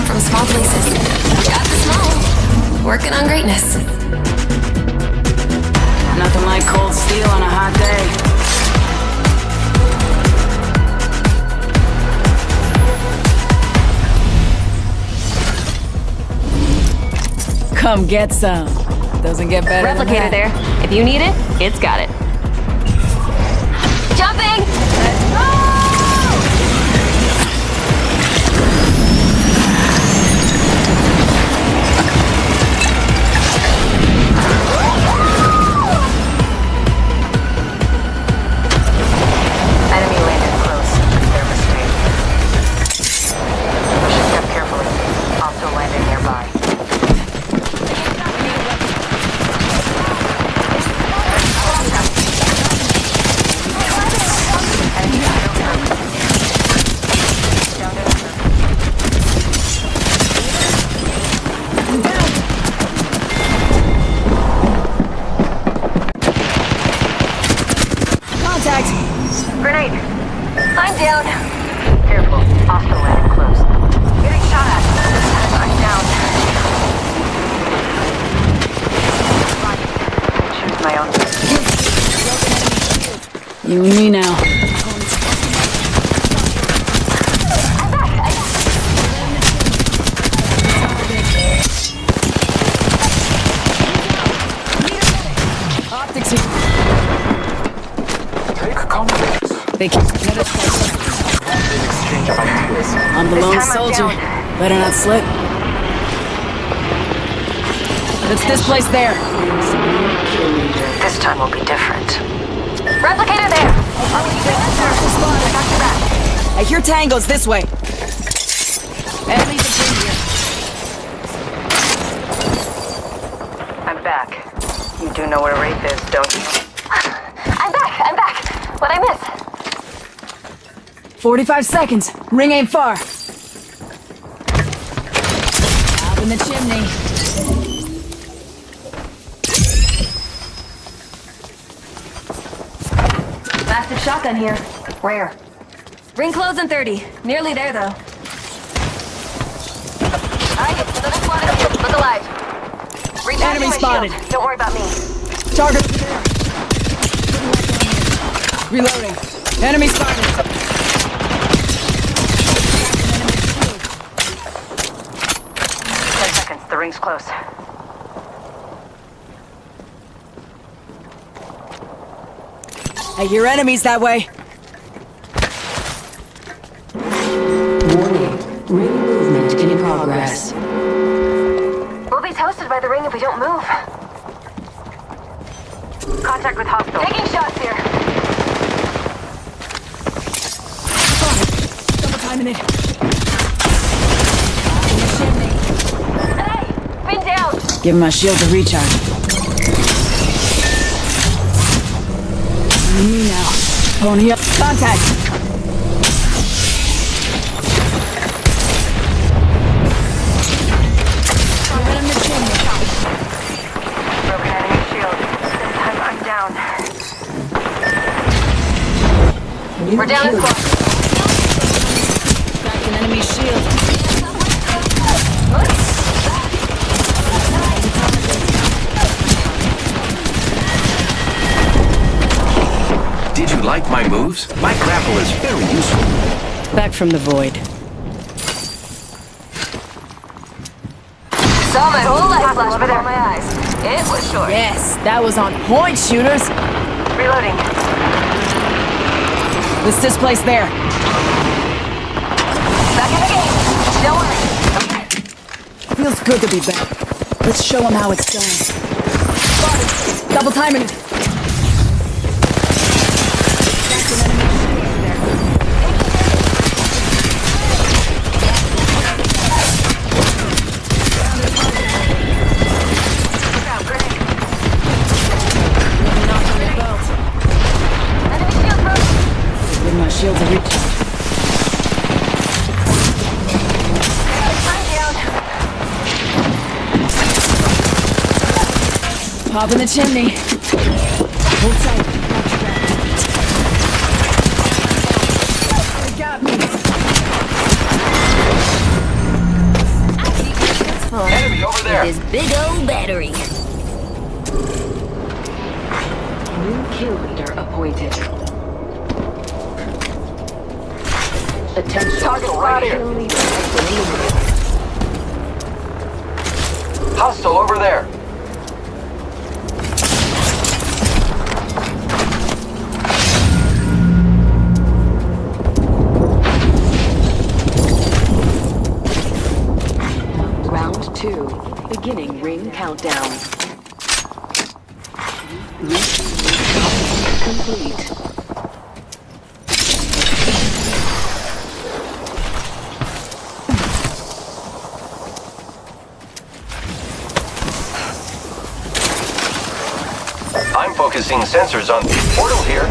from small places. Got the small. Working on greatness. Nothing like cold steel on a hot day. Come get some. Doesn't get better than Replicator that. there. If you need it, it's got it. Jumping! Let's go! Enemy landed close. Their mistake. We should step carefully. Also landed nearby. Contact! Grenade! I'm down. Careful. Hostile landed close. Getting shot at. I'm down. Choose my own. You and me now. Optics here. Take confidence. They can't let us Rapid exchange of ideas. I'm the lone time I'm soldier. down. Better not slip. It's this place there. This time will be different. Replicator there. I hear tangos this way. Enemies are here. I'm back. You do know what a rape is, don't you? I'm back. What'd I miss? 45 seconds. Ring ain't far. Up in the chimney. Massive shotgun here. Rare. Ring close in 30. Nearly there, though. Alright, so this one is here. Look alive. Recharging Enemy my spotted. shield. Don't worry about me. Target there. Reloading. Enemy spotted. 10 seconds. The ring's close. I hear enemies that way. Warning. Ring movement in progress. We'll be toasted by the ring if we don't move. Contact with hostile. Taking shots here. Double timing it. Hey! Pin down! Give my shield a recharge. Me now. Pony up. Contact. Right in the chimney. Broken enemy shield. This time I'm down. We're down as well. Cracked an enemy shield. Did you like my moves? My grapple is very useful. Back from the void. Saw my whole life flash before my eyes. It was short. Yes, that was on point, shooters. Reloading. It's this place there. Back in the game. Don't worry. Feels good to be back. Let's show them how it's done. Spotted. Double timing it. Give my shield a recharge. Pop in the chimney. Hold tight. They got me. this big old battery. New kill leader appointed. Attention. Target right here. Kill leader has been eliminated. Hostile over there. Round 2. Beginning ring countdown. Complete. I'm focusing sensors on portal here.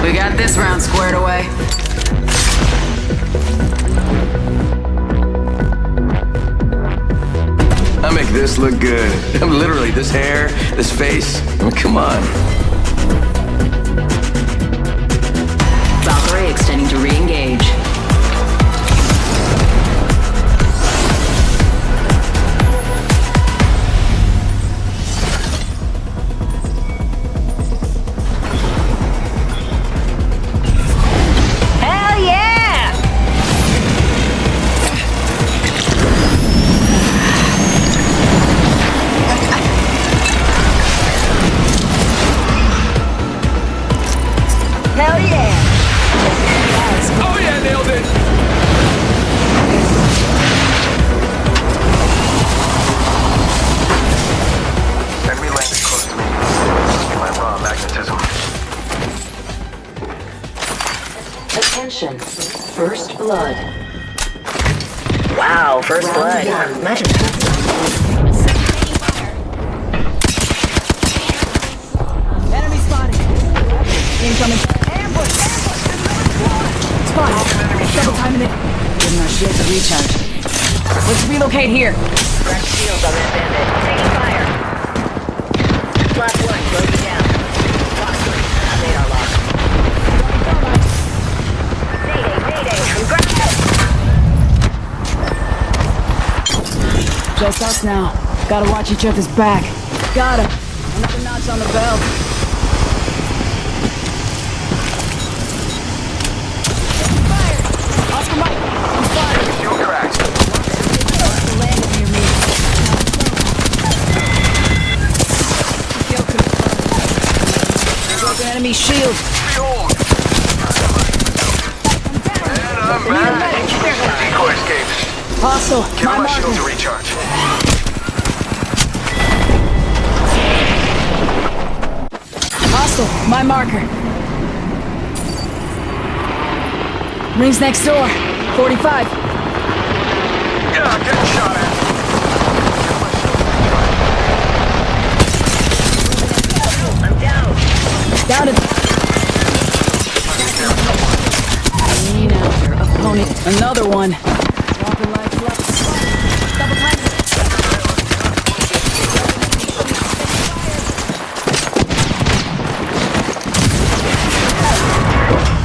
We got this round squared away. I make this look good. Literally, this hair, this face. I mean, come on. Valkyrie extending to re-engage. Hell yeah! Hell yeah! Oh yeah, nailed it! Enemy landed close to me. My raw magnetism. Attention. First blood. Wow, first blood. Imagine. Enemy spotted. Incoming. Ambush! Spotted. Double timing it. Giving our shields a recharge. Let's relocate here. Fresh shields on that bandit. Taking fire. Flash 1, closing down. Lock 3, radar lock. Mayday, congrats! Just us now. Gotta watch each other's back. Got him. Another notch on the belt. Fire! Oscar Mike, I'm spotted. Shield cracked. Oscar landed near me. Kill confirmed. Broken enemy shield. Behold! And I'm back. Decoy escaped. Hostile, Give my my shield to marker. recharge. Hostile, my marker. Rings next door. 45. Yeah, getting shot at. I'm down. Down to... Lean after opponent. Another one. Dropping life left. Double time.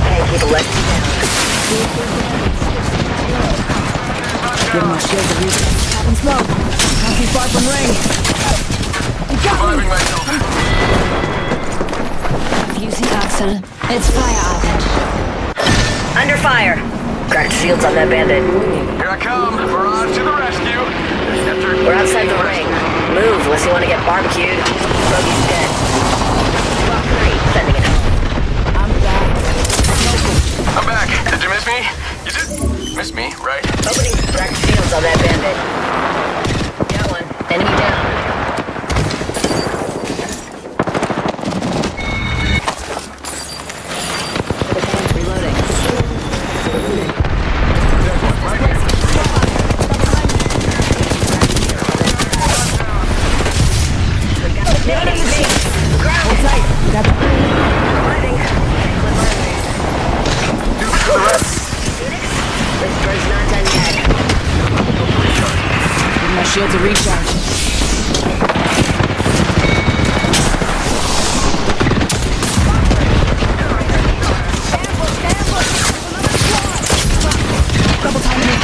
Hey, keep a leg down. Give my shield a reach. Happens slow. Not too far from ring. You got me. Surviving myself. Fusing accident. It's fire island. Under fire. Cracked shields on that bandit. Here I come. Barrage to the rescue. We're outside the ring. Move unless you want to get barbecued. Bogey's dead. Lock 3, sending it home. I'm back. I'm back. Did you miss me? You did? Miss me, right? Opening cracked shields on that bandit. Got one. Enemy down. Reloading. shield to recharge. Double timing it.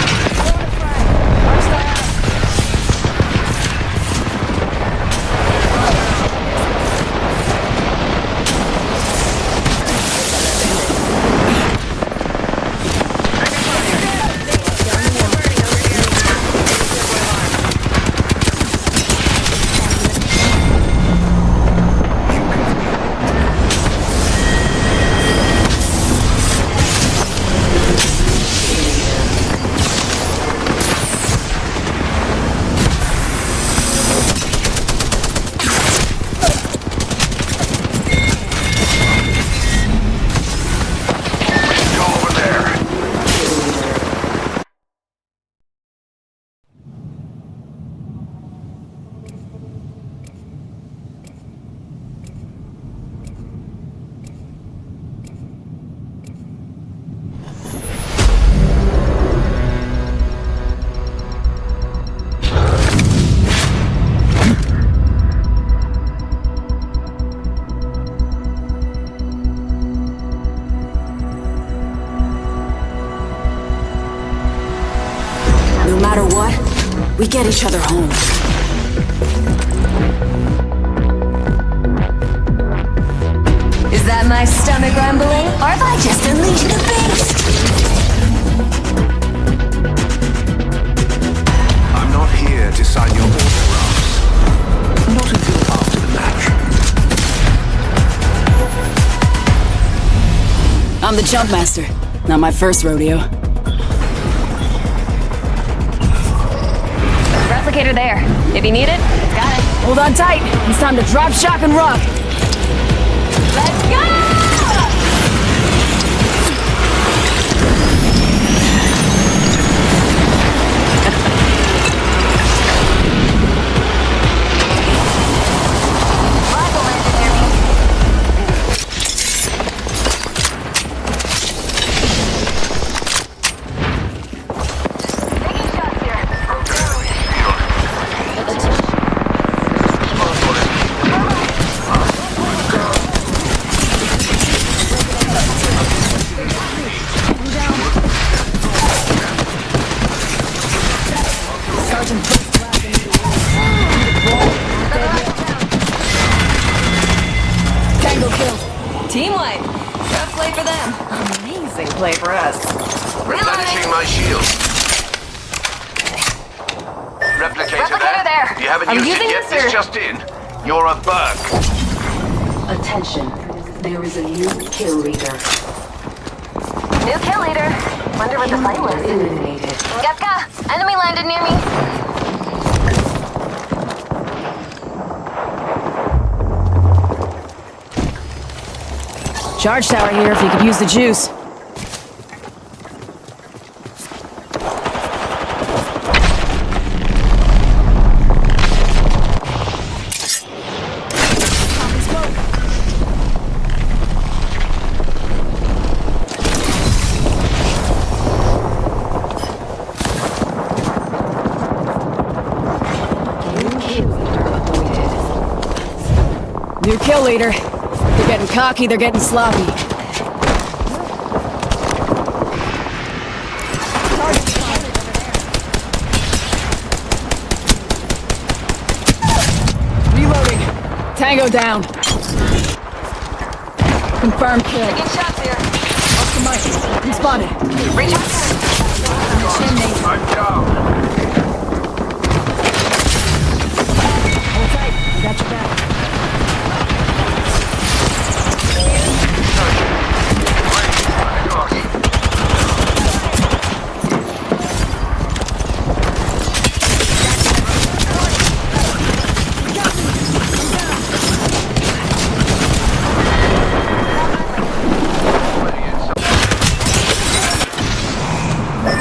Go over there. No matter what, we get each other home. Is that my stomach rumbling? Or have I just unleashed the beast? I'm not here to sign your autographs. Not until after the match. I'm the jump master. Not my first rodeo. Replicator there. If you need it, it's got it. Hold on tight. It's time to drop, shock, and rock. Let's go! Rifle landed near me. Taking shots here. Tango kill. Team white. Rough play for them. Amazing play for us. Replenishing my shield. Replicator there. You haven't I'm used using it yet. this, This sir. just in. You're a bug. Attention. There is a new kill leader. New kill leader. Wonder what the fight was. Eliminated. Gapka, enemy landed near me. Charge tower here if you could use the juice. New kill leader. They're getting cocky, they're getting sloppy. Reloading. Tango down. Confirmed kill. Taking shots here. Off the mic. I'm spotted. Reach out. I'm down. Hold tight. I got your back.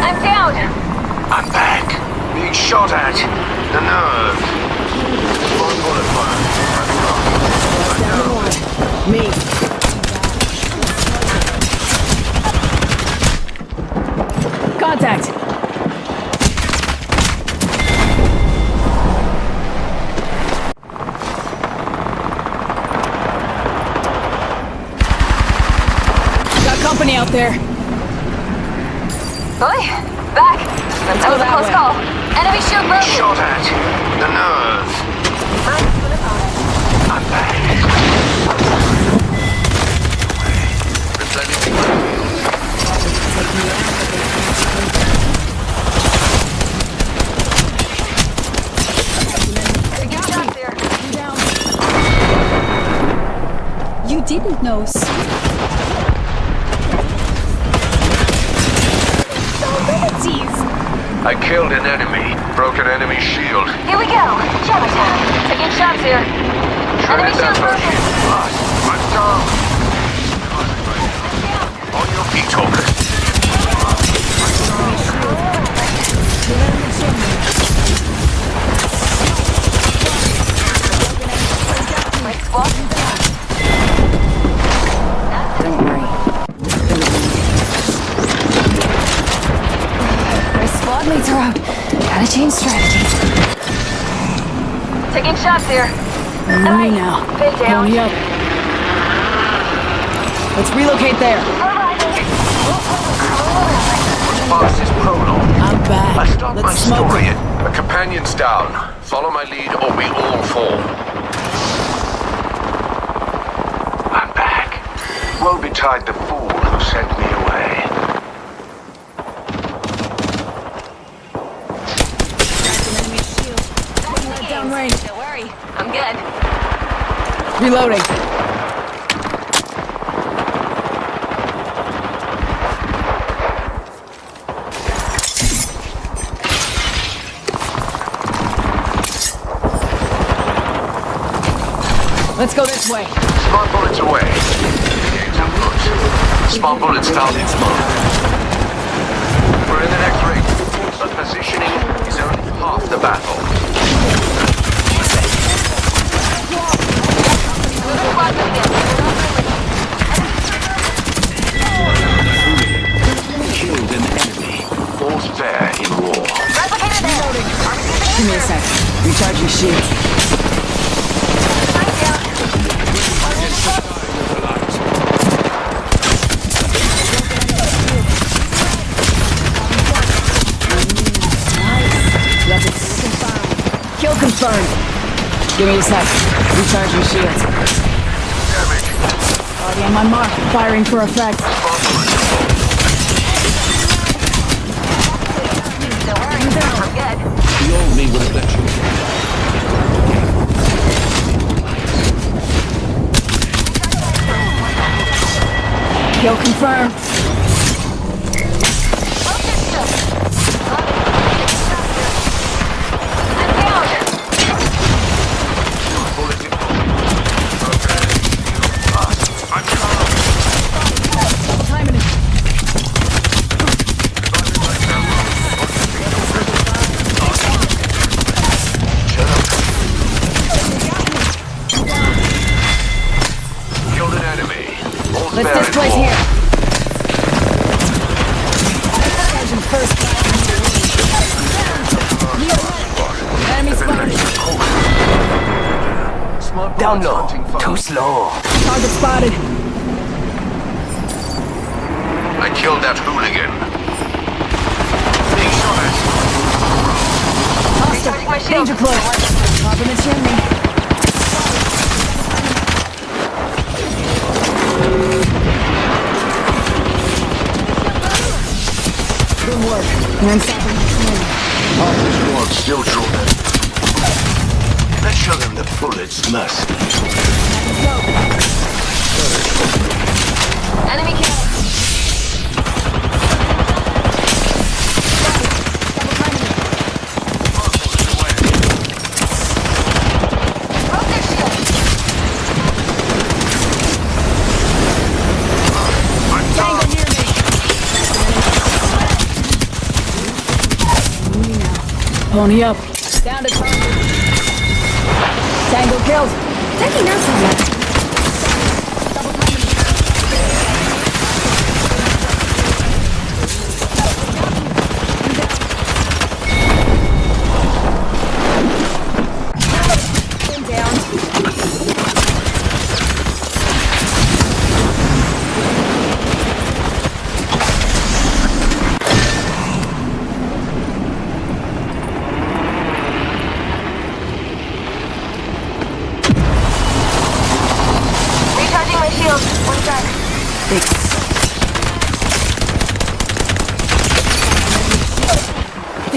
I'm down. I'm back. Being shot at. The nerve. One bullet fire. Me. Contact. there. Boy, back. That was a that close way. call. Enemy shield broken. Shot at. The nerve. I'm back. Taking shots here. You didn't know. I killed an enemy. Broke an enemy shield. Here we go. Jab attack. Taking shots here. Enemy Shredded that shield person. broken. I'm down. On your feet, Hawk. Like squad. Don't worry. My squad mates are out. Gotta change strategies. Taking shots here. On me now. Pin down. Pony up. Let's relocate there. Fastest prolong. I'm back. I start my Let's smoke story it. at a companion's down. Follow my lead or we all fall. I'm back. Woe betide the fool who sent me away. Downrange. Don't worry. I'm good. Reloading. Let's go this way. Smart bullets away. Game's afoot. Smart bullets found its mark. We're in the next ring, but positioning is only half the battle. Killed an enemy. All's fair in war. Replicator there. Give me a sec. Recharge your shields. Kill confirmed. Give me a sec. Recharge your shields. Already on my mark. Firing for effect. Don't worry. I'm good. The old me would have let you. Kill confirmed. Timing it. Killed an enemy. All's Let's fair in displace war. here. Sergeant first. Enemy spotted. Smart Down bullets low. hunting foes. Too slow. Target spotted. I killed that hooligan. Being shot at. Recharging my shield. Danger close. Top in the chimney. Good work. Hands up in the chimney. Half the squad still drawn. Let's show them the bullets mercy. Enemy kill. Broke their shield. Tango near me. Pony up. Down to target. Tango killed. Taking notes on that.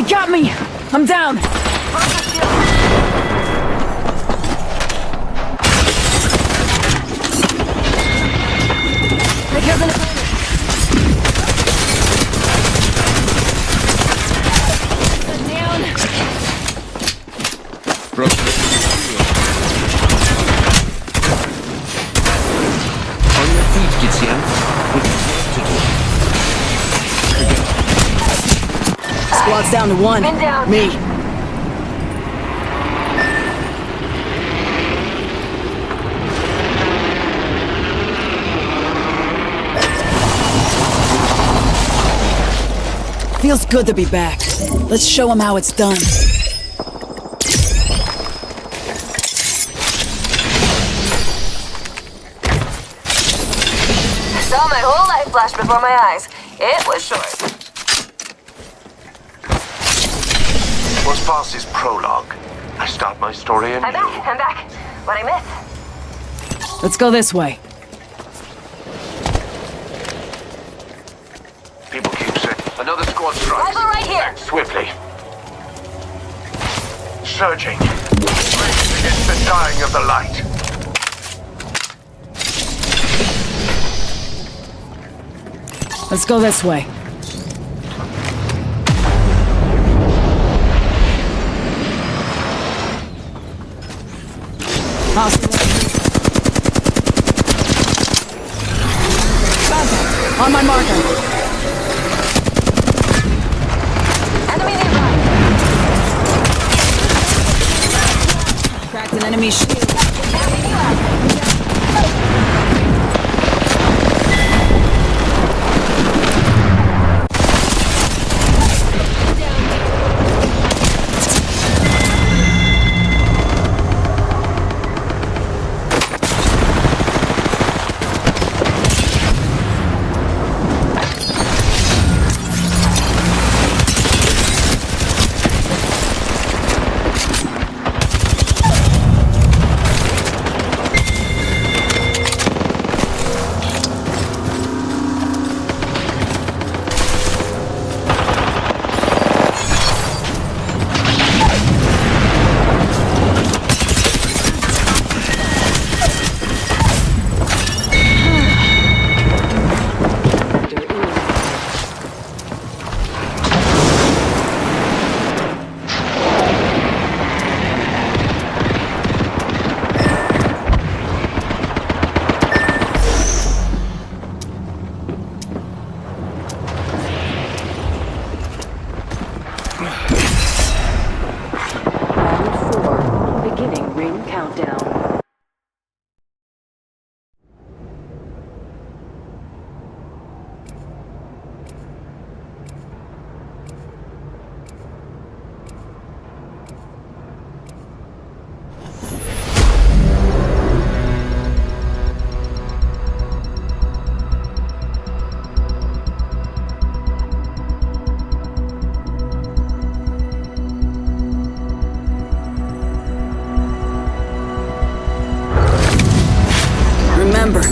got me! I'm down! There goes an opponent. Down. Broke. On your feet, Gideon. With Squad's down to one. Men down. Me. Feels good to be back. Let's show them how it's done. Saw my whole life flash before my eyes. It was short. What's past is prologue. I start my story anew. I'm back. What I miss? Let's go this way. People keep saying another squad strikes. Rifle right here. Act swiftly. Surging. Race against the dying of the light. Let's go this way. Contact. On my marker. Enemy nearby. Cracked an enemy shield. Beginning ring countdown. Remember,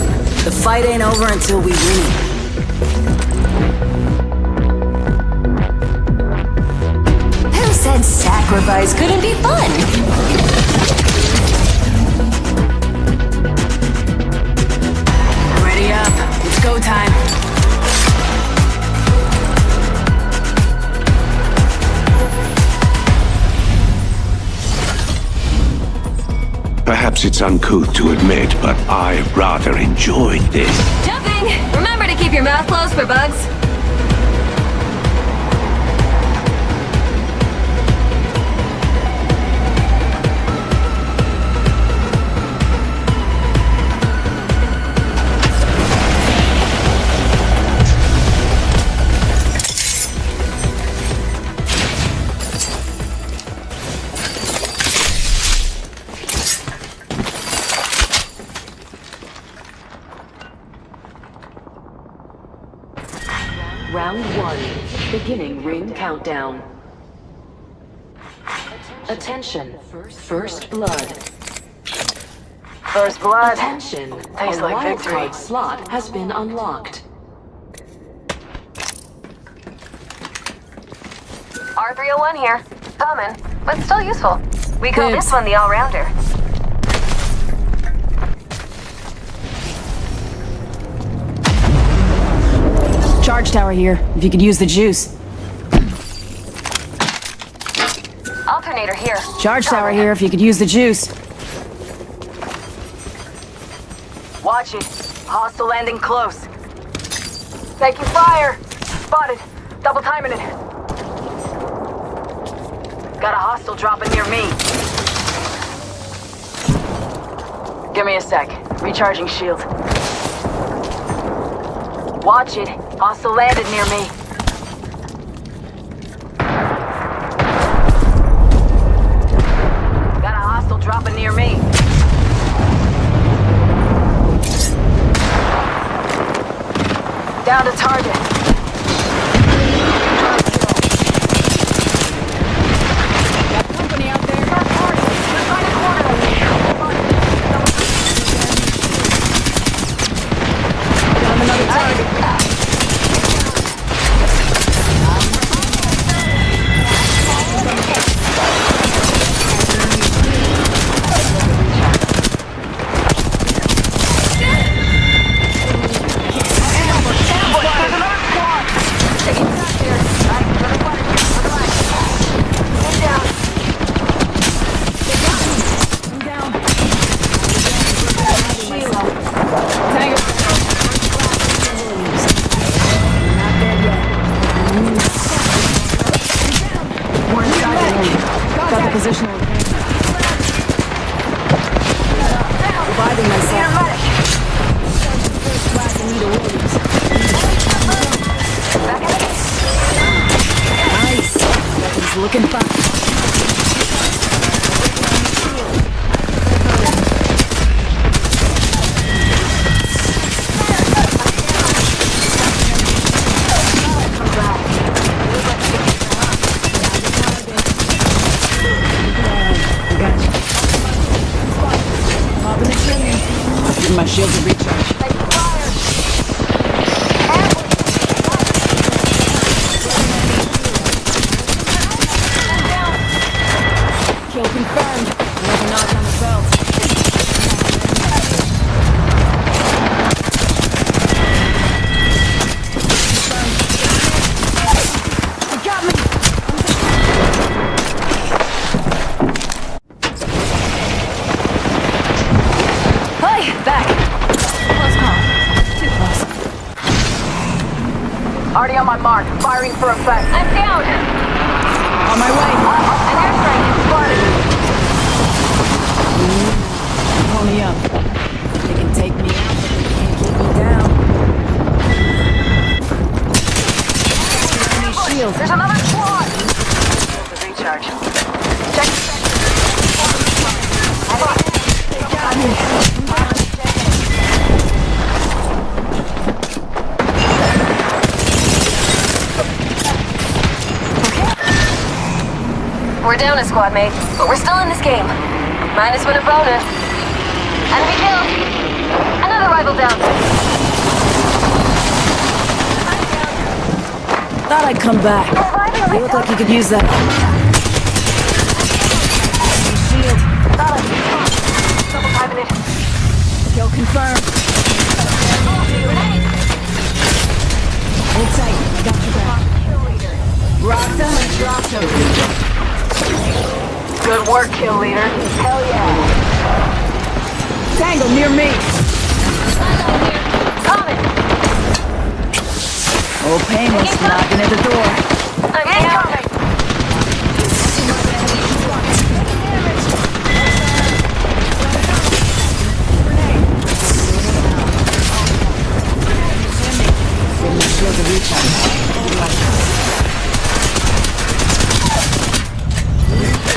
the fight ain't over until we win it. Who said sacrifice couldn't be fun? Ready up. It's go time. Perhaps it's uncouth to admit, but I rather enjoyed this. Jumping! Remember to keep your mouth closed for bugs. Round 1. Beginning ring countdown. Attention. First blood. First blood. Attention. Tastes A like wild victory. card slot has been unlocked. R301 here. Common, but still useful. We call Dibs. this one the all-rounder. Charge tower here, if you could use the juice. Alternator here. Charge tower Common. here, if you could use the juice. Watch it. Hostile landing close. Taking fire. Spotted. Double timing it. Got a hostile dropping near me. Give me a sec. Recharging shield. Watch it. Hostile landed near me. Got a hostile dropping near me. Down to target. Company out there. Got another target. Tango. Not dead yet. More inside the lane. Got the positional advantage. Reviving myself. First class Anita Williams. Nice. Weapons looking fine. Give my shields a recharge. Kill confirmed. Another knock on the belt. You got me. Hey, back. Close call. Too close. Already on my mark. Firing for effect. I'm down. On my way. An airstrike. Spotted. Pony up. They can take me out, but they can't keep me down. Enemy shield. There's another squad. Recharge. Check. Got me. We're down a squad mate, but we're still in this game. Minus one a bonus. Enemy killed. Another rival down. Thought I'd come back. You look like you could use that. Shield. Double timing it. Kill confirmed. Hold tight. I got you back. Rocked him and dropped him. Good work, kill leader. Hell yeah. Tango near me. Common. Old Painless knocking at the door. I'm incoming. Give me shield to recharge.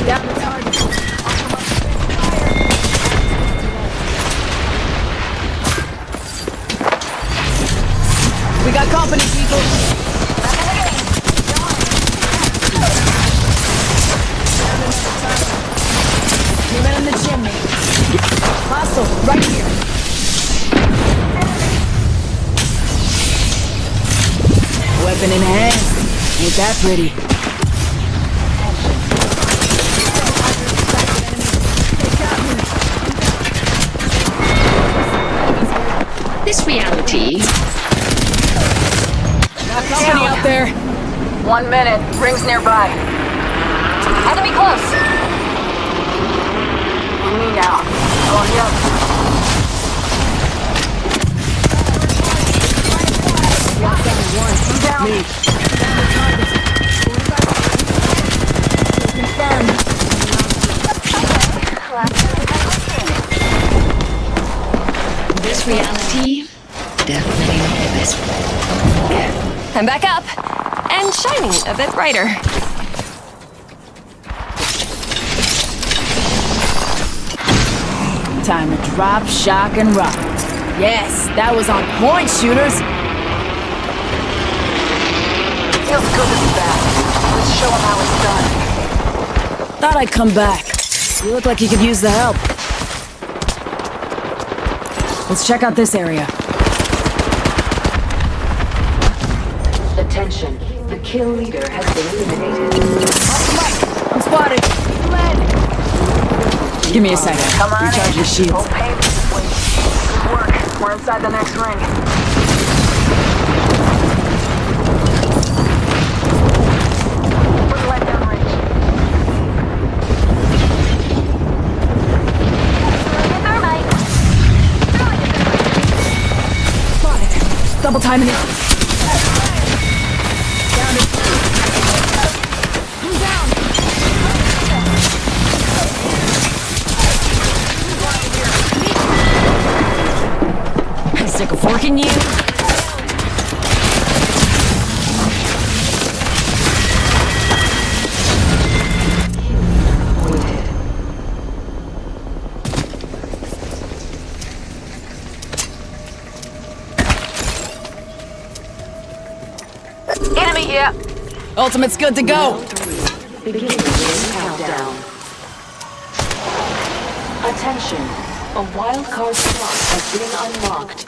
Down the target. We got company, people. Human in the chimney. Hostile, right here. Weapon in hand. Ain't that pretty? This reality. Company out there. 1 minute. Rings nearby. Enemy close. Me now. On the other. This reality. Definitely not the best one. I'm back up. And shining a bit brighter. Time to drop, shock, and rock. Yes, that was on point, shooters. Feels good to be back. Let's show them how it's done. Thought I'd come back. You look like you could use the help. Let's check out this area. Attention, the kill leader has been eliminated. I'm spotted. Give me a second. Come on Recharge in. your shields. Don't pay me. Good work. We're inside the next ring. Put the light down range. Thermite. Spotted. Double timing it. Stick a fork in you. Enemy here. Ultimate's good to go. Beginning ring countdown. Attention, a wildcard slot has been unlocked.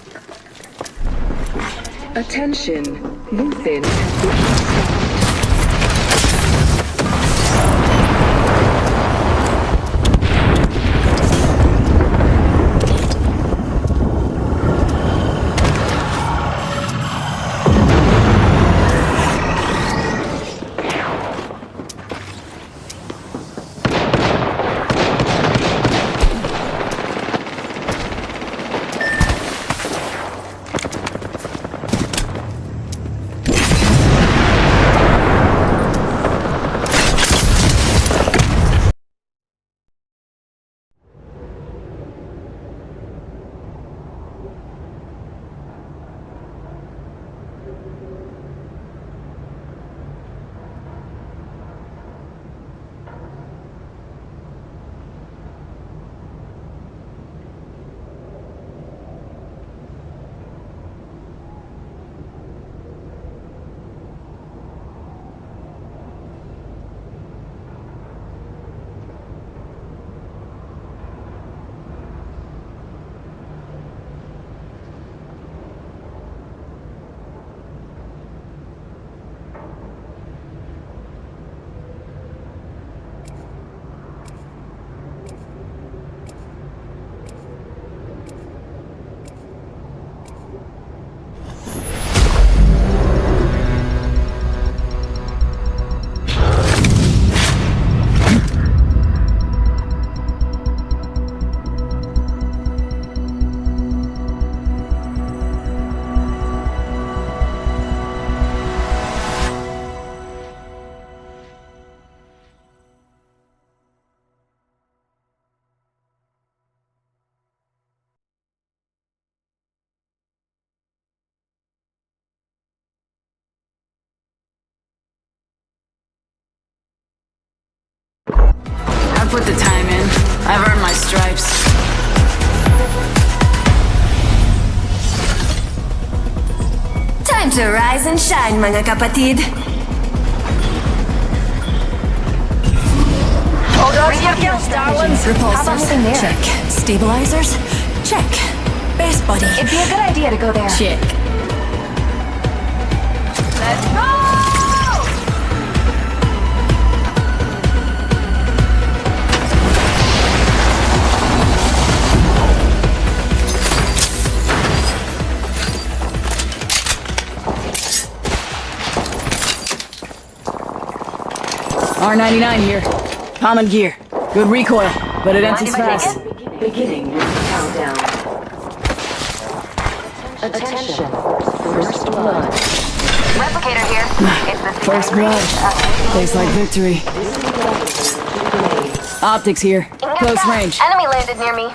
Attention, Luthin has been I put the time in. I've earned my stripes. Time to rise and shine, mga kapatid. Hold on to your kills, darlings. How about moving there? Check. Stabilizers? Check. Base buddy. It'd be a good idea to go there. Check. Let's go! R99 here. Common gear. Good recoil, but it empties Mind if I fast. take it? Beginning your countdown. Attention. First blood. Replicator here. It's the First blood. Tastes like victory. Optics here. Close range. Enemy landed near me.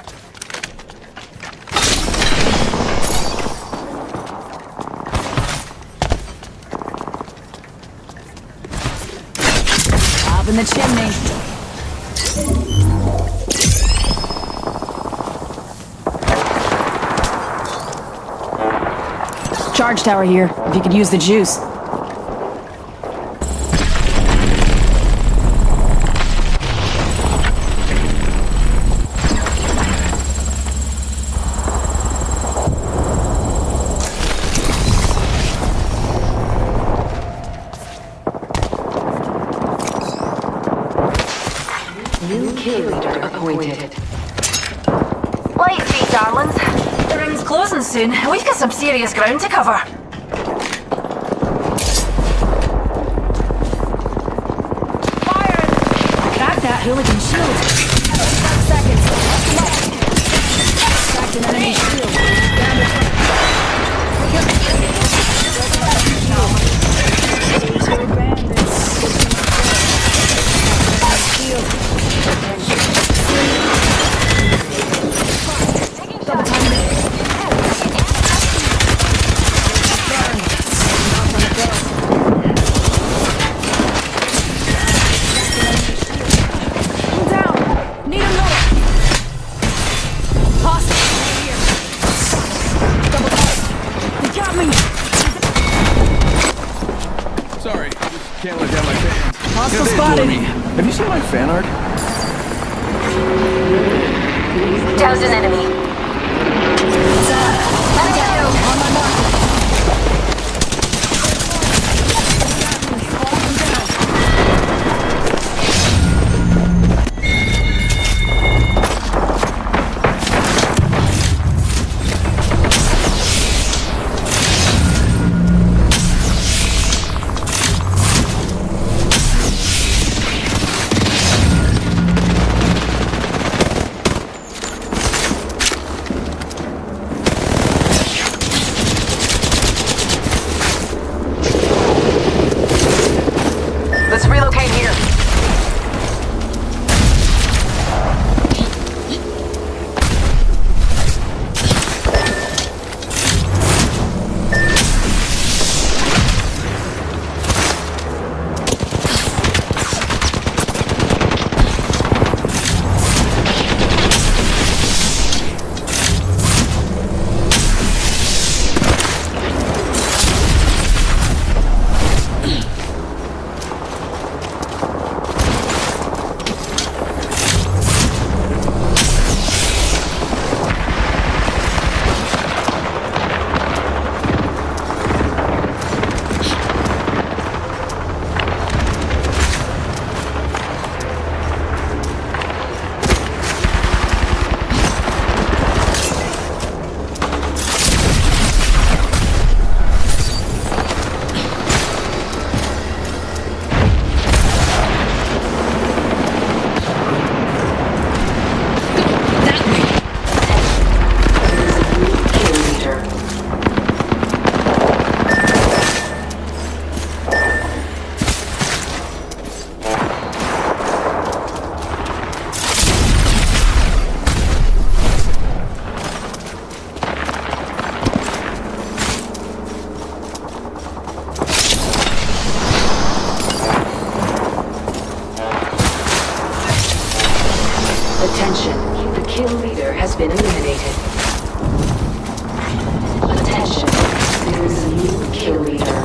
Up in the chimney. Charge tower here, if you could use the juice. New kill leader appointed. Light feet, darlings. The ring's closing soon. We've got some serious ground to cover. Fire! Crack that hooligan shield. 5 seconds. Cracked an enemy shield. Down to 20. These were bandits. Shield. Double time. Down. Need another. Hostage right here. Double time. They got me. Sorry, just can't let down my fans. Hostile They spotted. adore me. Have you seen my fan art? Doused an enemy. Enemy down. On my mark. Let's relocate here. Attention, the kill leader has been eliminated. Attention, there is a new kill leader.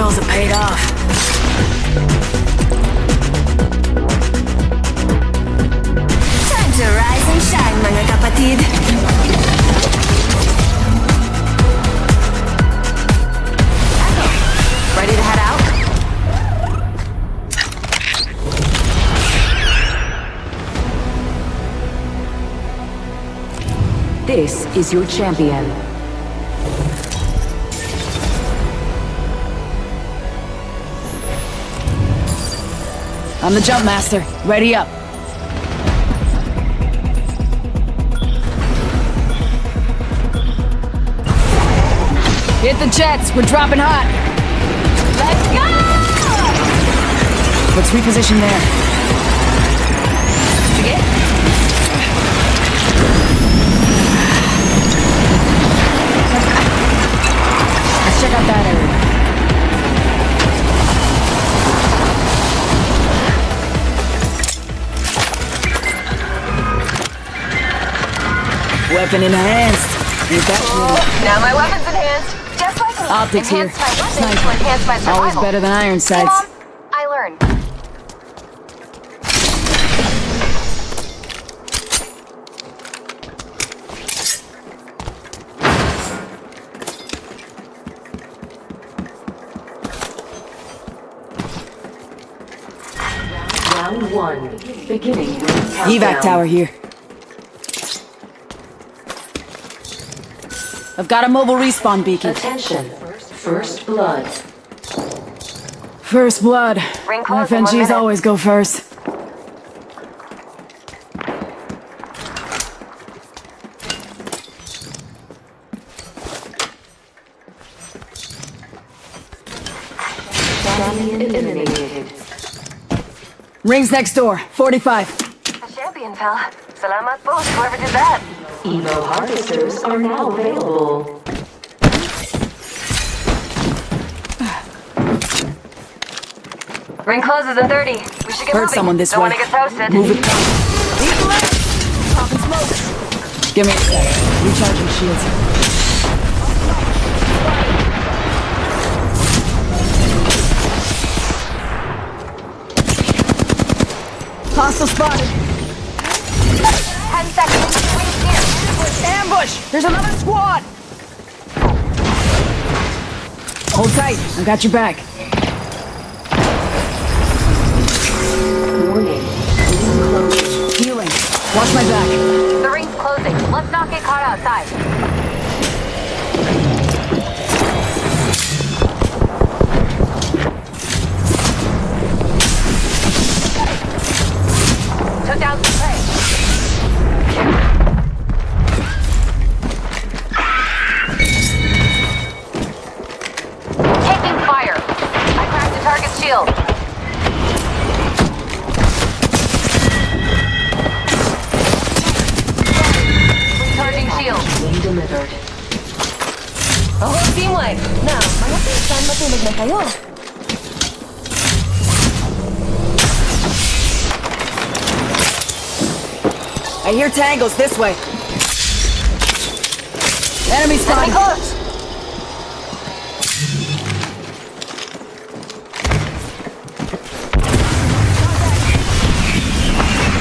girls, it paid off. Time to rise and shine, mga kapatid. Echo, ready to head out? This is your champion. I'm the jump master. Ready up. Hit the jets. We're dropping hot. Let's go! Let's reposition there. Let's check out that area. Weapon enhanced. Ain't that cool? Now my weapon's enhanced. Just like me. Optics here. Enhanced my weapon to Sniper. enhance my survival. Always better than iron See, sights. Mom? I learned. Round 1. Beginning ring Evac countdown. tower here. I've got a mobile respawn beacon. Attention. First blood. First blood. Ring close in 1 FNGs minute. always go first. Champion eliminated. Rings next door. 45. A champion, pal. Salamat po, whoever did that. Emo harvesters are now available. Ring closes in 30. We should get Heard moving. someone this Don't way. want to get toasted. Move it. Popping smoke. Give me a sec. Recharging shields. Hostile spotted. 10 seconds. Wings here. Ambush! There's another squad! Hold tight. I got your back. Warning. Ring closed. Healing. Watch my back. The ring's closing. Let's not get caught outside. Took down some prey. Taking fire. I cracked the target's shield. Recharging shield. Wing delivered. Oh, teamwork. Now, mga pinsan, matulog na kayo. I hear tangos this way. Enemy Enemy spotted. close.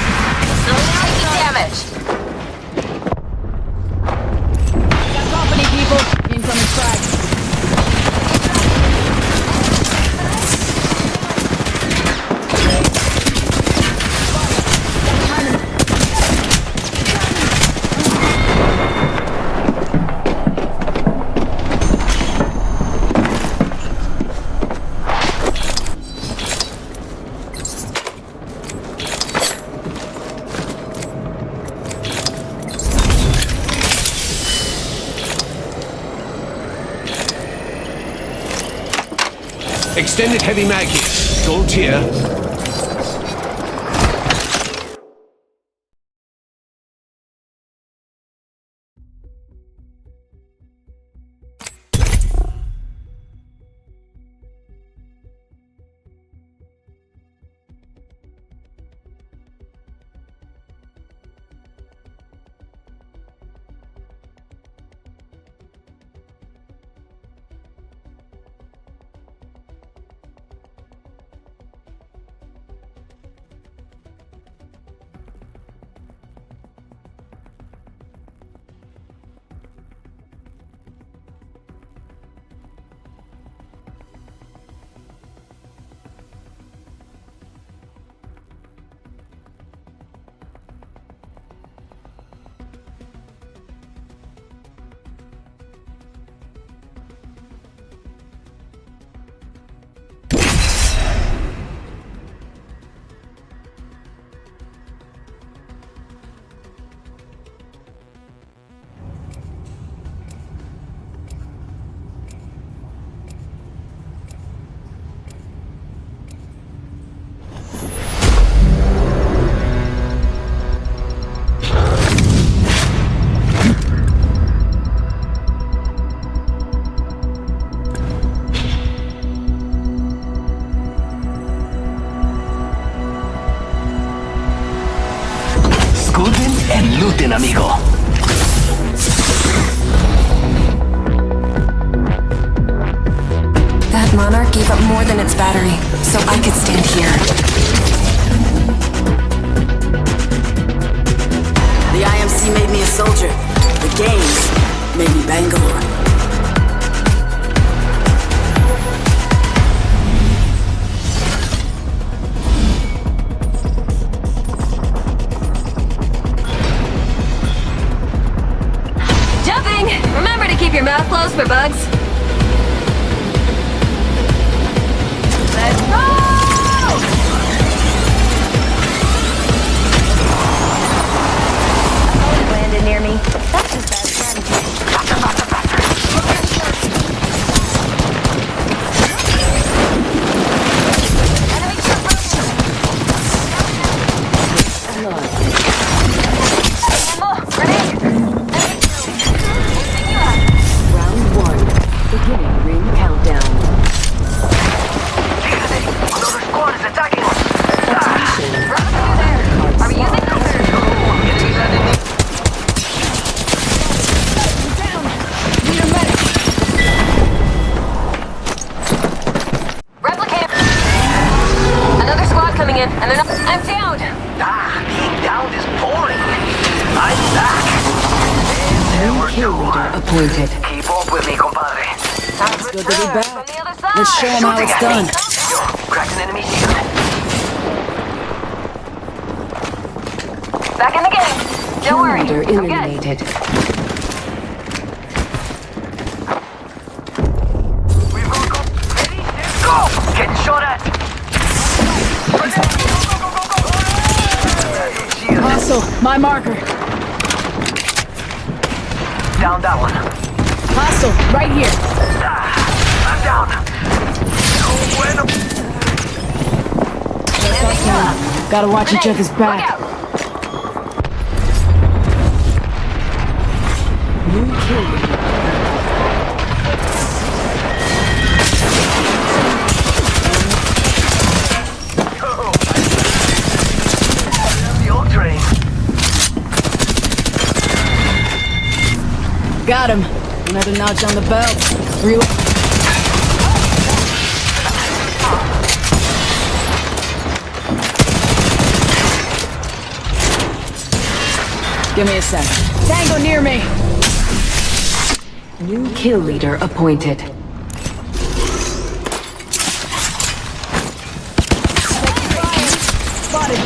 Taking damage. Got company, people. Incoming frag. Extended heavy mag here. Gold tier. Looten, amigo. That Monarch gave up more than its battery, so I could stand here. The IMC made me a soldier. The games made me Bangalore. Jumping! Remember to keep your mouth closed for bugs. Let's go! Opponent landed near me. That's just bad strategy. Enemy grenade! Round 1. Beginning ring countdown. Another squad is attacking us. Are we using them? Enemies landing near. Replicate. Another squad coming in, and they're not. I'm down. Being down is boring. I'm back. And we're Kill leader appointed. Keep up with me, compadre. Sounds Good to be back. From the other side. Let's show 'em how it's done. Yo, cracked an enemy shield. Back in the game. Don't Kill worry. leader I'm good. eliminated. We've got go. Ready? Let's go. Getting shot at. Hostile, my marker. Down that one. Hostile, right here. I'm down. No bueno. Landing up. Gotta watch each other's Look back. out. New kill leader. The old train. Got him. Another notch on the belt. Reload. Give me a sec. Tango near me. New kill leader appointed. Spotted.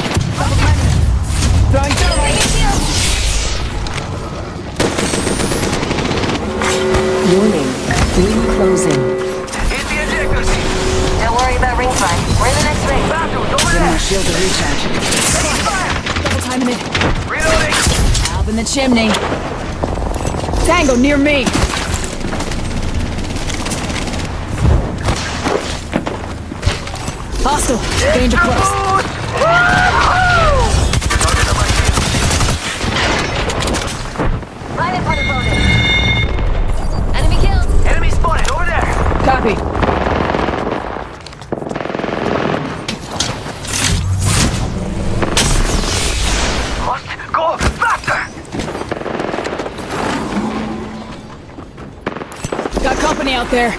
Throwing thermite. Warning. Ring closing. Hit the ejector seat. Don't worry about ring fire. We're in the next ring. Battles over Give me a there. shield to recharge. Taking fire. Double timing it. Reloading. Valve in the chimney. Tango near me. Hostile. Danger close. Line in front of opponent. Enemy killed. Enemy spotted over there. Copy. Must go faster. Got company out there.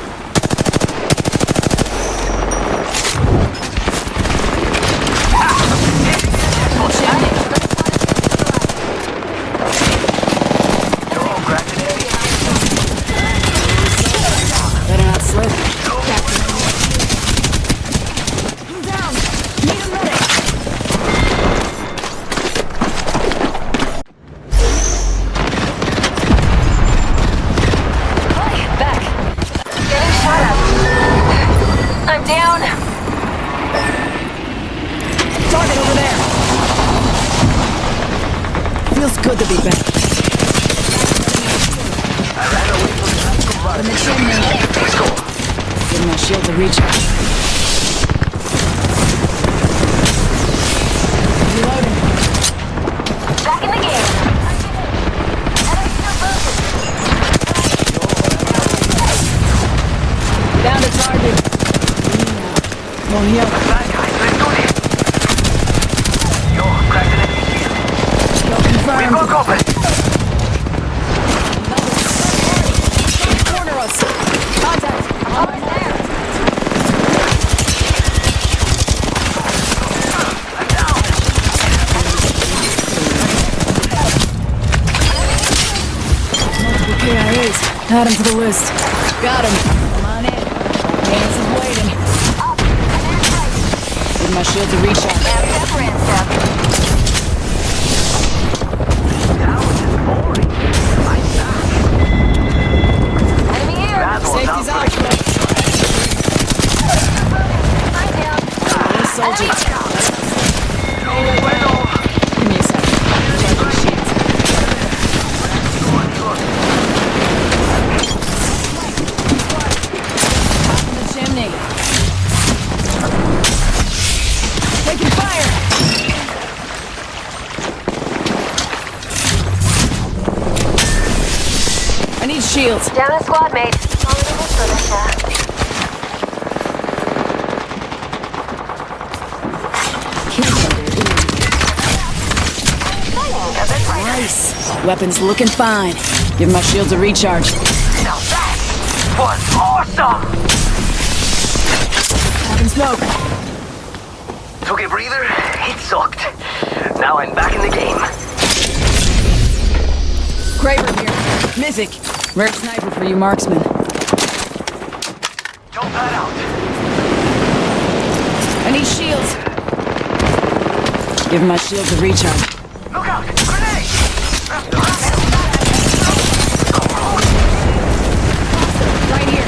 Yo, cracked an enemy. Better not slip. Back. Getting shot at. I'm down. Target over there. Feels good to be back. I ran away from the In the chimney. Let's go. Give my shield to recharge. Reloading. Back in the game. Enemy still moving. Down to target. Won't heal. Bad guys, let's do this. Yo, cracked an enemy shield. Kill We've confirmed. got Add him to the list. Got him. Come on in. Hands is waiting. Give my shield to recharge. Enemy here. Safety's out. Soldier. Give me a second. Charge your shields. Top of the chimney. Taking fire. I need shields. Down a squad mate. Nice. Weapons looking fine. Give my shields a recharge. Now that was awesome! Having smoke. Took a breather, it sucked. Now I'm back in the game. Kraber here. Mythic. Rare sniper for you marksmen. Jump that out. I need shields. Give my shields a recharge. Look out! Grenade! Right here.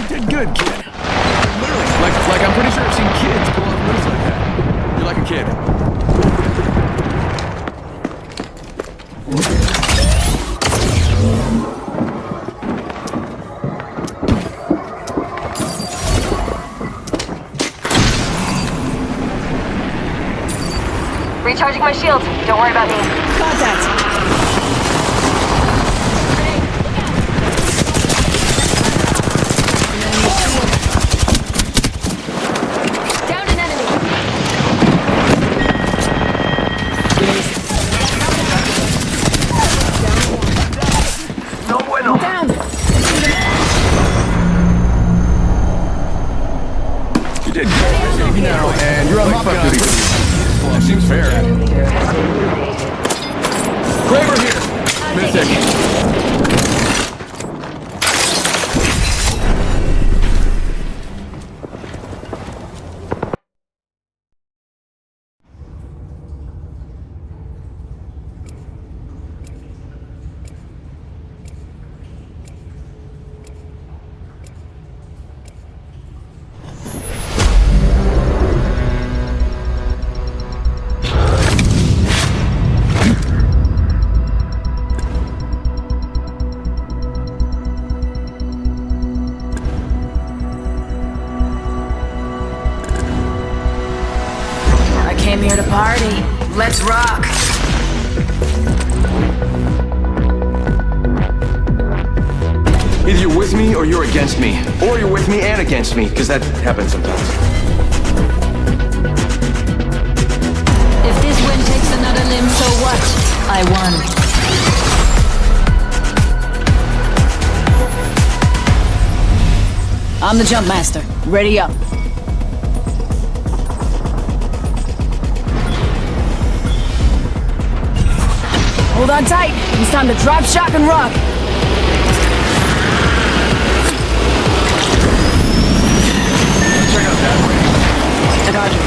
You did good, kid. Literally, like I'm pretty sure I've seen kids pull off moves like that. You're like a kid. Recharging my shield. Don't worry about me. Contact. Down an enemy. No bueno. Down. You did good. You know, and you're on mop-up duty. Well, seems fair. Kraber here. Mythic. I came here to party. Let's rock. Either you're with me or you're against me. Or you're with me and against me, because that happens sometimes. If this win takes another limb, so what? I won. I'm the jump master. Ready up. Hold on tight. It's time to drop, shock, and rock. Check out that way. Roger.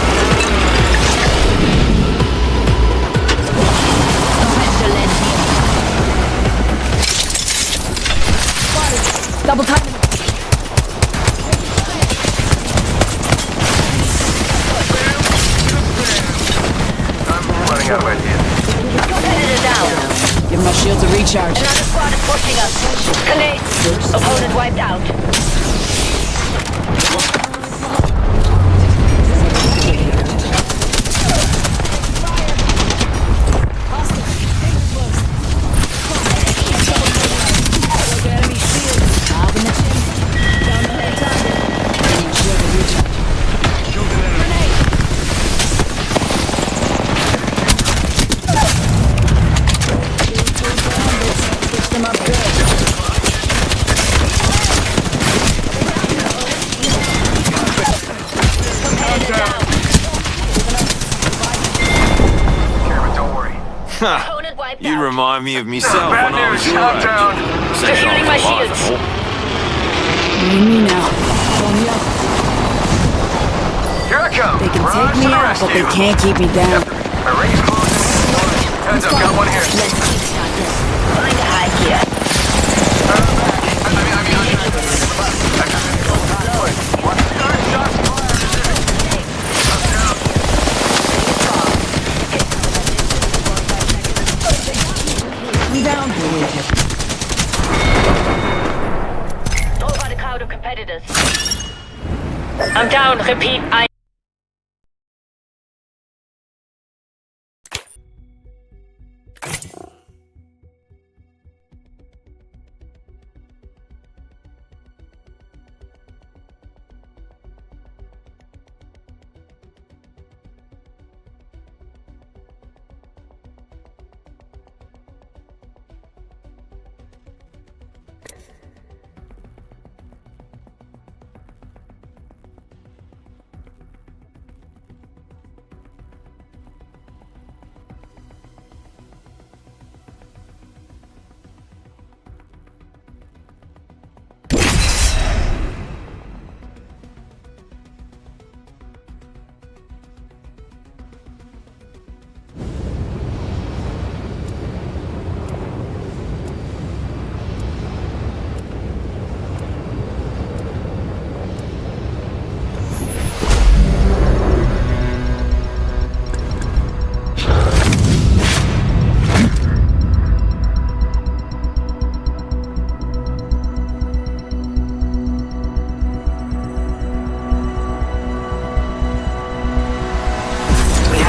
Double time. I'm running out of ideas. Competitor down. Give my shields a recharge. Another squad is pushing us. Grenade. Opponent wiped out. Opponent wiped You out. remind me of myself Bad when I was news, your age. down. Same Defeating my old life, shields. all. You and me now. Pull me up. Here I come. They can Rise take to me the out, but they rescue. can't keep me down. My ring's closing. Heads up, got one here. Find a high here. I'm down. Over the crowd of competitors. I'm down. Repeat.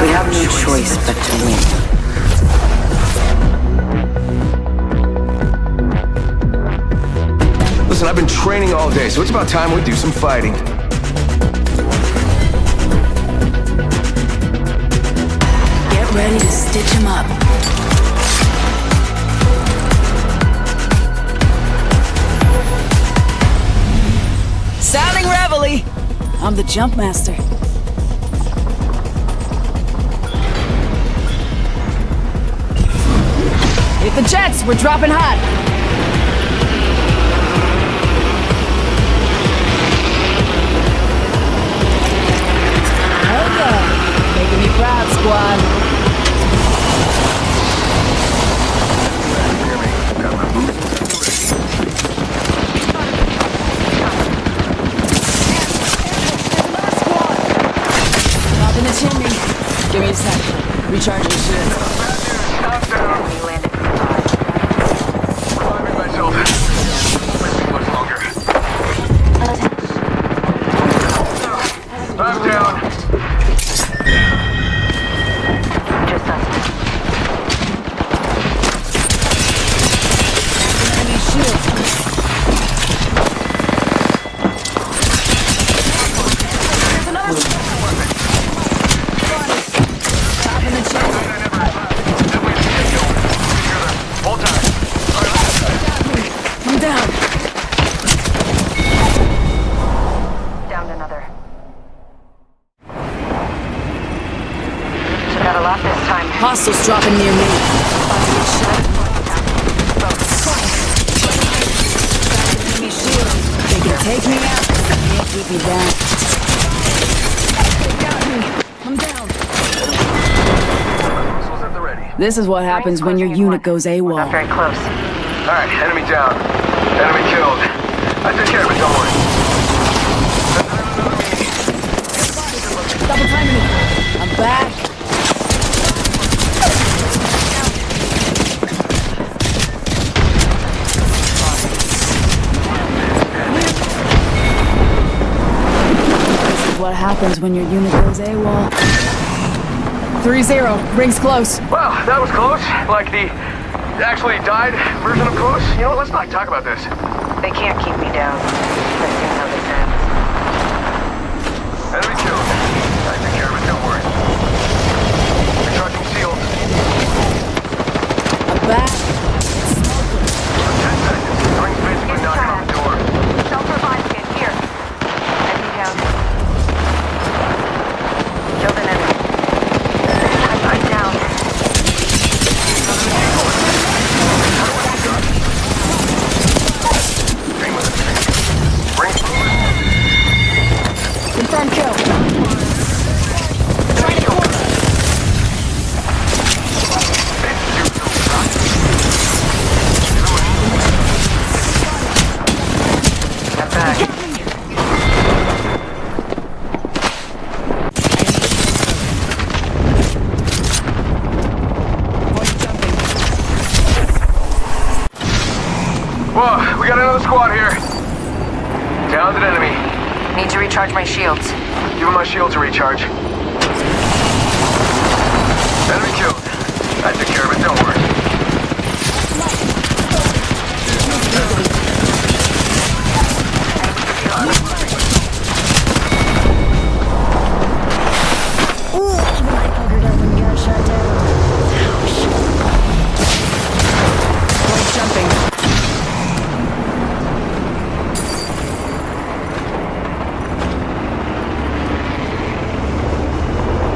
We have no choice but to win. Listen, I've been training all day, so it's about time we do some fighting. Get ready to stitch him up. Sounding reveille. I'm the jump master. Hit the jets, we're dropping hot. Hell yeah, making me proud, squad. Top in the chimney. Give me a sec. Recharging shields. We landed. Climbing myself. Won't be much longer. I'm down. Just us. Enemy shield. Top in the chimney. Hold tight. I'm down. Down another. She got a lot this time. Hostiles dropping near me. Enemy shield. They can take me out. Can't keep me down. They got me. I'm down. Missiles at the ready. This is what happens when your unit goes Not AWOL. very close. Alright, enemy down. Enemy killed. I took care of it, don't worry. Double timing it. I'm back. This is what happens when your unit goes AWOL. 3-0. Rings close. Well, that was close. Like the actually died version of close. You know what? Let's not talk about this. They can't keep me down. Let's see how this ends. Enemy killed. I took care of it, don't worry. Recharging shields. I'm back. 10 seconds. The ring's basically knocking on the door. Self-revive kit here. Enemy down. Killed an enemy. I'm down. shields. Give him my shield to recharge. Enemy killed. I took care of it, don't worry.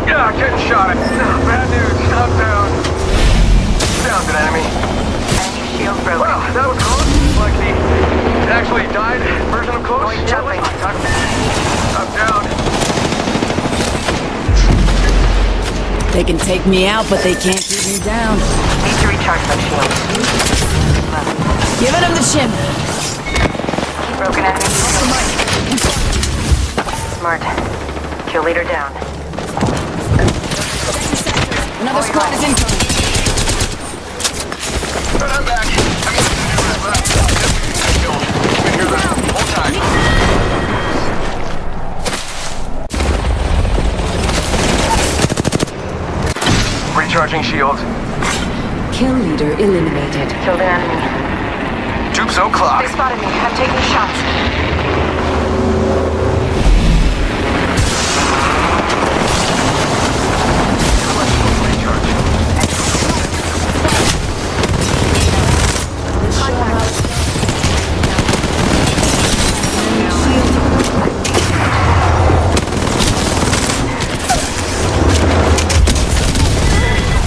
Yeah, getting shot at. Bad news. I'm down. Down's an enemy. Enemy shield broken. Wow, that was close. Like the actually died version of close. Jumping. I'm down. They can take me out, but they can't keep me down. Need to recharge my shields. Giving him the chin. Broken enemy. Smart. Kill leader down. Another squad is incoming. I'm back. Been here the whole time. Recharging shield. Kill leader eliminated. Killed an enemy. Tubes o'clock. They spotted me. I'm taking shots.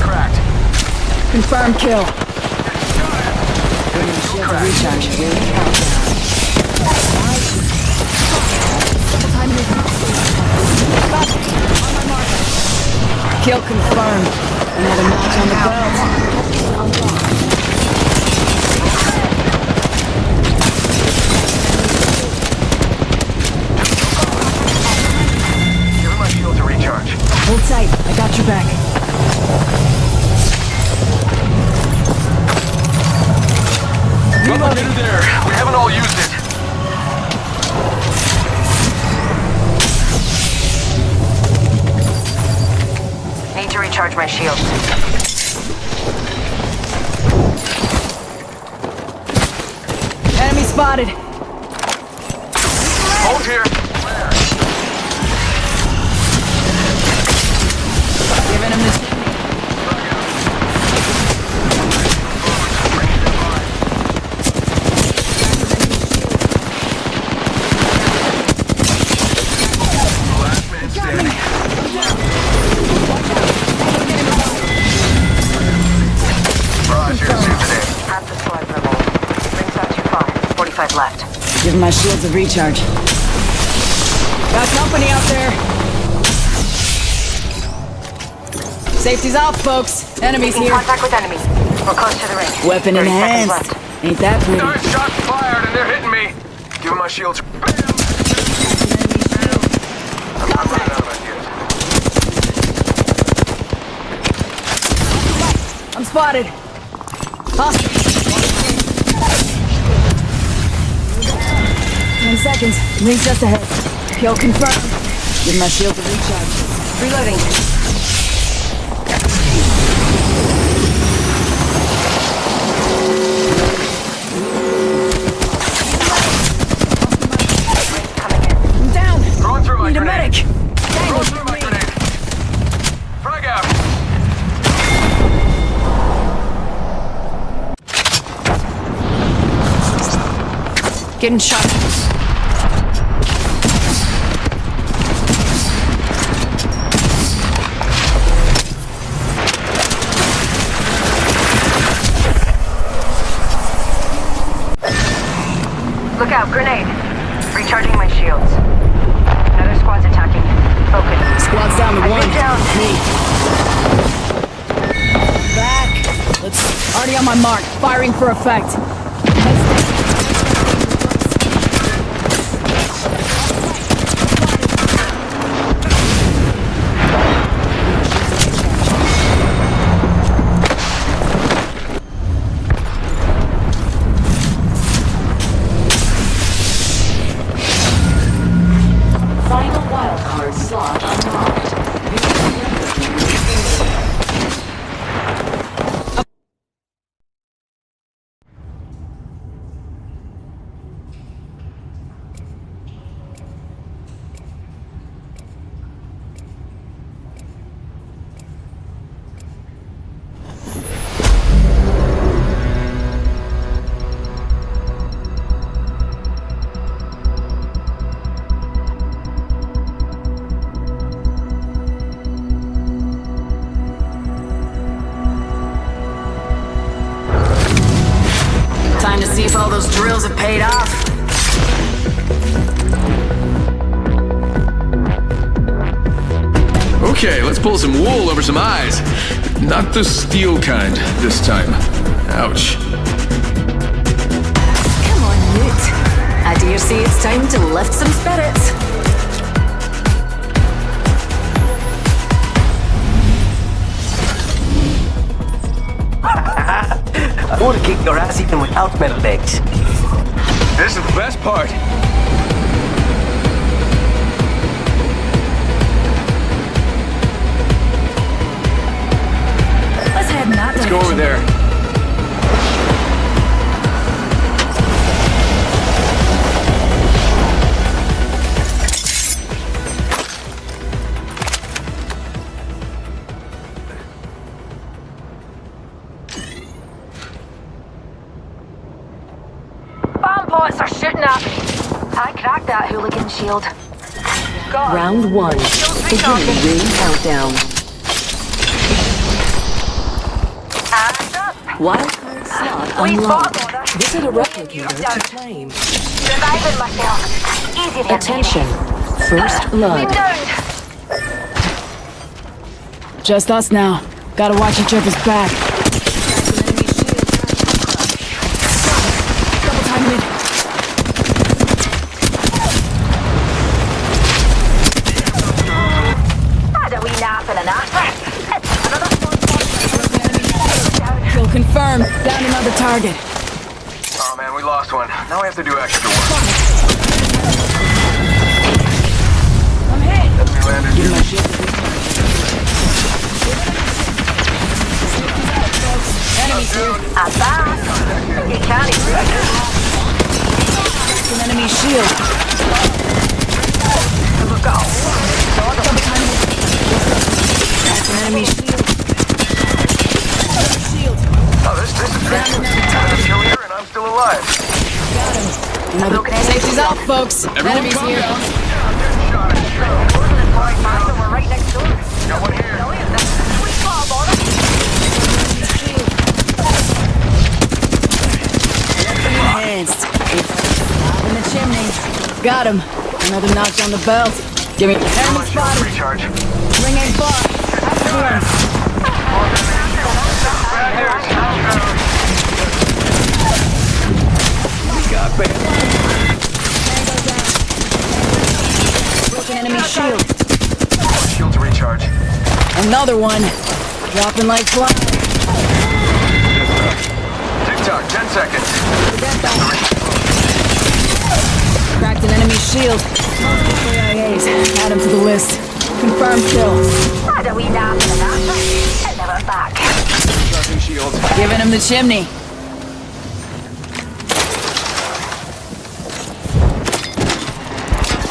Cracked. Confirm kill. Shield to recharge. Kill confirmed. Another notch on the belt. Give him my shield to recharge. Hold tight. I got your back. Reloading there. We haven't all used it. Need to recharge my shields. Enemy spotted. Hold here. Giving him the chin. Last man standing. Roger, Super Dave. Half the squad level. Rings not too far. 45 left. Give my shields a recharge. Got company out there. Safety's off, folks. Enemies In here. contact with enemy. We're close to the ring. Weapon in 30 seconds hand. left. Ain't that pretty? Nice shots fired and they're hitting me. Give him my shields. Bam! I'm running out of ideas. I'm spotted. Hostile. 10 seconds. Ring's just ahead. Kill confirmed. Give my shield a recharge. Reloading. I'm down. Throwing through my Need a grenade. medic. Throwing through my grenade. Frag out. Getting shot. Look out, grenade. Recharging my shields. Another squad's attacking. Focus. Squad's down to I've one. been down. Me. Back. Let's. Already on my mark. Firing for effect. Final Wildcard slot unlocked. Time to see if all those drills have paid off. Okay, let's pull some wool over some eyes. Not the steel kind this time. Ouch. Come on, Newt. I dare say it's time to lift some spirits. I would have kicked your ass even without metal legs. This is the best part. Let's head in that Let's go over there. Bomb pots are shooting at me. I cracked that hooligan shield. God. Round 1. Beginning ring countdown. And up. Wildcard slot We unlocked. fought on Visit a replicator to claim. Reviving myself. Easy there, Attention. First baby. blood. Been downed. Just us now. Gotta watch each other's back. Double time it. Had a wee nap and an after. Another one. Kill confirmed. Down another target. Oh man, we lost one. Now we have to do extra work. I'm hit. We landed. Give my shit. Enemies here. I'm back. You can't even. An enemy shield. Look out. That's an enemy shield. Shield. Oh, this is great. I'm a killer and I'm still alive. Another safety's out, folks. Enemies calm here. down. Shot it. We're right next door. Got one here. Sweet ball, boy. Enhanced. In the chimney. Got him. Another notch on the belt. Give me My enemy shield spotted. recharge. Ring ain't far. After him. Bad news. Broken enemy shield. Shield to recharge. Another one. Dropping like flies. TikTok, 10 seconds. Cracked an enemy shield. AIAs. Add him to the list. Confirmed kill. Had a wee nap and an after. And never back. Charging shield. Giving him the chimney.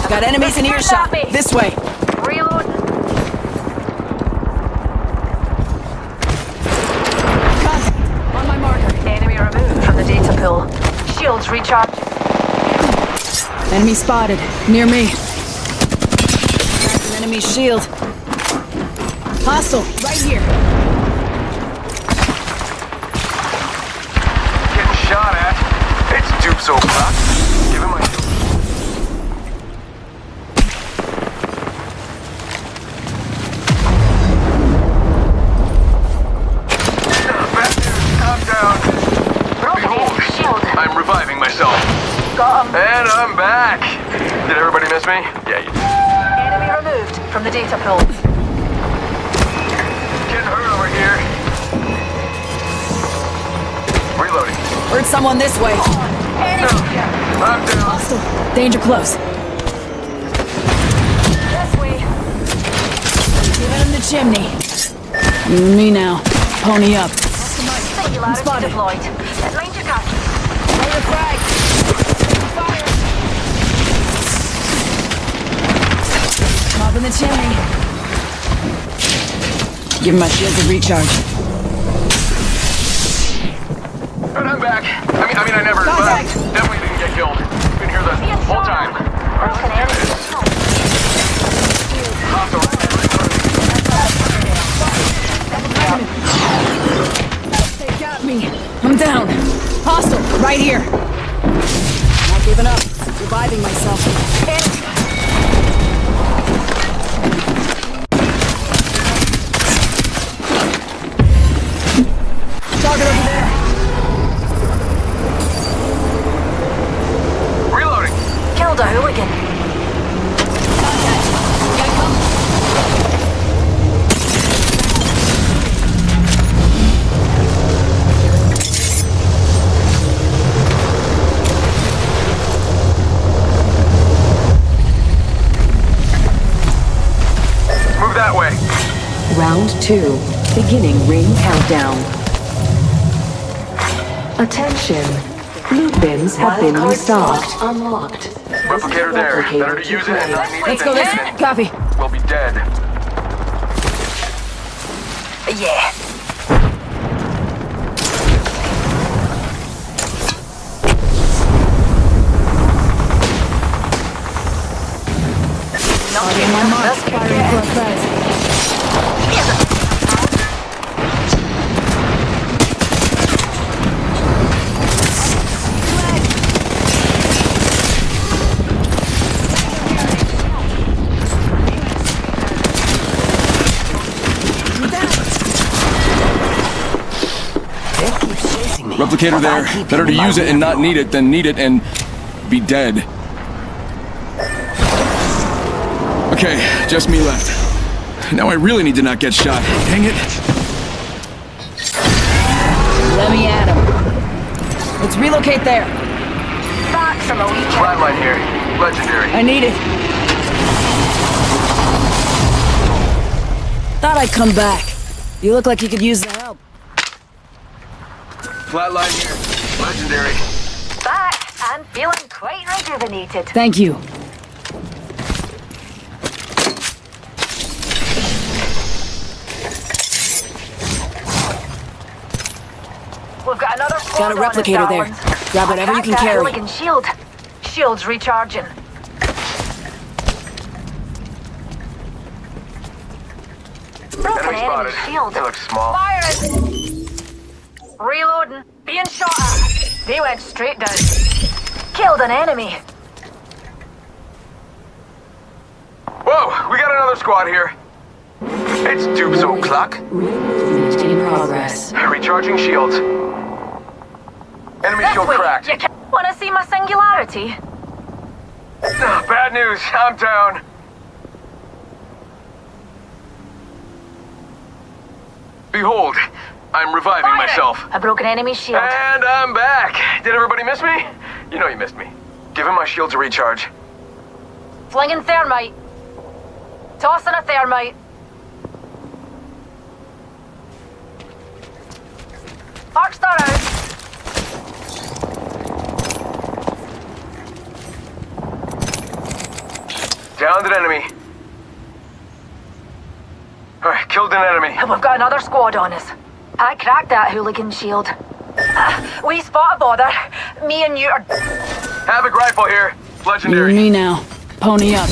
Got enemies in earshot. This way. Reload. Contact. On my marker. Enemy removed from the data pool. Shields recharged. Enemy spotted. Near me. Cracked an enemy shield. Hostile. Right here. Getting shot at. It's Dupes o'clock. Give him my shield. Bad news. Calm down. Broken enemy shield. I'm reviving myself. Got him. And I'm back. Did everybody miss me? Yeah, you did. Enemy removed from the data pool. Getting hurt over here. Reloading. Heard someone this way. I'm down. Hostile. Danger close. chimney. You and me now. Pony up. Singularity spotted. deployed. Mind your gun. Lay the frag. Fire. Top in the chimney. Give my shields a recharge. And I'm back. I mean, I never, Contact. definitely didn't get killed. Been here the whole time. Broken enemy. They got me. I'm down. Hostile, right here. Not giving up. Reviving myself. Target over there. Reloading. Killed a hooligan. Move that way. Round 2. Beginning ring countdown. Attention. Loot bins have been restocked. Unlocked. Replicator there. Better to use it and not need it. Let's go this way. Copy. We'll be dead. Yeah. On my mark. Firing for a prize. Replicator there. Better to use it and not need it than need it and be dead. Okay, just me left. Now I really need to not get shot. Dang it. Let me at him. Let's relocate there. Back from a weekend. Flatline here. Legendary. I need it. Thought I'd come back. You look like you could use the help. Flatline here. Legendary. Back and feeling quite rejuvenated. Thank you. We've got another Got a replicator there. Grab whatever you can carry. Hooligan shield. Shield's recharging. Broken Enemy enemy spotted. shield. They look small. Firing! Reloading. Being shot at. They went straight down. Killed an enemy. Whoa, we got another squad here. It's Dupes o'clock. Movement in progress. Recharging shields. Enemy This shield way. cracked. You want to see my singularity? Bad news. I'm down. Behold, I'm reviving Firing. myself. A broken enemy shield. And I'm back. Did everybody miss me? You know you missed me. Give him my shield to recharge. Flinging thermite. Tossing a thermite. Arc star out. Downed an enemy. Alright, killed an enemy. And we've got another squad on us. I cracked that hooligan shield. We spot a bother. Me and you are... Havoc rifle here. You Legendary. and me now. Pony up.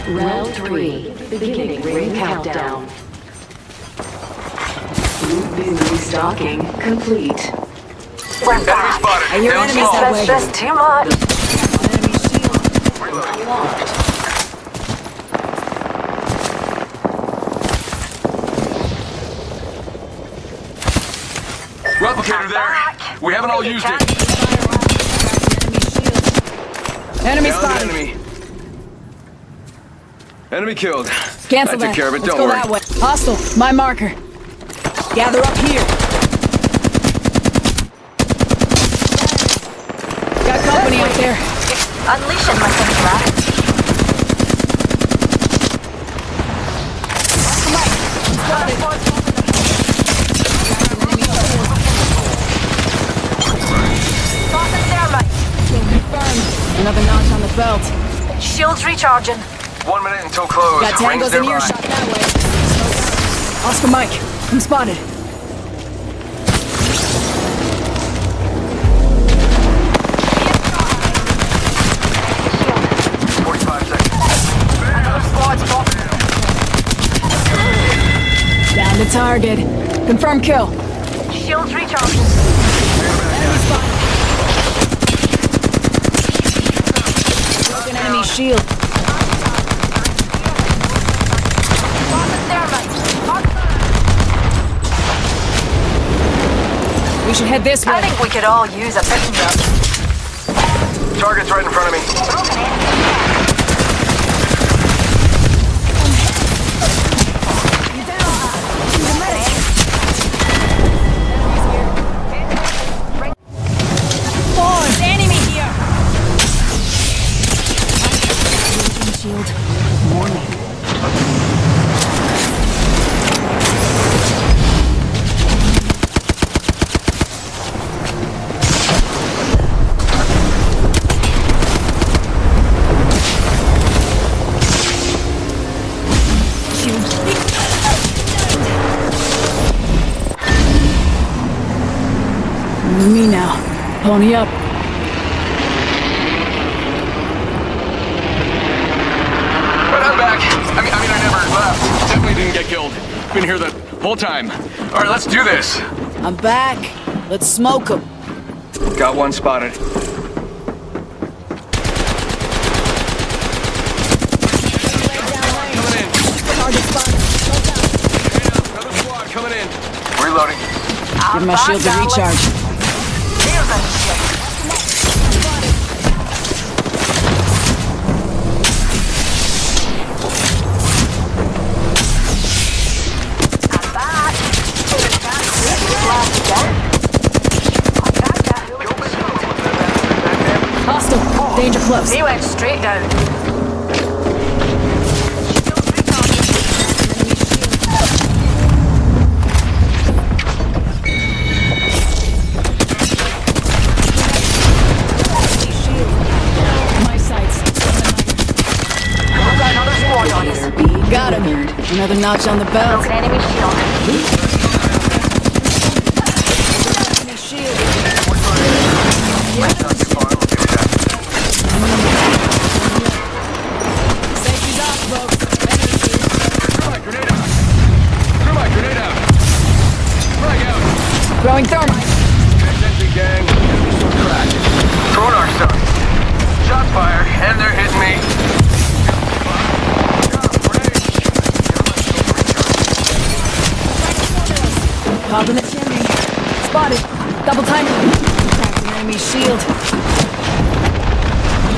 Round 3. Beginning ring countdown. Loot bin restocking complete. We're Enemy back. spotted. I hear Down enemies small. that way. That's just too much. Enemy shield. Reloading. Unlocked. Replicator there. Back. We haven't all used it. Enemy Downed spotted. an enemy. Enemy killed. Cancel I that. took care of it, Let's don't go worry. that way. Hostile. My marker. Gather up here. Got company out there. Unleashing my singularity. the belt. Shields recharging. 1 minute until close. Got Rings tangos in nearby. earshot that way. Oscar Mike, I'm spotted. 45 seconds. Down to target. Confirm kill. Shields recharging. Broken enemy shield. We should head this I way. think we could all use a pick me up. Target's right in front of me. There's enemy here. Shield. Morning. Me now. Pony up. But I'm back. I mean, I never left. Definitely didn't get killed. Been here the whole time. All right, let's do this. I'm back. Let's smoke 'em. Got one spotted. Coming in. Target spotted. Another squad coming in. Reloading. Give my shield a recharge. Hostile. Danger close. He went straight down. My sights. Got him. Another notch on the belt. Broken enemy shield. Enemy shield. Safety's off, folks. Throw my grenade out. Throw my grenade out. Frag out. Throwing thermite. Entry gang. Enemy still cracked. Throwing our stuff. Shot fire, and they're hitting me. Pop in the chimney. Spotted. Double timing. Cracked an enemy shield.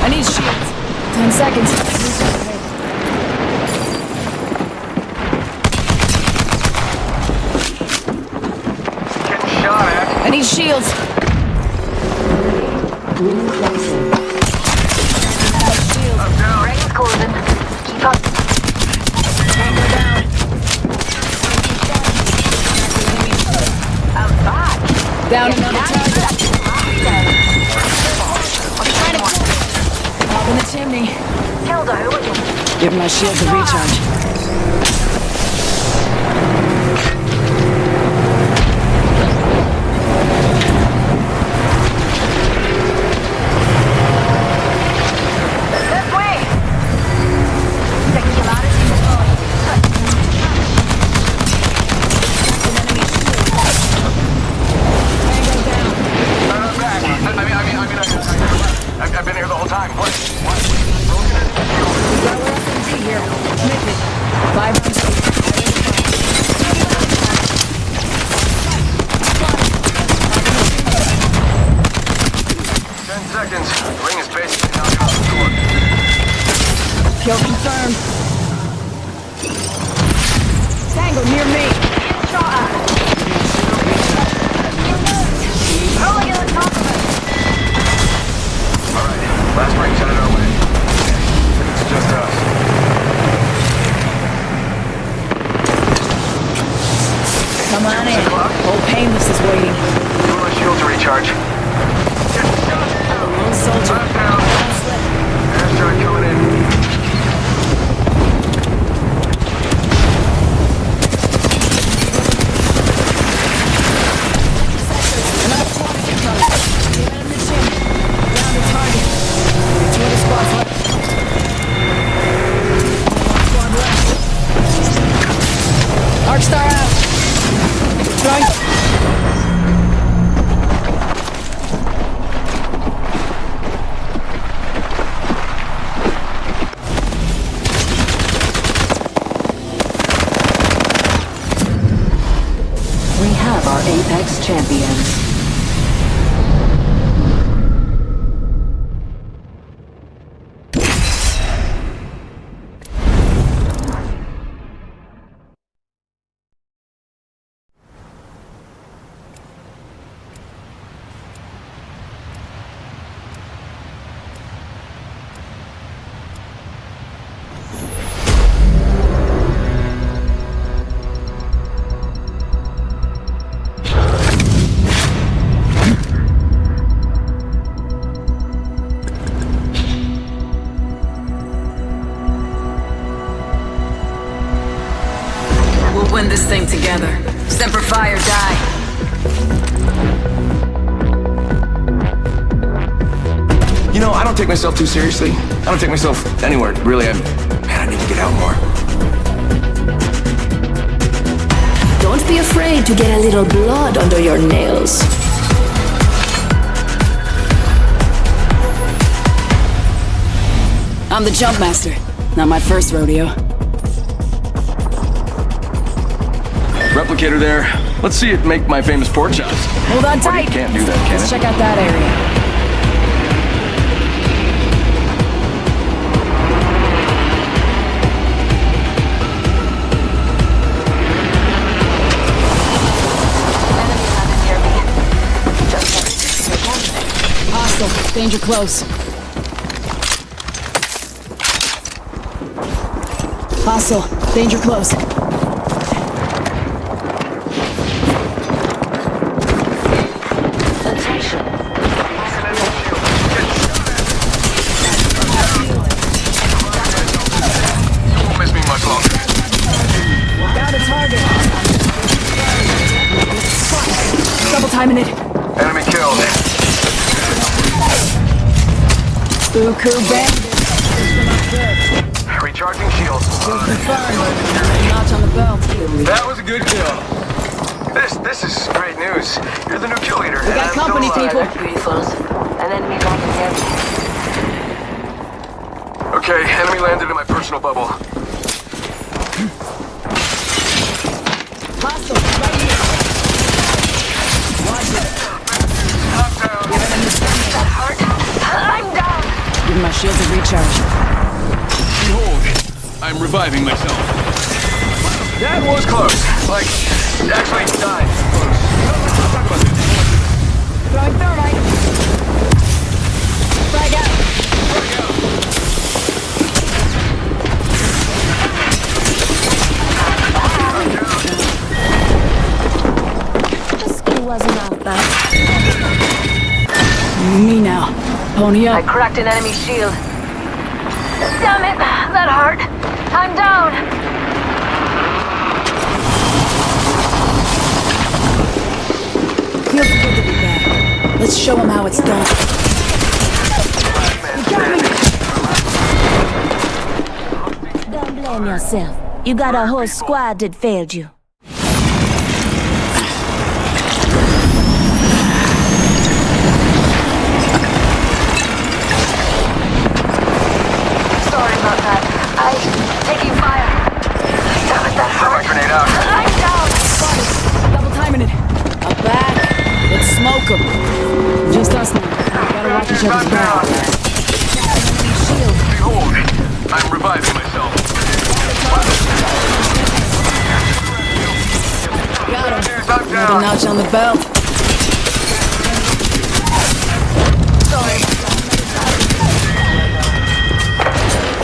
I need shields. 10 seconds. Getting shot at. I need shields. Ring closing. I'm down. Rings closing. Keep up. Tango down. I'm back. Down another target. Pop in the chimney. Killed a hooligan. Give my shield a recharge. This way. Singularity deployed. An enemy shield. Tango down. I'm back. I've been here the whole time. What? Got our SMG here. Sniff it. 5 rounds. 10 seconds. Ring is basically knocking off the door. Kill confirmed. Tango near me. Shot at. Hooligan on top of it. All right. Last ring's headed our way. It's just us. Come on in. Old Painless is waiting. Doing my shield to recharge. Lone soldier. I'm down. Don't slip. There's champions. We'll win this thing together. Semper Fi or die. You know, I don't take myself too seriously. I don't take myself anywhere, really. I need to get out more. Don't be afraid to get a little blood under your nails. I'm the jump master. Not my first rodeo. Replicator there. Let's see it make my famous pork chops. Hold on Or tight. you can't do that, can Let's it? check out that area. Hostile. Danger close. Hostile. Danger close. Won't miss me much longer. Got a target. Double timing it. Enemy killed. Buku bandit. Recharging shields. Notch on the belt. That was a good kill. This is great news. You're the new kill leader. We got company, people. An enemy landed there. Okay, enemy landed in my personal bubble. Hostile. Right here. Watch it. I'm down. Give my shields a recharge. Behold, I'm reviving myself. That was close. Like, actually died. Close. Let's talk about this. Throwing thermite. Frag out. The skill wasn't all bad. Me now. Pony I up. cracked an enemy shield. Damn it, that hurt. I'm down. Feels good to be back. Let's show them how it's done. Don't blame yourself. You got a whole squad that failed you. Sorry about that. Taking fire. Damn it, that hurt. Grenade out. I'm down. Double timing it. Up back. Let's smoke them. Just us now. Gotta watch each other's back. Shield. Behold, I'm reviving myself. Got him. Another notch on the belt. Sorry.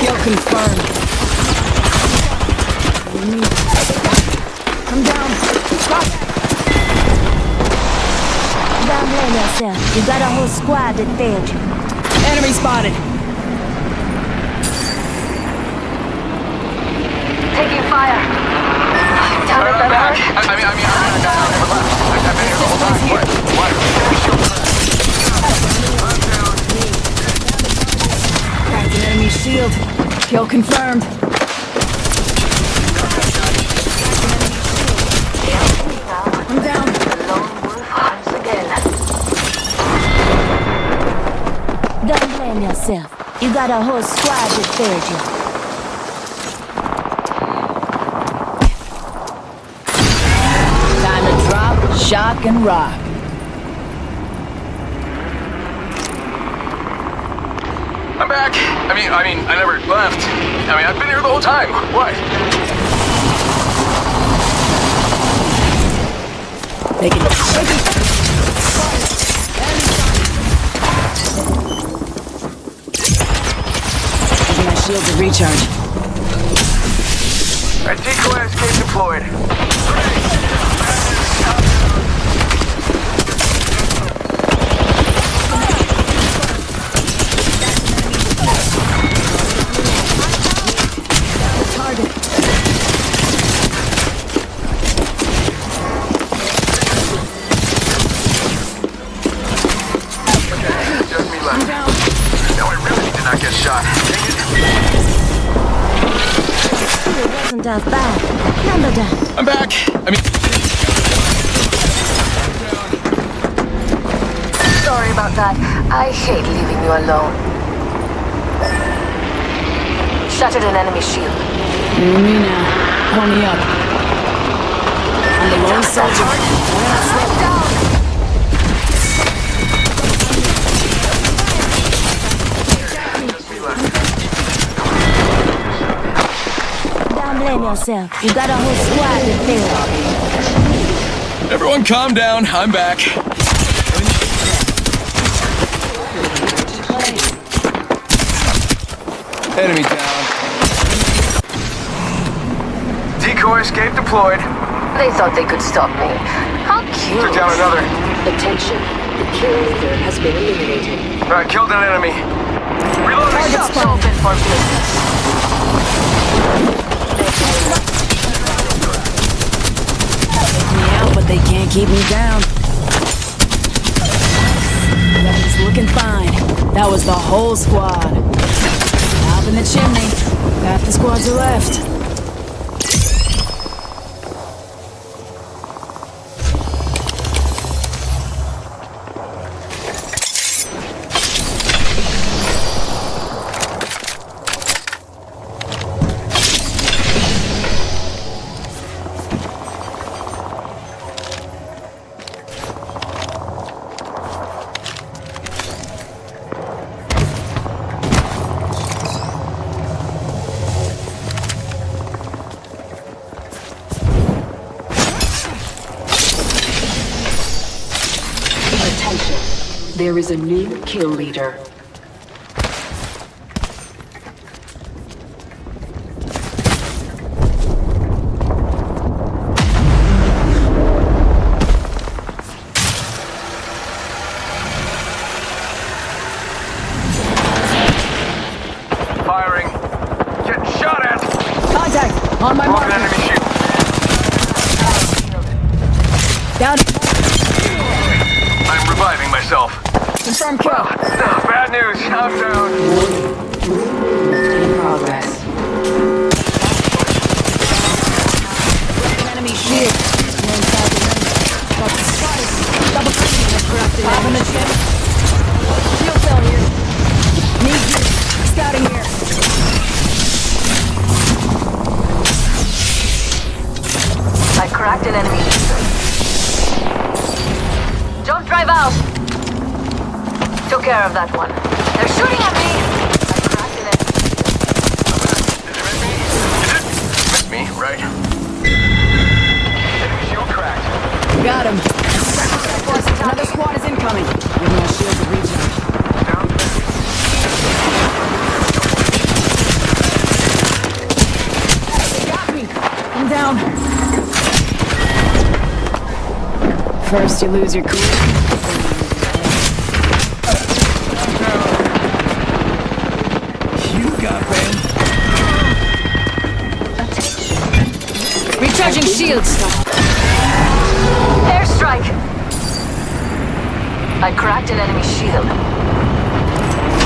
Kill confirmed. I'm down. Stop. Don't blame yourself. You got a whole squad that failed you. Enemy spotted. Taking fire. Damn it, that hurt. I never left. I've been here the whole time. What? Cracked an enemy shield. Kill confirmed. I'm down. Lone wolf hunts again. Don't blame yourself. You got a whole squad that failed you. Time to drop shock and rock. I'm back. I never left. I've been here the whole time. What? Make it. Giving my shields a recharge. Our decoy escape deployed. Just me left. No, I really did not get shot. It wasn't as bad. Remember that. I'm back. Sorry about that. I hate leaving you alone. Shattered an enemy shield. You and me now. Pony up. I'm the lone soldier. We're not slowed down. Don't blame yourself. You got a whole squad to fill. Everyone calm down. I'm back. Enemy down. Decoy escape deployed. They thought they could stop me. How cute. Took down another. Attention, the kill leader has been eliminated. Alright, killed an enemy. Reloading. Shop's open for business. Take me out, but they can't keep me down. Weapons looking fine. That was the whole squad. Up in the chimney. Half the squads are left. Attention, there is a new kill leader. Firing. Getting shot at. Contact! On my Broken marker. enemy shield. Down. I'm reviving myself. Confirm kill. Bad news. I'm down. In progress. Enemy shield. We're inside the ring. Got the spice. Double cleaning has corrupted. Pop in the chip. Shield cell here. Need you. Scouting here. I cracked an enemy shield. Don't drive out. Took care of that one. They're shooting at me. I cracked an enemy. Missed me, right? Enemy shield cracked. Got him. Another squad is incoming. Give my shield a recharge. Down. Got me. I'm down. First you lose your cool. You got Ben. Recharging shields. Airstrike. I cracked an enemy shield.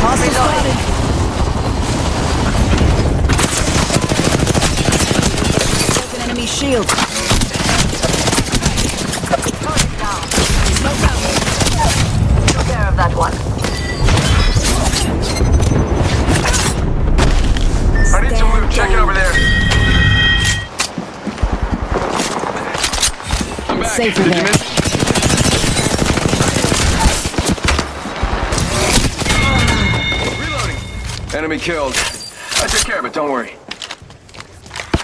Hostile spotted. Broken enemy shield. Took care of that one. I need some loot. Check it over there. I'm back. Safer Did you there. miss? enemy killed. I took care of it, don't worry.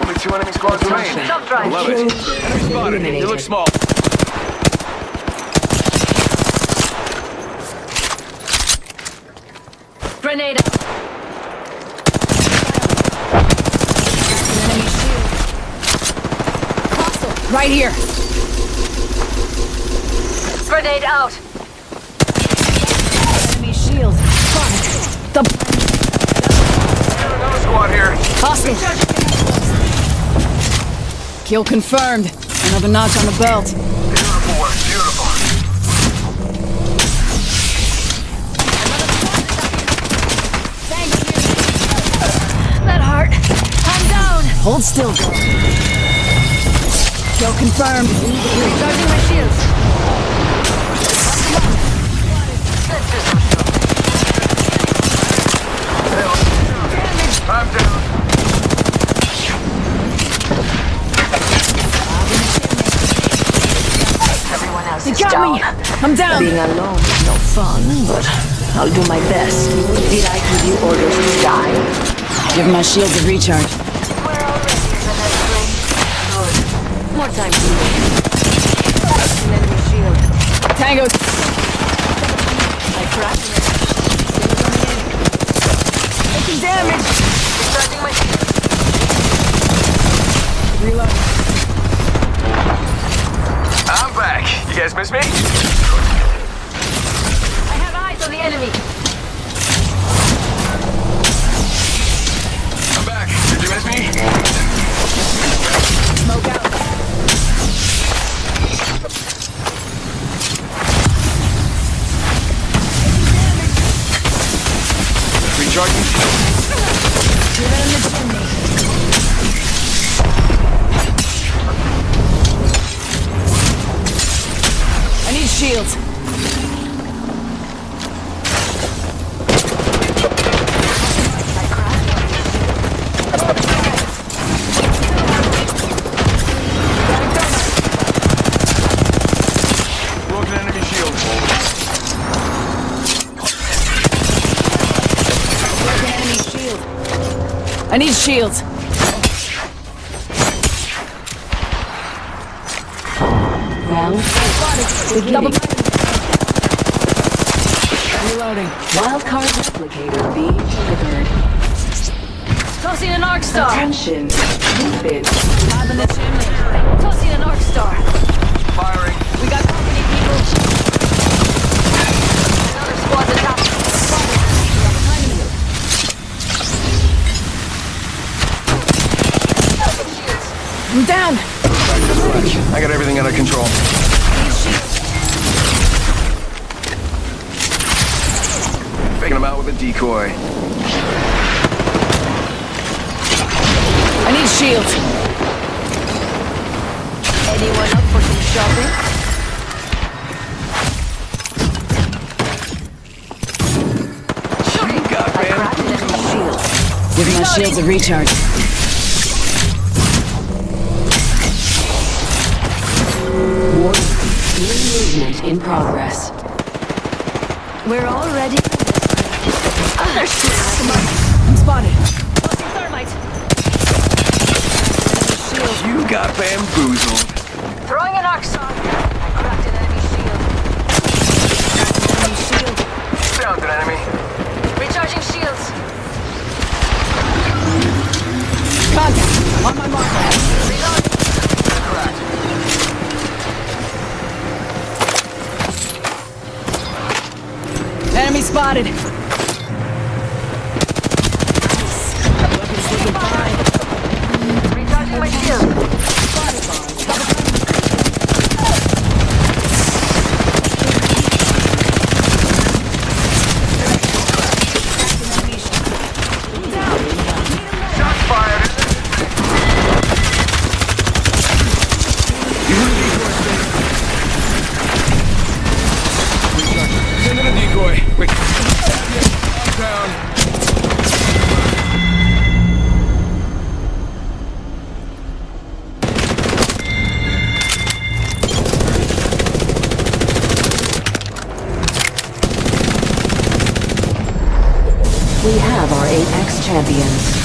Only 2 enemy squads remain. Jump drive. Love it. Enemy spotted. You look small. Grenade out. Enemy shield. Hostile. Right here. Grenade out. Enemy shield. Spotted. The Another squad here. hostile. Kill confirmed. Another notch on the belt. Beautiful work, beautiful. That heart. Calm down. Hold still. Kill confirmed. Recharging my shields. I'm down. Everyone else They is got down. me. I'm down. Being alone is no fun, but I'll do my best. Did I give you orders to die? Give my shields a recharge. We're already in the next ring. Good. More time to wait. An enemy shield. Tango. I cracked it. Taking damage. Recharging my shield. Reload. I'm back. You guys miss me? I have eyes on the enemy. I'm back. Did you miss me? Smoke out. Recharging. Give it in the chimney. I need shields. Broken enemy shield. Enemy shield. I need shields. Round Double. beginning. Reloading. Wildcard replicator being delivered. Tossing an arc star. Attention. Refit. Hop in the chimney. Tossing an arc star. Firing. We got company, people. Another squad's attacking. I'm down. I got everything under control. Faking him out with a decoy. I need shields. Anyone up for some shopping? You got bamboozled. Give my shields a recharge. Movement in progress. We're already. I'm spotted. Tossing thermite. You got bamboozled. Throwing an arc star. I cracked an enemy shield. Downed an enemy. Recharging shields. Contact. On my mark. Reload. Cracked. Enemy spotted. Recharging my shield. Shots fired. Send in a decoy. Wait. champions.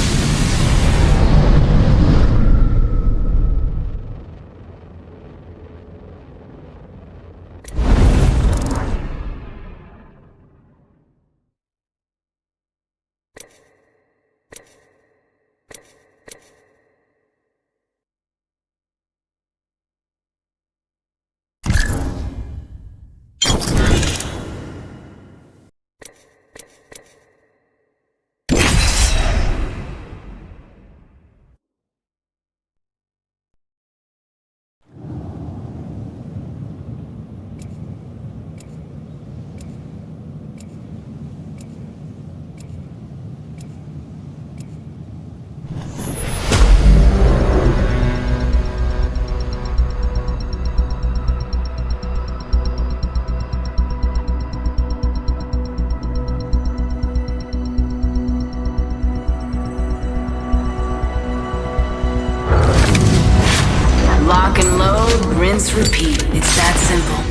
Lock and load, rinse, repeat. It's that simple.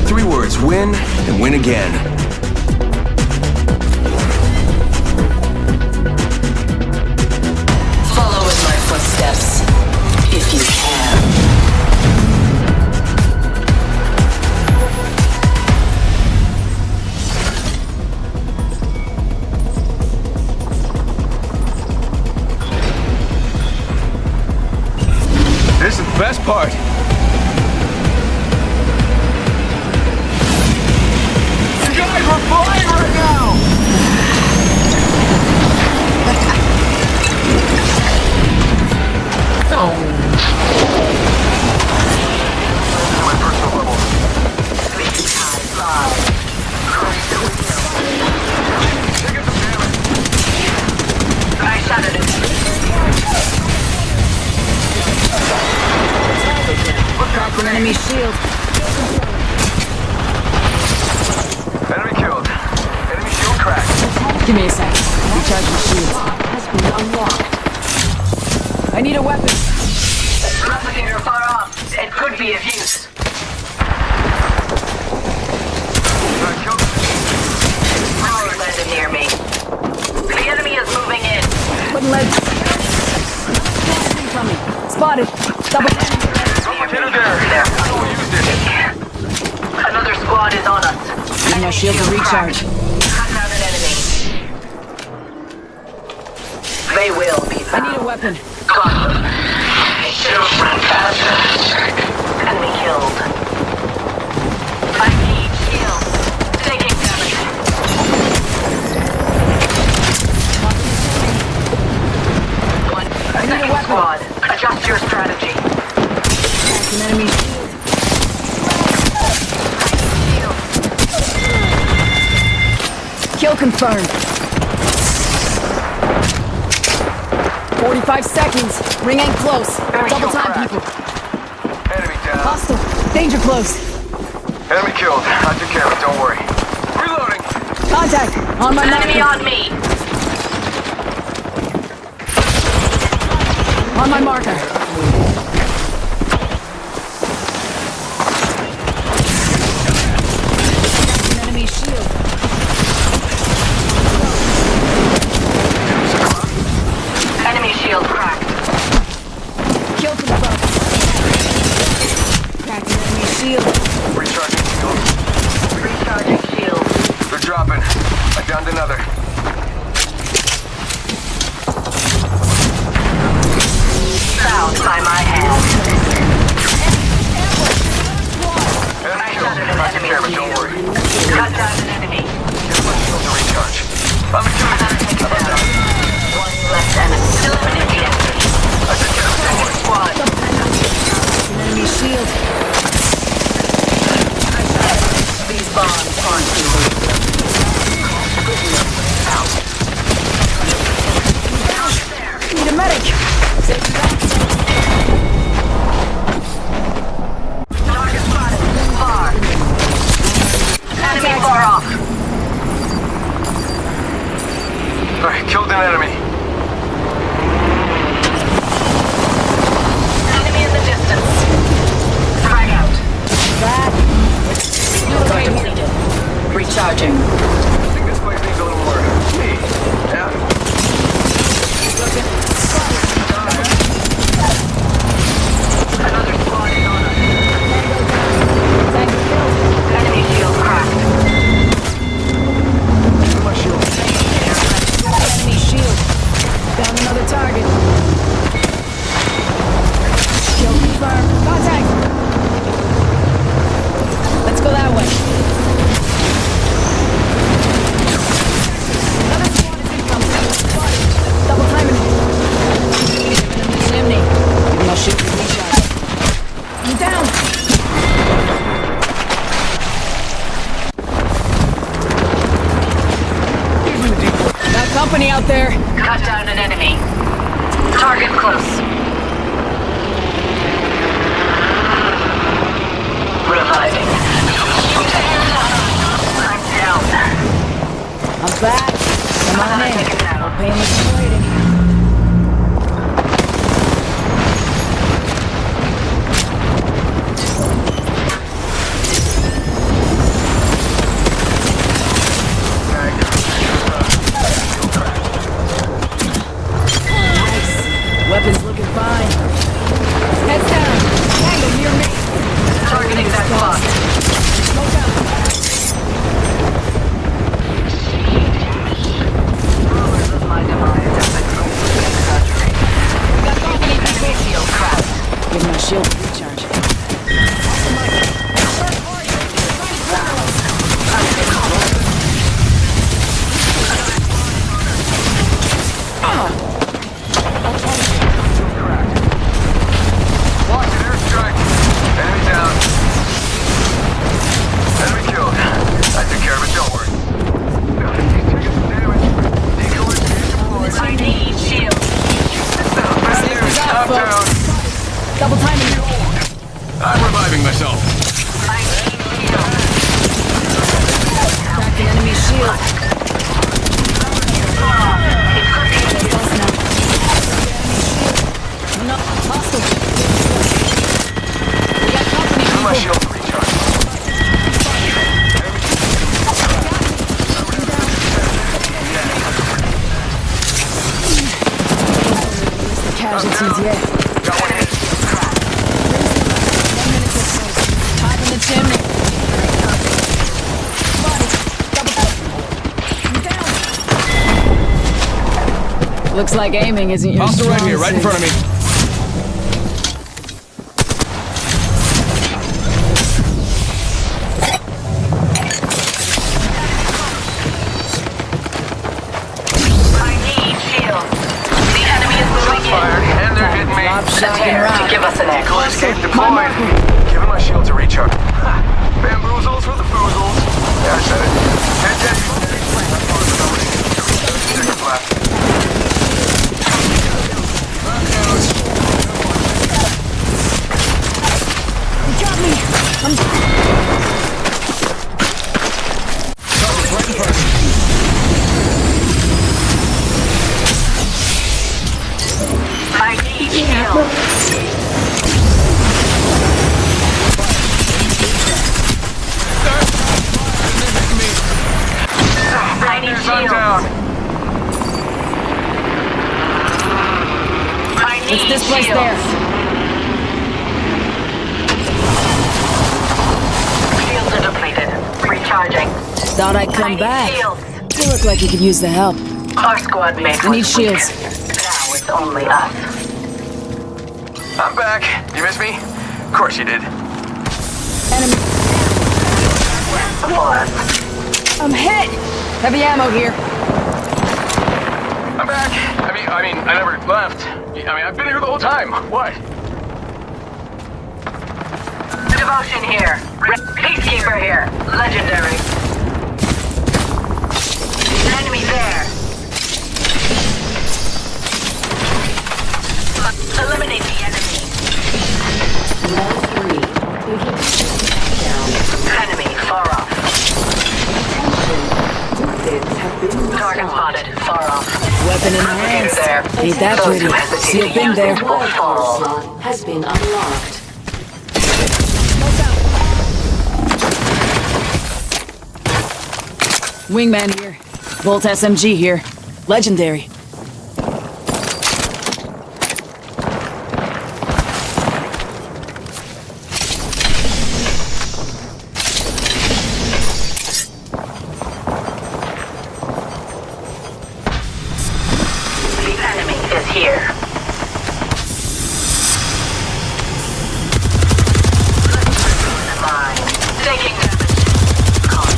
3 words, win and win again. Follow in my footsteps, if you can. This is the best part. You guys, we're flying right now! I shot at it. Cracked an enemy shield. Enemy killed. Enemy shield cracked. Give me a sec. Recharge my shields. Has been unlocked. I need a weapon. Replicator far off. It could be of use. Killed. Power landed near me. The enemy is moving in. Wouldn't let. From me. Spotted. Double. Get her there. We'll use it. Another squad is on us. Give my shield a recharge. Cut down an enemy. They will be I need a weapon. gone. I should have run faster. Enemy killed. I need shield. Taking damage. I need a weapon. Squad, adjust your strategy. Cracked an enemy shield. Kill confirmed. 45 seconds. Ring ain't close. Double time, people. Enemy down. Hostile. Danger close. Enemy killed. I took care of it, don't worry. Reloading. Contact. On my Enemy marker. on me. On my marker. An enemy shield. Enemy shield cracked. Kill confirmed. Cracked an enemy shield. Recharging shield. Recharging shield. They're dropping. I downed another. Found by my hand. Enemy killed. I took care of it, don't worry. Cut down an enemy. Give my shield to recharge. I'm a Take it down. One less enemy. Eliminate the enemy. I took care of it, don't worry. Squad. An enemy shield. These bombs aren't illegal. Need a medic. Target spotted. Far. Enemy far off. Alright, killed an enemy. Enemy in the distance. Frag out. That. Completed. Recharging. Any out there? Cut down an enemy. Target close. Reviving. I'm down. I'm back. Come on in. No painless waiting. Weapons looking fine. Heads down. Tango near me. Targeting that block. Smoke out. Rumors of my demise have been completely exaggerated. We got company people. Enemy shield cracked. Give my shield a recharge. Watch an airstrike. Enemy down. Enemy killed. I took care of it, don't worry. He's taking some damage. Decoy is deployed. I need shield. Top down. Double timing. I'm reviving myself. I need shield. Cracking enemy shield. It could be No, hostile. We got company Give my people. shield to recharge. The casualties yet. Got one hit. 1 minute to close. Top in the chimney. Body. Double tap. I'm down. Looks like aiming isn't your Hostile right strong here, right in suit. front of me. I need shield. The enemy is moving Fired, in. and they're hitting me. Drop shot and Prepare to rock. give us an Decoy edge. escape deployed. Giving my shield to recharge. Ha. Bamboozles for the foozles. Yeah, I said it. Head dead. Second left. You got me. Target's right in front of me. I need shield. I need Sun shield. down. I need It's this place shield. there. Shields are depleted. Recharging. Thought I'd I come need back. shields. You look like you could use the help. Our squad mate I need was weak. shields. Now it's only us. I'm back. You miss me? Of course you did. Enemy. For us. I'm hit. Heavy ammo here. I'm back. I mean, I never left. I've been here the whole time. What? Devotion here. Peacekeeper here. Legendary. Enemy there. Eliminate the enemy. Round 3. Down. Enemy far off. Methods have been Target spotted. Far off. Weapon in Propagator hands. there. Ain't that Those pretty. who hesitate Sealed to in use there. it will fall. slot has been unlocked. Wingman here. Bolt SMG here. Legendary. The enemy is here. Mine. Taking damage. Caught.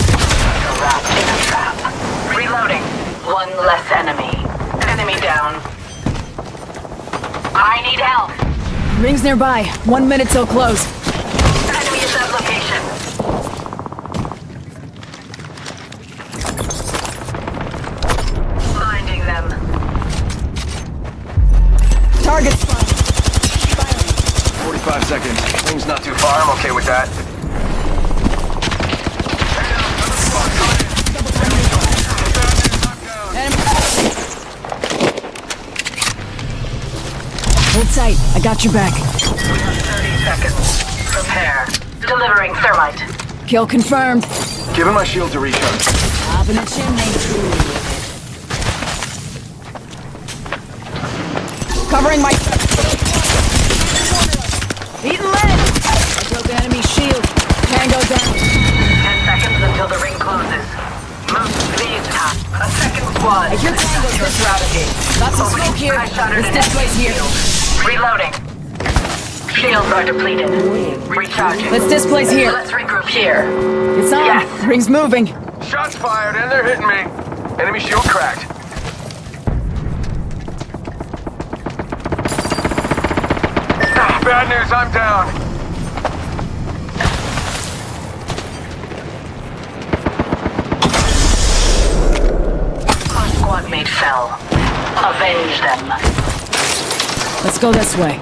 Wrapped in a trap. Reloading. One less enemy. Enemy down. I need help. Rings nearby. 1 minute till close. Enemy is at location. Finding them. second. Ring's not too far. I'm okay with that. Hold tight. I got your back. 30 seconds. Prepare. Delivering thermite. Kill confirmed. Giving my shield to recharge. Up in the chimney. Covering my... Eating lead! I broke the enemy shield. Tango down. 10 seconds until the ring closes. Move these top. A second squad. I hear tangos this route. Lots of smoke here. Let's displace here. Reloading. Shields are depleted. Recharging. Let's displace here. Let's regroup here. It's on. Yes. Ring's moving. Shots fired and they're hitting me. Enemy shield cracked. Bad news, I'm down. Our squad mate fell. Avenge them. Let's go this way.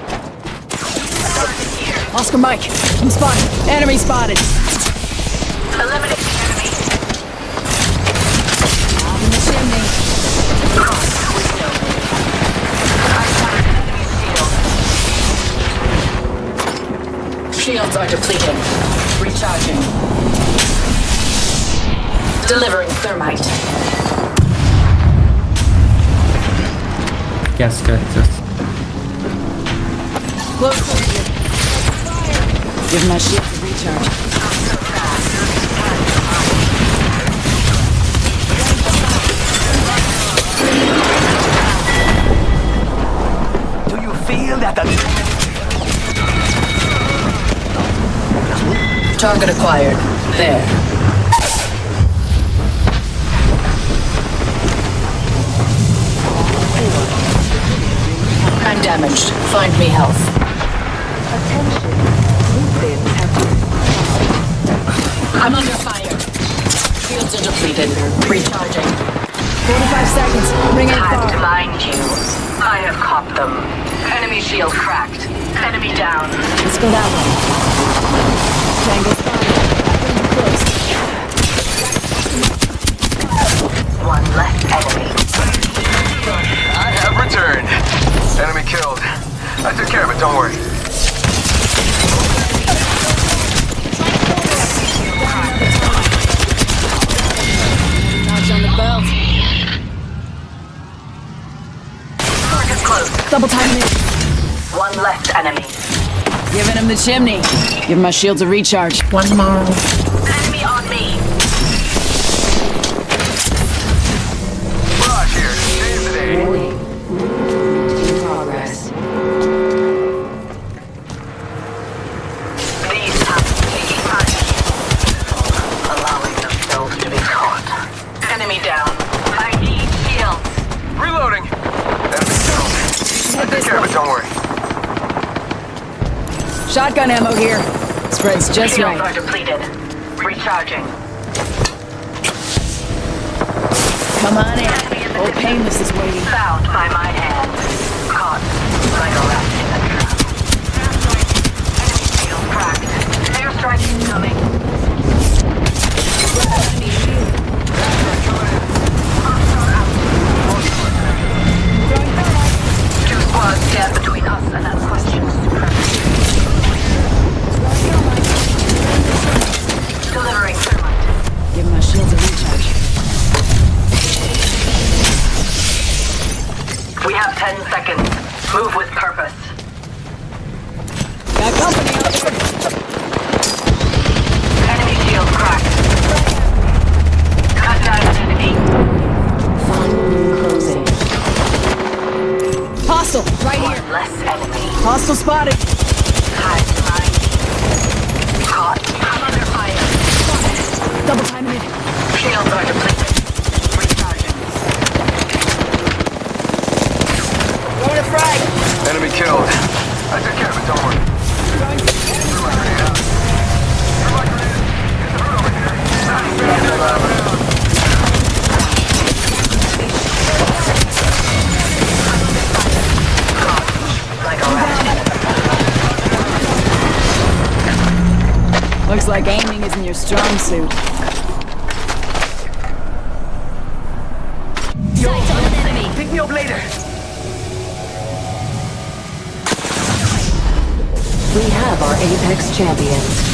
Oscar Mike, I'm spotted. Enemy spotted. Eliminate the enemy. Up in the chimney. Cross the window. I spotted enemy shield. Shields are depleted. Recharging. Delivering thermite. Yes, good. Close. Give my shield to recharge. Do you feel that? Target acquired. There. I'm damaged. Find me health. I'm under fire. Shields are depleted. Recharging. 45 seconds. Ring ain't Time to far. mind you. I have caught them. Enemy shield cracked. Enemy down. Let's go that way. Tango spotted. One less enemy. I have returned. Enemy killed. I took care of it, don't worry. Notch on the belt. Target close. Double timing it. One less enemy. Giving him the chimney. Give my shield to recharge. One more. Enemy on me. Raj here. Save the day. In progress. These have taking time. Allowing themselves to be caught. Enemy down. I need shields. Reloading. Enemy killed. I took care of it, don't worry. Shotgun ammo here. Spreads just Shields right. are depleted. Recharging. Come on in. Old Painless is waiting. Found by my hand. Caught like a rat in a trap. Enemy shield cracked. Airstrike incoming. Enemy shield. Two squads stand between us and that question. Delivering thermite. Give my shield to recharge. We have 10 seconds. Move with purpose. Got company out there. Enemy shield cracked. Cut down an enemy. Final ring closing. Hostile, right here. One less enemy. Hostile spotted. Hide behind. Caught. I'm under fire. Double timing it. Shields are depleted. Recharging. Going to frag. Enemy killed. I took care of it, don't worry. Threw my grenade out. Threw my grenade. Get the hood over here. Like a rat. like aiming isn't your strong suit. Sight on an enemy. Pick me up later. We have our Apex champions.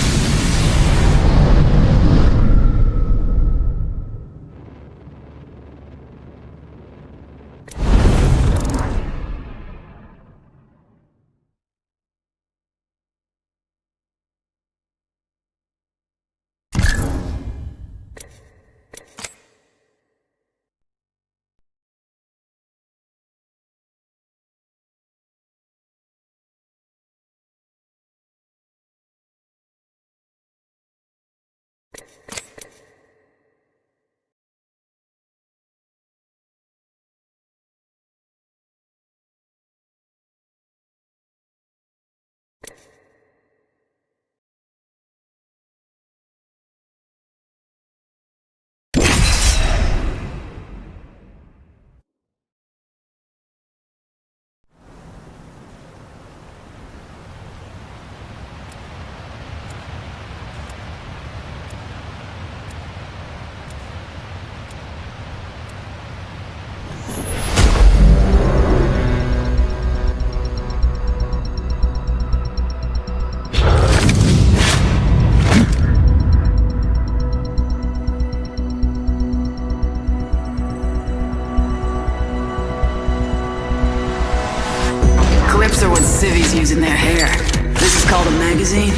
Clips are what civvies use in their hair. This is called a magazine.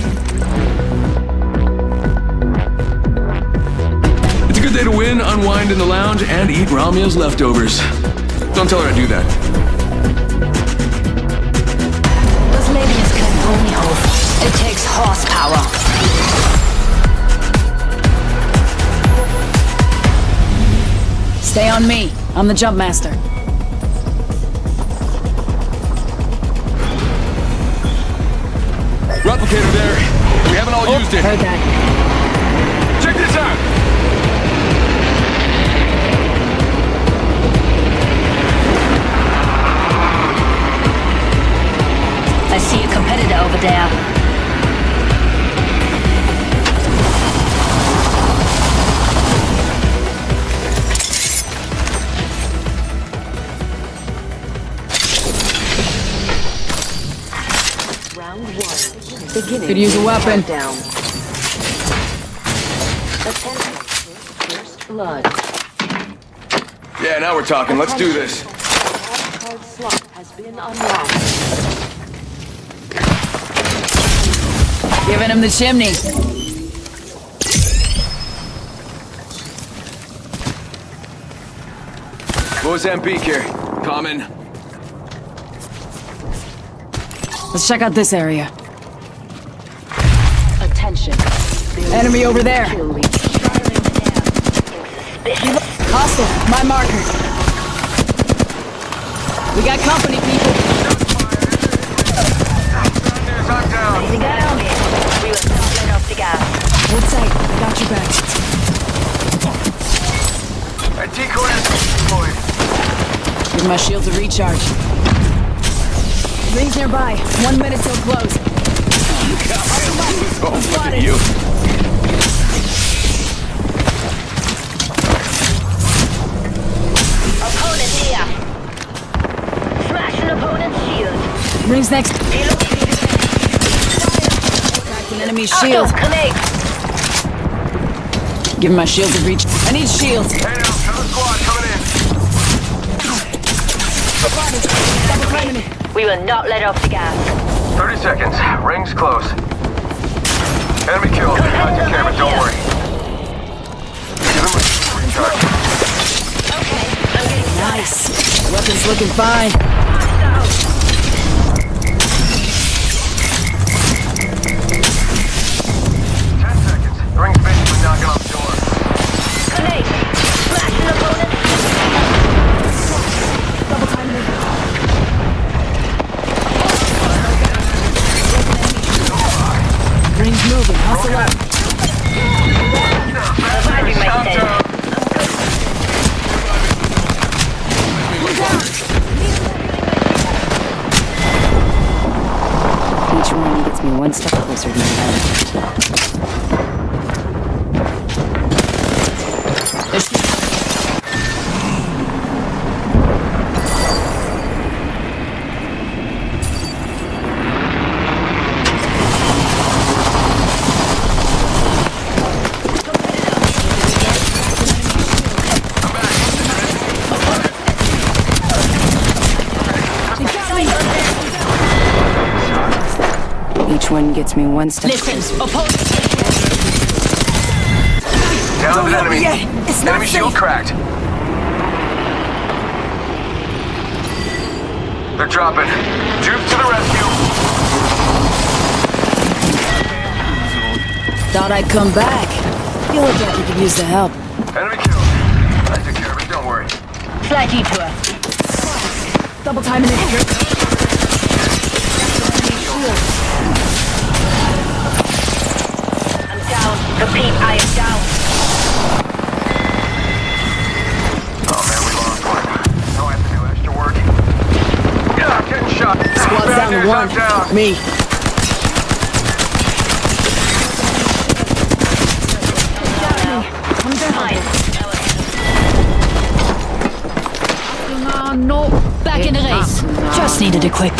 It's a good day to win, unwind in the lounge, and eat Ramia's leftovers. Don't tell her I do that. Those ladies can only hope. It takes horsepower. Stay on me. I'm the jump master. Replicator there. We haven't all used it. Heard that. Check this out. I see a competitor over there. Round one. Beginning. Could use a weapon. Down. Attention. First blood. Yeah, now we're talking. Let's do this. Card slot has been unlocked. Giving him the chimney. Mozambique here. Common. Let's check out this area. Attention. Enemy over there. Kill leader. Hostile. My marker. We got company, people. I'm down. We will not let off the gas. Hold tight. Got your back. That decoy is deployed. Give my shields a recharge. Rings nearby. 1 minute till close. Oh, look at you. Opponent here. Smash an opponent's shield. Rings next. Cracked an enemy shield. Connect. Give my shields a reach. I need shields. Hey now, another squad coming Double timing it. We will not let off the gas. in. 30 seconds. Rings close. Enemy killed. I take care of it, don't worry. Give him a recharge. Okay, I'm getting Nice. Weapon's looking fine. 10 seconds. The ring's basically knocking on the door. Connect. Smash an opponent. Double timing it. Rings moving. Hustle up. Reviving myself. Each one gets me one step closer to my end. one gets me one step Listen, closer. opponent. Down an help me enemy. yet. It's not Enemy shield safe. cracked. They're dropping. Troops to the rescue. Thought I'd come back. You look like you could use the help. Enemy killed. I took care of it, don't worry. Flight detour. Double time in here. I'm down. Repeat, I am down. Oh man, we lost one. No, I have to do extra work. Yeah, getting shot. Squad's Bad down to news, one. I'm down. Me. I'm fine. No. Back in the race. Just needed a quick.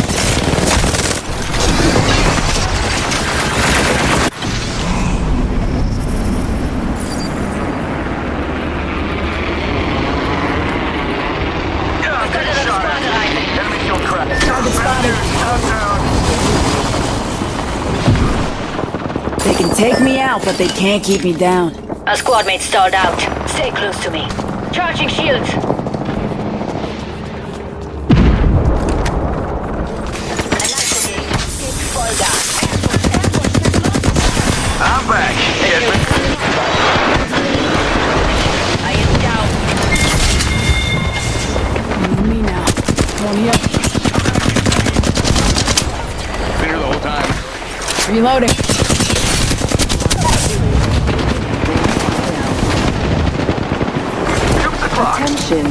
Yeah, getting shot at. Enemy shield cracked. Target spotted. I'm down. They can take me out, but they can't keep me down. A squad mate stalled out. Stay close to me. Charging shields. I'm back. Yes, I am down. Me now. One here. Been here the whole time. Reloading. troops o'clock. Attention.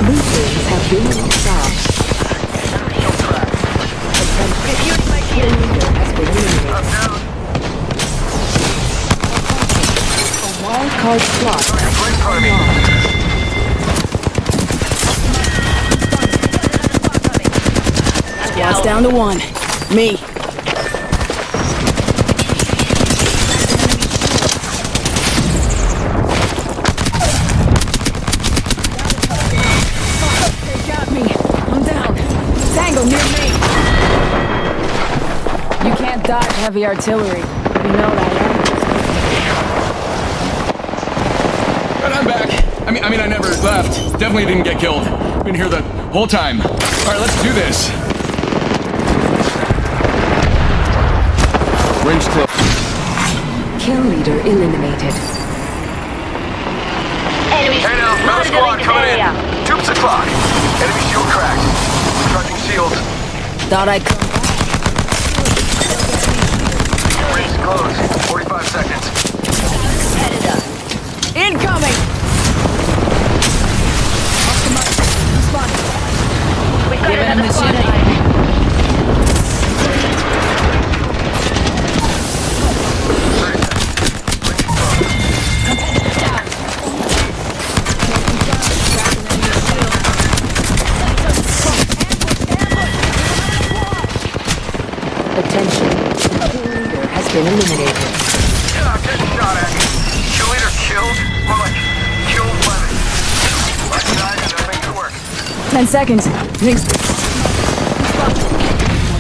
Looters have been stopped. Kill leader has been eliminated. I'm down. A wild card slot. Please cover me. Squad's down to one. Me. They got me. I'm down. Tango near me. You can't dodge heavy artillery. You know that, right? But I'm back. I mean, I never left. Definitely didn't get killed. Been here the whole time. All right, let's do this. Range close. Kill leader eliminated. Enemies Hey now, another squad coming in. Troops o'clock. Enemy shield cracked. Charging shields. Thought I'd come back. Range close. 45 seconds. Incoming! We've got another squad mate. Attention. Kill leader has been eliminated. Yeah, I'm getting shot at. Kill leader killed? More like killed by the... I died and I make it work. 10 seconds. Thanks.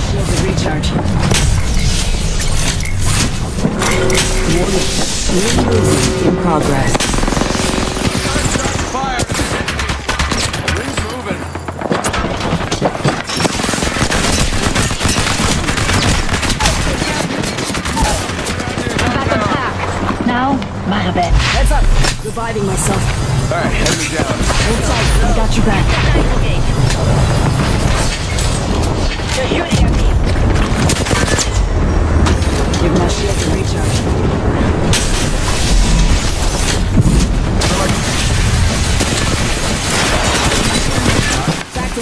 Shield to recharge. In progress. Fire. Rings moving. Now, Marabet. Heads up. Reviving myself. All right, enemy down. Hold tight. I got your back. They're shooting at me. Give my shield to recharge. Back to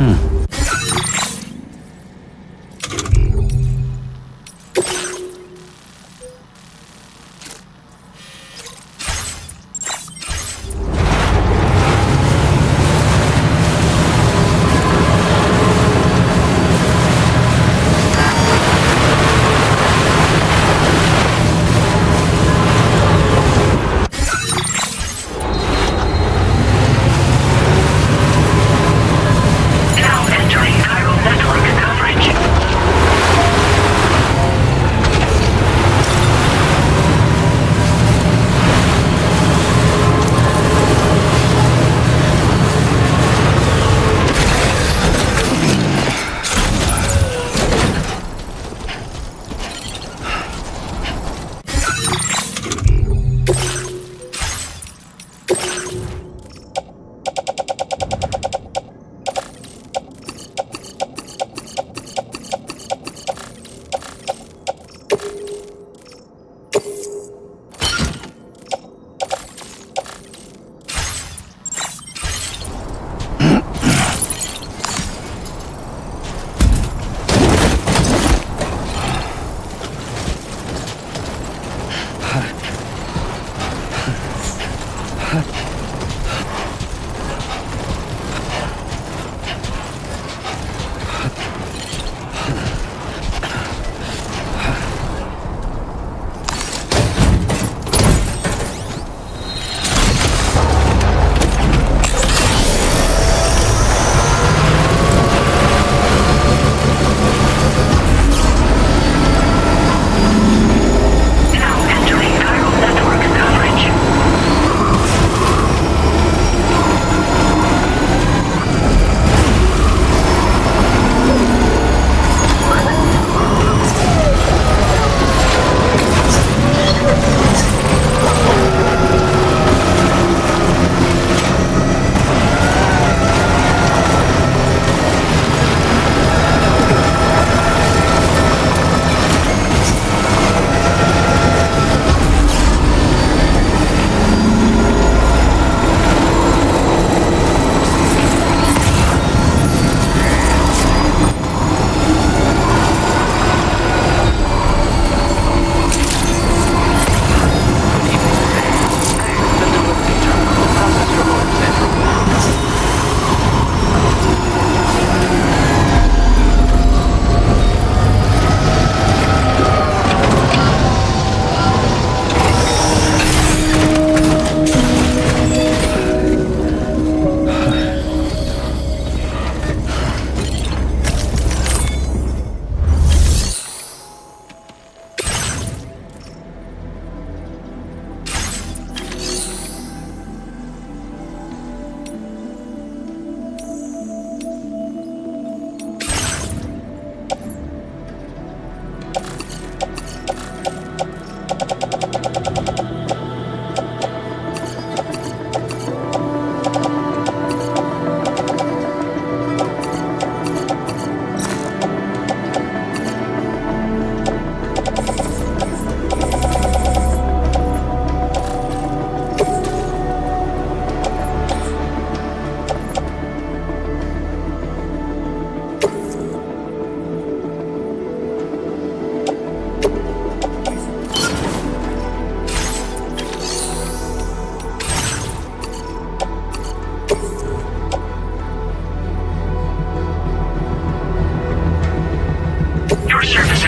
Now entering chiral network coverage. Now entering chiral network coverage.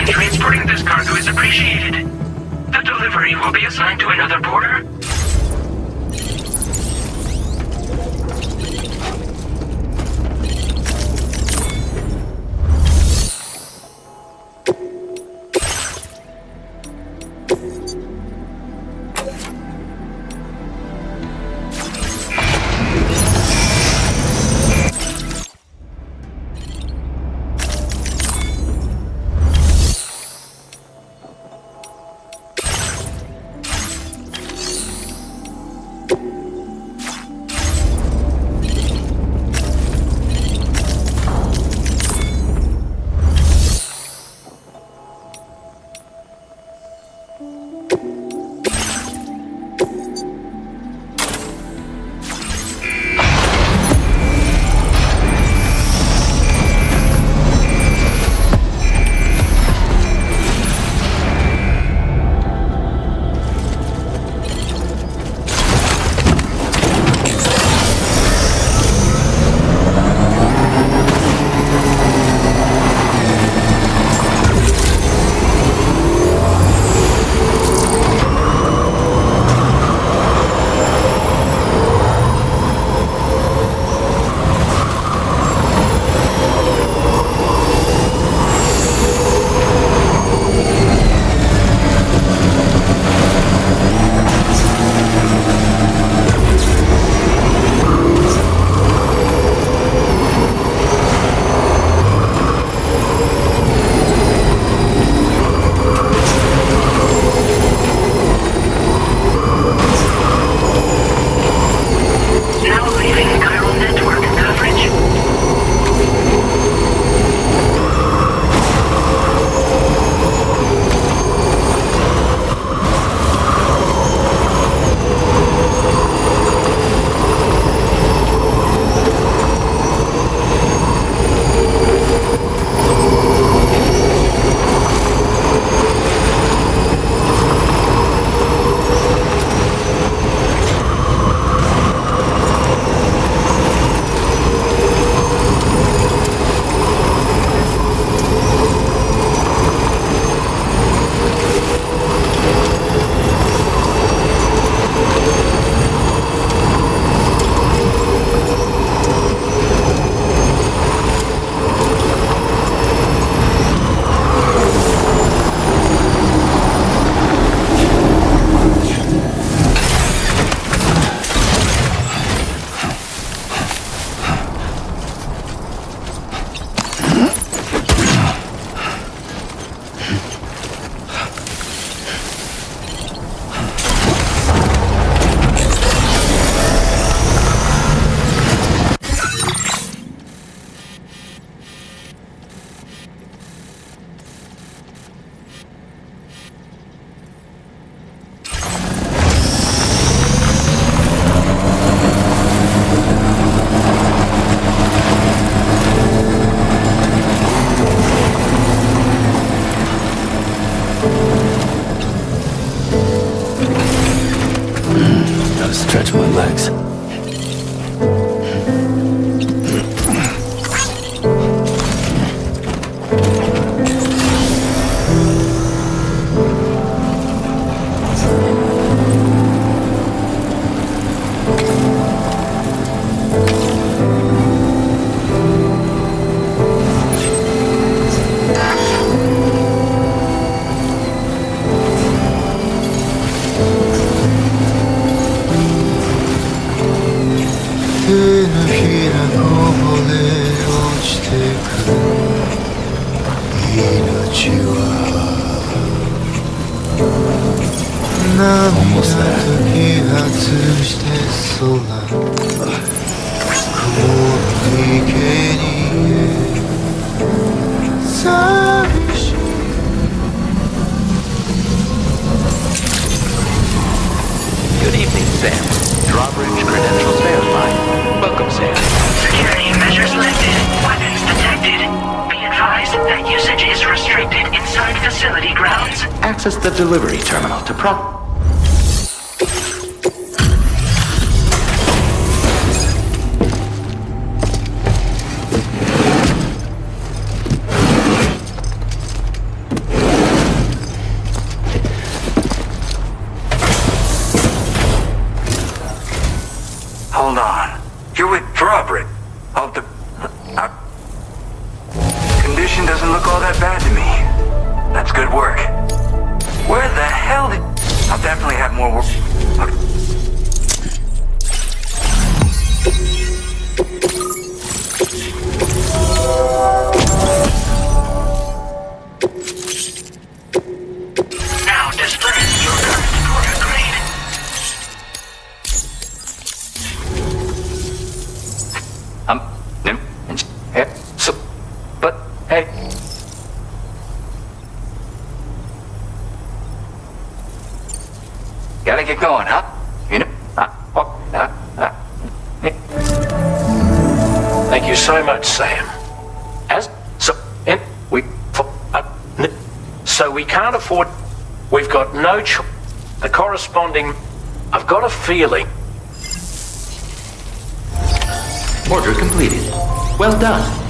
Transporting this cargo is appreciated. The delivery will be assigned to another porter. Thanks. Almost there. Good evening, Sam. Drawbridge credentials verified. Welcome, Sam. Security measures lifted. Weapons detected. Be advised that usage is restricted inside facility grounds. Access the delivery terminal to Hold on. You're with Drawbridge. Of the... condition doesn't look all that bad to me. That's good work. Where the hell did... I'll definitely have more work. Now display your current quarter grade. but, hey. Gotta get going, huh? You know? Thank you so much, Sam. So we can't afford. We've got no choice. The corresponding. I've got a feeling. Order completed. Well done.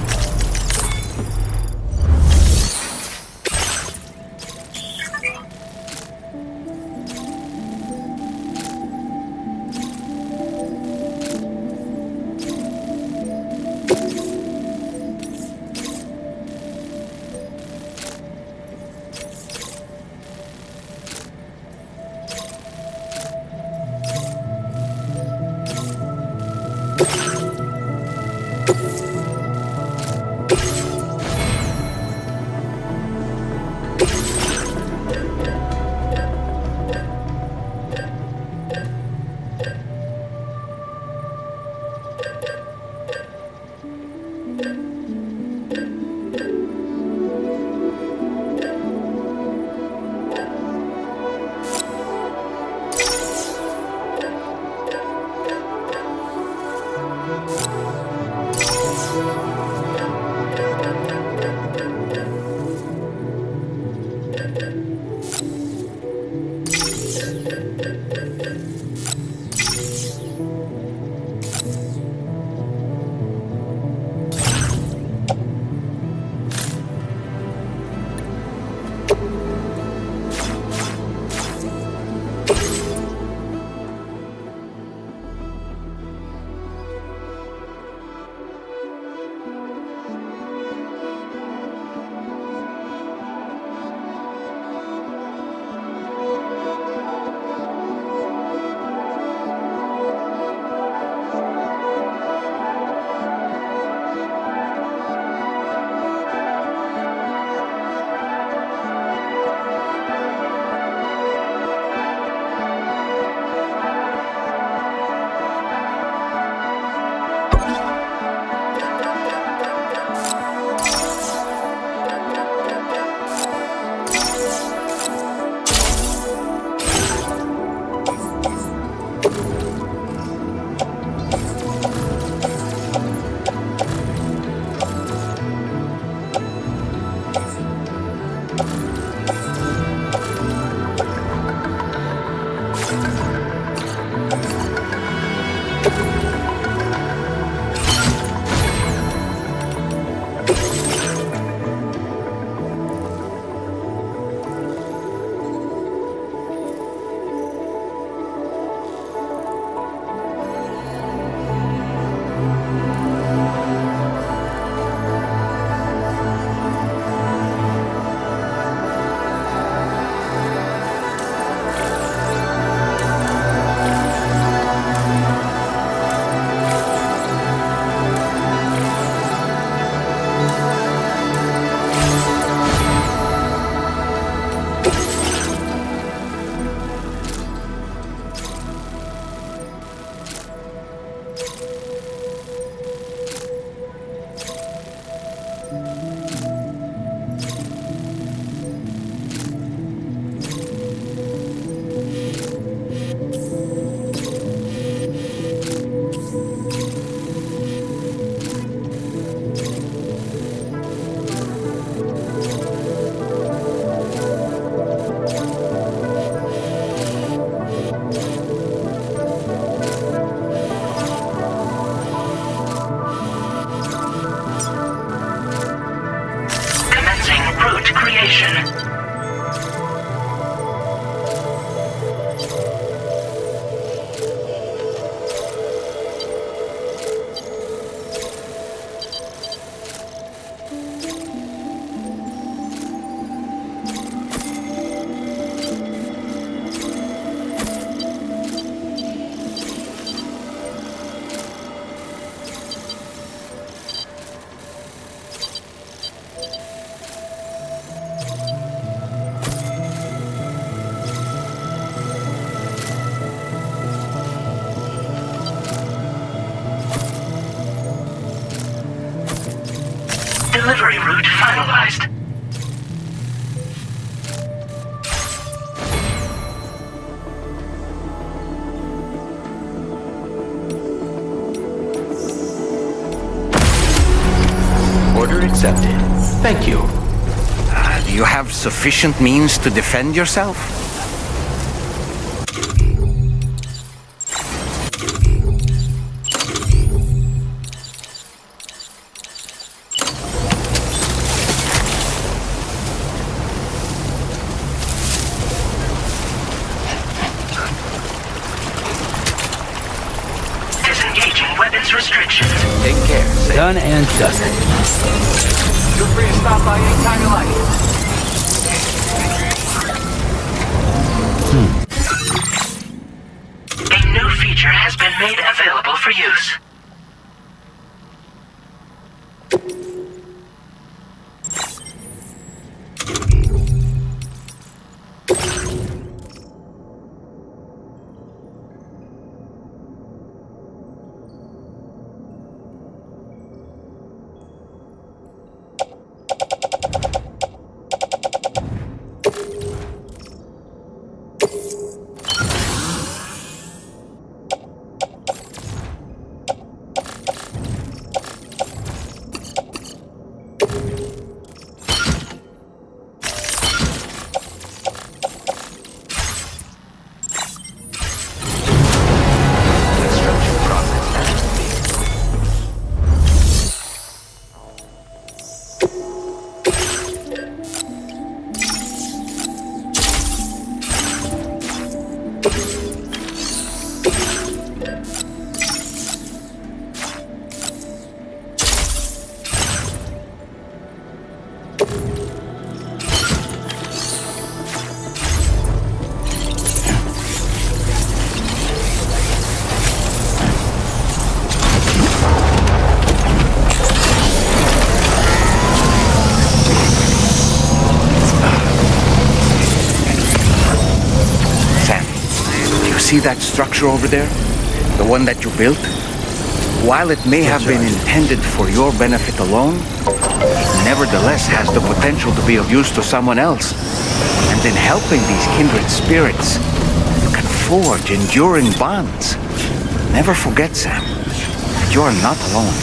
Delivery route finalized. Order accepted. Thank you. Do you have sufficient means to defend yourself? Disengaging weapons restrictions. Take care. Done and dusted. Feel free to stop by anytime you like. A new feature has been made available for use. See that structure over there? The one that you built? While it may have been intended for your benefit alone, it nevertheless has the potential to be of use to someone else. And in helping these kindred spirits, you can forge enduring bonds. Never forget, Sam, that you are not alone.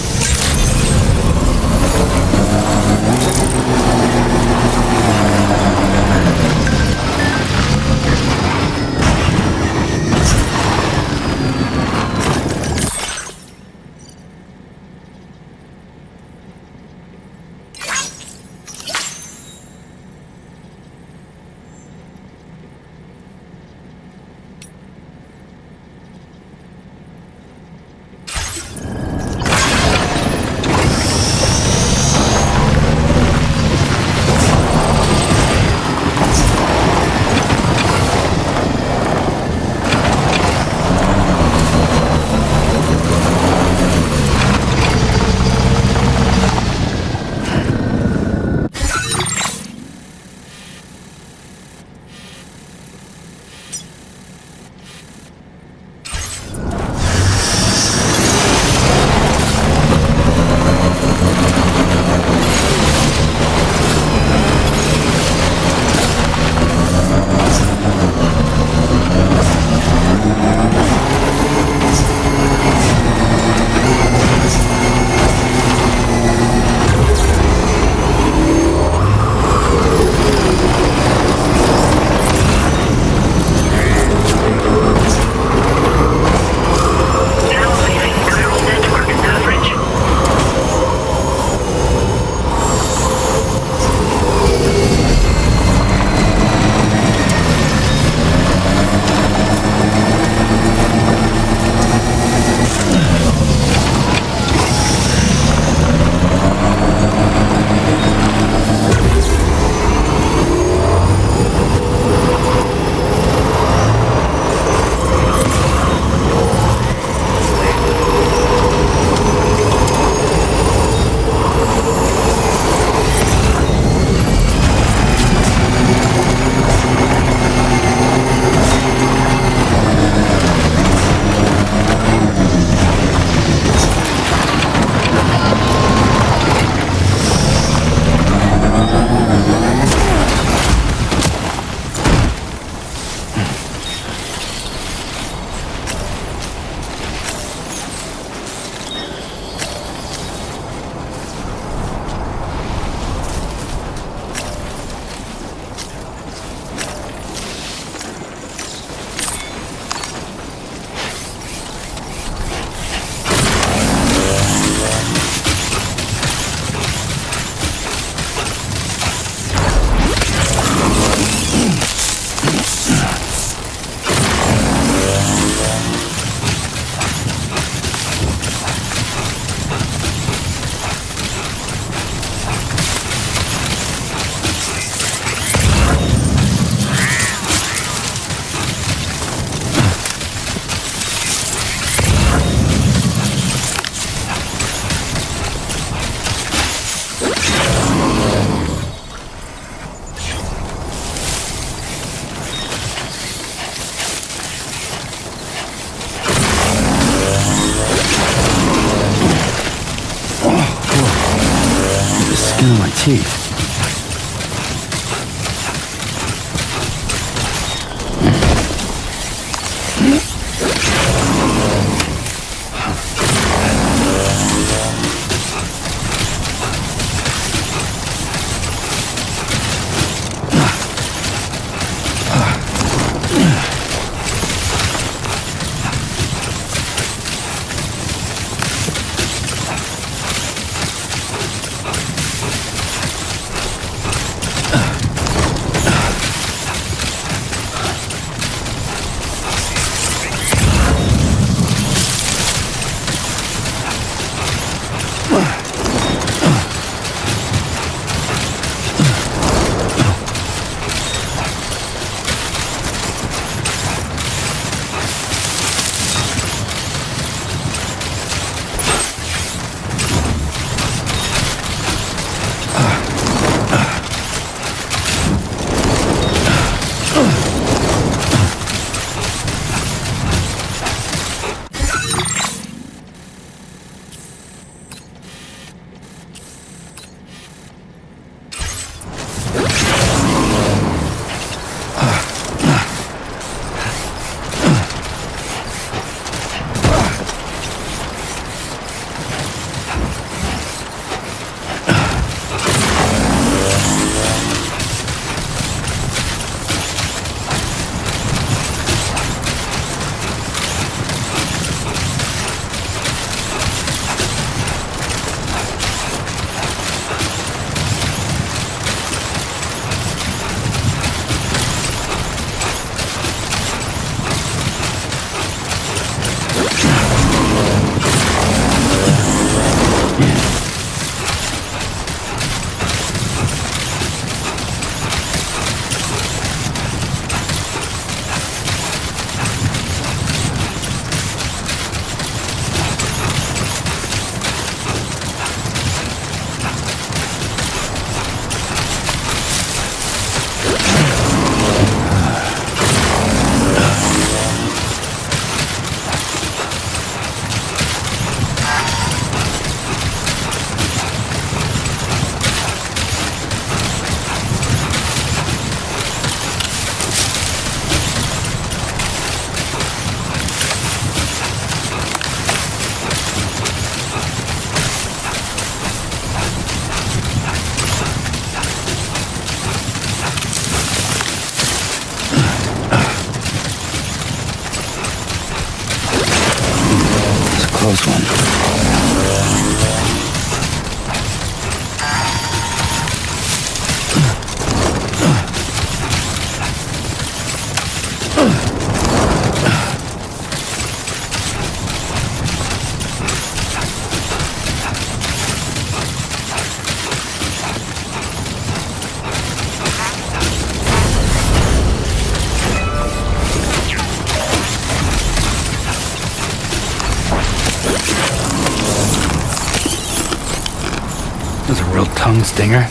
skin on my teeth. Close one. That's a real tongue stinger.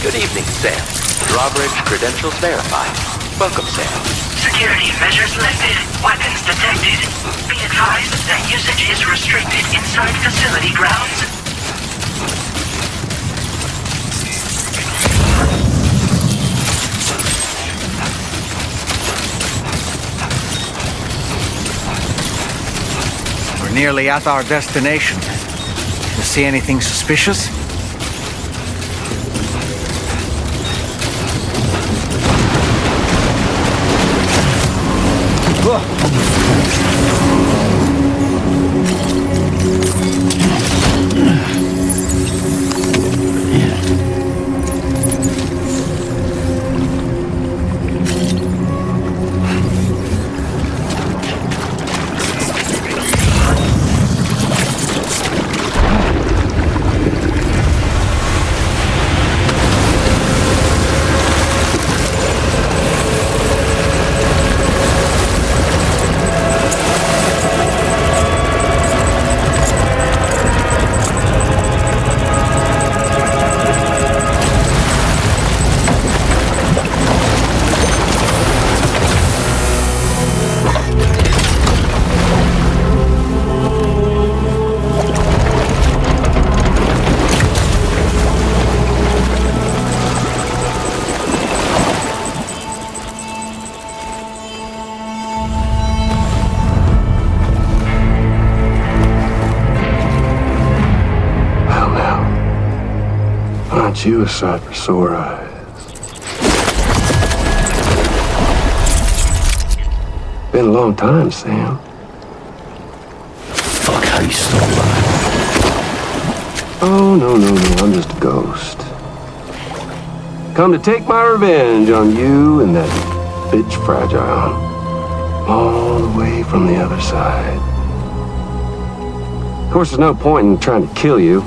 Good evening, Sam. Drawbridge credentials verified. Welcome, Sam. Security measures lifted. Weapons detected. Be advised that usage is restricted inside facility grounds. We're nearly at our destination. You see anything suspicious? Aren't you a sight for sore eyes? Been a long time, Sam. Fuck how you stole mine. Oh, no, I'm just a ghost. Come to take my revenge on you and that bitch Fragile. All the way from the other side. Of course, there's no point in trying to kill you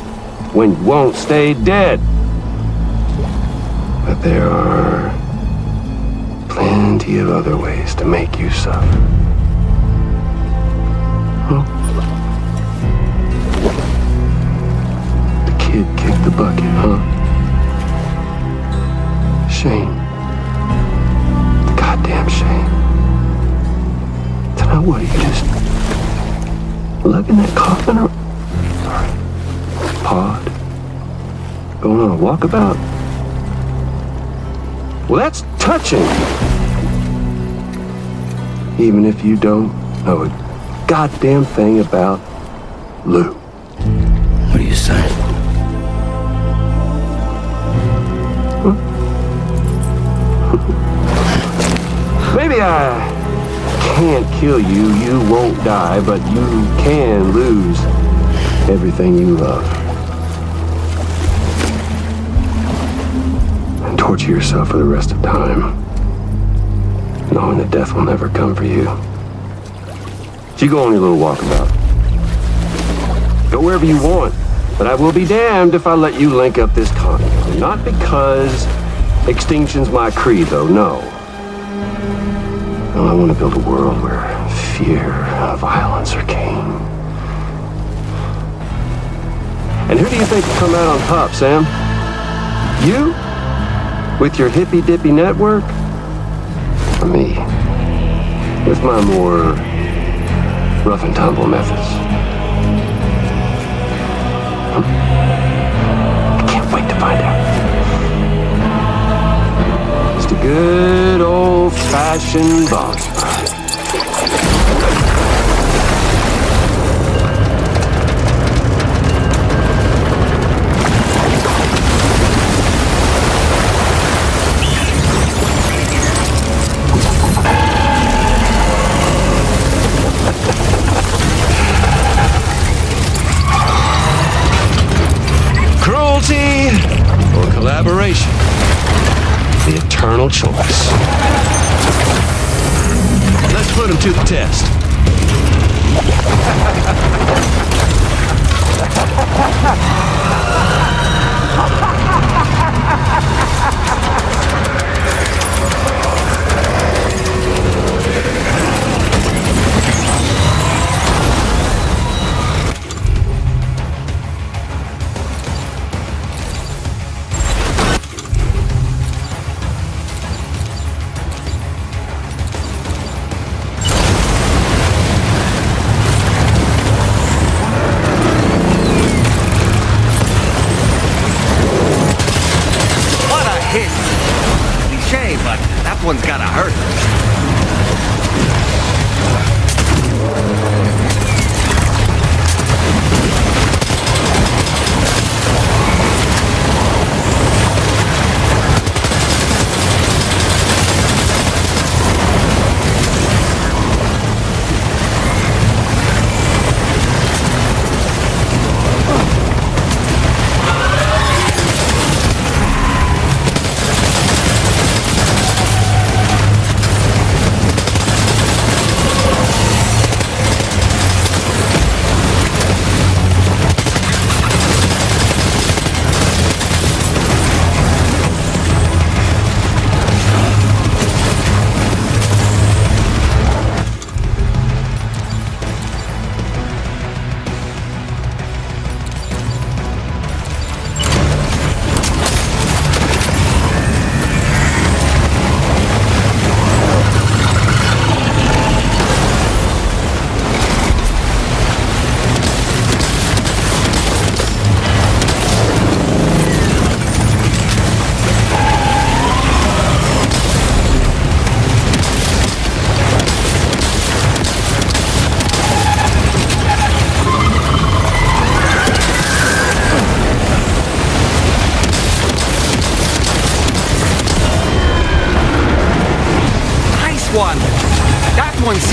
when you won't stay dead. But there are plenty of other ways to make you suffer. Huh? The kid kicked the bucket, huh? Shame. Goddamn shame. Now what, are you just lugging that coffin or pod? Going on a walkabout? Well, that's touching. Even if you don't know a goddamn thing about Lou. What do you say? Huh? Maybe I can't kill you, you won't die, but you can lose everything you love. And torture yourself for the rest of time, knowing that death will never come for you. So you go on your little walkabout. Go wherever you want, but I will be damned if I let you link up this continent. Not because extinction's my creed, though, no. Well, I want to build a world where fear and violence are king. And who do you think will come out on top, Sam? You? With your hippy-dippy network? Or me? With my more rough-and-tumble methods? Huh? I can't wait to find out. Just a good old-fashioned boss fight. Cruelty or collaboration? The eternal choice. Let's put him to the test.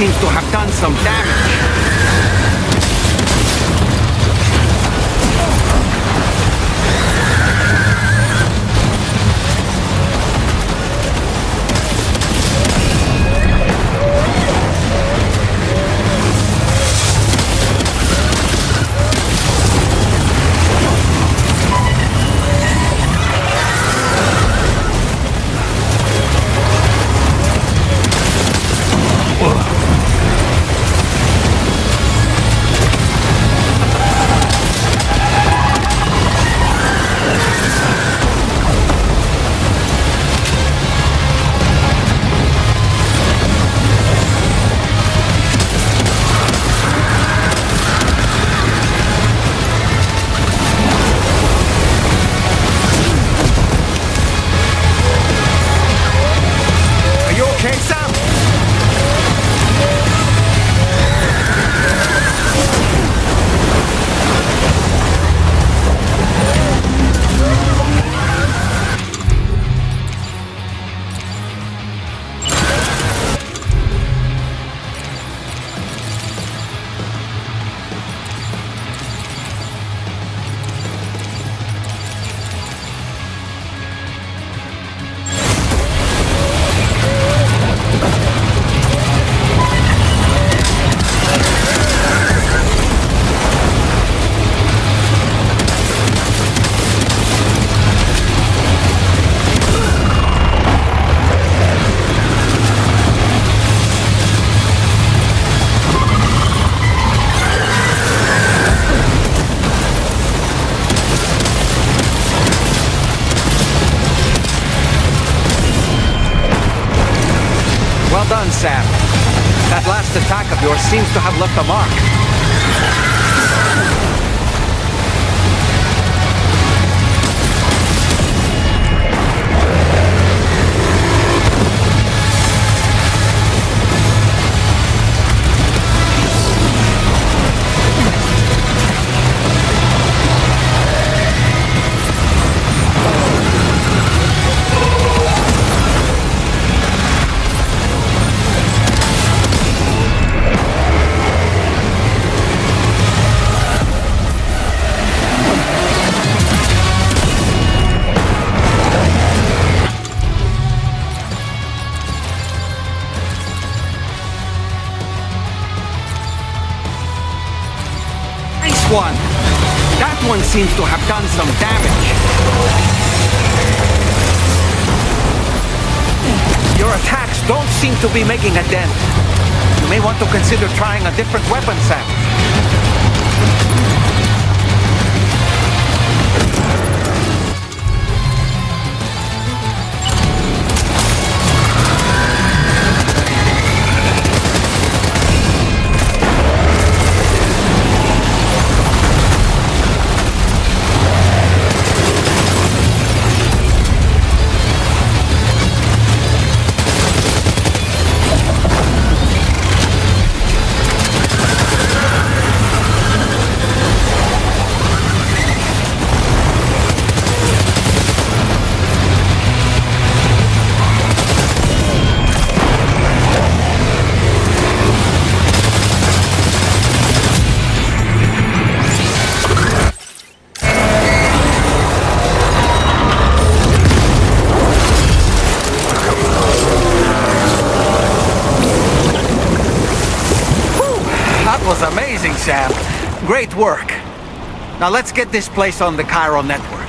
seems to have done some damage. Well done, Sam. That last attack of yours seems to have left a mark. One. That one seems to have done some damage. Your attacks don't seem to be making a dent. You may want to consider trying a different weapon, Sam. That was amazing, Sam. Great work. Now let's get this place on the Chiron network.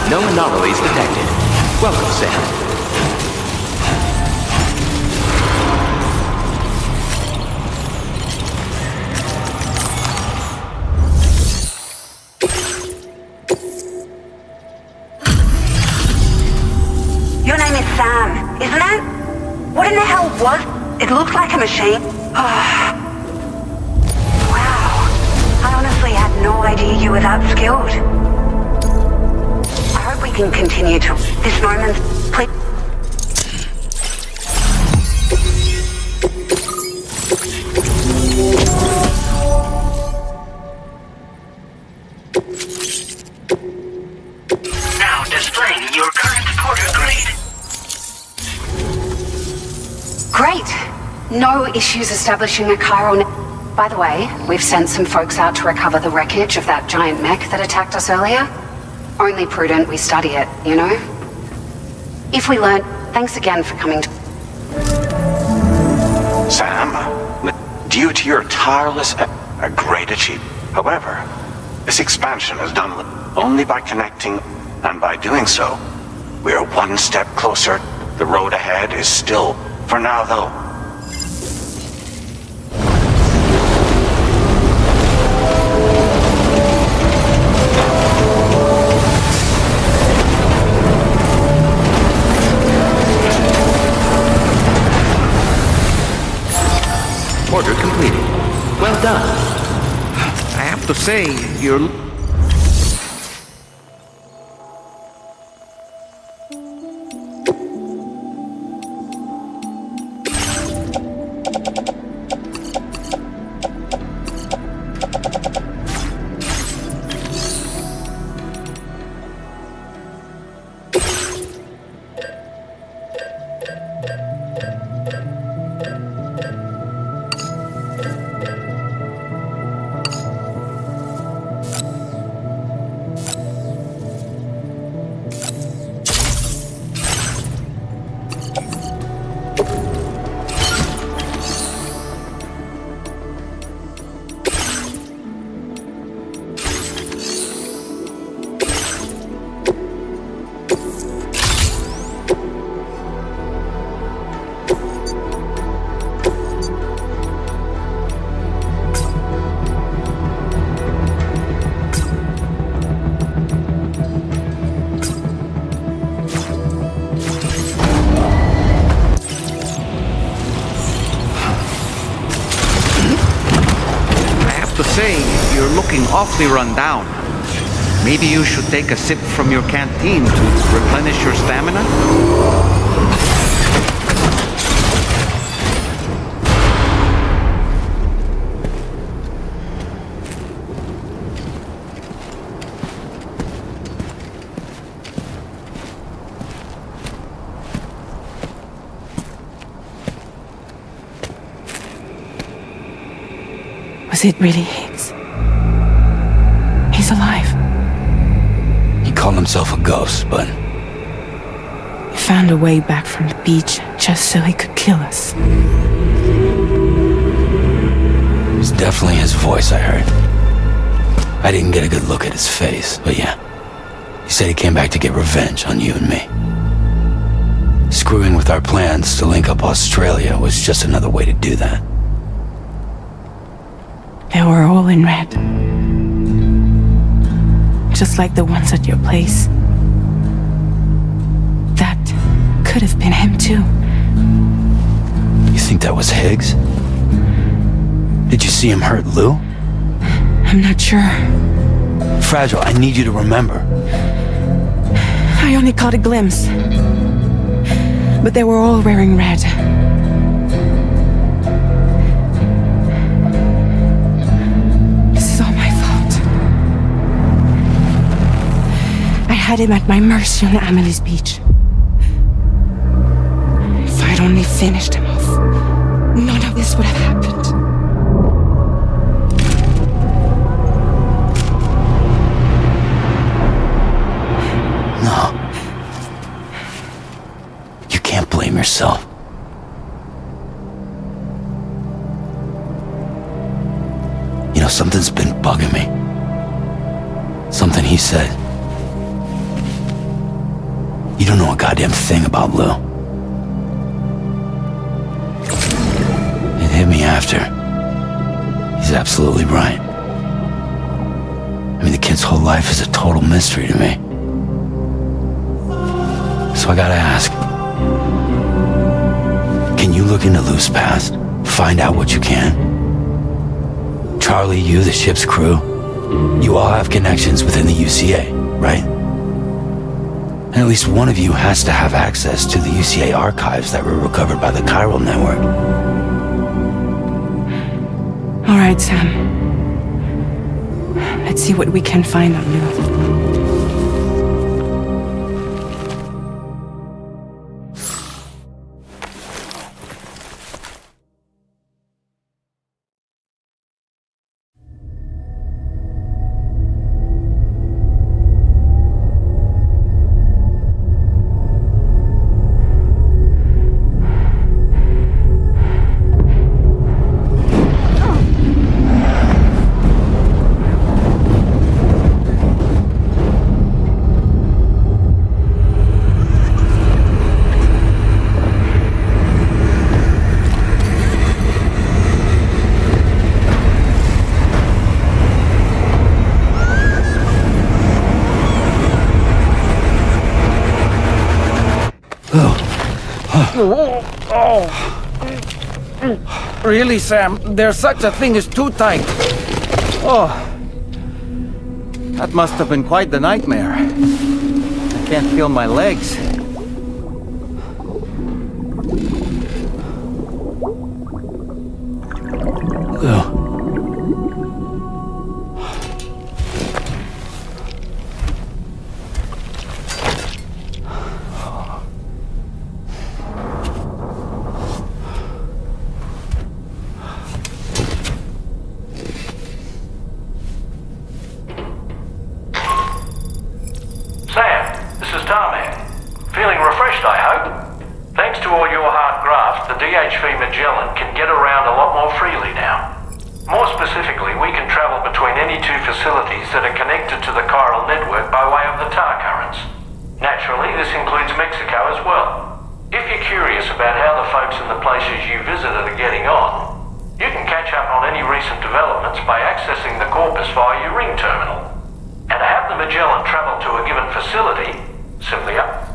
No anomalies detected. Welcome, Sam. Your name is Sam, isn't it? What in the hell was... It looks like a machine. Wow. I honestly had no idea you were that skilled. I hope we can continue to... This moment, please... Now displaying your current porter grade. Great! No issues establishing a chiral... By the way, we've sent some folks out to recover the wreckage of that giant mech that attacked us earlier. Only prudent we study it, you know? If we learn... Thanks again for coming to... Sam, due to your tireless... A great achievement. However, this expansion is done only by connecting, and by doing so, we are one step closer. The road ahead is still, for now though, Order completed. Well done. I have to say, you're... You're looking awfully run down. Maybe you should take a sip from your canteen to replenish your stamina? Was it really Higgs? He's alive. He called himself a ghost, but... He found a way back from the beach just so he could kill us. It was definitely his voice I heard. I didn't get a good look at his face, but yeah. He said he came back to get revenge on you and me. Screwing with our plans to link up Australia was just another way to do that. They were all in red. Just like the ones at your place. That could have been him too. You think that was Higgs? Did you see him hurt Lou? I'm not sure. Fragile, I need you to remember. I only caught a glimpse. But they were all wearing red. I had him at my mercy on Amelie's beach. If I'd only finished him off, none of this would have happened. No. You can't blame yourself. You know, something's been bugging me. Something he said. You don't know a goddamn thing about Lou. It hit me after. He's absolutely right. I mean, the kid's whole life is a total mystery to me. So I gotta ask. Can you look into Lou's past? Find out what you can? Charlie, you, the ship's crew, you all have connections within the UCA, right? And at least one of you has to have access to the UCA archives that were recovered by the Chiral Network. All right, Sam. Let's see what we can find on Lou. Really, Sam? There's such a thing as too tight. Oh. That must have been quite the nightmare. I can't feel my legs. Lou. that are connected to the chiral network by way of the tar currents. Naturally, this includes Mexico as well. If you're curious about how the folks in the places you visited are getting on, you can catch up on any recent developments by accessing the Corpus via your ring terminal. And to have the Magellan travel to a given facility, simply up.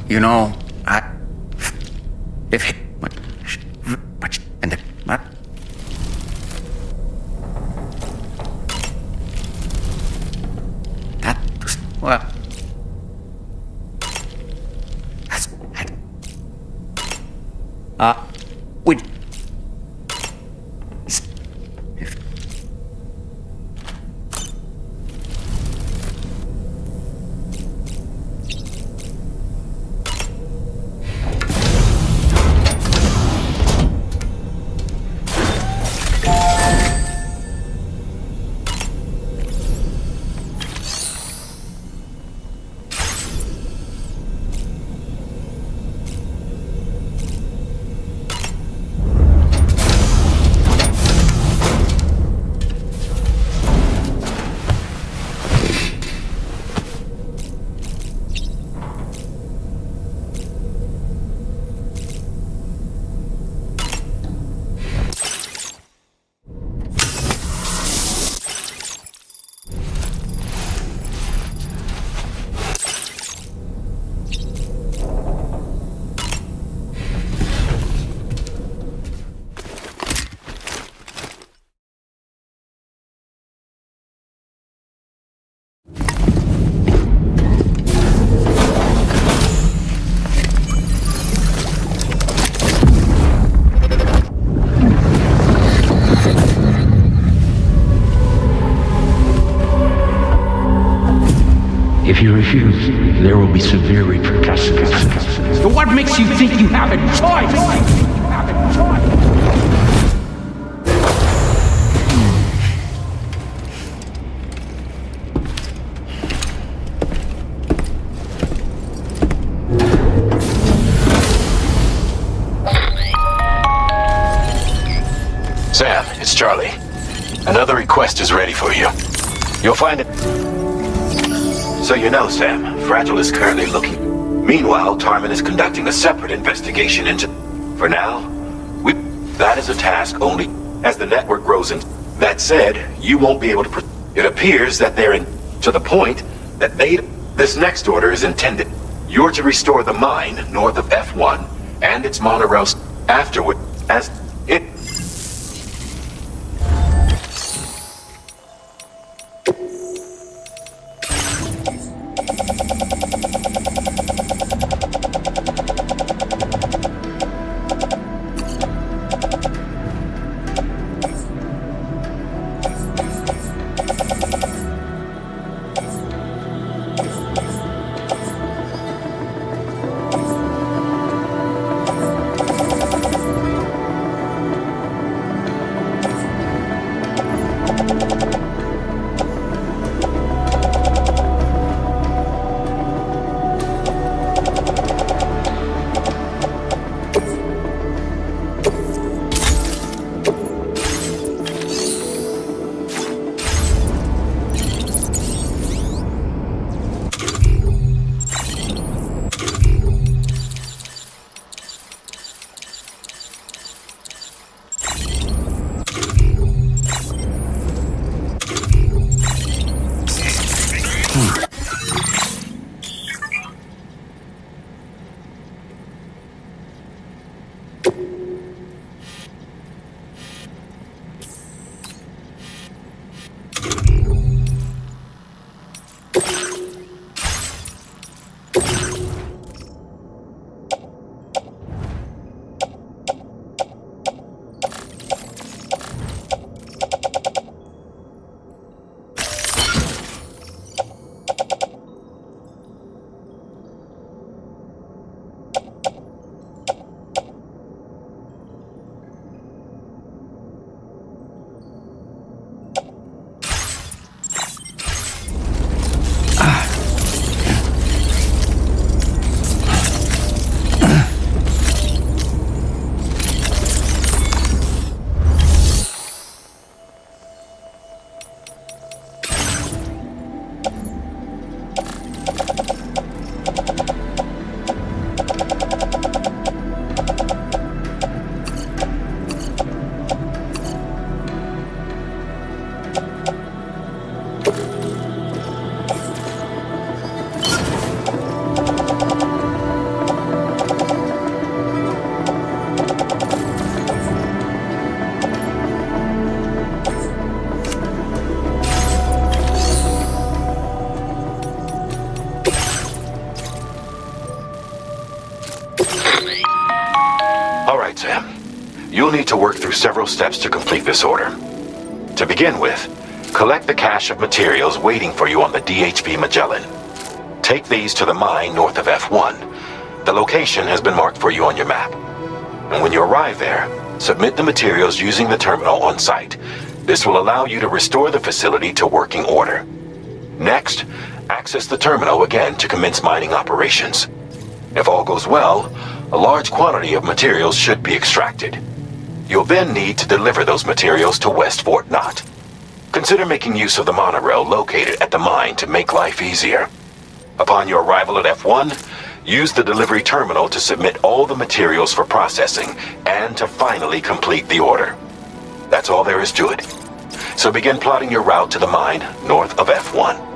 You know, if and that well, that's we. If you refuse, there will be severe repercussions. So what makes you think you have a choice? Sam, it's Charlie. Another request is ready for you. You'll find it. So you know, Sam, Fragile is currently looking. Meanwhile, Tarman is conducting a separate investigation into... For now, that is a task only as the network grows in. That said, you won't be able to... It appears that they're in... To the point that this next order is intended. You're to restore the mine north of F1 and its monorail afterward as it... You'll need to work through several steps to complete this order. To begin with, collect the cache of materials waiting for you on the DHP Magellan. Take these to the mine north of F1. The location has been marked for you on your map. And when you arrive there, submit the materials using the terminal on site. This will allow you to restore the facility to working order. Next, access the terminal again to commence mining operations. If all goes well, a large quantity of materials should be extracted. You'll then need to deliver those materials to West Fort Knott. Consider making use of the monorail located at the mine to make life easier. Upon your arrival at F1, use the delivery terminal to submit all the materials for processing and to finally complete the order. That's all there is to it. So begin plotting your route to the mine north of F1.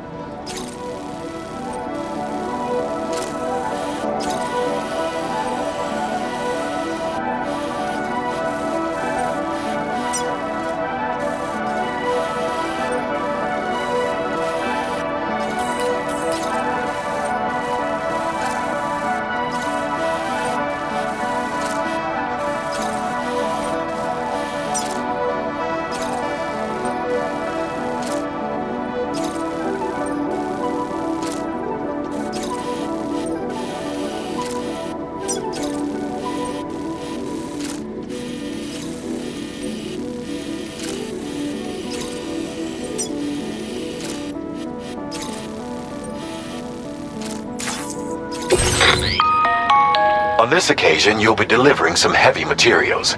this occasion, you'll be delivering some heavy materials.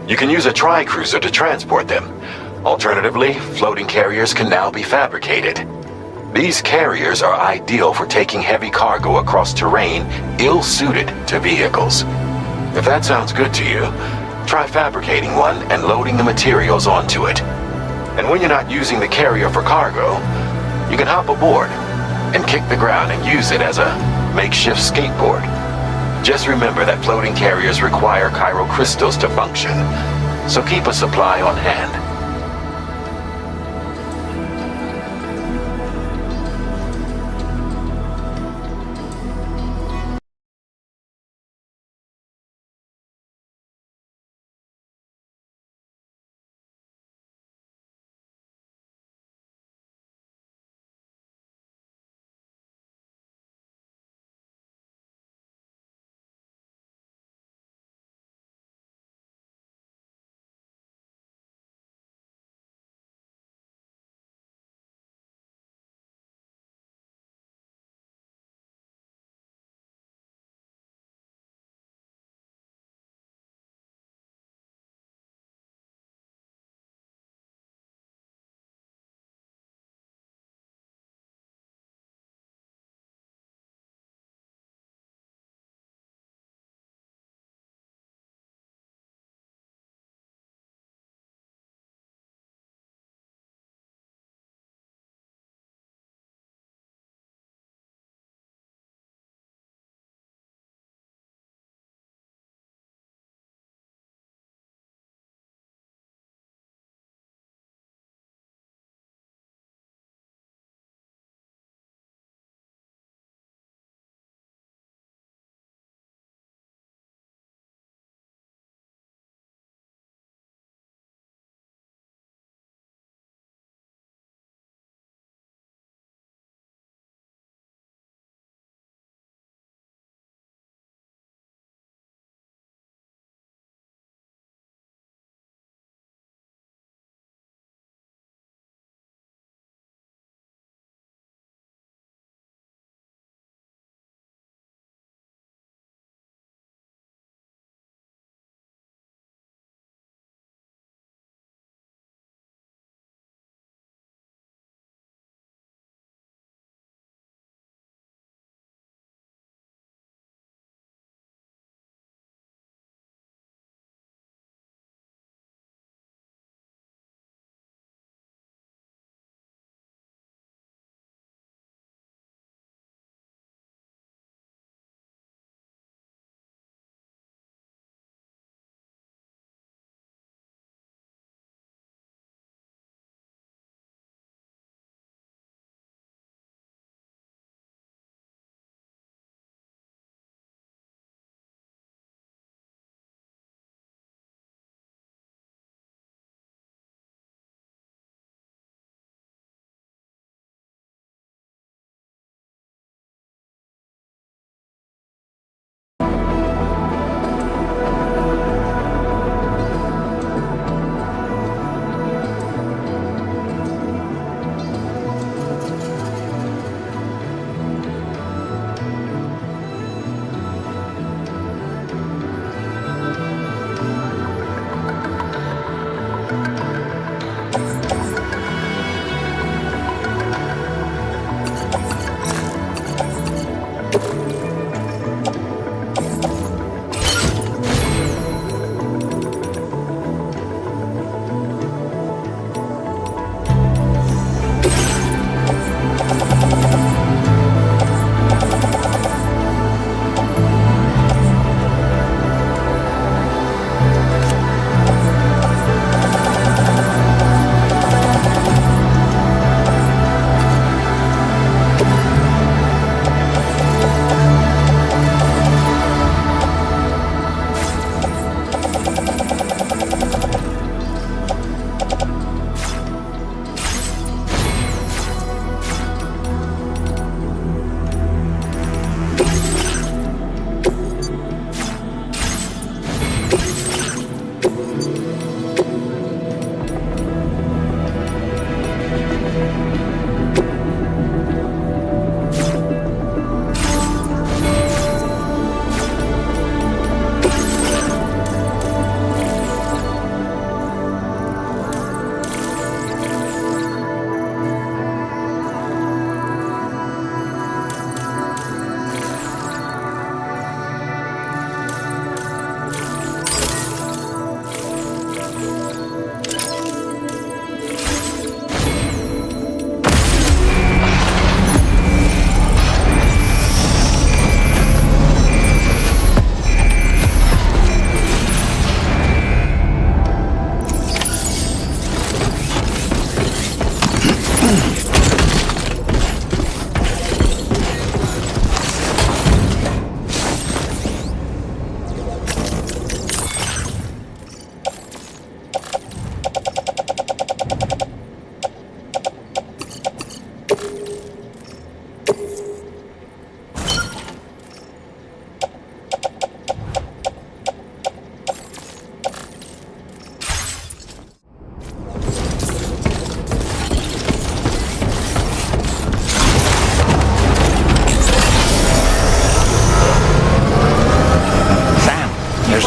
You can use a tri-cruiser to transport them. Alternatively, floating carriers can now be fabricated. These carriers are ideal for taking heavy cargo across terrain ill-suited to vehicles. If that sounds good to you, try fabricating one and loading the materials onto it. And when you're not using the carrier for cargo, you can hop aboard and kick the ground and use it as a makeshift skateboard. Just remember that floating carriers require chiral crystals to function, so keep a supply on hand.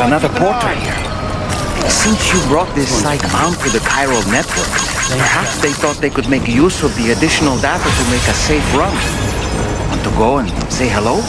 another porter here. Since you brought this site onto the chiral network, perhaps they thought they could make use of the additional data to make a safe run. Want to go and say hello?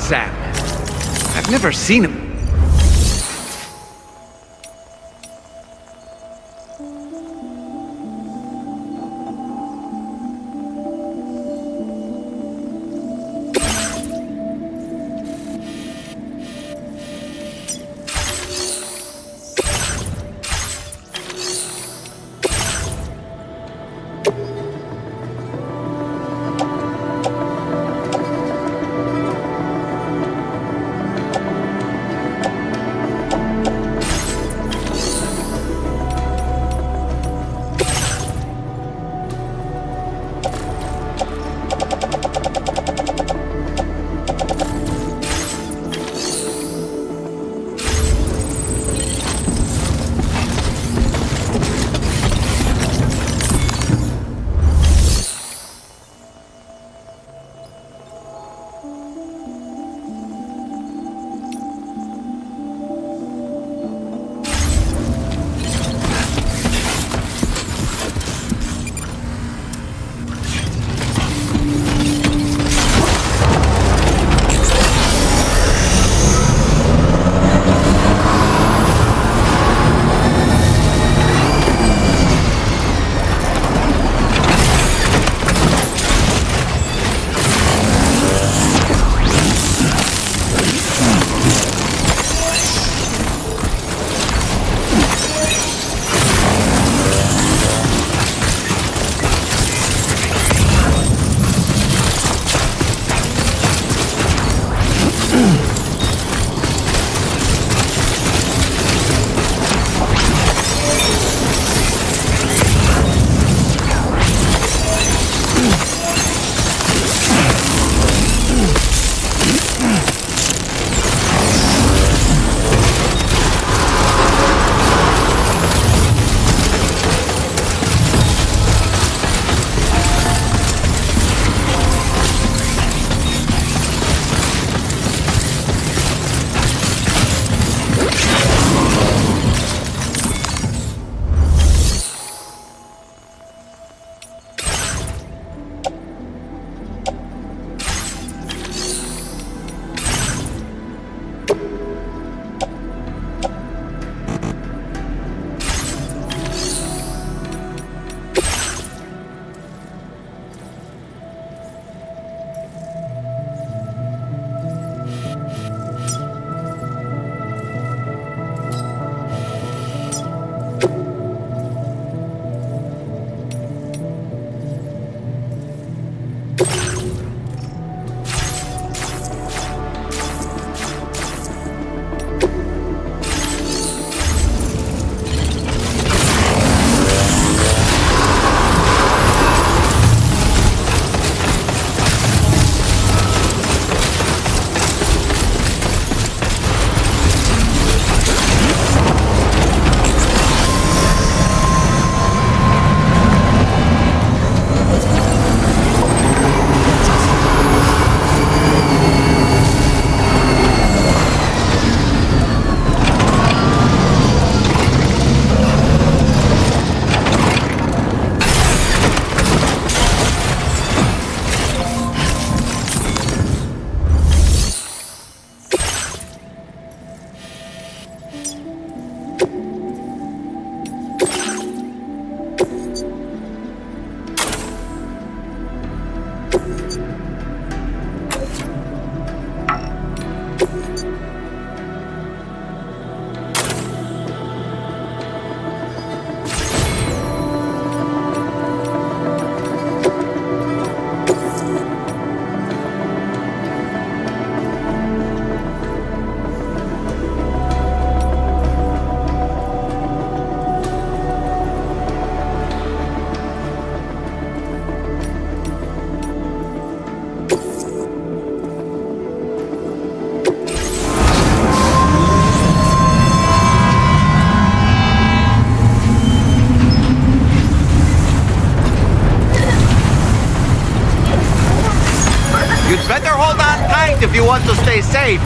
Sam. I've never seen him. Better hold on tight if you want to stay safe.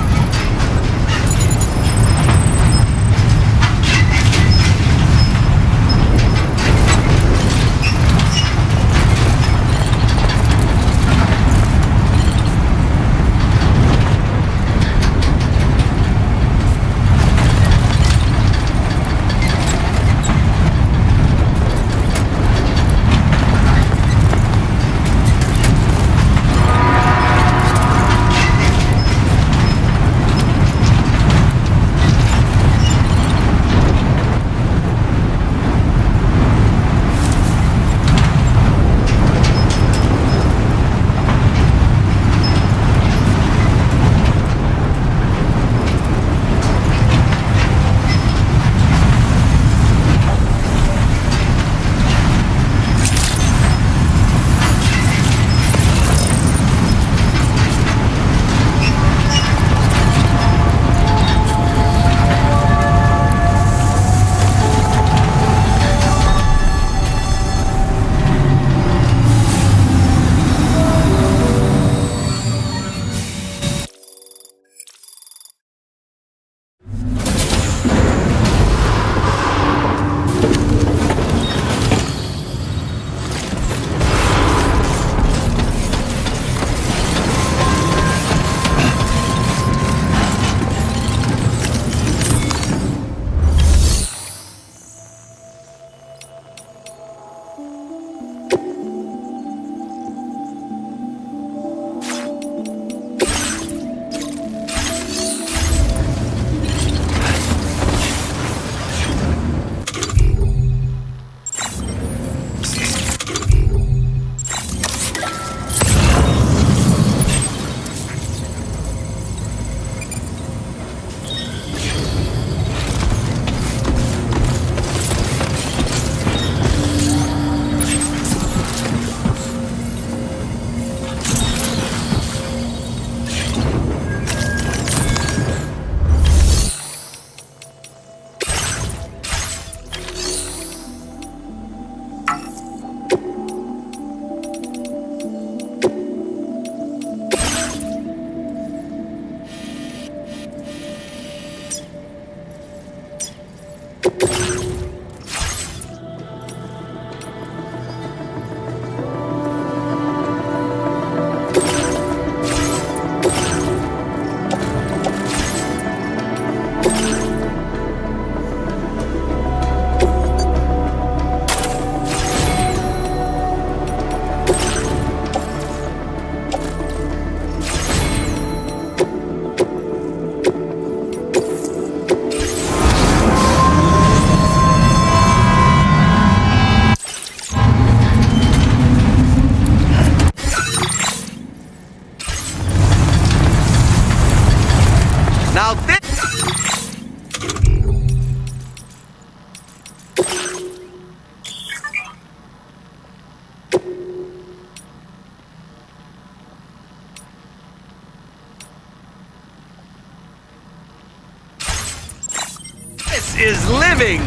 is living!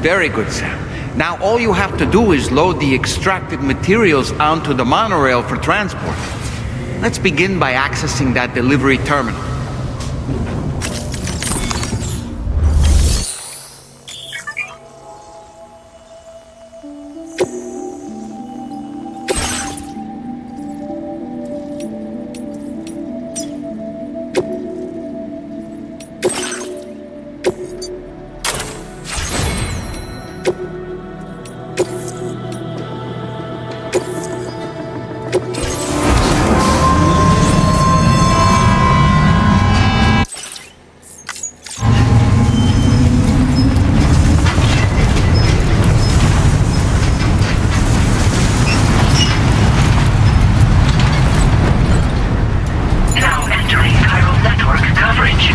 Very good, Sam. Now all you have to do is load the extracted materials onto the monorail for transport. Let's begin by accessing that delivery terminal. Now entering chiral network coverage.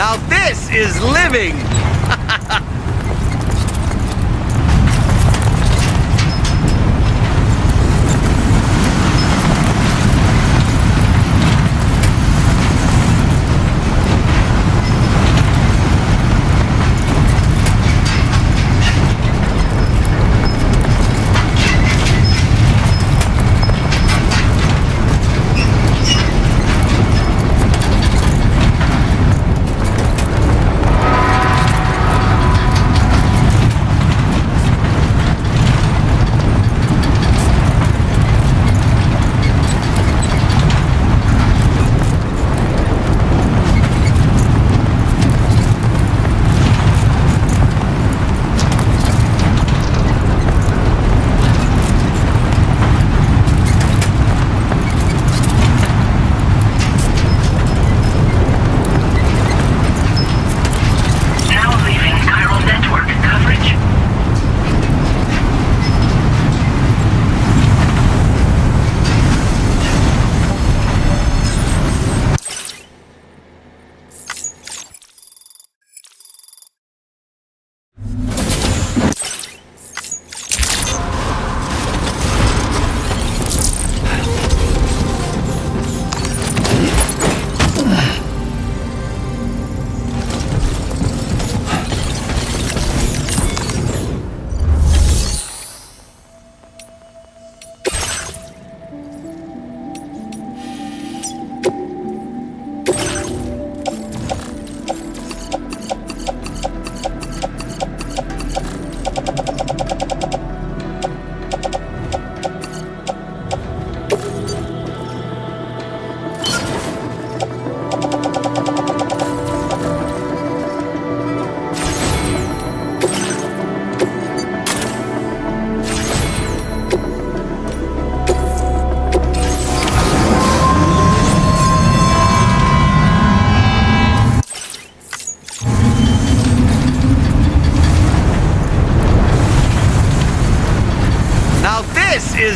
Now this is living!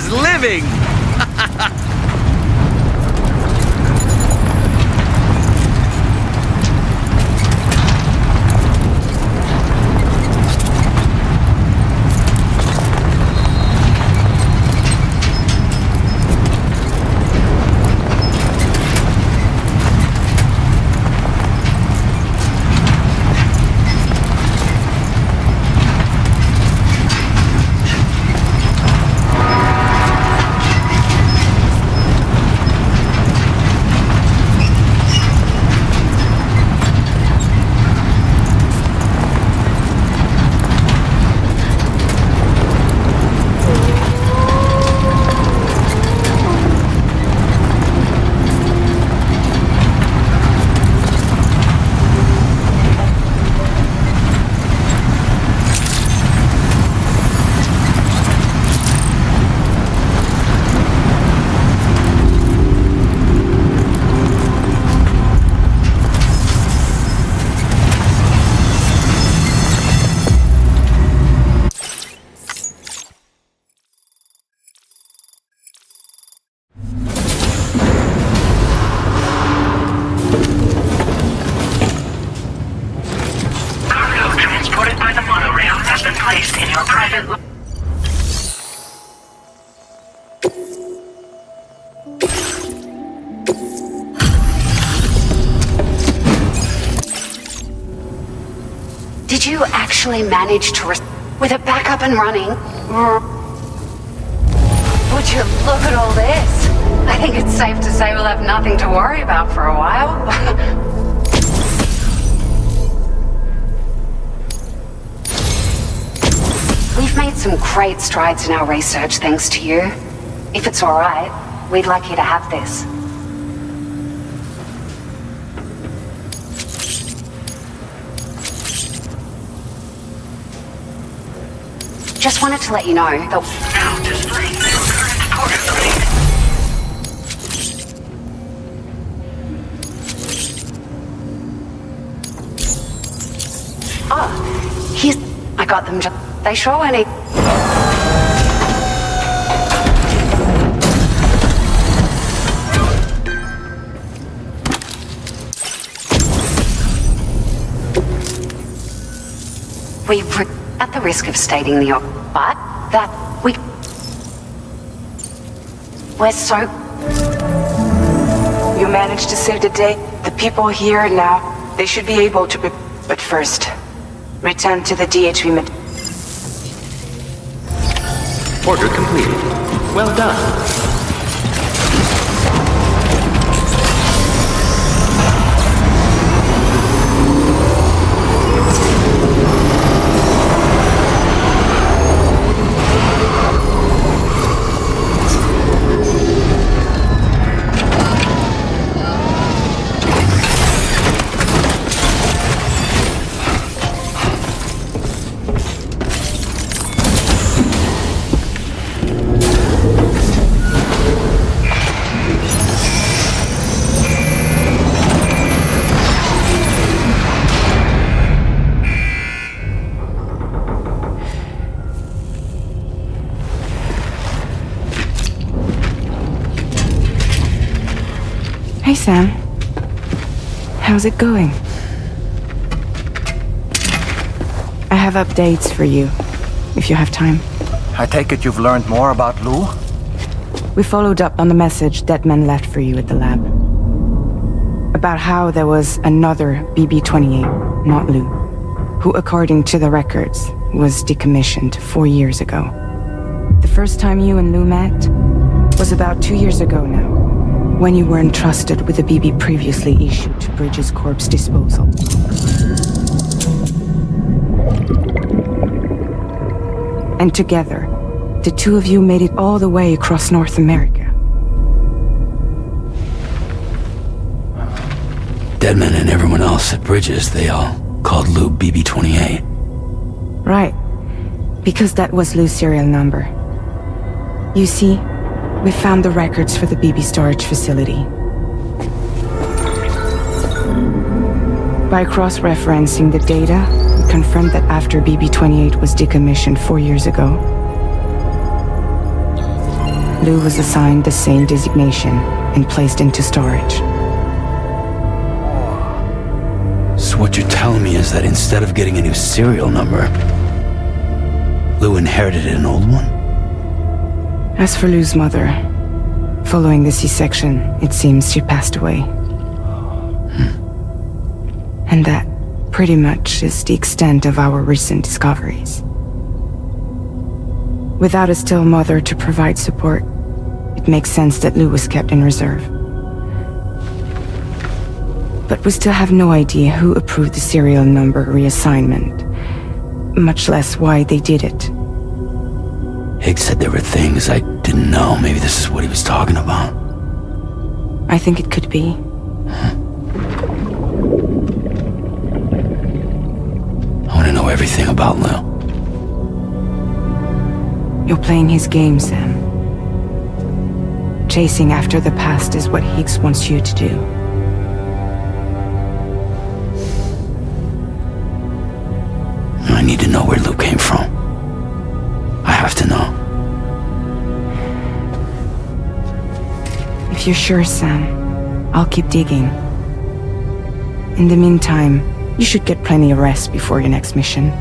is living! Did you actually manage to with it back up and running? Would you look at all this? I think it's safe to say we'll have nothing to worry about for a while. We've made some great strides in our research thanks to you. If it's alright, we'd like you to have this. Just wanted to let you know that... Now displaying your current quarter grade. Oh, here's... I got them just... They sure weren't e- at the risk of stating the but that we're so... You managed to save the day. The people here now, they should be able to... But first, return to the DHV mid... Order completed. Well done. Hey, Sam. How's it going? I have updates for you, if you have time. I take it you've learned more about Lou? We followed up on the message Deadman left for you at the lab. About how there was another BB-28, not Lou, who, according to the records, was decommissioned 4 years ago. The first time you and Lou met was about 2 years ago now, when you were entrusted with the BB previously issued to Bridges Corp's disposal. And together, the two of you made it all the way across North America. Deadman and everyone else at Bridges, they all called Lou BB-28. Right, because that was Lou's serial number. You see, we found the records for the BB storage facility. By cross-referencing the data, we confirmed that after BB-28 was decommissioned 4 years ago, Lou was assigned the same designation and placed into storage. So what you're telling me is that instead of getting a new serial number, Lou inherited an old one? As for Lou's mother, following the C-section, it seems she passed away. And that pretty much is the extent of our recent discoveries. Without a still mother to provide support, it makes sense that Lou was kept in reserve. But we still have no idea who approved the serial number reassignment, much less why they did it. Higgs said there were things I didn't know. Maybe this is what he was talking about. I think it could be. I want to know everything about Lou. You're playing his game, Sam. Chasing after the past is what Higgs wants you to do. I need to know where Lou came from. I have to know. If you're sure, Sam, I'll keep digging. In the meantime, you should get plenty of rest before your next mission.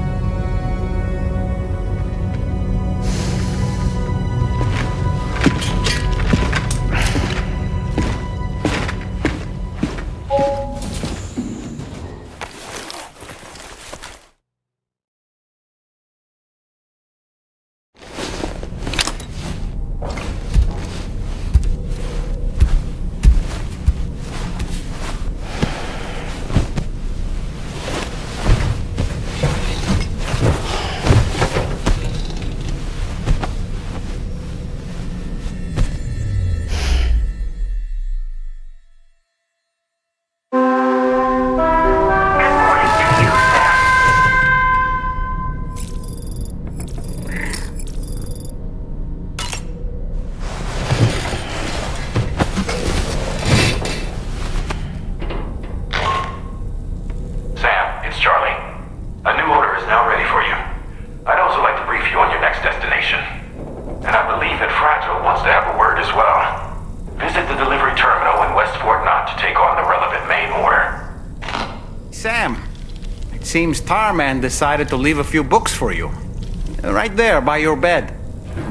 Seems Tarman decided to leave a few books for you. Right there, by your bed.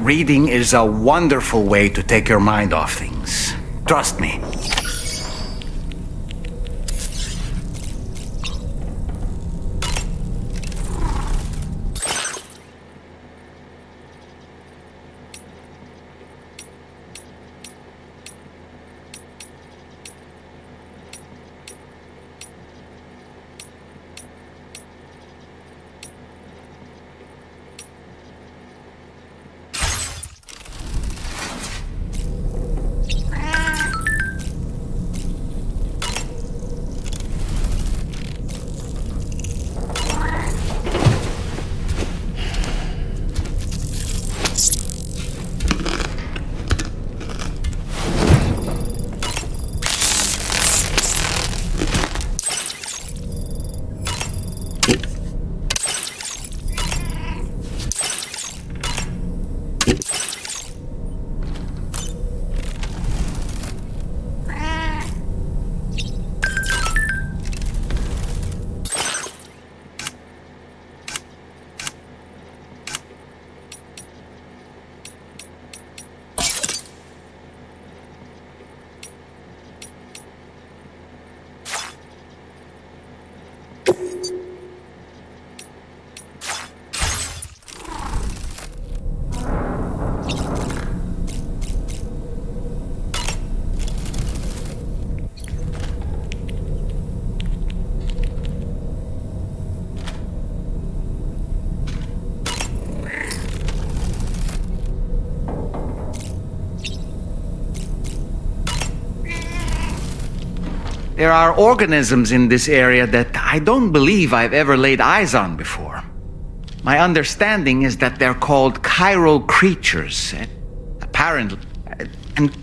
Reading is a wonderful way to take your mind off things. Trust me. There are organisms in this area that I don't believe I've ever laid eyes on before. My understanding is that they're called chiral creatures. Apparently. And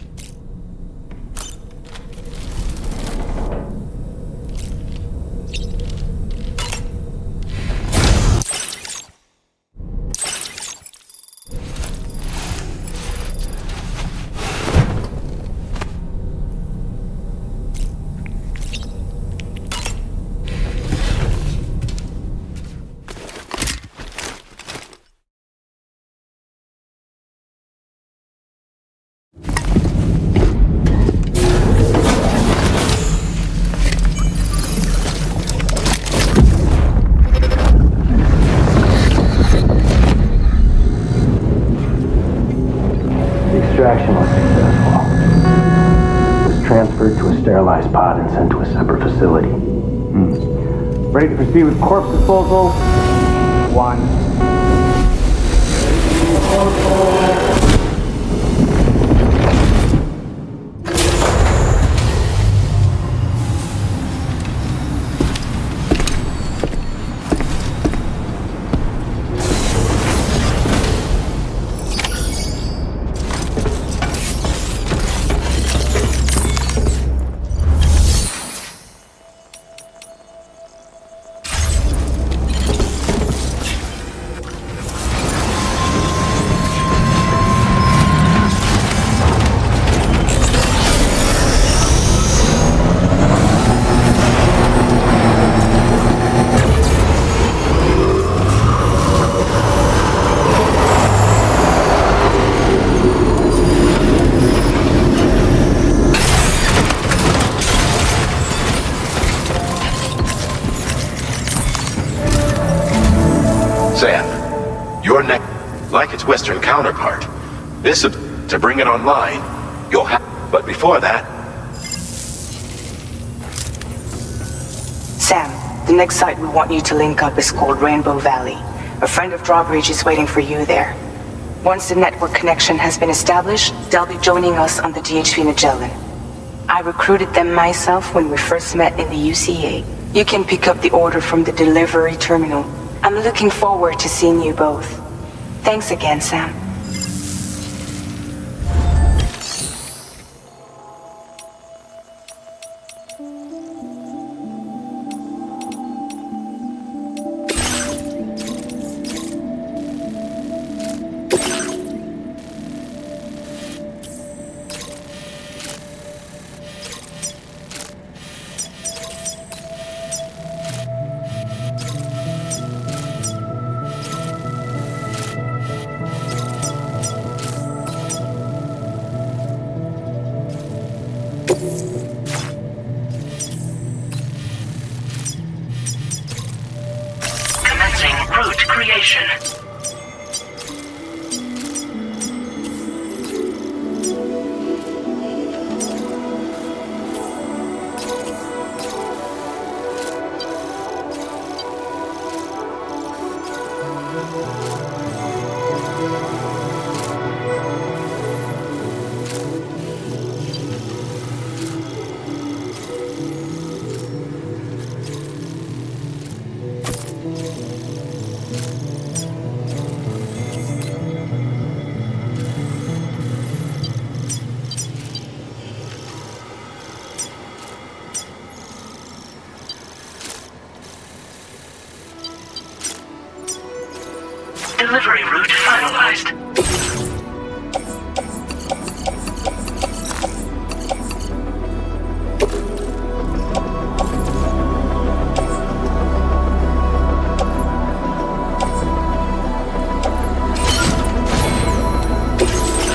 transferred to a sterilized pod and sent to a separate facility. Ready to proceed with corpse disposal? 1. Sam, your neck, like its Western counterpart. This, to bring it online, you'll have... But before that... Sam, the next site we want you to link up is called Rainbow Valley. A friend of Drawbridge is waiting for you there. Once the network connection has been established, they'll be joining us on the DHV Magellan. I recruited them myself when we first met in the UCA. You can pick up the order from the delivery terminal. I'm looking forward to seeing you both. Thanks again, Sam. Route creation. Delivery route finalized.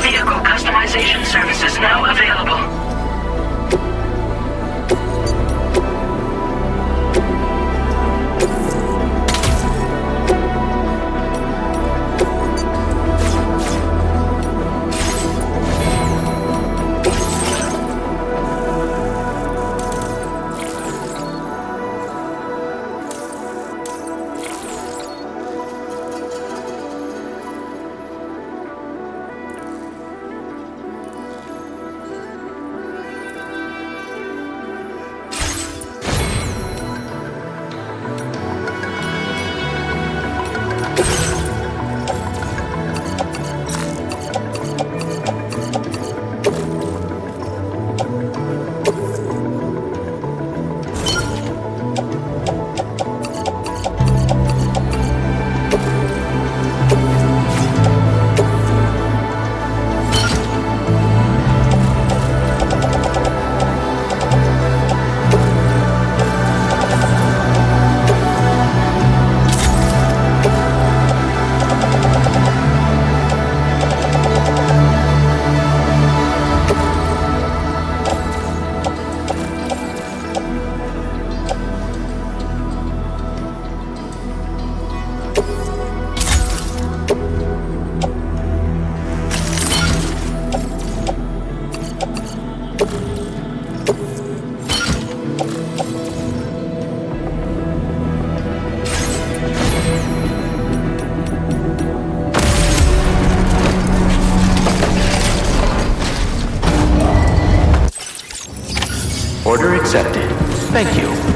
Vehicle customization services now available. Order accepted. Thank you.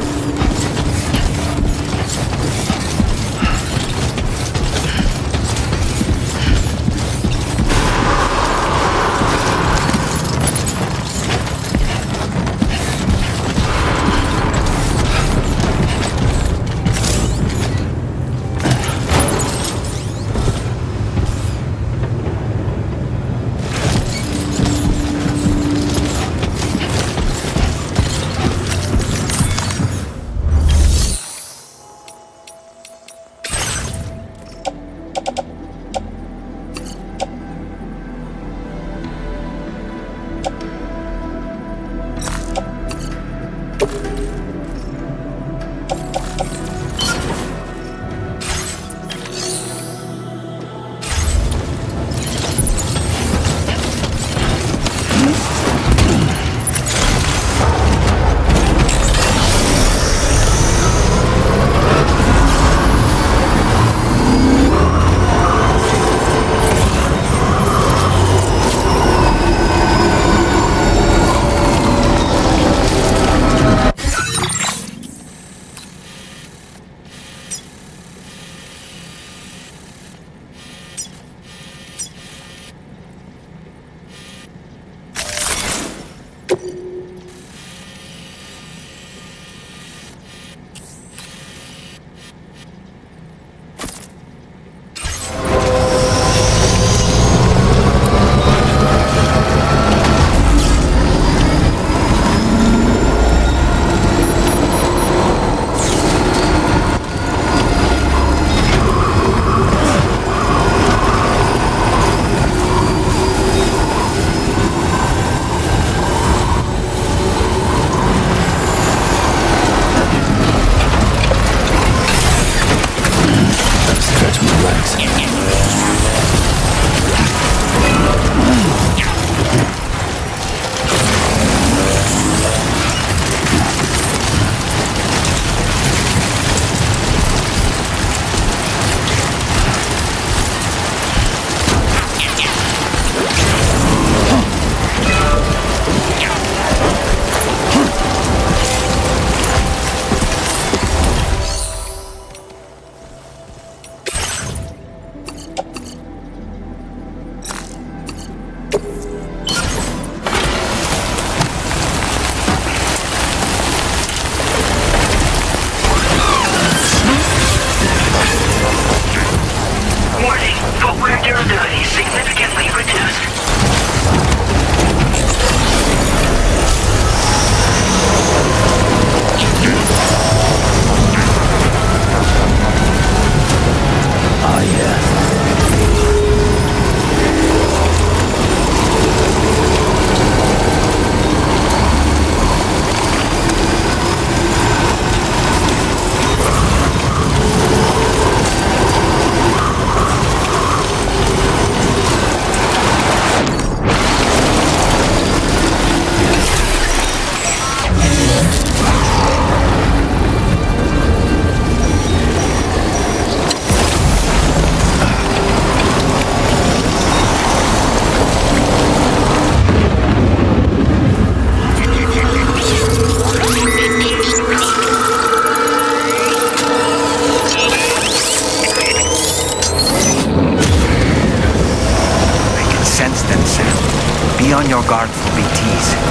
Be on your guard for BTs.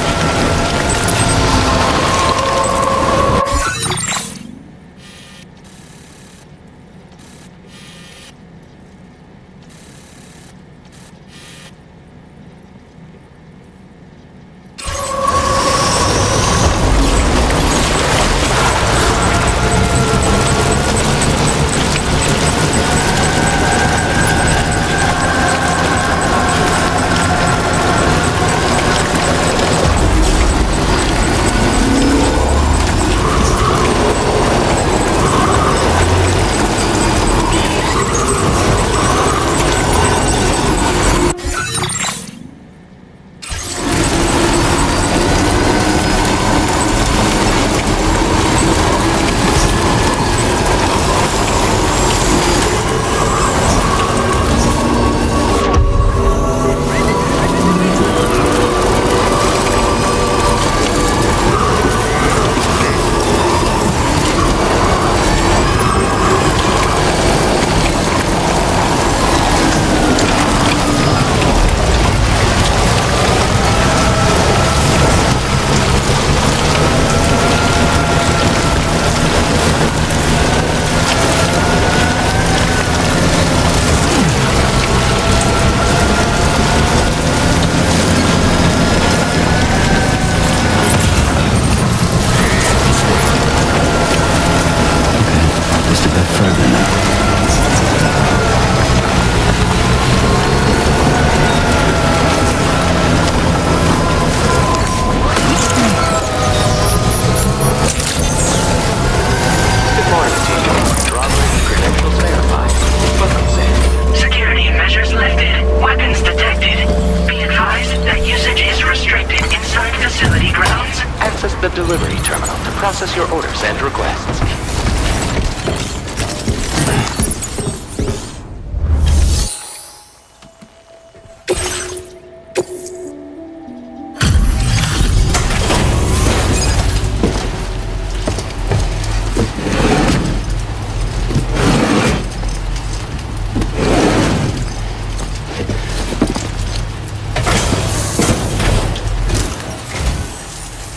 facility grounds. Access the delivery terminal to process your orders and requests.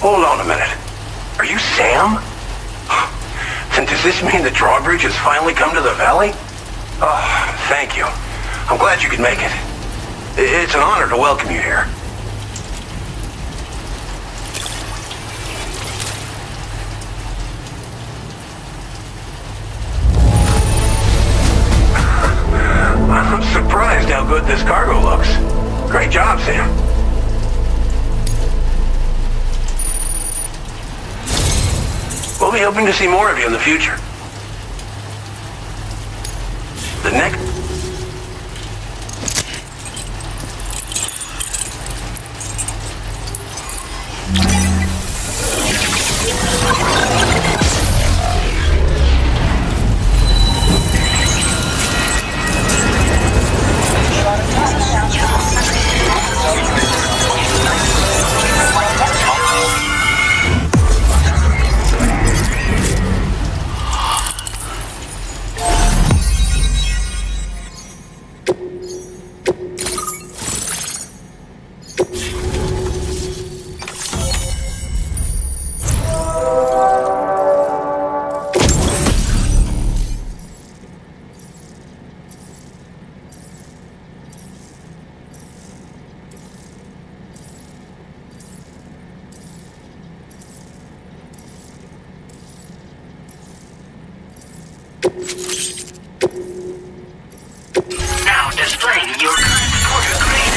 Hold on a minute. Are you Sam? Then does this mean the drawbridge has finally come to the valley? Oh, thank you. I'm glad you could make it. It's an honor to welcome you here. I'm surprised how good this cargo looks. Great job, Sam. We'll be hoping to see more of you in the future. The next... Now displaying your transporter grade.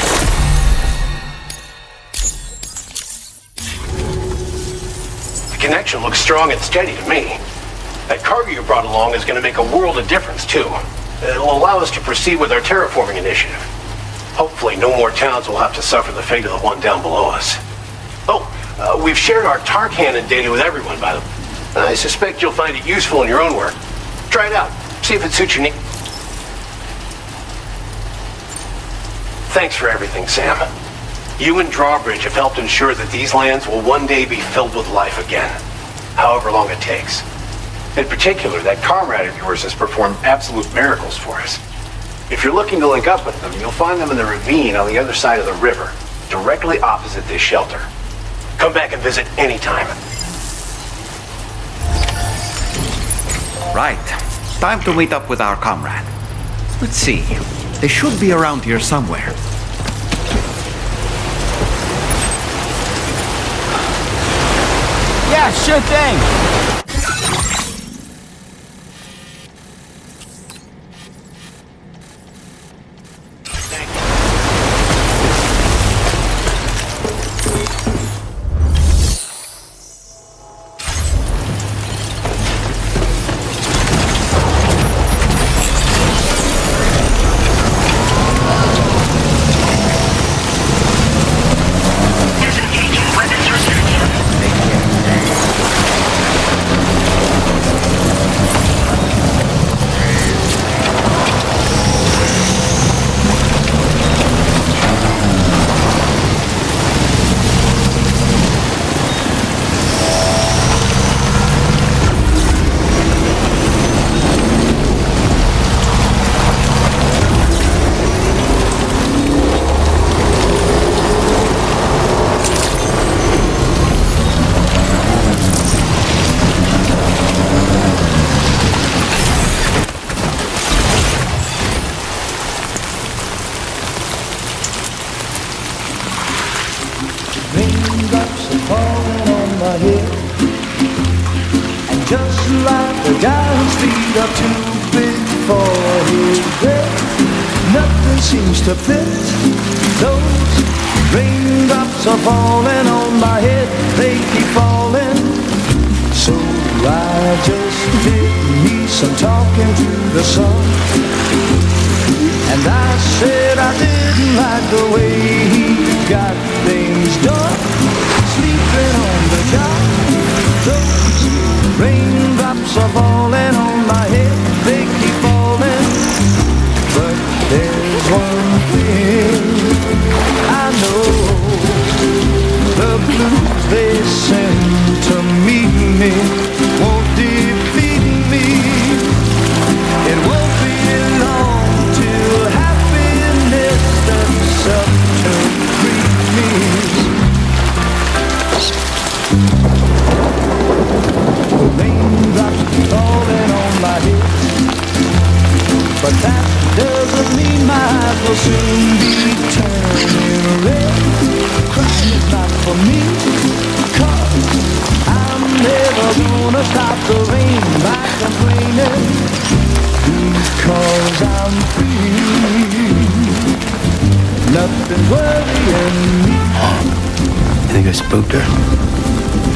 The connection looks strong and steady to me. That cargo you brought along is going to make a world of difference, too. It'll allow us to proceed with our terraforming initiative. Hopefully, no more towns will have to suffer the fate of the one down below us. Oh, we've shared our tar cannon data with everyone, by the way. I suspect you'll find it useful in your own work. Try it out. See if it suits your needs. Thanks for everything, Sam. You and Drawbridge have helped ensure that these lands will one day be filled with life again, however long it takes. In particular, that comrade of yours has performed absolute miracles for us. If you're looking to link up with them, you'll find them in the ravine on the other side of the river, directly opposite this shelter. Come back and visit anytime. Right. Time to meet up with our comrade. Let's see. They should be around here somewhere. Yeah, sure thing. Raindrops are falling on my head, and just like the giant's feet are too big for his bed, nothing seems to fit. Those raindrops are falling on my head, they keep falling. So I just did me some talking to the sun, and I said I didn't like the way he got things done. Sleep stop the rain by complaining, because I'm free. Nothing's worrying me. You think I spooked her?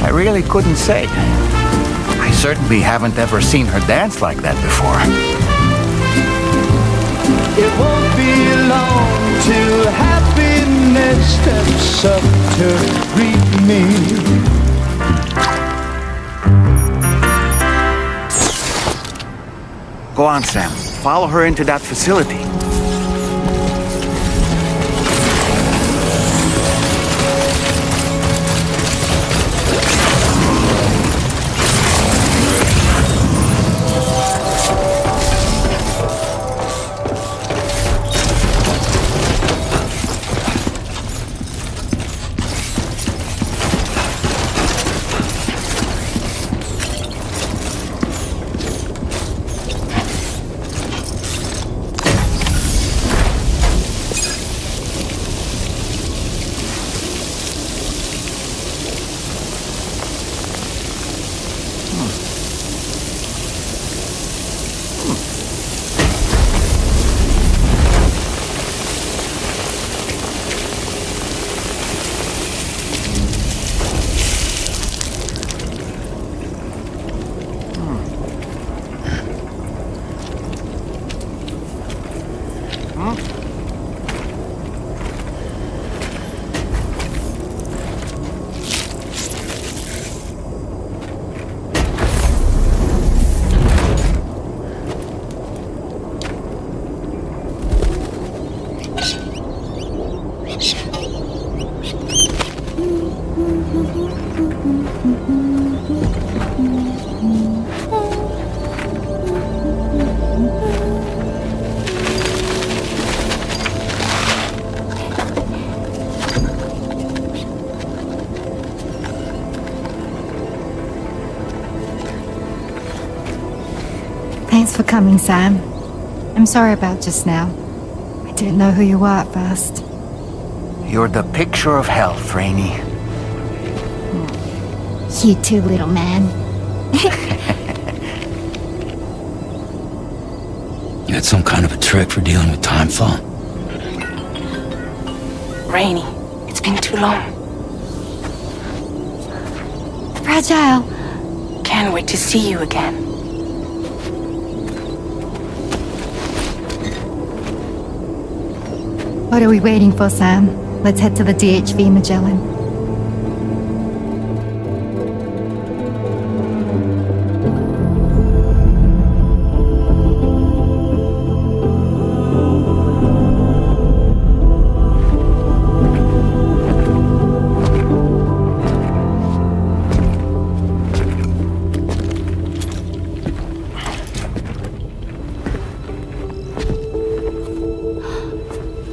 I really couldn't say. I certainly haven't ever seen her dance like that before. It won't be long till happiness steps up to greet me. Go on, Sam. Follow her into that facility. Thanks for coming, Sam. I'm sorry about just now. I didn't know who you were at first. You're the picture of health, Rainey. You too, little man. You had some kind of a trick for dealing with time fall? Rainy, it's been too long. Fragile. Can't wait to see you again. What are we waiting for, Sam? Let's head to the DHV Magellan.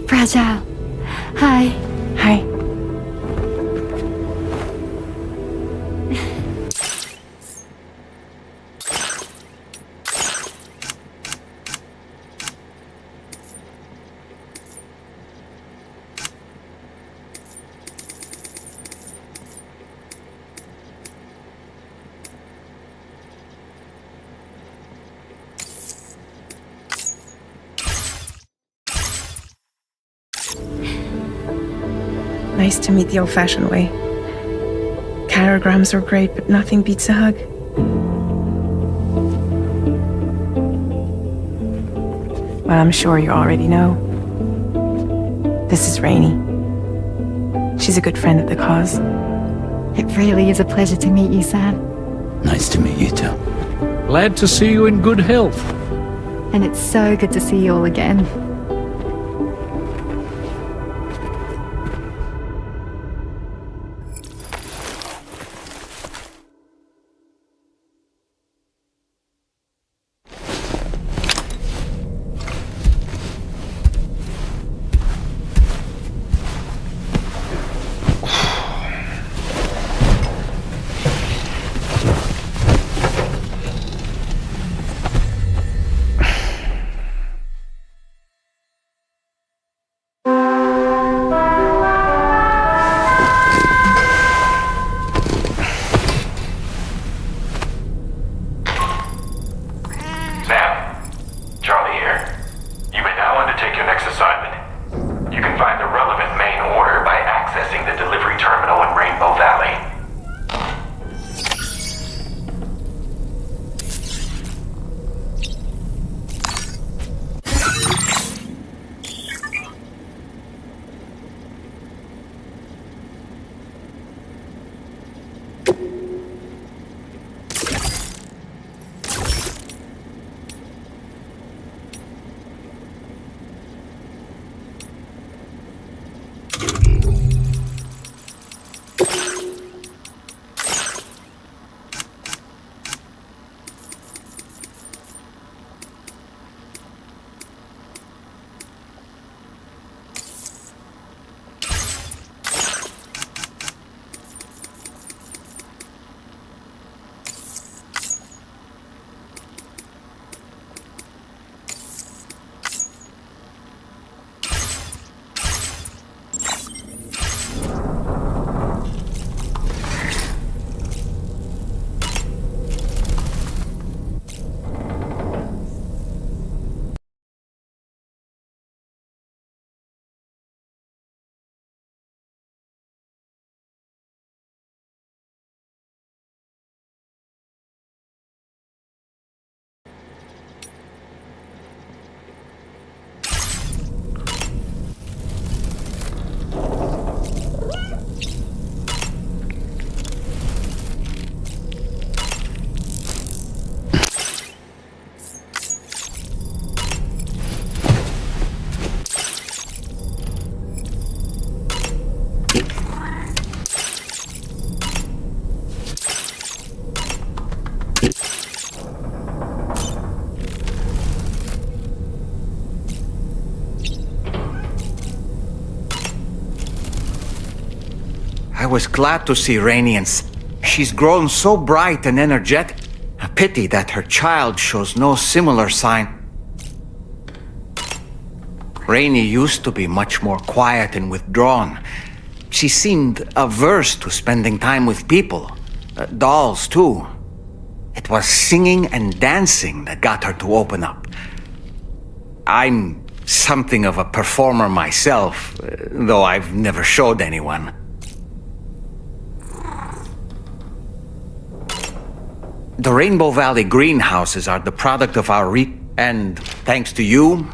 Fragile. Hi. Hi. Nice to meet the old-fashioned way. Carograms are great, but nothing beats a hug. Well, I'm sure you already know. This is Rainey. She's a good friend of the cause. It really is a pleasure to meet you, Sam. Nice to meet you too. Glad to see you in good health. And it's so good to see you all again. I was glad to see Rainey and she's grown so bright and energetic. A pity that her child shows no similar sign. Rainey used to be much more quiet and withdrawn. She seemed averse to spending time with people. Dolls, too. It was singing and dancing that got her to open up. I'm something of a performer myself, though I've never showed anyone. The Rainbow Valley greenhouses are the product of our and thanks to you,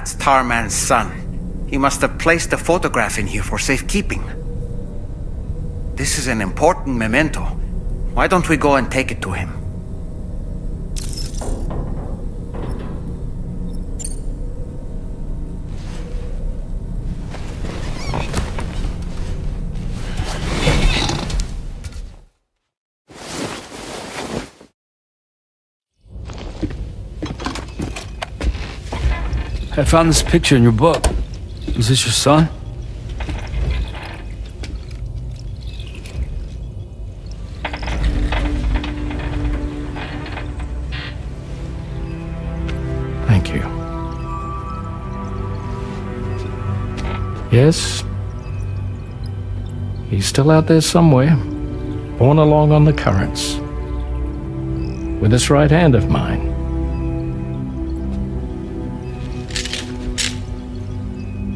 that's Tarman's son. He must have placed a photograph in here for safekeeping. This is an important memento. Why don't we go and take it to him? I found this picture in your book. Is this your son? Thank you. Yes. He's still out there somewhere, borne along on the currents, with this right hand of mine.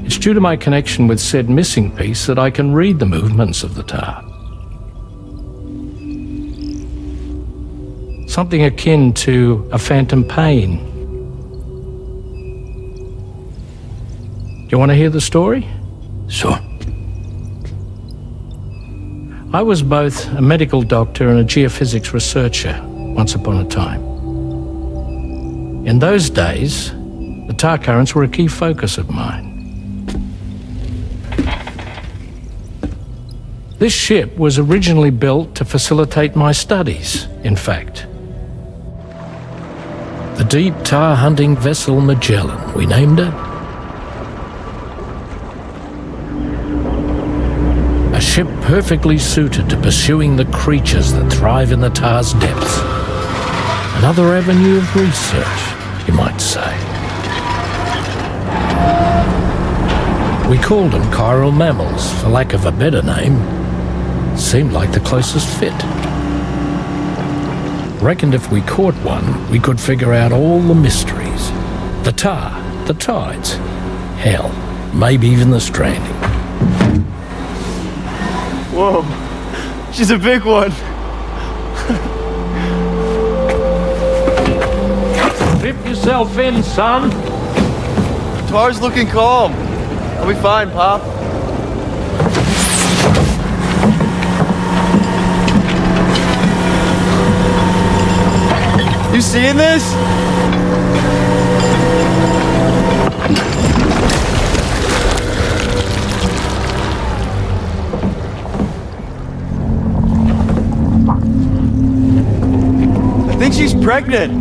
It's due to my connection with said missing piece that I can read the movements of the tar. Something akin to a phantom pain. Do you want to hear the story? Sure. I was both a medical doctor and a geophysics researcher once upon a time. In those days, the tar currents were a key focus of mine. This ship was originally built to facilitate my studies, in fact. The deep tar hunting vessel Magellan, we named it. A ship perfectly suited to pursuing the creatures that thrive in the tar's depths. Another avenue of research, you might say. We called them chiral mammals, for lack of a better name. Seemed like the closest fit. Reckoned if we caught one, we could figure out all the mysteries. The tar, the tides, hell, maybe even the stranding. Whoa, she's a big one. Strip yourself in, son. Tar's looking calm. I'll be fine, Pop. You seeing this? think she's pregnant.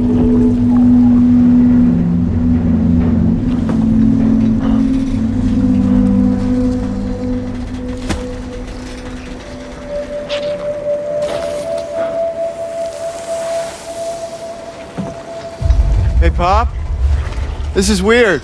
Hey, Pop. This is weird.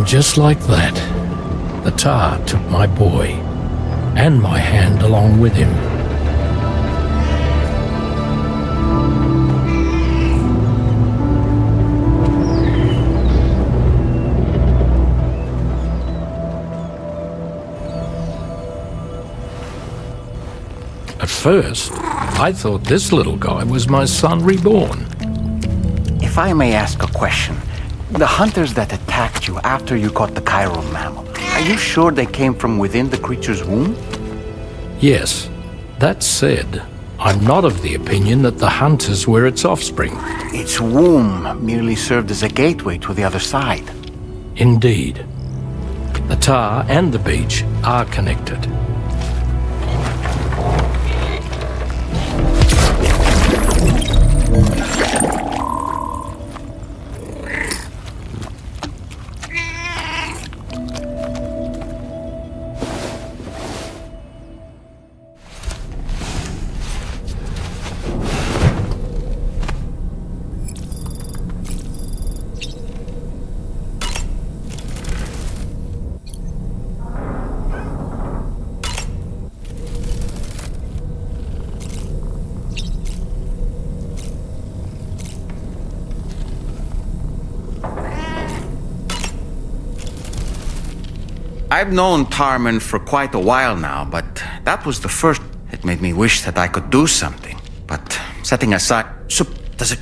Just like that, the tar took my boy, and my hand along with him. At first, I thought this little guy was my son reborn. If I may ask a question, the hunters that attacked you after you caught the chiral mammal, are you sure they came from within the creature's womb? Yes. That said, I'm not of the opinion that the hunters were its offspring. Its womb merely served as a gateway to the other side. Indeed. The tar and the beach are connected. I've known Tarman for quite a while now, but that was the first. It made me wish that I could do something. But setting aside... So, does it...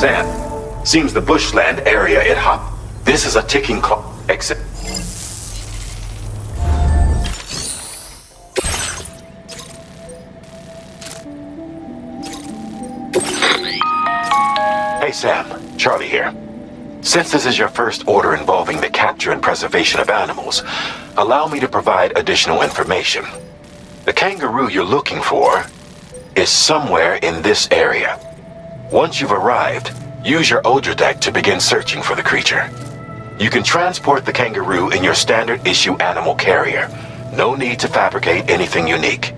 Sam, seems the bushland area it hop. This is a ticking clock. Exit. Hey Sam, Charlie here. Since this is your first order involving the capture and preservation of animals, allow me to provide additional information. The kangaroo you're looking for is somewhere in this area. Once you've arrived, use your Odra deck to begin searching for the creature. You can transport the kangaroo in your standard issue animal carrier. No need to fabricate anything unique.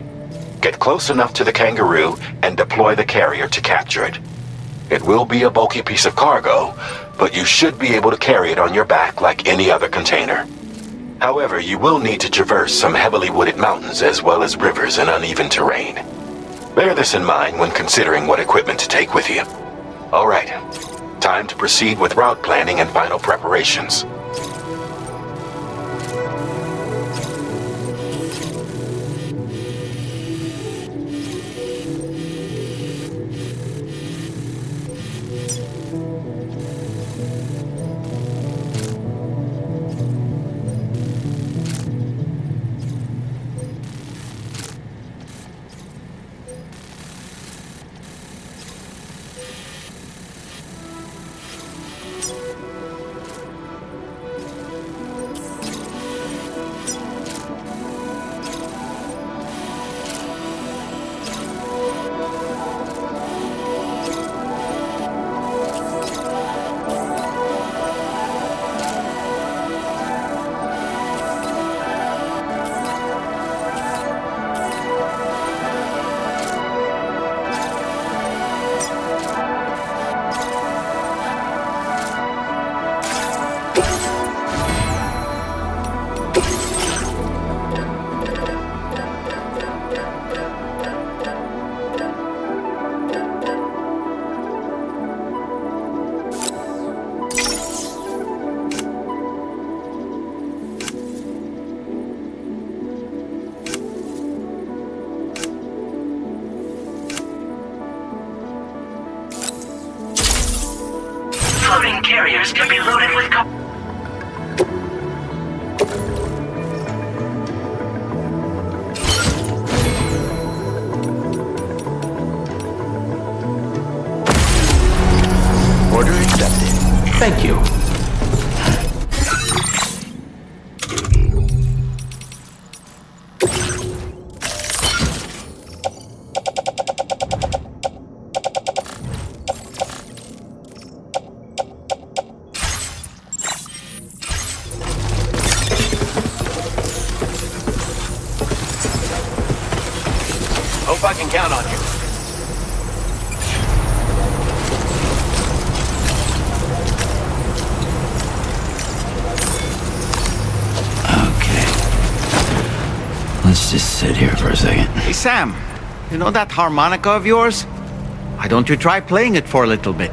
Get close enough to the kangaroo and deploy the carrier to capture it. It will be a bulky piece of cargo, but you should be able to carry it on your back like any other container. However, you will need to traverse some heavily wooded mountains as well as rivers and uneven terrain. Bear this in mind when considering what equipment to take with you. All right, time to proceed with route planning and final preparations. Floating carriers can be loaded with Order accepted. Thank you. Hope I can count on you. Let's just sit here for a second. Hey Sam, you know that harmonica of yours? Why don't you try playing it for a little bit?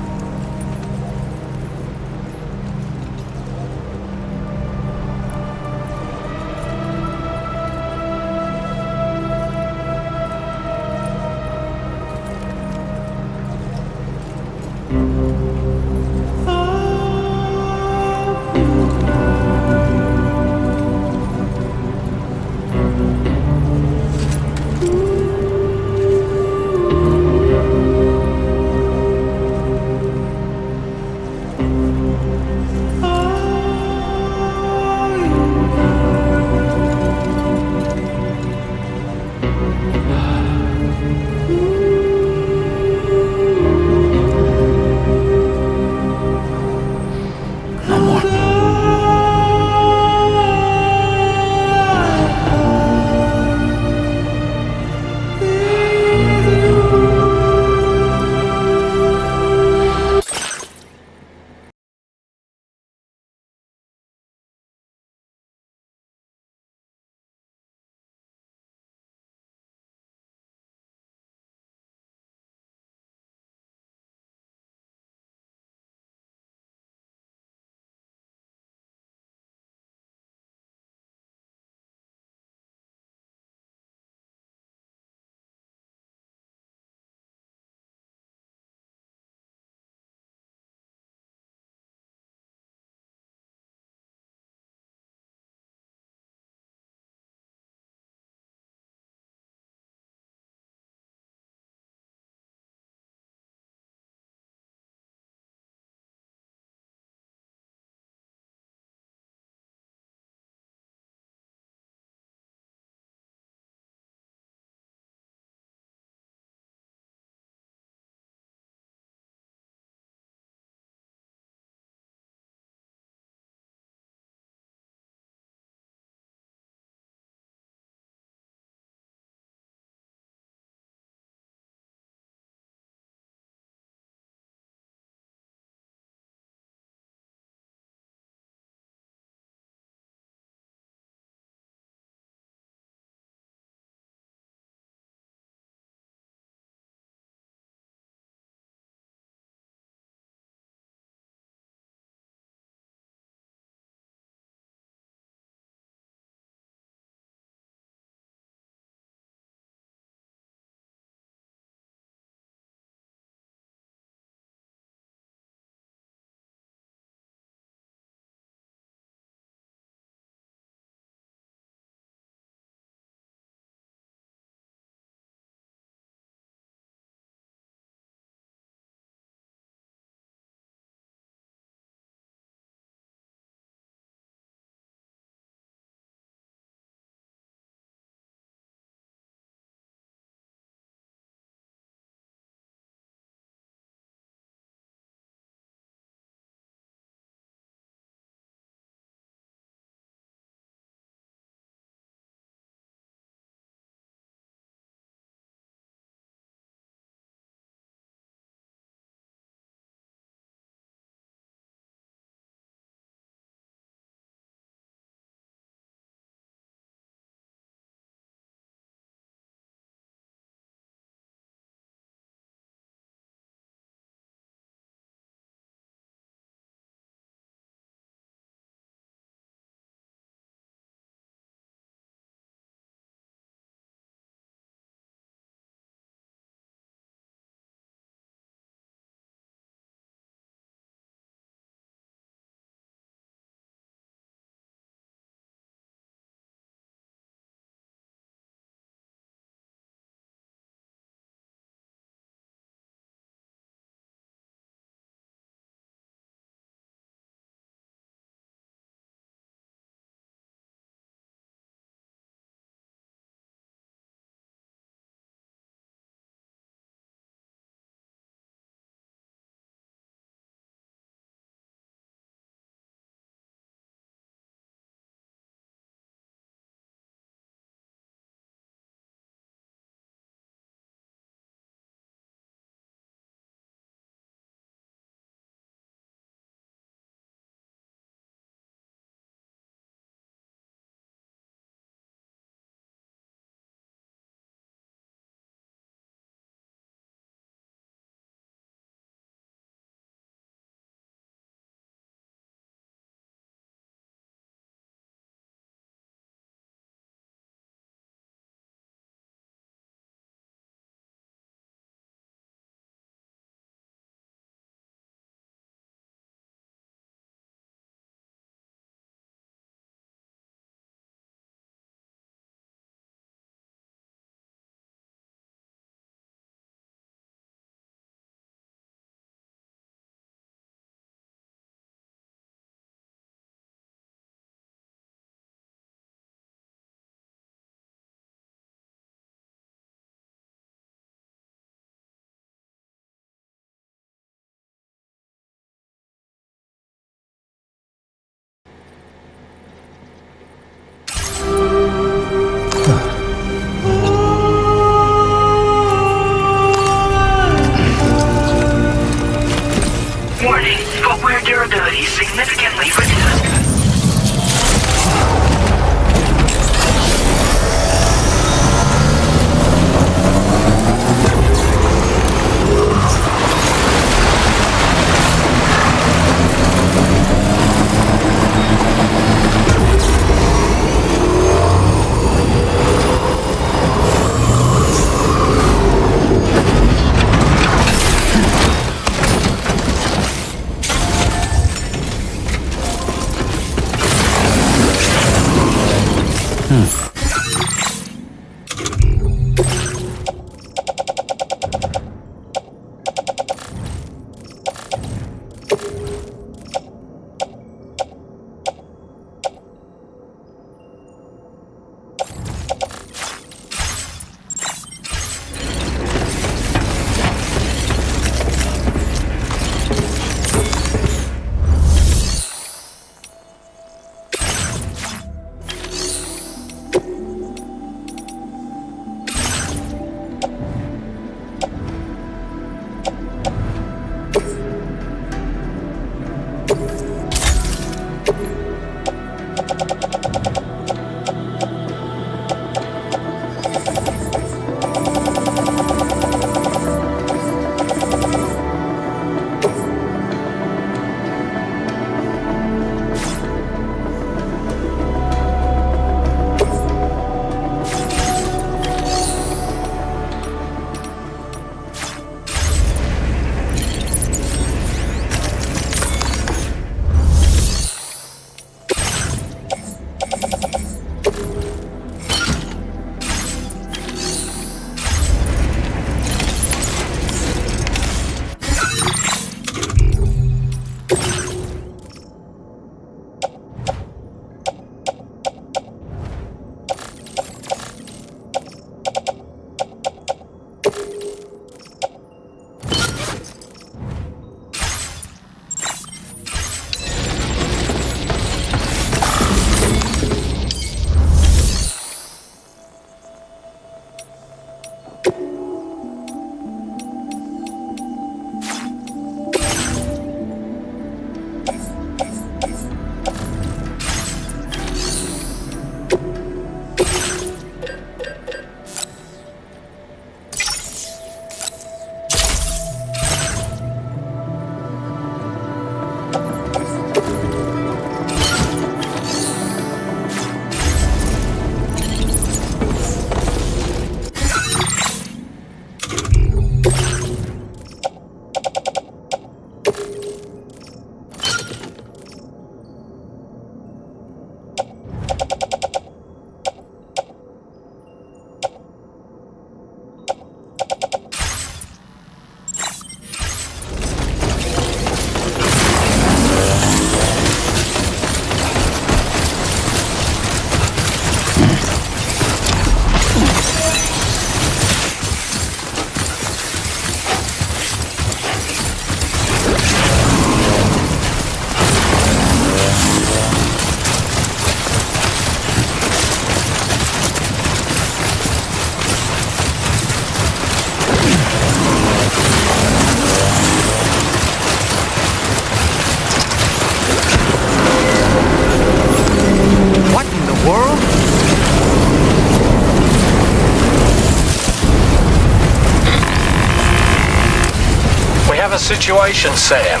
Situation, Sam.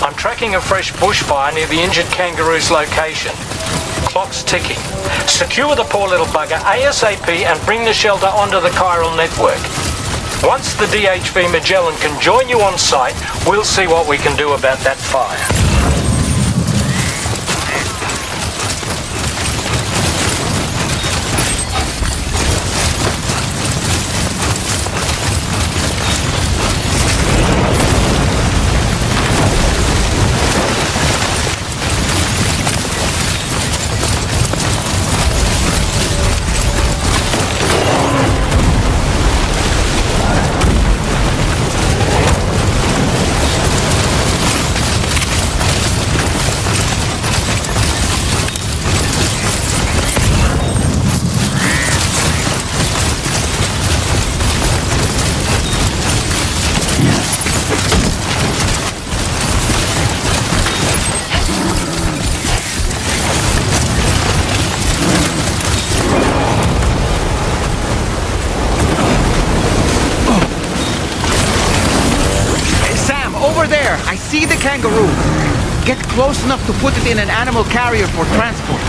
I'm tracking a fresh bushfire near the injured kangaroo's location. Clock's ticking. Secure the poor little bugger ASAP and bring the shelter onto the chiral network. Once the DHV Magellan can join you on site, we'll see what we can do about that fire. I see the kangaroo. Get close enough to put it in an animal carrier for transport.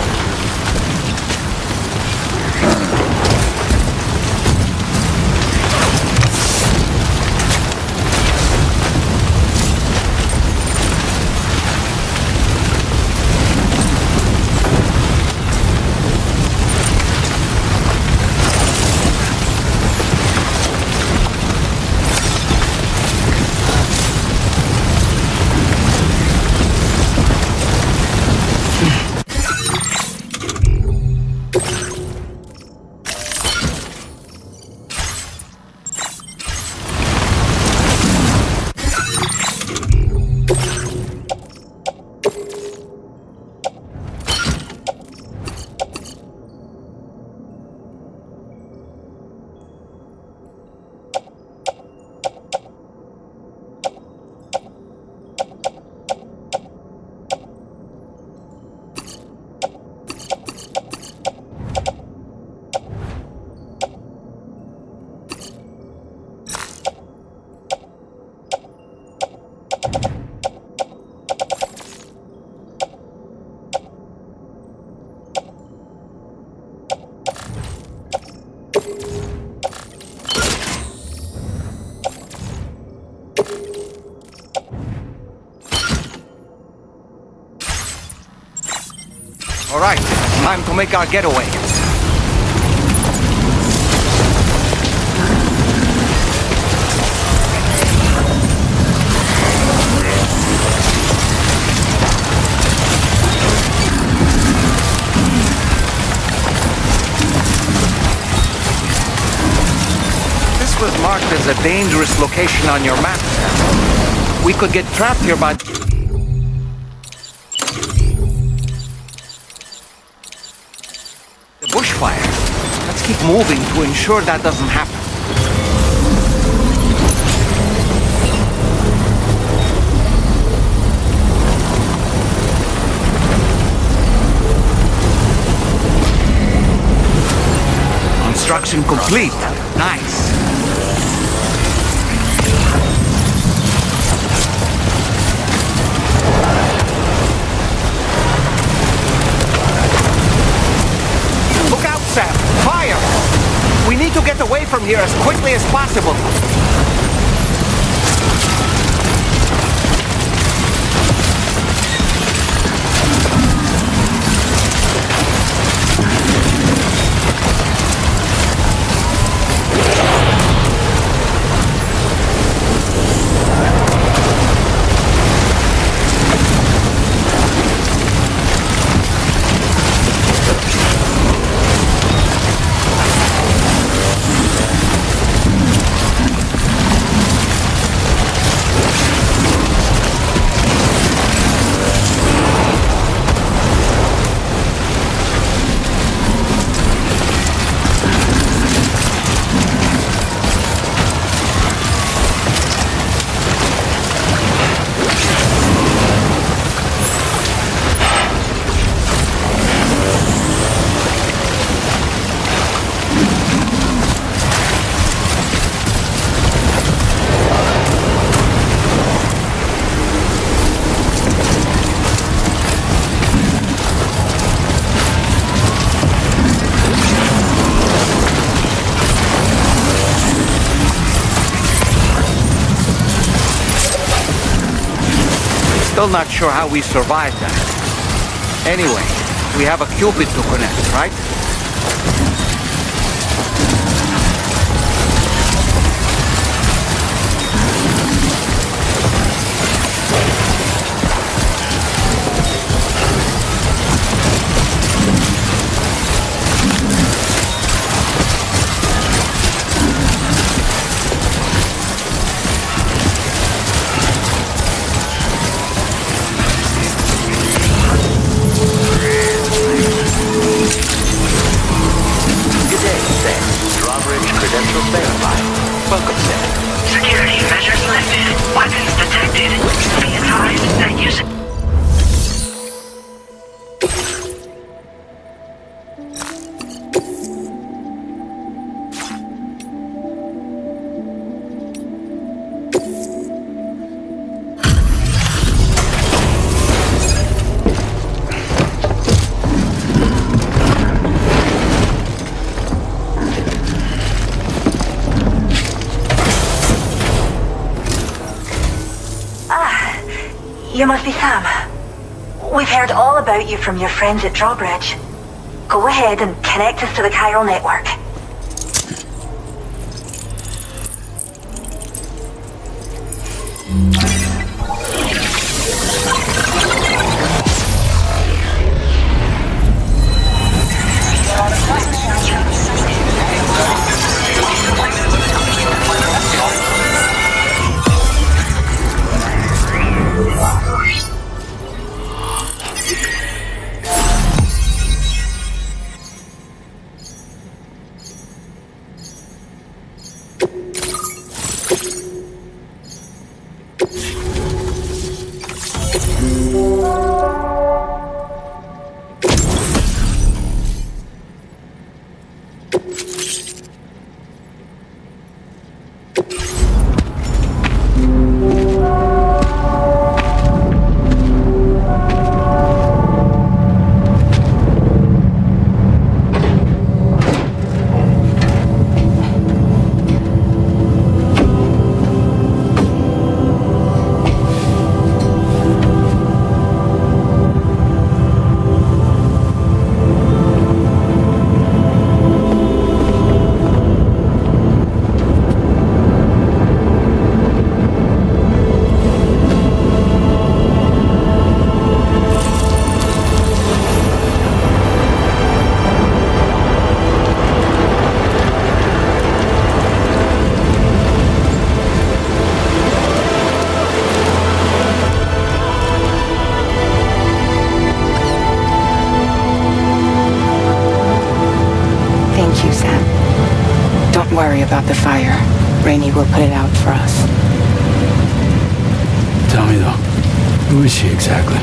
All right, time to make our getaway. This was marked as a dangerous location on your map. We could get trapped here by... the bushfire. Let's keep moving to ensure that doesn't happen. Construction complete. Nice. Look out, Sam! Fire! We need to get away from here as quickly as possible. Still not sure how we survived that. Anyway, we have a Cupid to connect, right? Welcome, Sam. Security measures lifted. Weapons detected. Be advised that use... You must be Sam. We've heard all about you from your friends at Drawbridge. Go ahead and connect us to the chiral network. worry about the fire. Rainey will put it out for us. Tell me though, who is she exactly?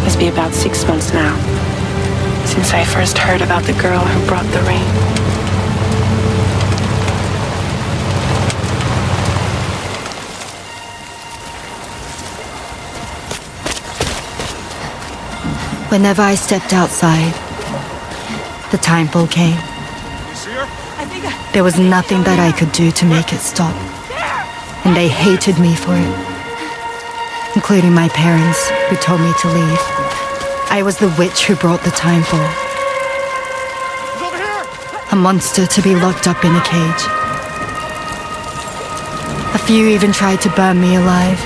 It's been about 6 months now, since I first heard about the girl who brought the rain. Whenever I stepped outside, the timefall came. There was nothing that I could do to make it stop. And they hated me for it. Including my parents, who told me to leave. I was the witch who brought the timefall. A monster to be locked up in a cage. A few even tried to burn me alive.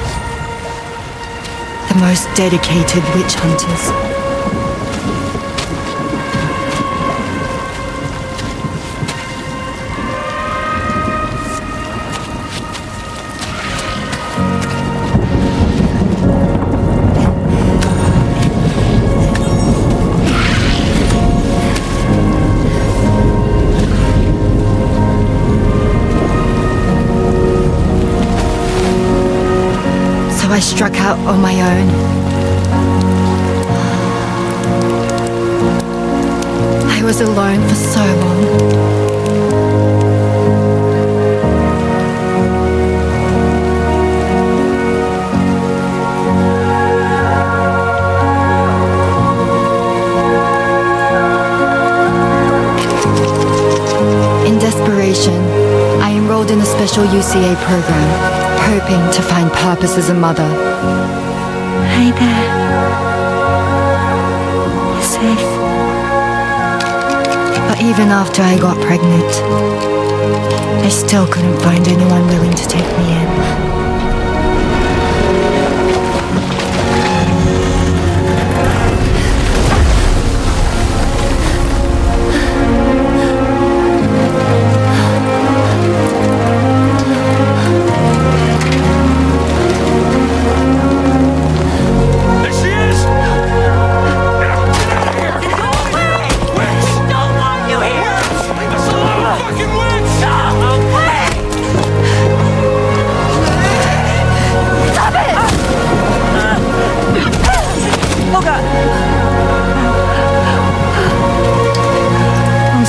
The most dedicated witch hunters. I struck out on my own. I was alone for so long. In desperation, I enrolled in a special UCA program. Hoping to find purpose as a mother. Hi there. You're safe. But even after I got pregnant, I still couldn't find anyone willing to take me in.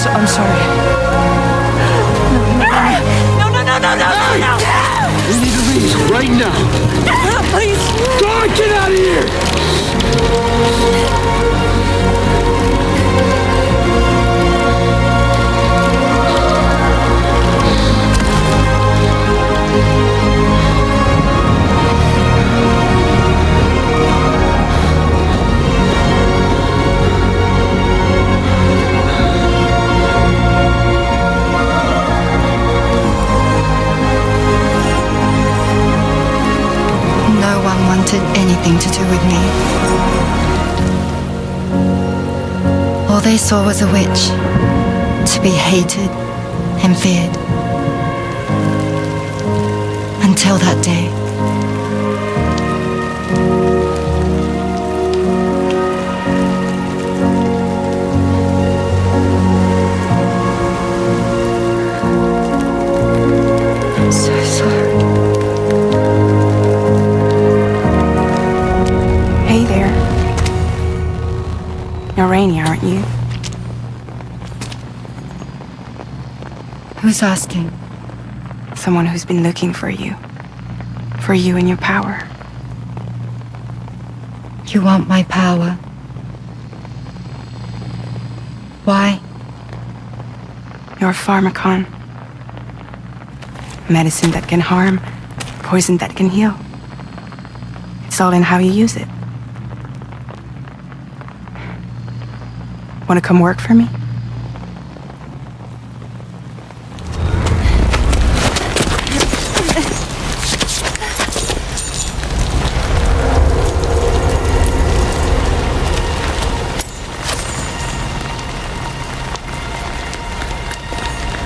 I'm sorry. We need to leave right now. Please. God, get out of here! Anything to do with me. All they saw was a witch, to be hated and feared. Until that day. I'm so sorry. Hey there. You're Rainey, aren't you? Who's asking? Someone who's been looking for you. For you and your power. You want my power? Why? You're a pharmacon. Medicine that can harm, poison that can heal. It's all in how you use it. Want to come work for me?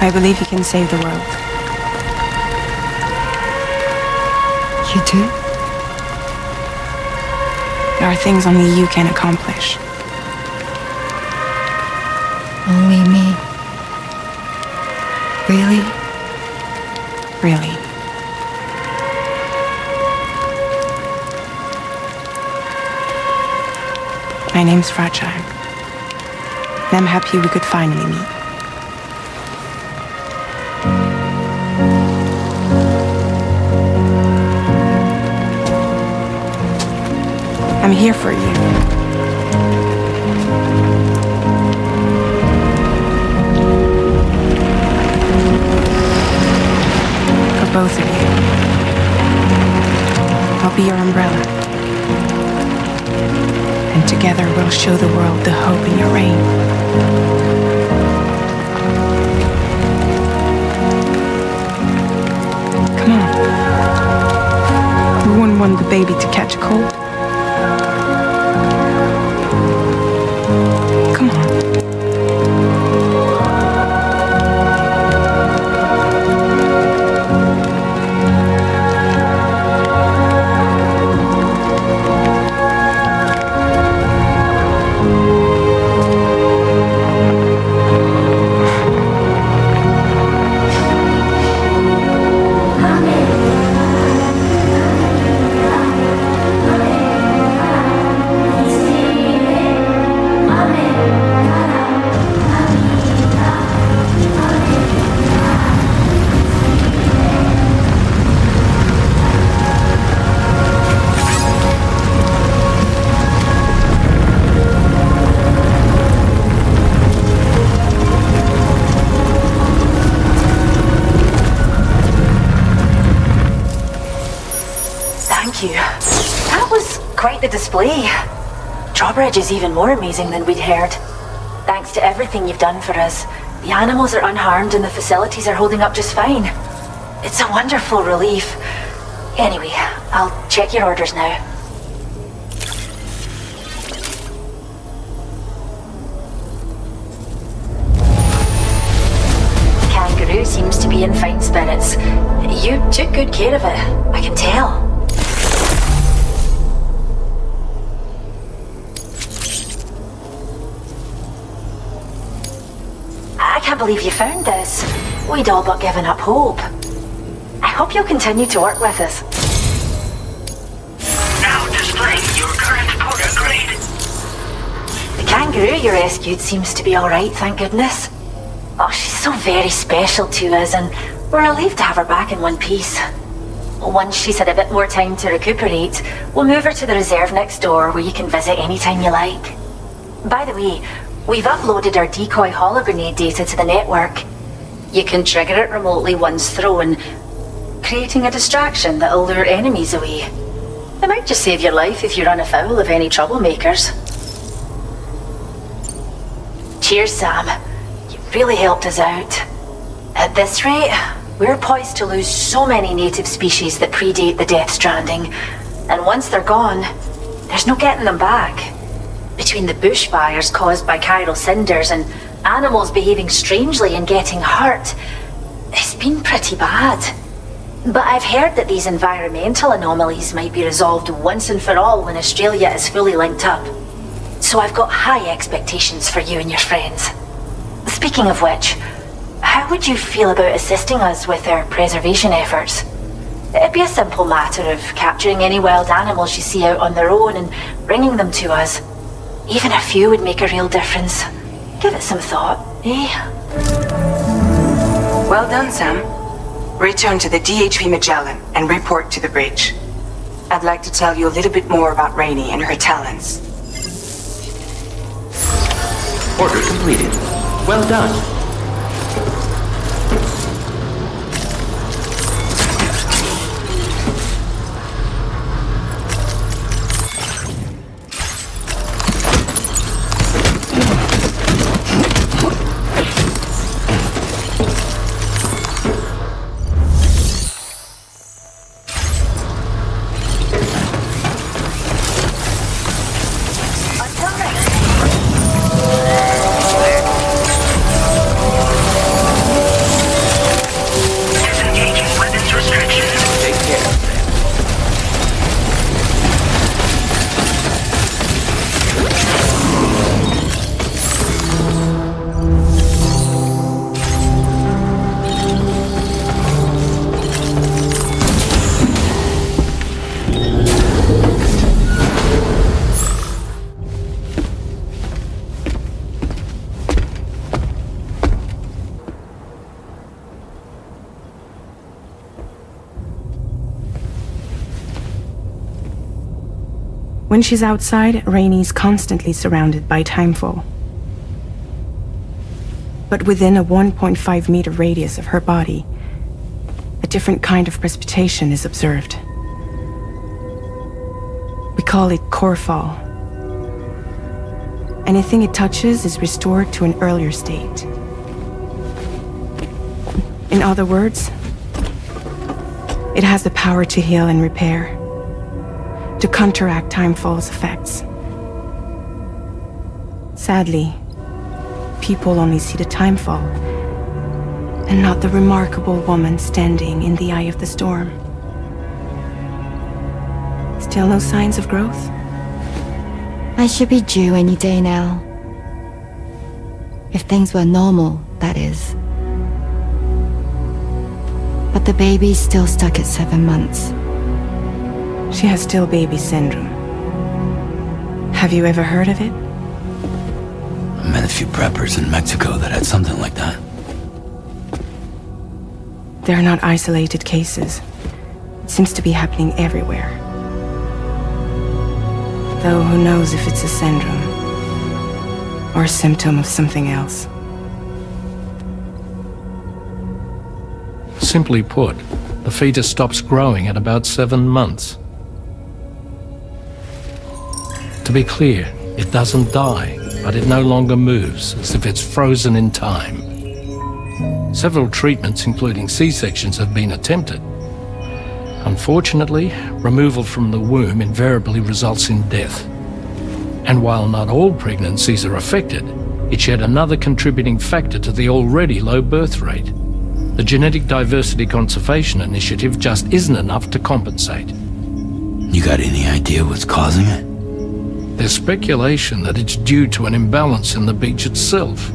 I believe you can save the world. You do? There are things only you can accomplish. Only me. Really? Really. My name's Fragile. And I'm happy we could finally meet. I'm here for you. For both of you. I'll be your umbrella. And together we'll show the world the hope in your reign. Come on. We wouldn't want the baby to catch a cold. Come on. Thank you. That was quite the display. Drawbridge is even more amazing than we'd heard. Thanks to everything you've done for us, the animals are unharmed and the facilities are holding up just fine. It's a wonderful relief. Anyway, I'll check your orders now. Kangaroo seems to be in fine spirits. You took good care of it, I can tell. I can't believe you found this. We'd all but given up hope. I hope you'll continue to work with us. Now displaying your current Porta grade. The kangaroo you rescued seems to be alright, thank goodness. Oh, she's so very special to us, and we're relieved to have her back in one piece. Once she's had a bit more time to recuperate, we'll move her to the reserve next door where you can visit anytime you like. By the way, we've uploaded our decoy hologrenade data to the network. You can trigger it remotely once thrown, creating a distraction that'll lure enemies away. It might just save your life if you run afoul of any troublemakers. Cheers, Sam. You really helped us out. At this rate, we're poised to lose so many native species that predate the Death Stranding, and once they're gone, there's no getting them back. Between the bushfires caused by chiral cinders and animals behaving strangely and getting hurt, it's been pretty bad. But I've heard that these environmental anomalies might be resolved once and for all when Australia is fully linked up. So I've got high expectations for you and your friends. Speaking of which, how would you feel about assisting us with our preservation efforts? It'd be a simple matter of capturing any wild animals you see out on their own and bringing them to us. Even a few would make a real difference. Give it some thought, eh? Well done, Sam. Return to the DHV Magellan and report to the bridge. I'd like to tell you a little bit more about Rainey and her talents. Order completed. Well done. When she's outside, Rainie's constantly surrounded by timefall. But within a 1.5 meter radius of her body, a different kind of precipitation is observed. We call it core fall. Anything it touches is restored to an earlier state. In other words, it has the power to heal and repair, to counteract timefall's effects. Sadly, people only see the timefall, and not the remarkable woman standing in the eye of the storm. Still no signs of growth? I should be due any day now. If things were normal, that is. But the baby's still stuck at 7 months. She has still baby syndrome. Have you ever heard of it? I met a few preppers in Mexico that had something like that. They're not isolated cases. It seems to be happening everywhere. Though who knows if it's a syndrome or a symptom of something else. Simply put, the fetus stops growing at about 7 months. To be clear, it doesn't die, but it no longer moves, as if it's frozen in time. Several treatments, including C-sections, have been attempted. Unfortunately, removal from the womb invariably results in death. And while not all pregnancies are affected, it's yet another contributing factor to the already low birth rate. The Genetic Diversity Conservation Initiative just isn't enough to compensate. You got any idea what's causing it? There's speculation that it's due to an imbalance in the beach itself.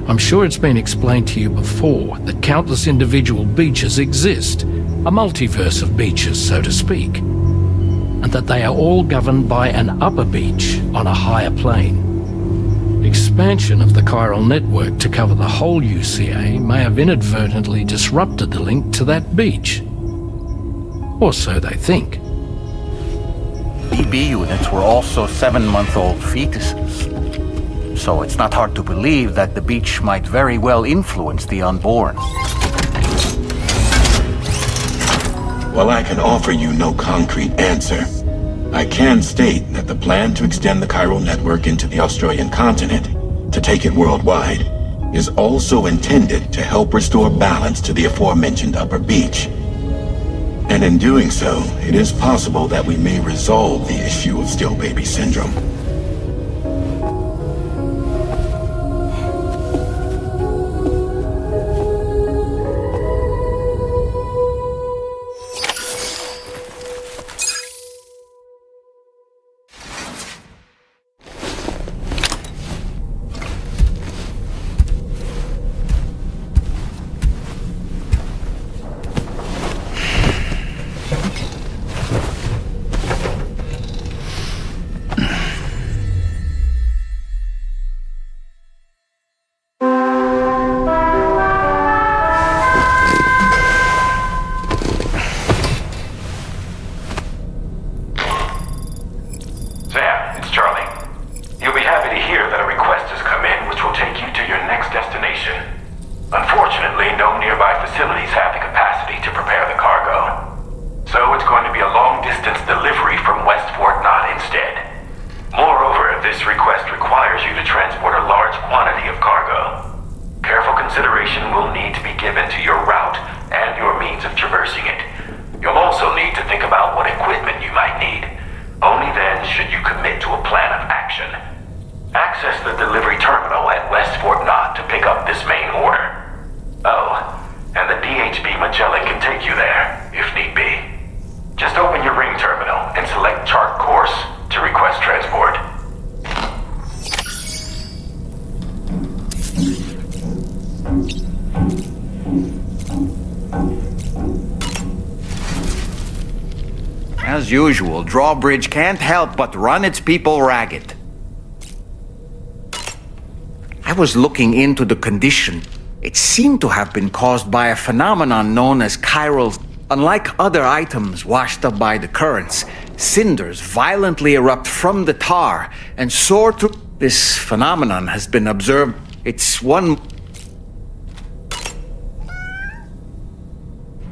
I'm sure it's been explained to you before that countless individual beaches exist, a multiverse of beaches, so to speak, and that they are all governed by an upper beach on a higher plane. Expansion of the chiral network to cover the whole UCA may have inadvertently disrupted the link to that beach. Or so they think. BB units were also 7-month-old fetuses. So it's not hard to believe that the beach might very well influence the unborn. While I can offer you no concrete answer, I can state that the plan to extend the chiral network into the Australian continent, to take it worldwide, is also intended to help restore balance to the aforementioned upper beach. And in doing so, it is possible that we may resolve the issue of still baby syndrome. As usual, Drawbridge can't help but run its people ragged. I was looking into the condition. It seemed to have been caused by a phenomenon known as chiral Unlike other items washed up by the currents, cinders violently erupt from the tar and soar through. This phenomenon has been observed. It's one.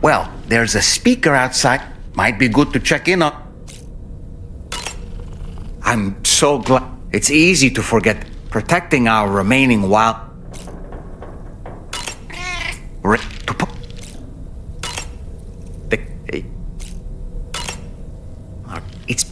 Well, there's a speaker outside. Might be good to check in on. I'm so glad. It's easy to forget protecting our remaining wild. It's.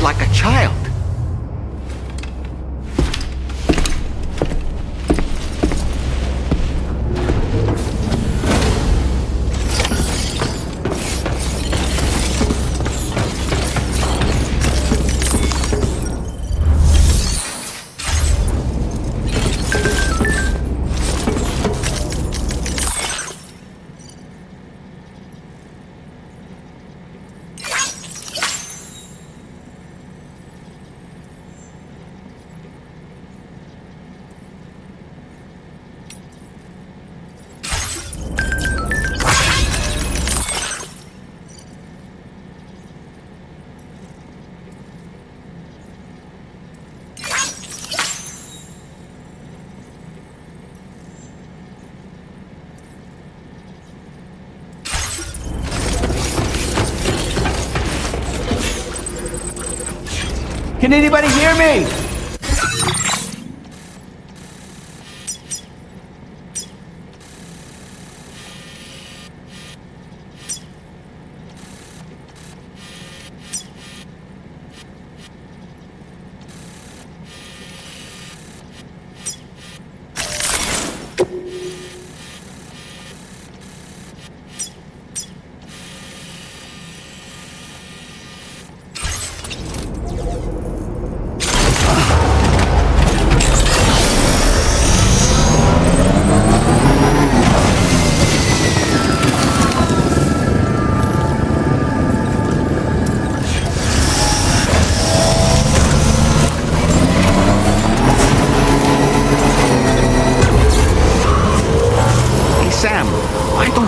Like a child. Can anybody hear me?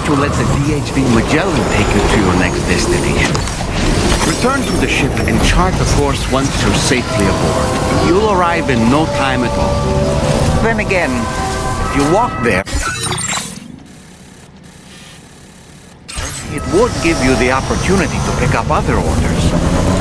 To let the DHV Magellan take you to your next destination. Return to the ship and chart the course once you're safely aboard. You'll arrive in no time at all. Then again, if you walk there, it would give you the opportunity to pick up other orders.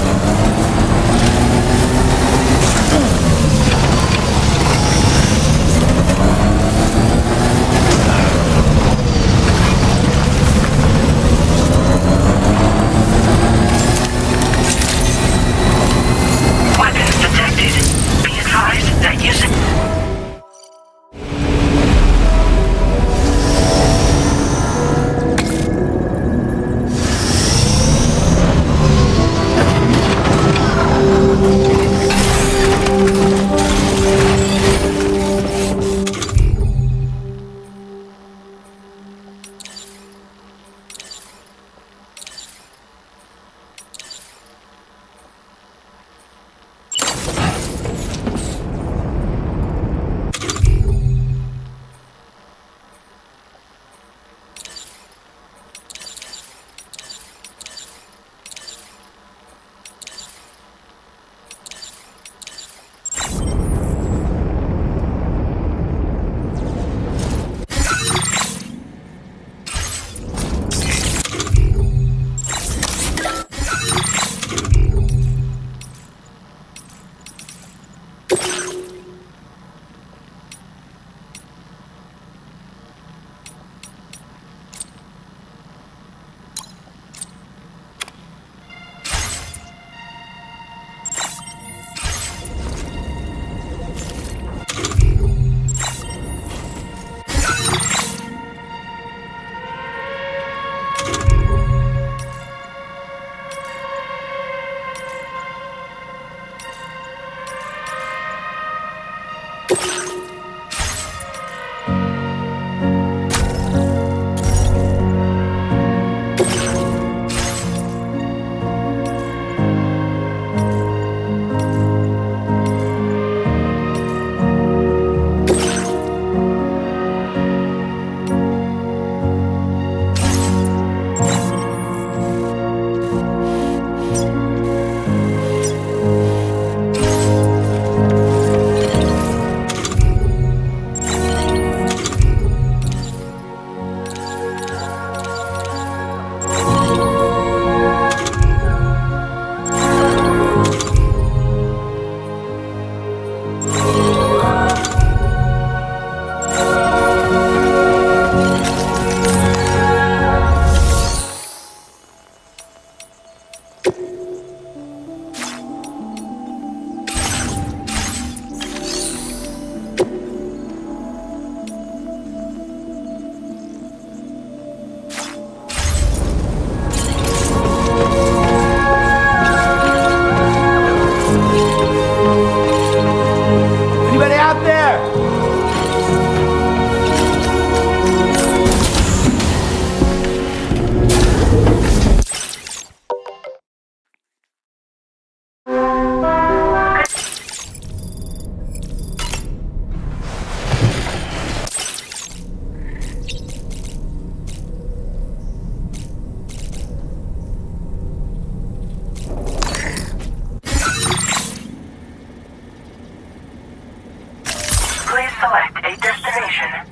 Select a destination.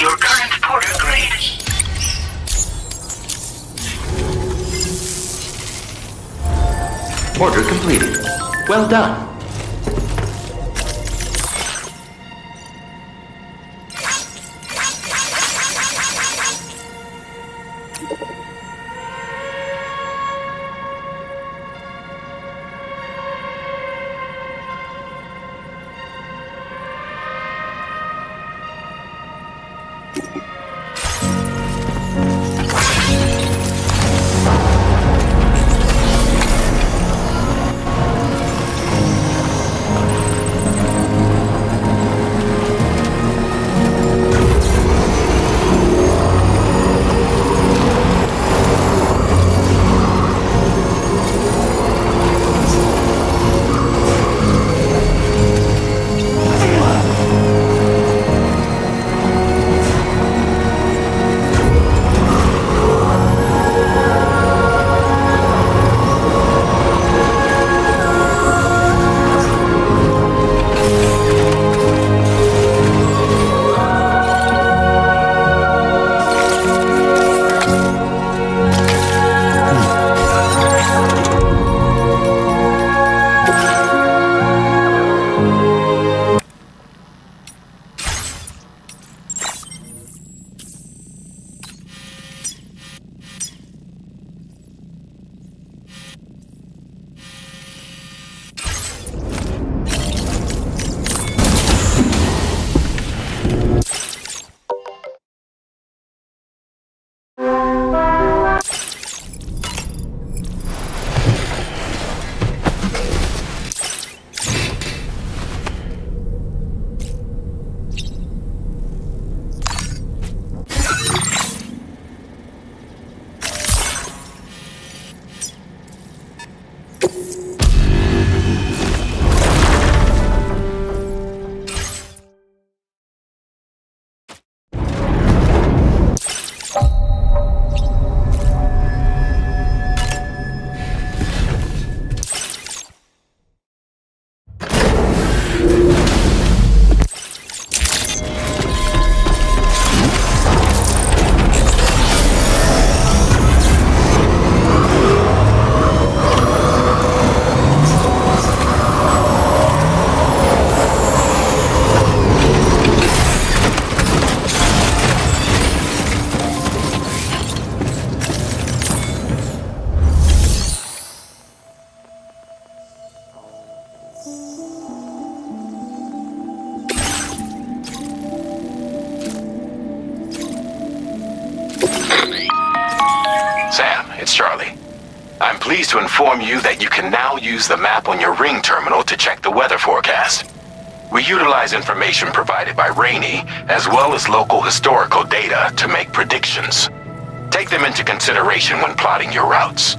your current porter grade. Order completed. Well done. It's Charlie. I'm pleased to inform you that you can now use the map on your ring terminal to check the weather forecast. We utilize information provided by Rainey, as well as local historical data, to make predictions. Take them into consideration when plotting your routes.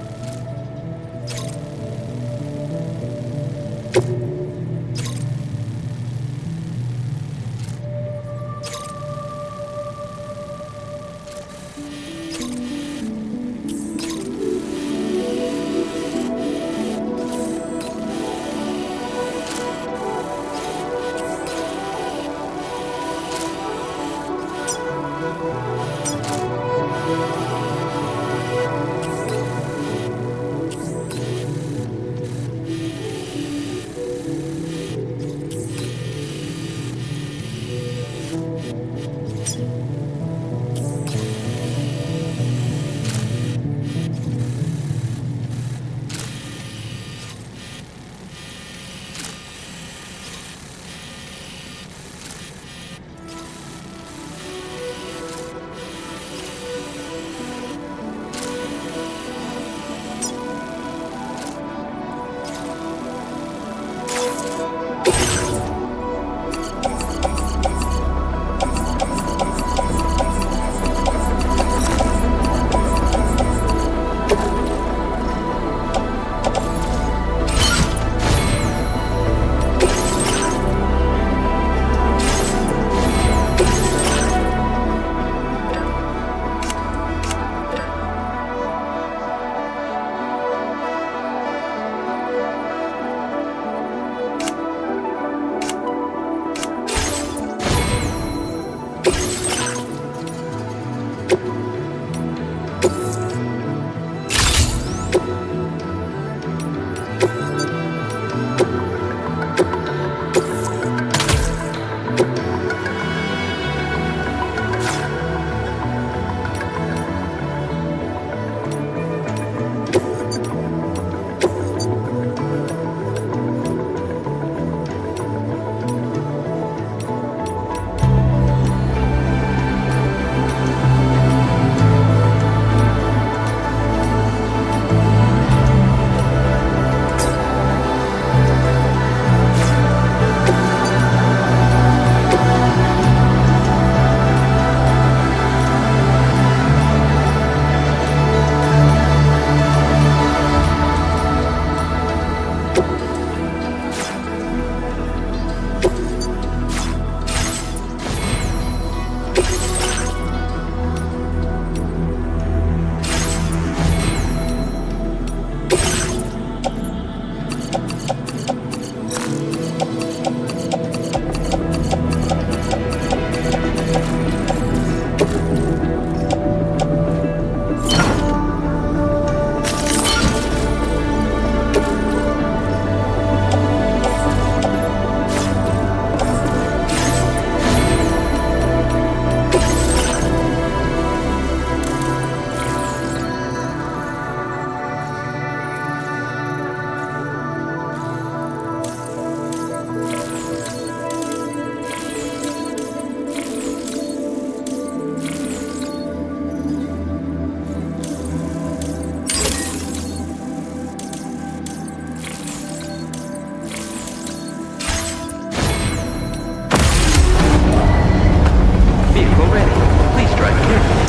Vehicle ready. Please drive carefully.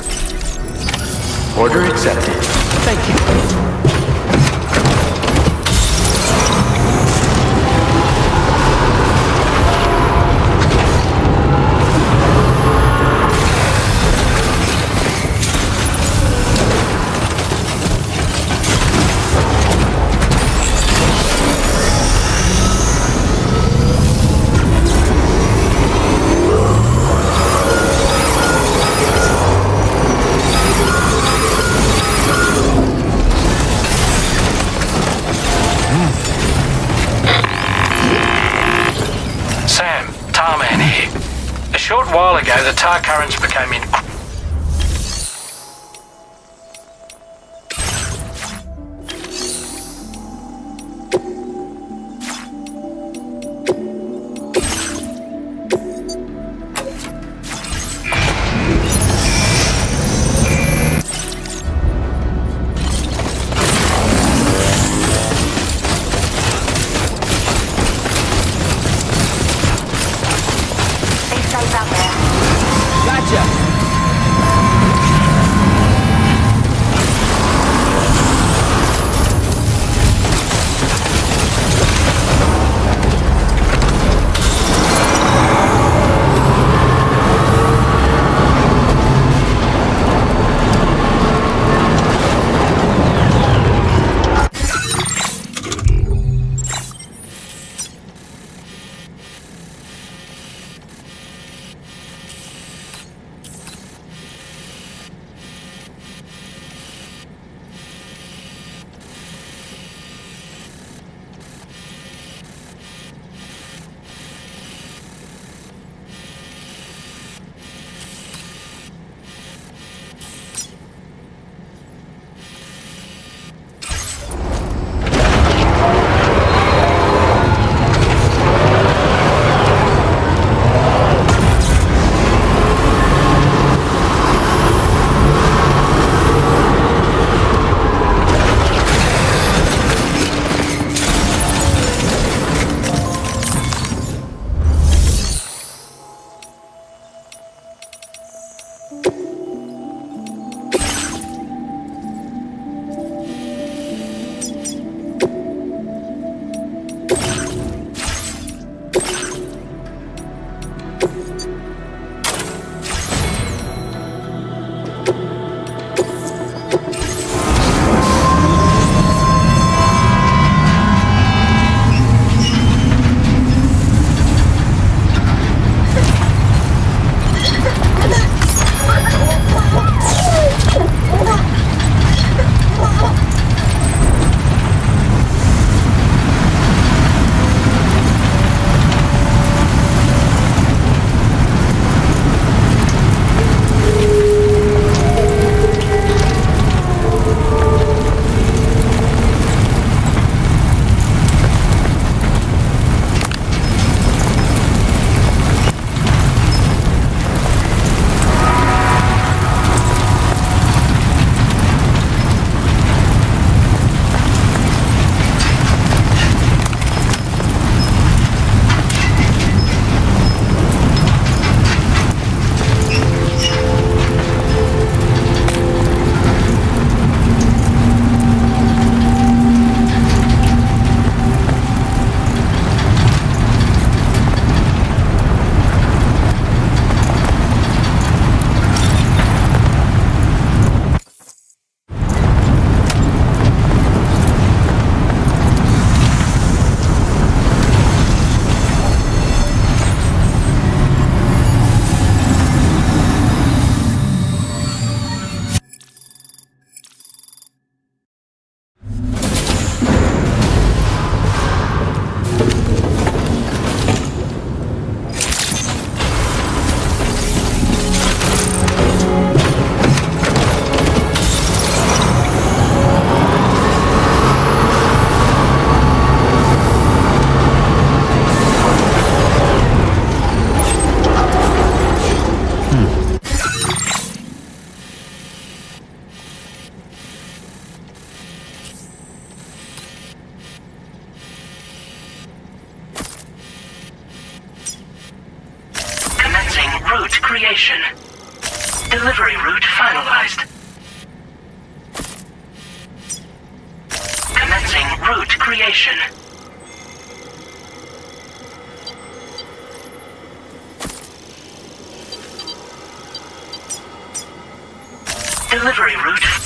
Order accepted. Thank you. Sam, Tarman here. A short while ago, the tar currents became Stay safe out there. Gotcha. Delivery route finalized. Commencing route creation. Delivery route.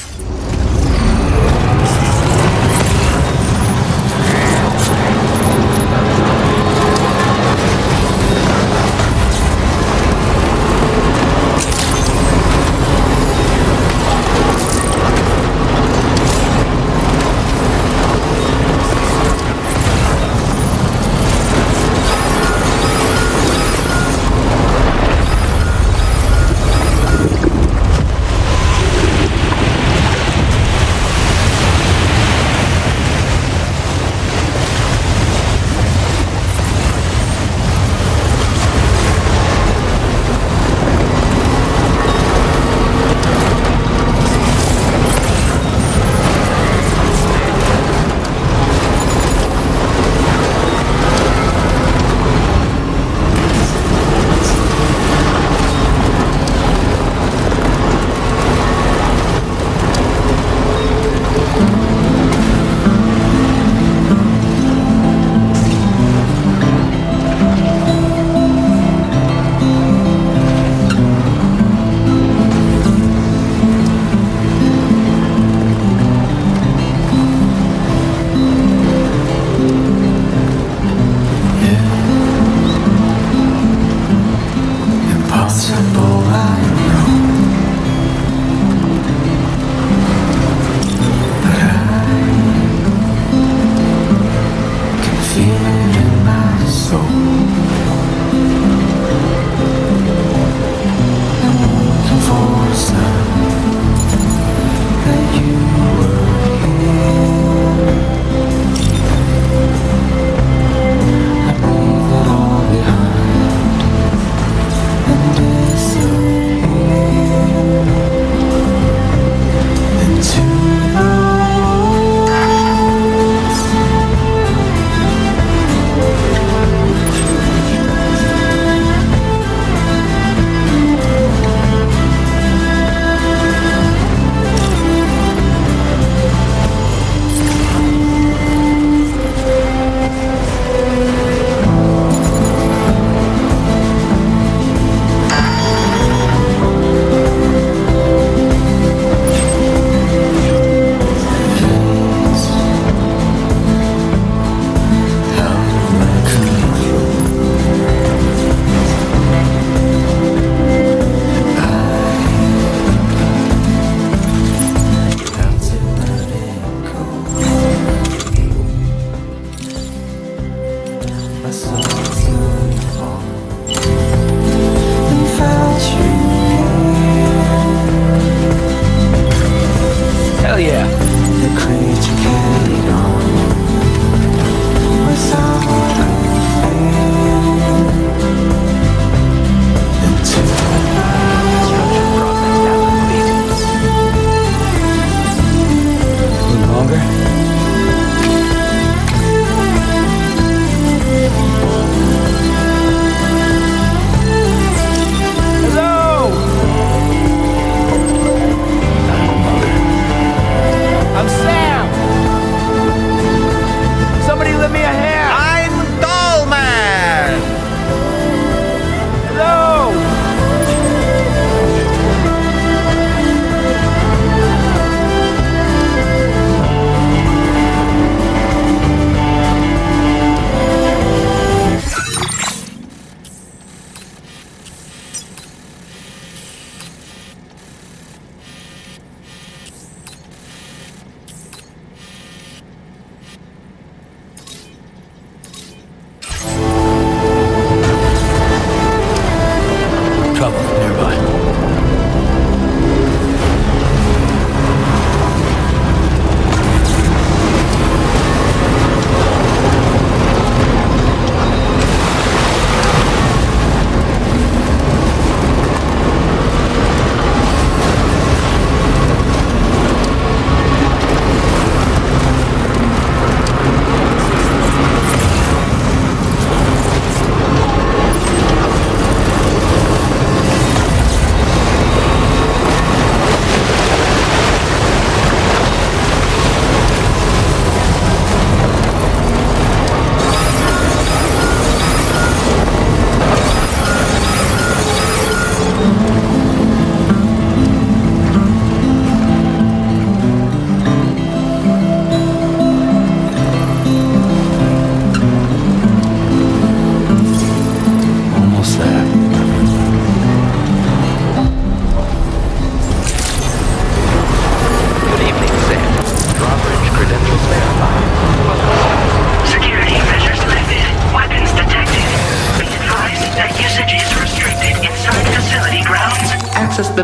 access the...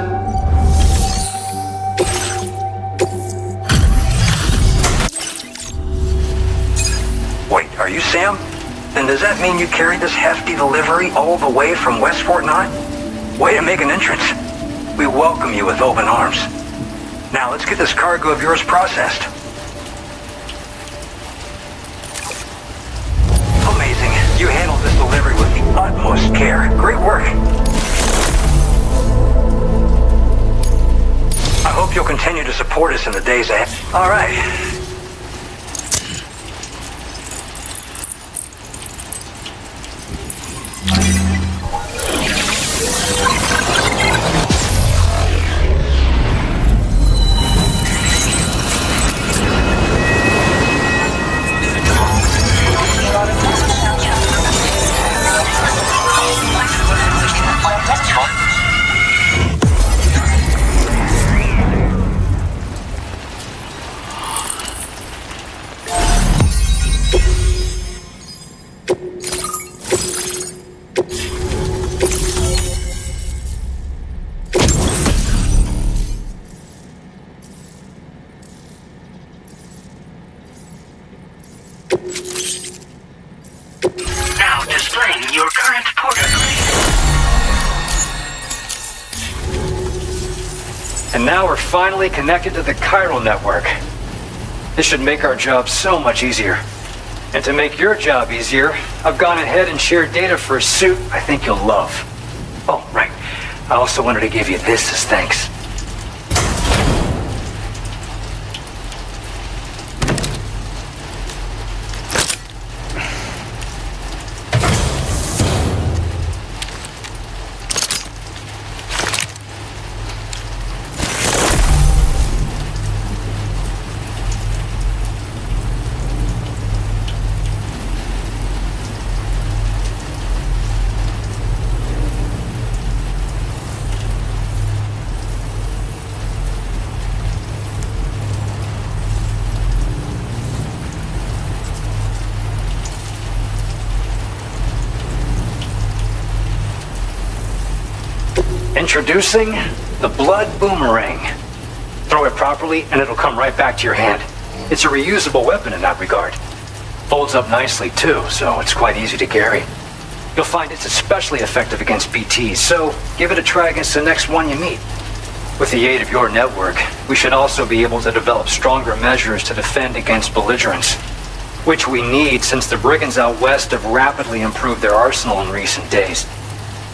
Wait, are you Sam? Then does that mean you carried this hefty delivery all the way from West Fort Knott? Way to make an entrance. We welcome you with open arms. Now let's get this cargo of yours processed. Amazing. You handled this delivery with the utmost care. Great work. I hope you'll continue to support us in the days ahead. All right. Now displaying your current port ability. And now we're finally connected to the chiral network. This should make our job so much easier. And to make your job easier, I've gone ahead and shared data for a suit I think you'll love. Oh, right. I also wanted to give you this as thanks. Introducing the Blood Boomerang. Throw it properly and it'll come right back to your hand. It's a reusable weapon in that regard. Folds up nicely too, so it's quite easy to carry. You'll find it's especially effective against BTs, so give it a try against the next one you meet. With the aid of your network, we should also be able to develop stronger measures to defend against belligerents, which we need since the brigands out west have rapidly improved their arsenal in recent days.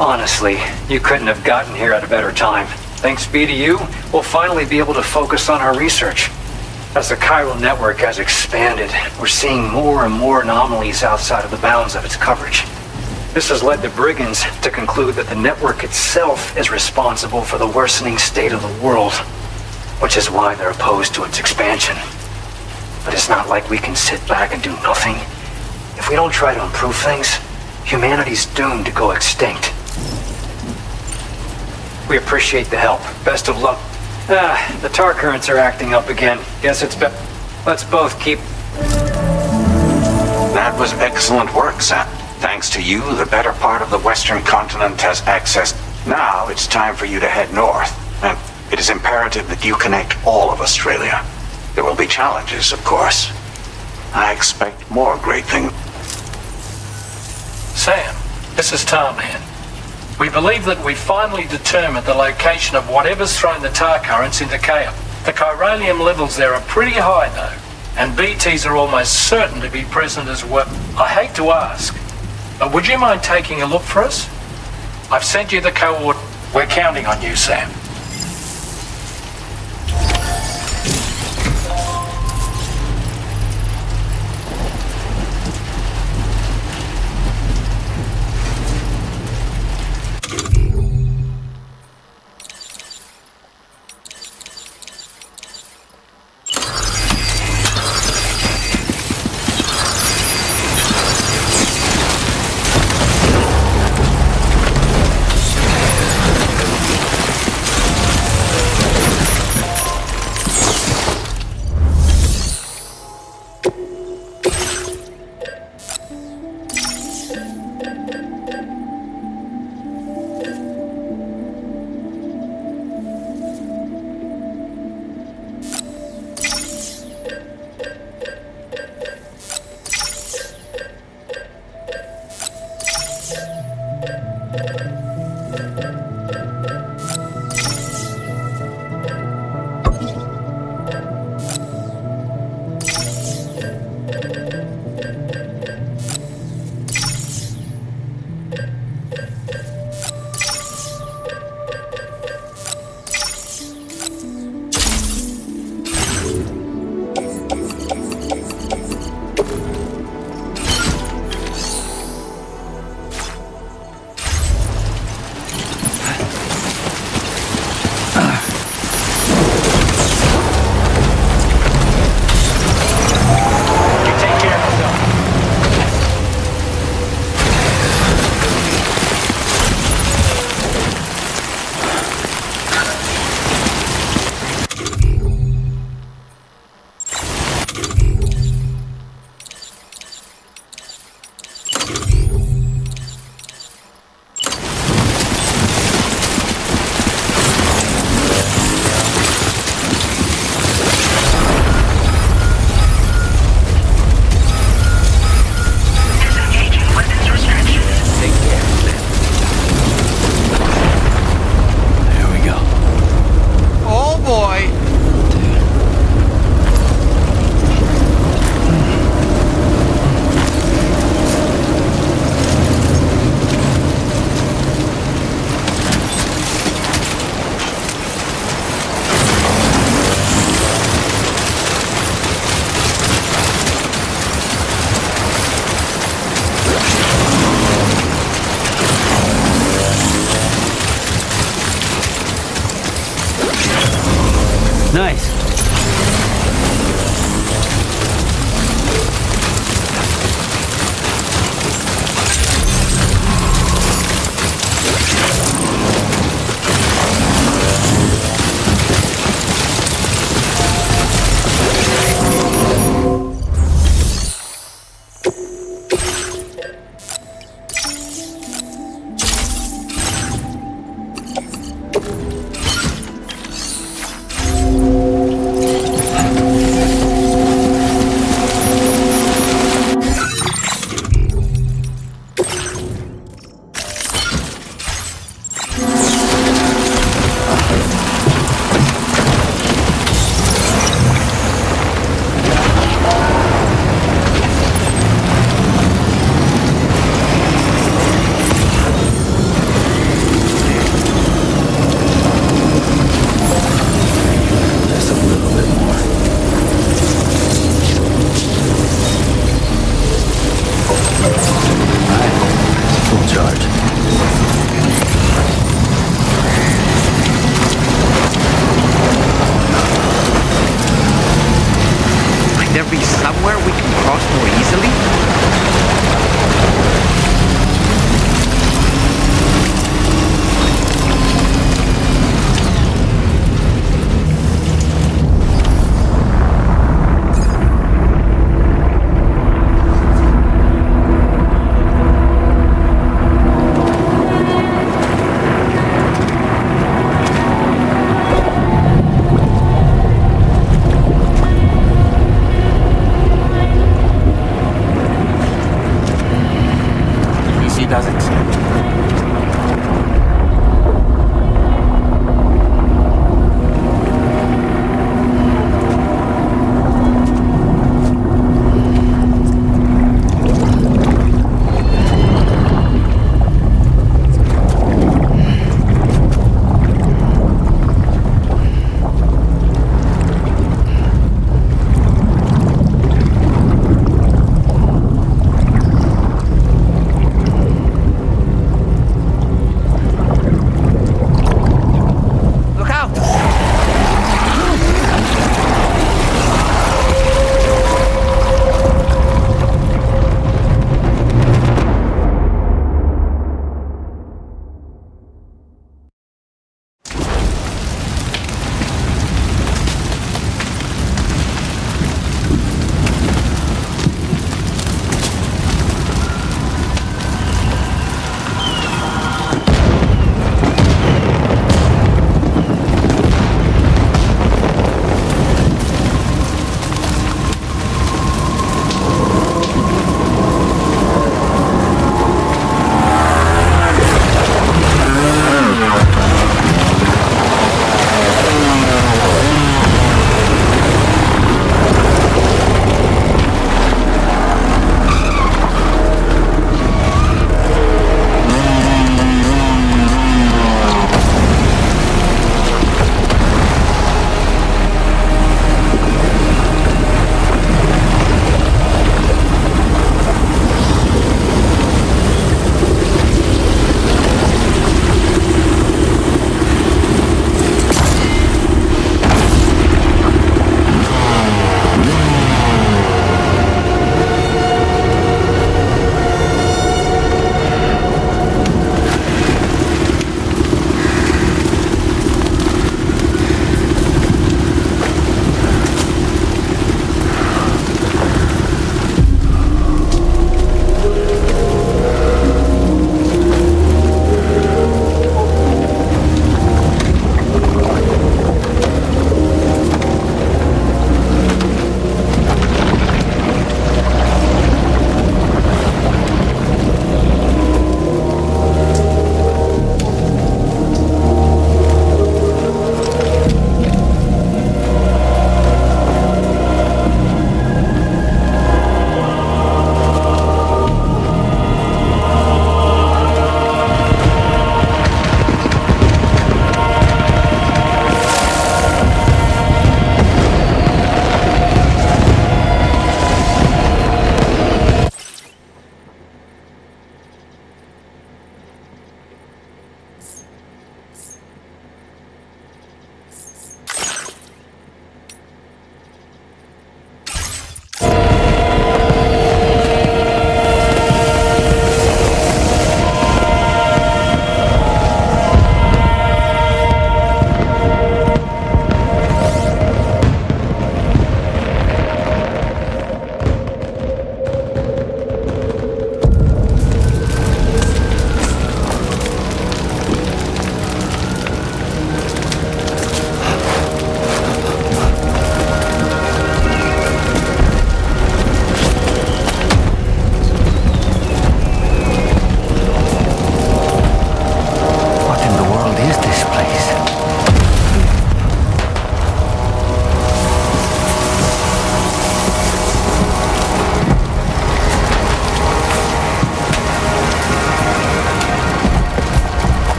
Honestly, you couldn't have gotten here at a better time. Thanks be to you, we'll finally be able to focus on our research. As the chiral network has expanded, we're seeing more and more anomalies outside of the bounds of its coverage. This has led the brigands to conclude that the network itself is responsible for the worsening state of the world, which is why they're opposed to its expansion. But it's not like we can sit back and do nothing. If we don't try to improve things, humanity's doomed to go extinct. We appreciate the help. Best of luck. The tar currents are acting up again. Guess it's best. Let's both keep... That was excellent work, Sam. Thanks to you, the better part of the western continent has access. Now it's time for you to head north. And it is imperative that you connect all of Australia. There will be challenges, of course. I expect more great things. Sam, this is Tarman. We believe that we finally determined the location of whatever's thrown the tar currents into chaos. The chiralium levels there are pretty high though, and BTs are almost certain to be present as well. I hate to ask, but would you mind taking a look for us? I've sent you the coordinates. We're counting on you, Sam. Nice.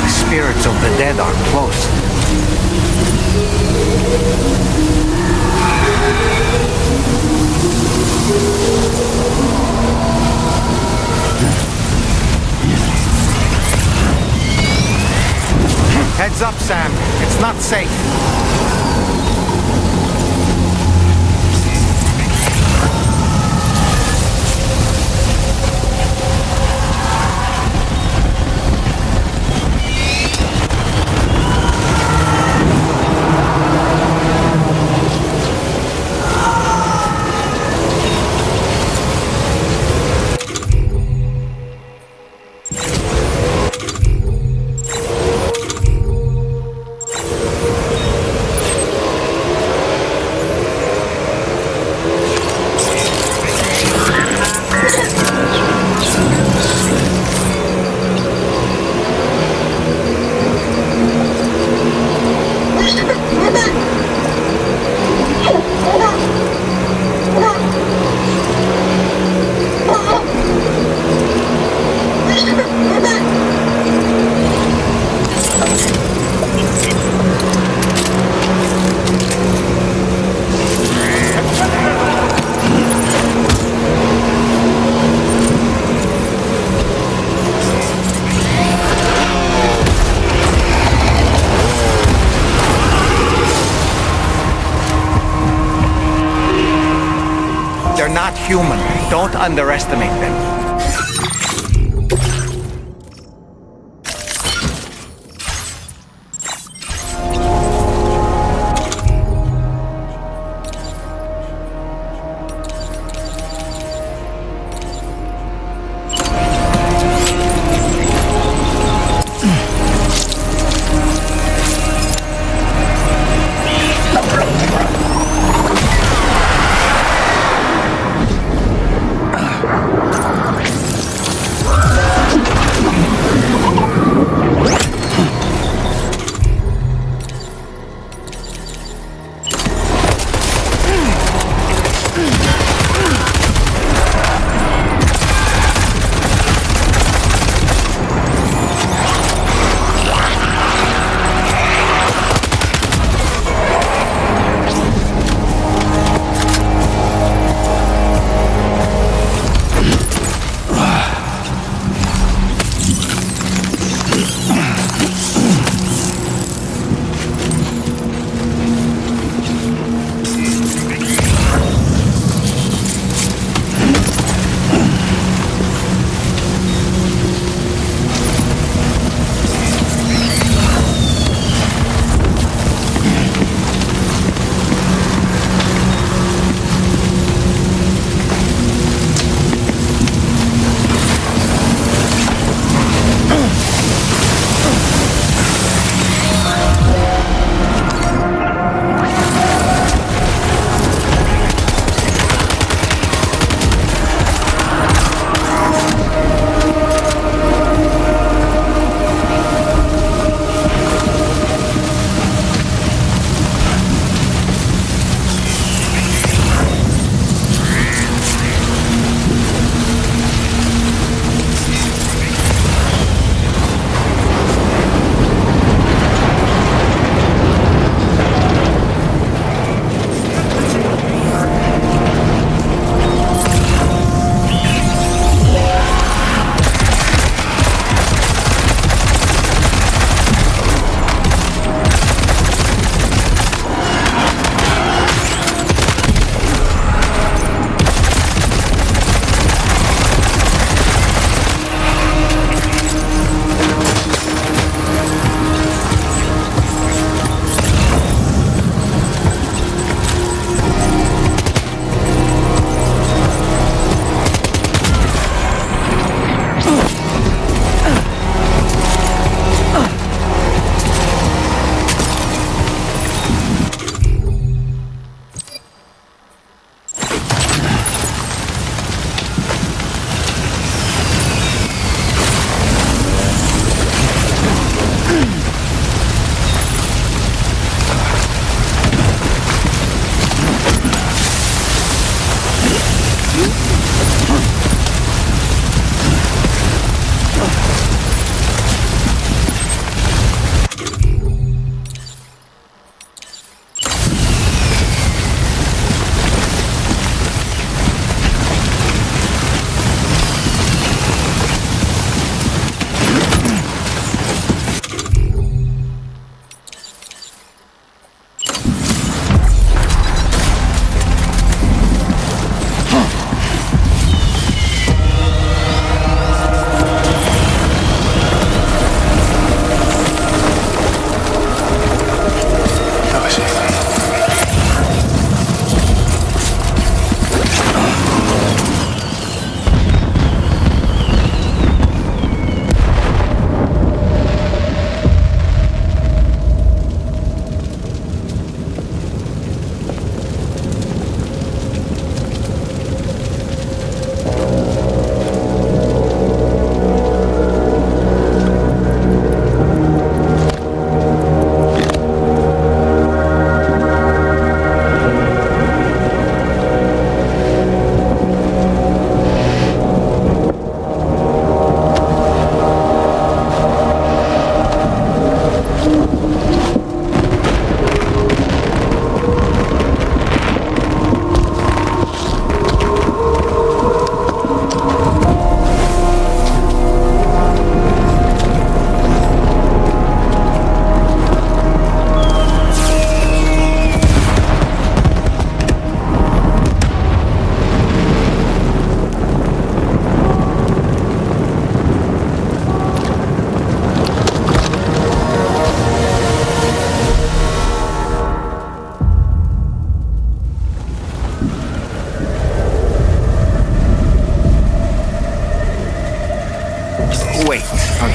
The spirits of the dead are close. Heads up, Sam. It's not safe. They're not human. Don't underestimate them.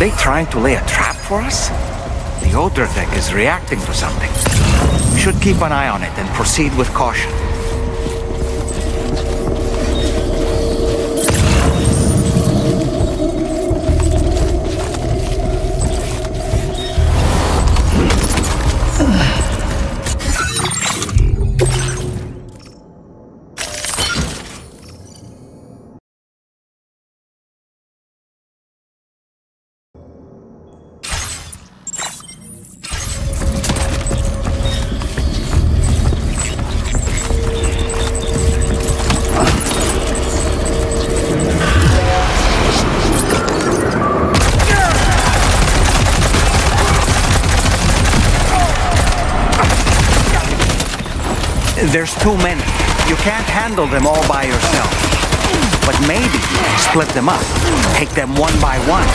they trying to lay a trap for us? The odor deck is reacting to something. We should keep an eye on it and proceed with caution. There's too many. You can't handle them all by yourself. But maybe split them up. Take them one by one.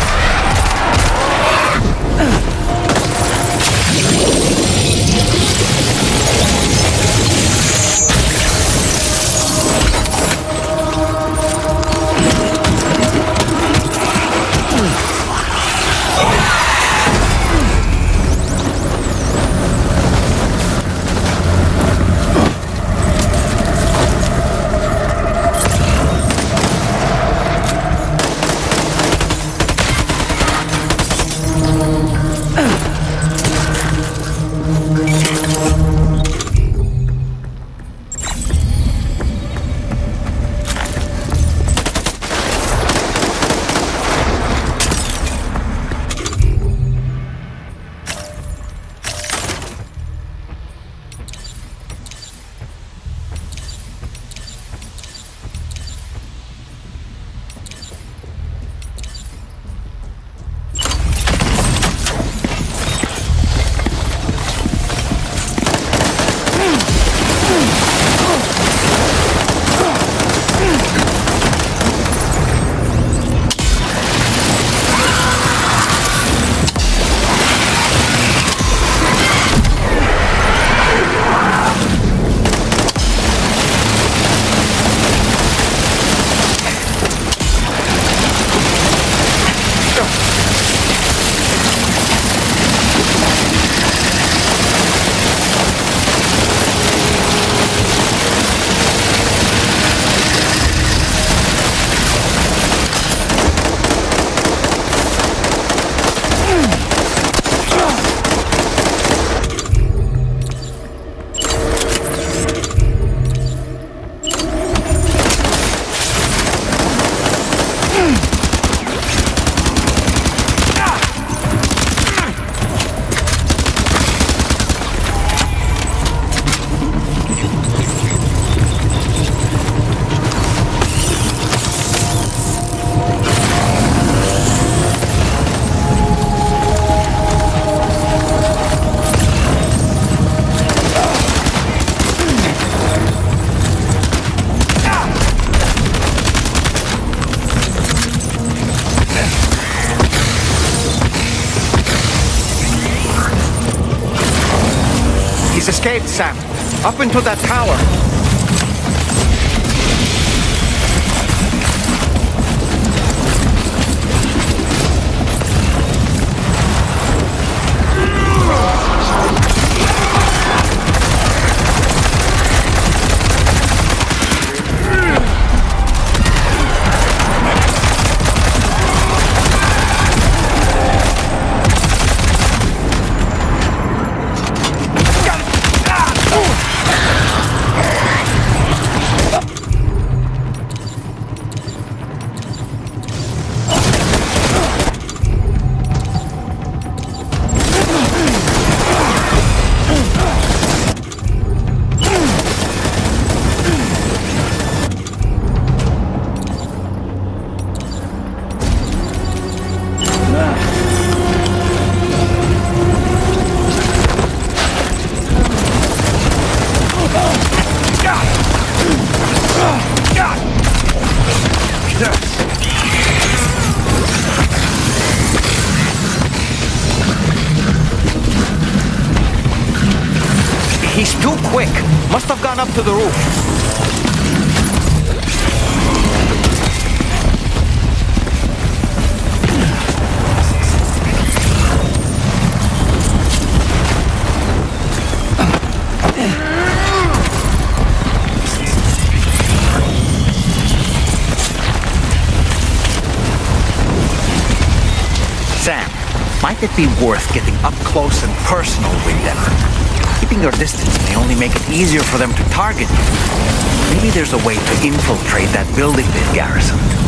He's escaped, Sam. Up into that tower. He's too quick. Must have gone up to the roof. Might it be worth getting up close and personal with them? Keeping your distance may only make it easier for them to target you. Maybe there's a way to infiltrate that building they've garrisoned.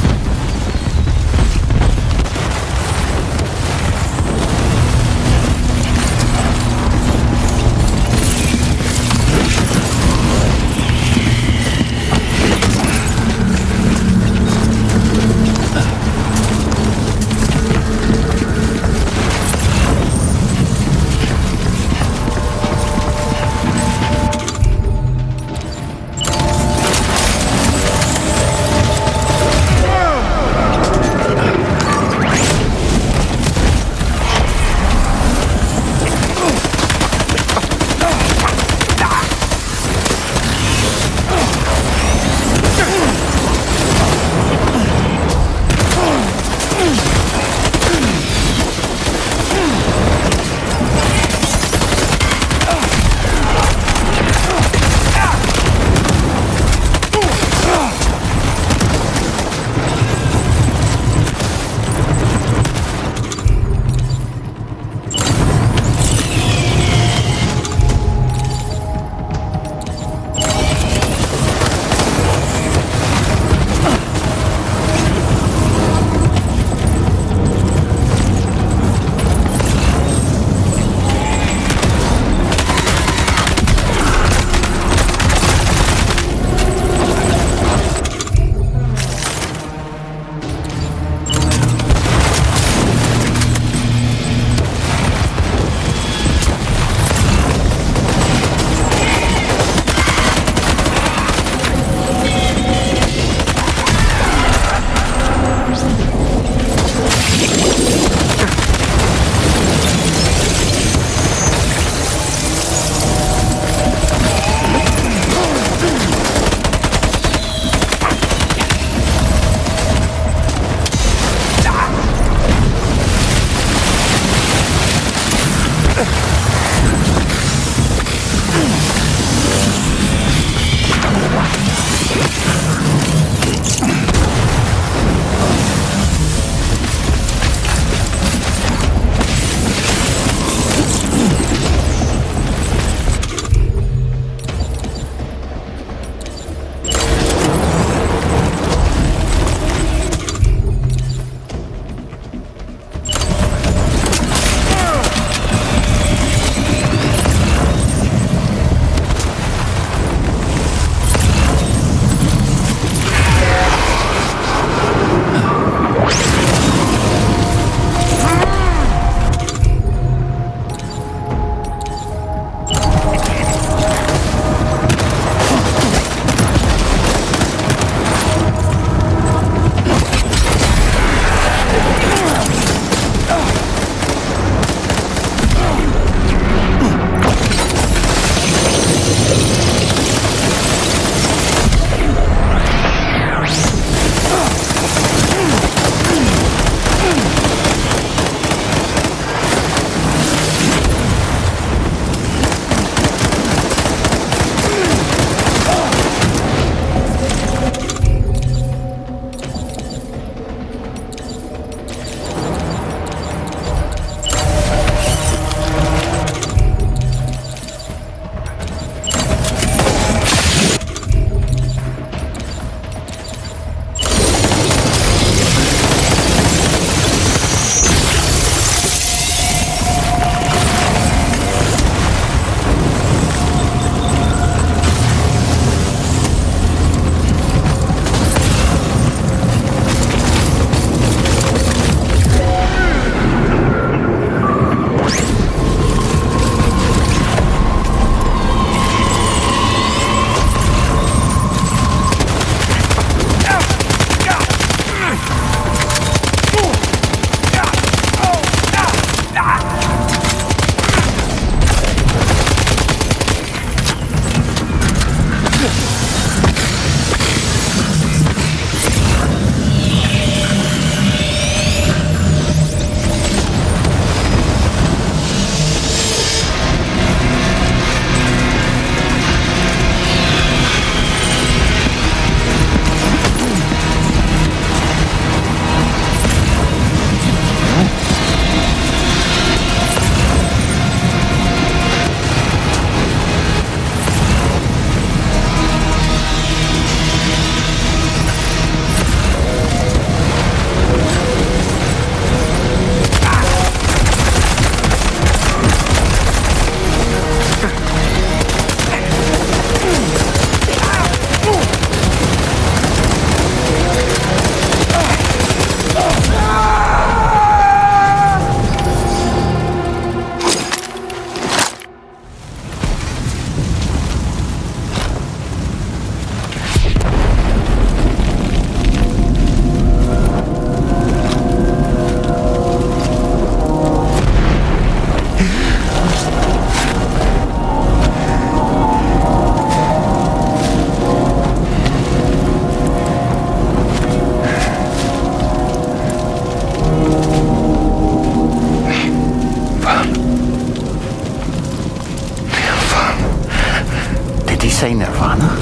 say nirvana?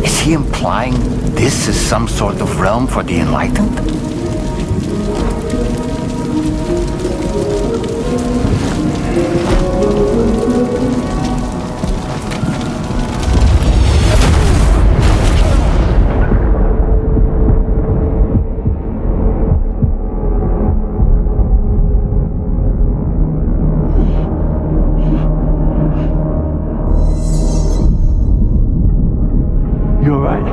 Is he implying this is some sort of realm for the enlightened? You alright?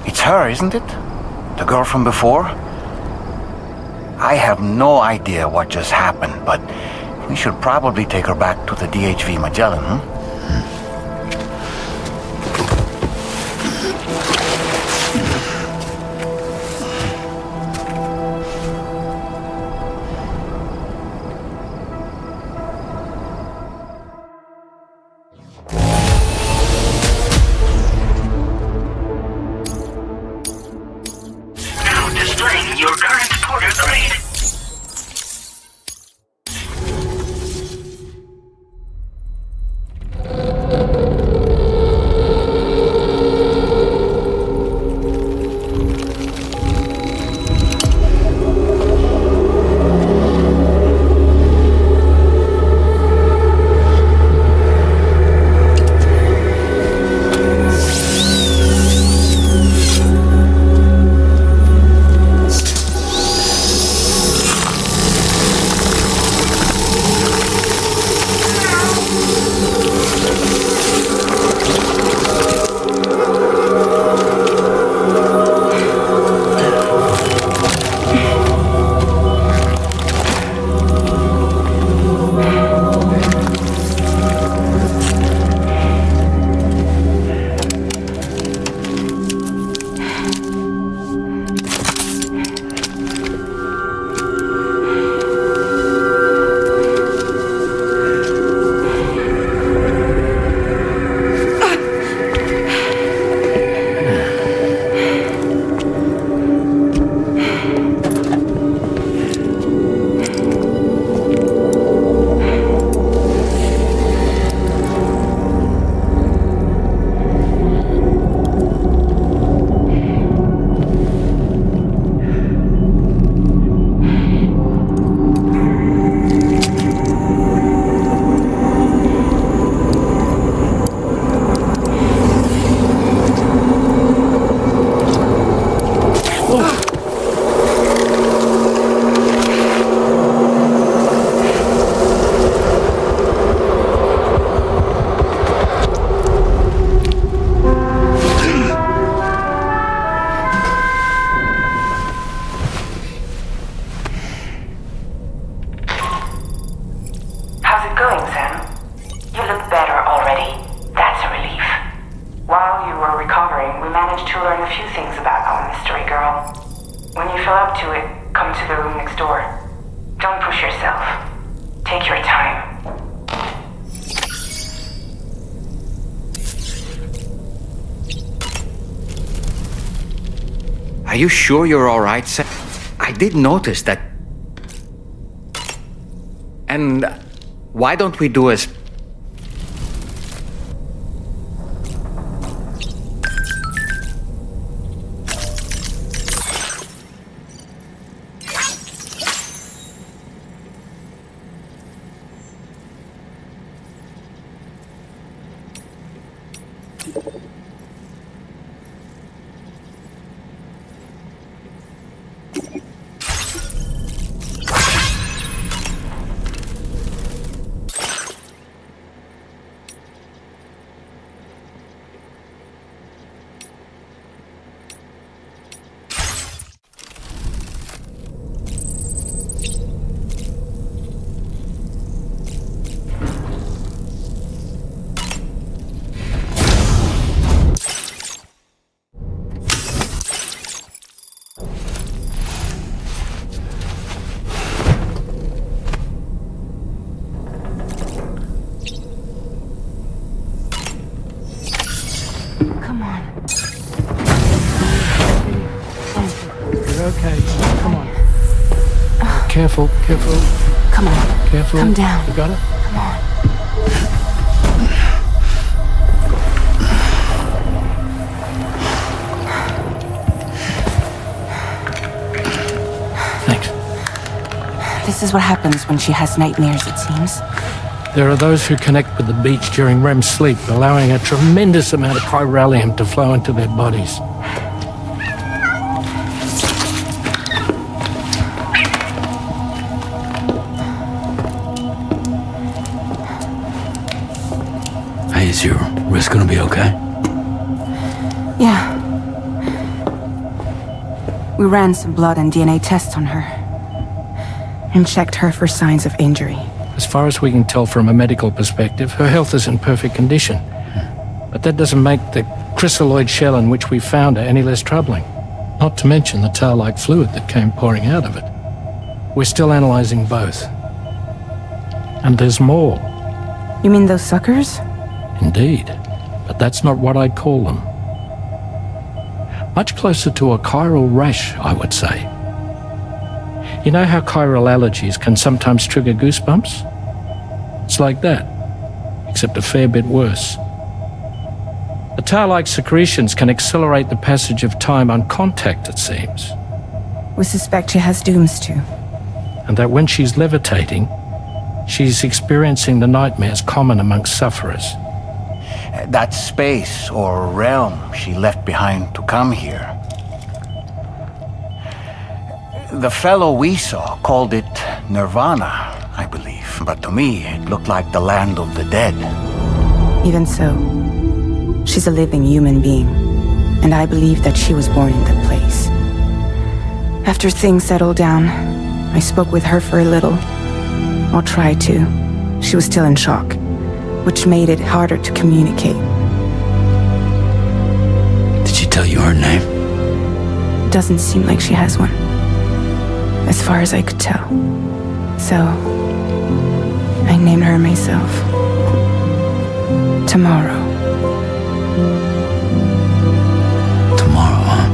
It's her, isn't it? The girl from before? I have no idea what just happened, but we should probably take her back to the DHV Magellan, huh? Now displaying your current porter grade. How's it going, Sam? You look better already. That's a relief. While you were recovering, we managed to learn a few things about our mystery girl. When you feel up to it, come to the room next door. Don't push yourself. Take your time. Are you sure you're all right, Sam? I did notice that. And why don't we do as... Come on. You're okay. Come on. Careful, careful. Come on. Careful. Come down. You got it? Come on. Thanks. This is what happens when she has nightmares, it seems. There are those who connect with the beach during REM sleep, allowing a tremendous amount of chiralium to flow into their bodies. Hey, is your wrist gonna be okay? Yeah. We ran some blood and DNA tests on her. And checked her for signs of injury. As far as we can tell from a medical perspective, her health is in perfect condition. But that doesn't make the chrysaloid shell in which we found her any less troubling. Not to mention the tar-like fluid that came pouring out of it. We're still analyzing both. And there's more. You mean those suckers? Indeed. But that's not what I'd call them. Much closer to a chiral rash, I would say. You know how chiral allergies can sometimes trigger goosebumps? It's like that, except a fair bit worse. The tar-like secretions can accelerate the passage of time on contact, it seems. We suspect she has dooms too. And that when she's levitating, she's experiencing the nightmares common amongst sufferers. That space or realm she left behind to come here. The fellow we saw called it Nirvana, I believe. But to me, it looked like the land of the dead. Even so, she's a living human being. And I believe that she was born in that place. After things settled down, I spoke with her for a little. Or tried to. She was still in shock, which made it harder to communicate. Did she tell you her name? Doesn't seem like she has one. As far as I could tell. So, I named her myself. Tomorrow. Tomorrow, huh?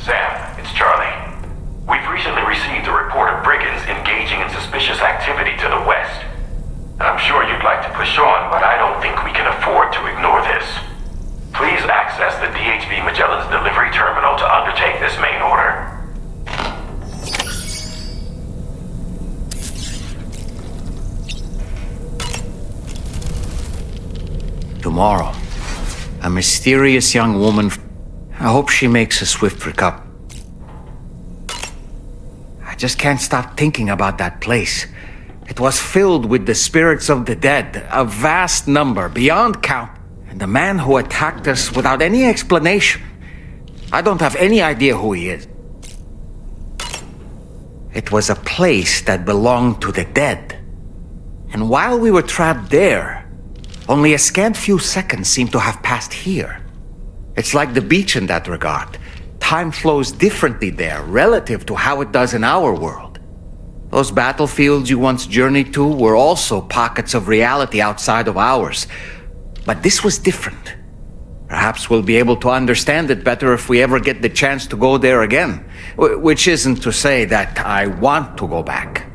Sam, it's Charlie. We've recently received a report of brigands engaging in suspicious activity to the west. I'm sure you'd like to push on, but I don't think we can afford to ignore this. Please access the DHV Magellan's delivery terminal to undertake this main order. Tomorrow, a mysterious young woman. I hope she makes a swift recovery. I just can't stop thinking about that place. It was filled with the spirits of the dead, a vast number, beyond count. And the man who attacked us without any explanation. I don't have any idea who he is. It was a place that belonged to the dead. And while we were trapped there, only a scant few seconds seem to have passed here. It's like the beach in that regard. Time flows differently there, relative to how it does in our world. Those battlefields you once journeyed to were also pockets of reality outside of ours. But this was different. Perhaps we'll be able to understand it better if we ever get the chance to go there again. Which isn't to say that I want to go back.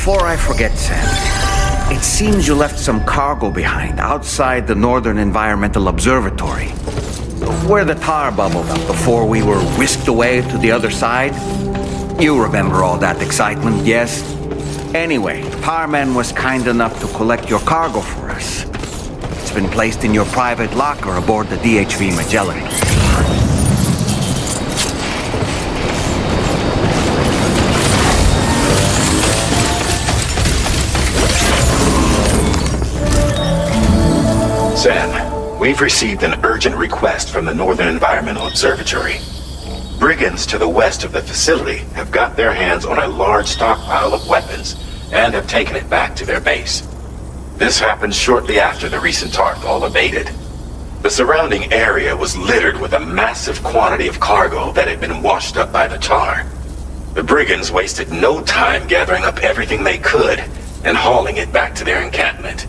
Before I forget, Sam, it seems you left some cargo behind outside the Northern Environmental Observatory, where the tar bubbled up before we were whisked away to the other side. You remember all that excitement, yes? Anyway, Tarman was kind enough to collect your cargo for us. It's been placed in your private locker aboard the DHV Magellan. Sam, we've received an urgent request from the Northern Environmental Observatory. Brigands to the west of the facility have got their hands on a large stockpile of weapons and have taken it back to their base. This happened shortly after the recent Tarthal abated. The surrounding area was littered with a massive quantity of cargo that had been washed up by the tar. The brigands wasted no time gathering up everything they could and hauling it back to their encampment.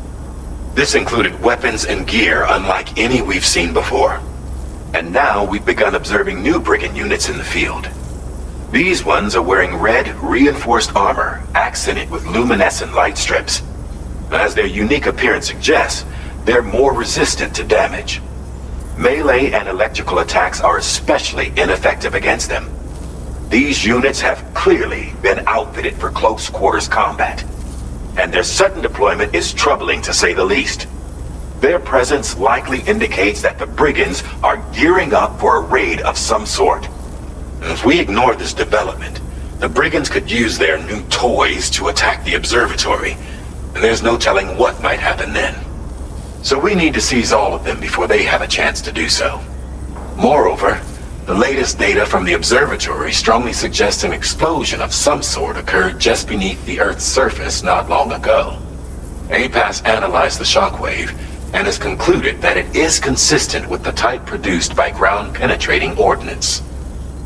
This included weapons and gear unlike any we've seen before. And now we've begun observing new brigand units in the field. These ones are wearing red, reinforced armor, accented with luminescent light strips. As their unique appearance suggests, they're more resistant to damage. Melee and electrical attacks are especially ineffective against them. These units have clearly been outfitted for close quarters combat, and their sudden deployment is troubling to say the least. Their presence likely indicates that the brigands are gearing up for a raid of some sort. If we ignore this development, the brigands could use their new toys to attack the observatory, and there's no telling what might happen then. So we need to seize all of them before they have a chance to do so. Moreover, the latest data from the observatory strongly suggests an explosion of some sort occurred just beneath the Earth's surface not long ago. APAS analyzed the shockwave and has concluded that it is consistent with the type produced by ground-penetrating ordnance.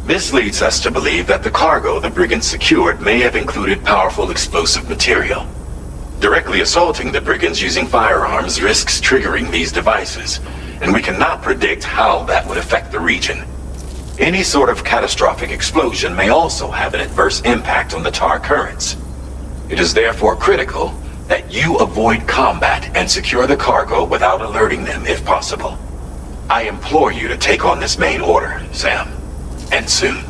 This leads us to believe that the cargo the brigands secured may have included powerful explosive material. Directly assaulting the brigands using firearms risks triggering these devices, and we cannot predict how that would affect the region. Any sort of catastrophic explosion may also have an adverse impact on the tar currents. It is therefore critical that you avoid combat and secure the cargo without alerting them if possible. I implore you to take on this main order, Sam. And soon.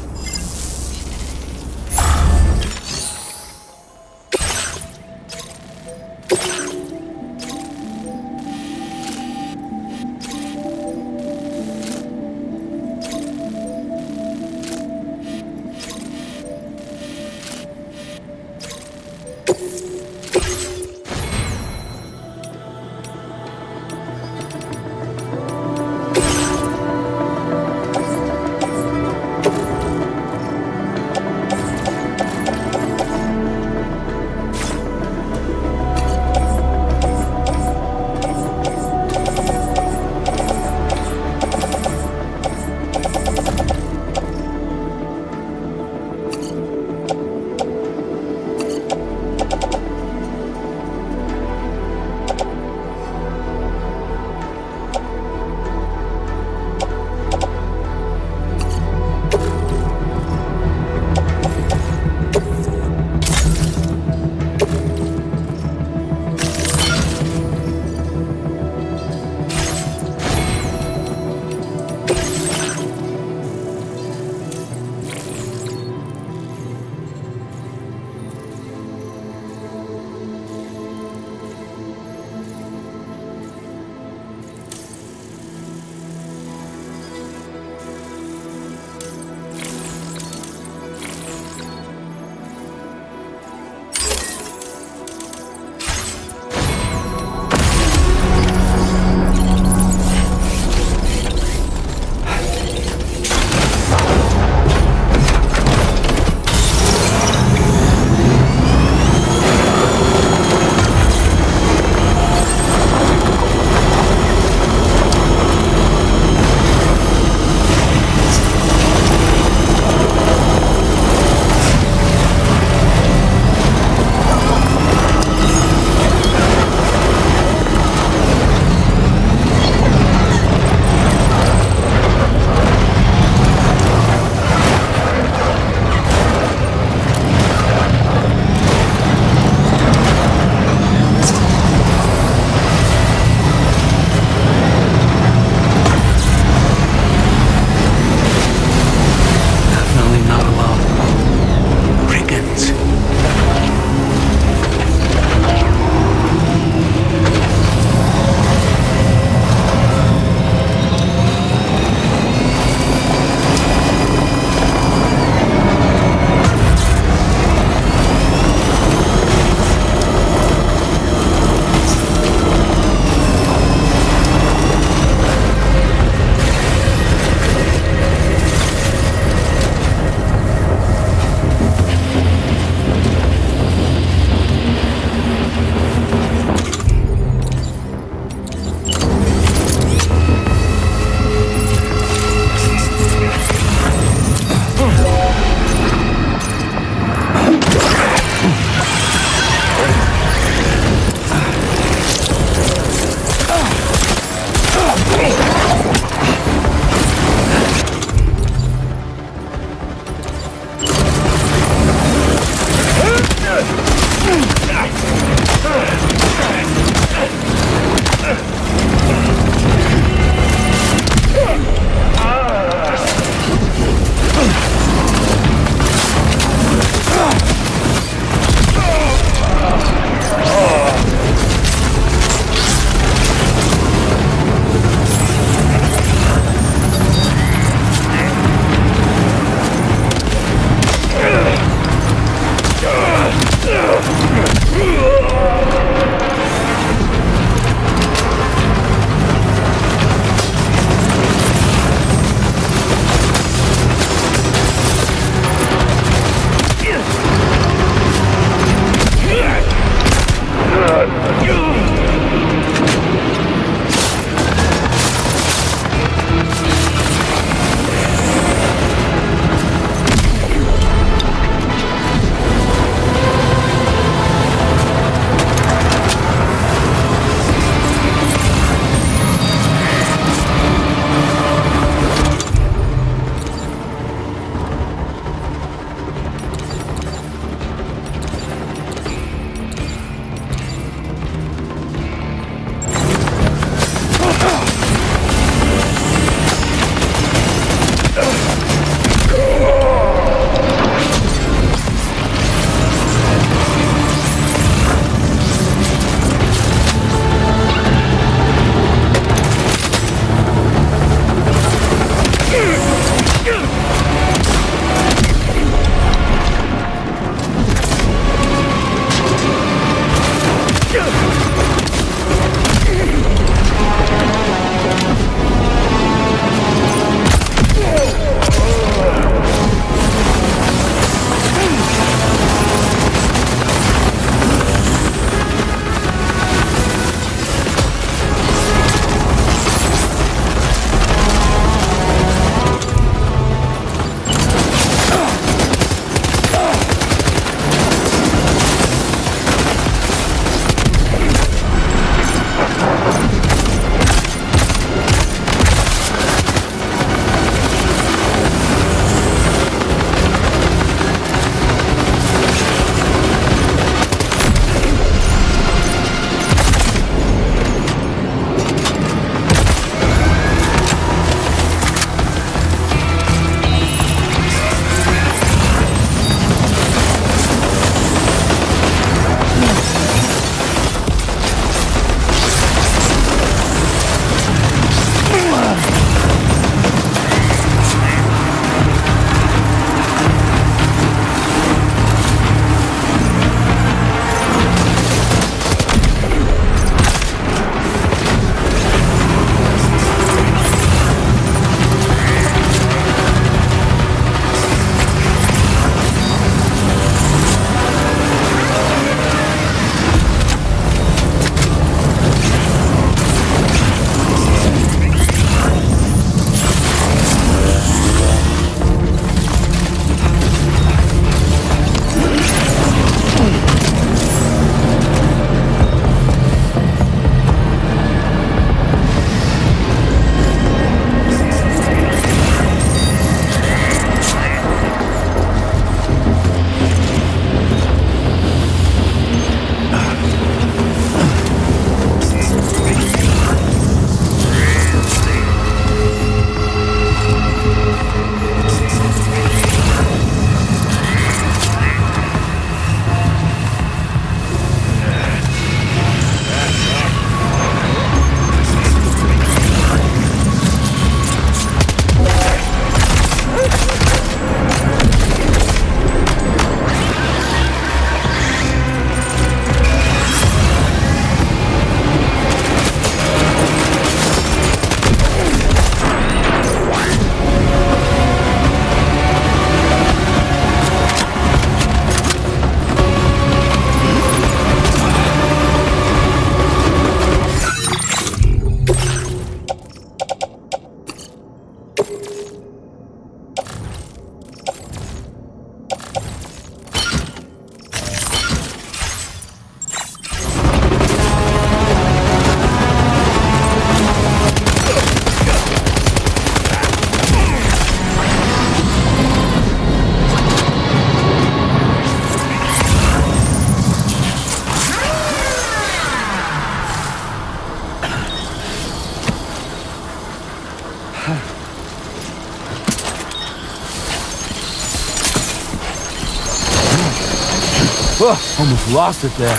Almost lost it there.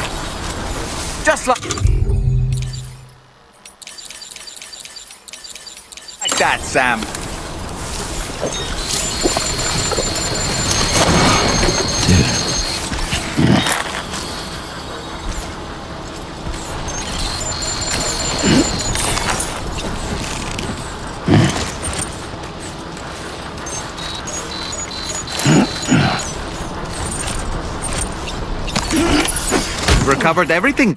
Just like that, Sam. Recovered everything.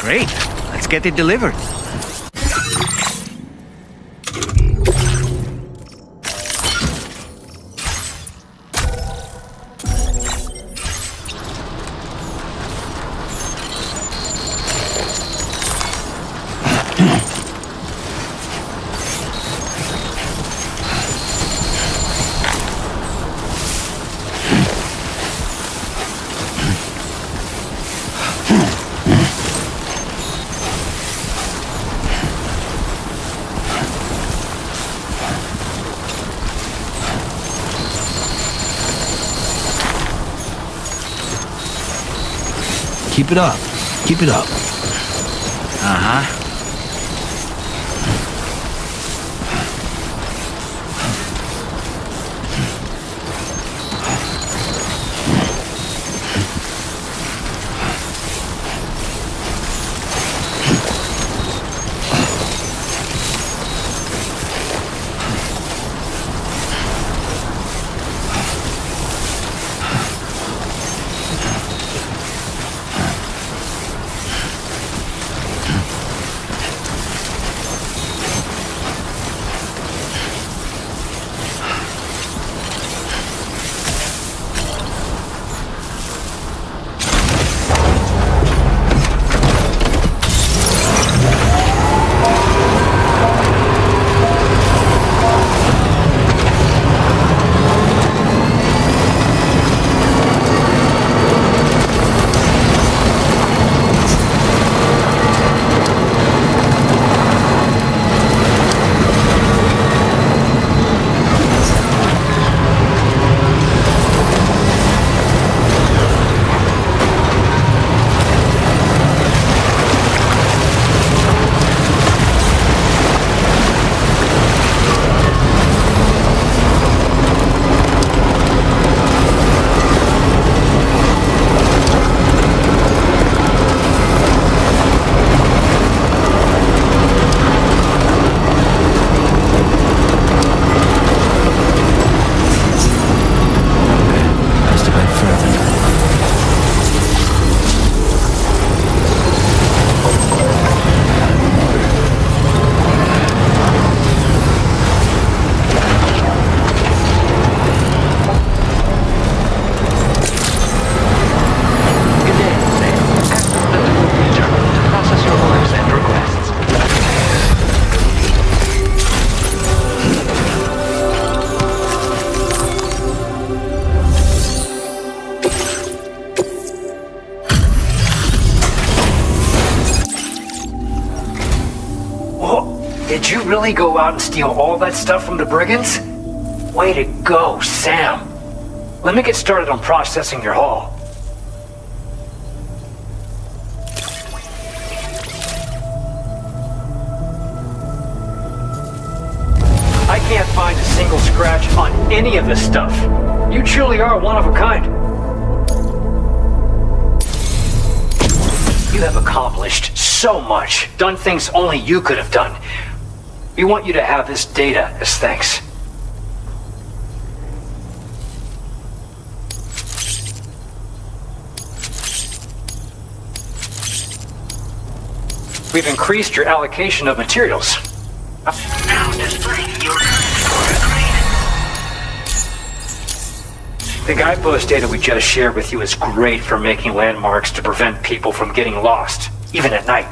Great. Let's get it delivered. Keep it up. Keep it up. Uh-huh. Did you really go out and steal all that stuff from the brigands? Way to go, Sam. Let me get started on processing your haul. I can't find a single scratch on any of this stuff. You truly are one of a kind. You have accomplished so much, done things only you could have done. We want you to have this data as thanks. We've increased your allocation of materials. Now displaying your current score grade. The guidepost data we just shared with you is great for making landmarks to prevent people from getting lost, even at night.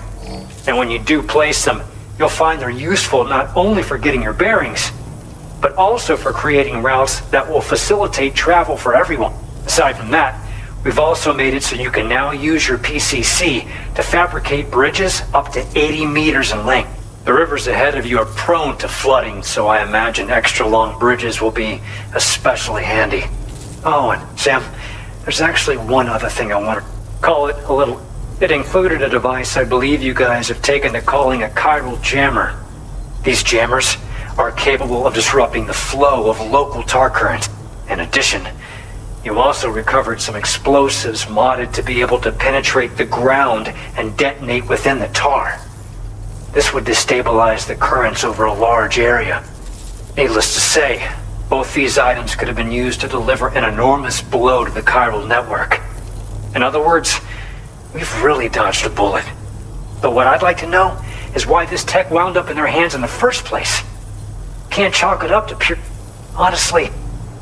And when you do place them, you'll find they're useful not only for getting your bearings, but also for creating routes that will facilitate travel for everyone. Aside from that, we've also made it so you can now use your PCC to fabricate bridges up to 80 meters in length. The rivers ahead of you are prone to flooding, so I imagine extra long bridges will be especially handy. Oh, and Sam, there's actually one other thing I want to call it a little. It included a device I believe you guys have taken to calling a chiral jammer. These jammers are capable of disrupting the flow of local tar currents. In addition, you also recovered some explosives modded to be able to penetrate the ground and detonate within the tar. This would destabilize the currents over a large area. Needless to say, both these items could have been used to deliver an enormous blow to the chiral network. In other words, we've really dodged a bullet. But what I'd like to know is why this tech wound up in their hands in the first place. Can't chalk it up to pure... Honestly,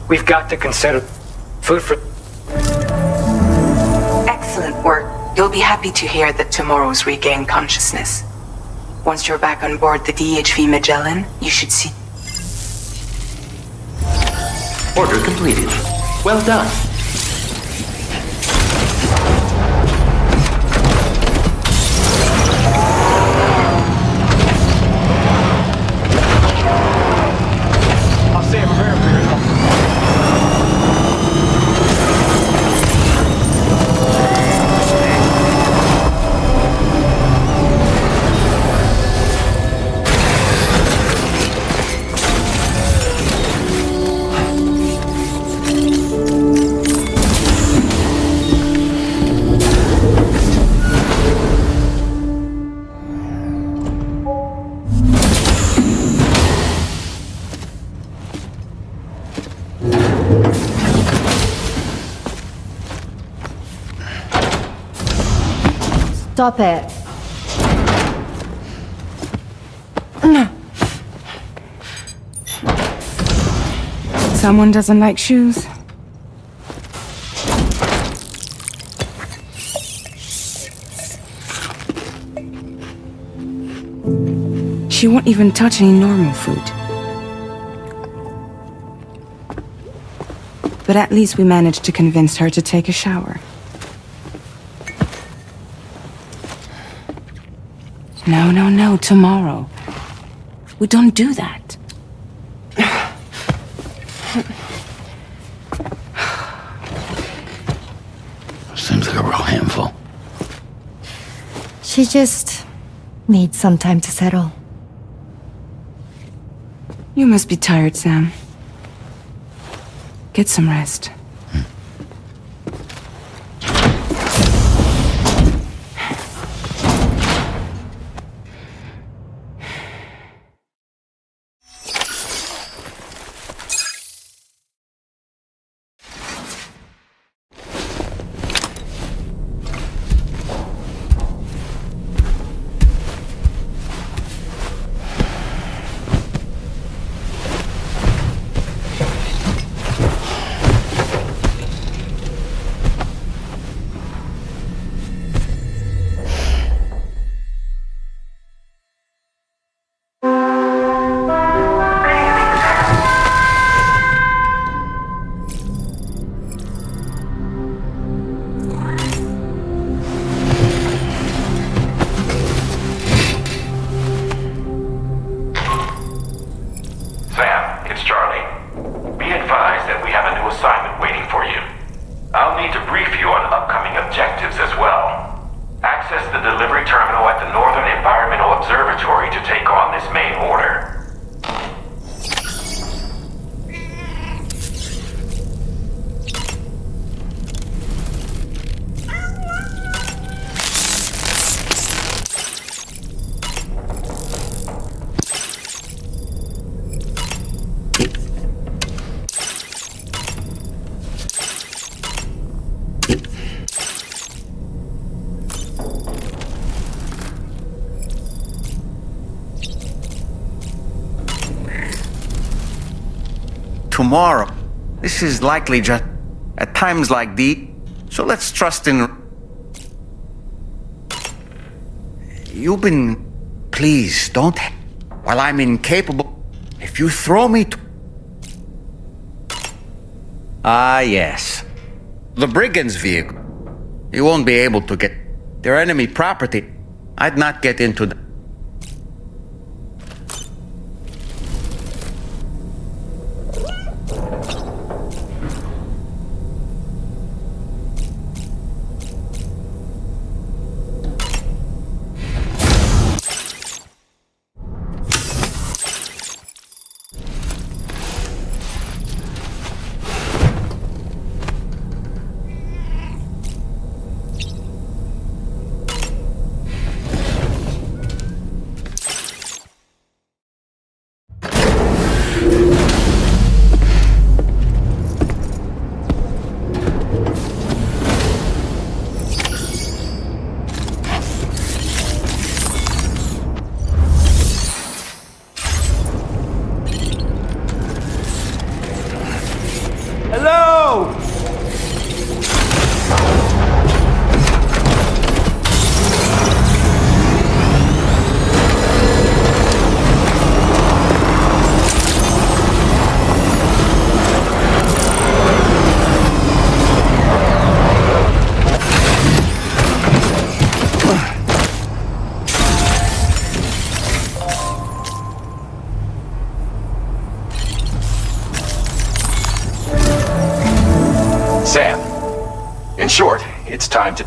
we've got to consider food for... Excellent work. You'll be happy to hear that tomorrow's regained consciousness. Once you're back on board the DHV Magellan, you should see... Order completed. Well done. I'll say a prayer for your help. Stop it. Someone doesn't like shoes? She won't even touch any normal food. But at least we managed to convince her to take a shower. No, tomorrow. We don't do that. Seems like a real handful. She just needs some time to settle. You must be tired, Sam. Get some rest. Tomorrow. This is likely just... at times like these. So let's trust in... You've been... Please, don't... While I'm incapable... If you throw me to... Ah, yes. The brigand's vehicle. You won't be able to get... They're enemy property. I'd not get into the... Hello! Sam, in short, it's time to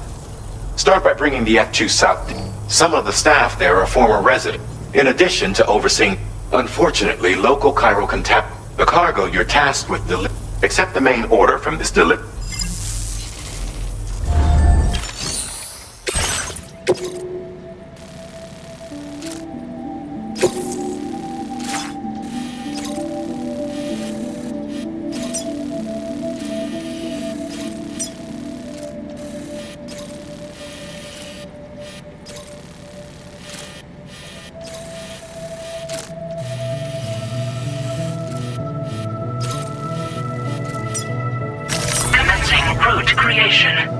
start by bringing the F2 south. Some of the staff there are former residents, in addition to overseeing, unfortunately, local chiral contact. The cargo you're tasked with accept the main order from this delivery. Route creation.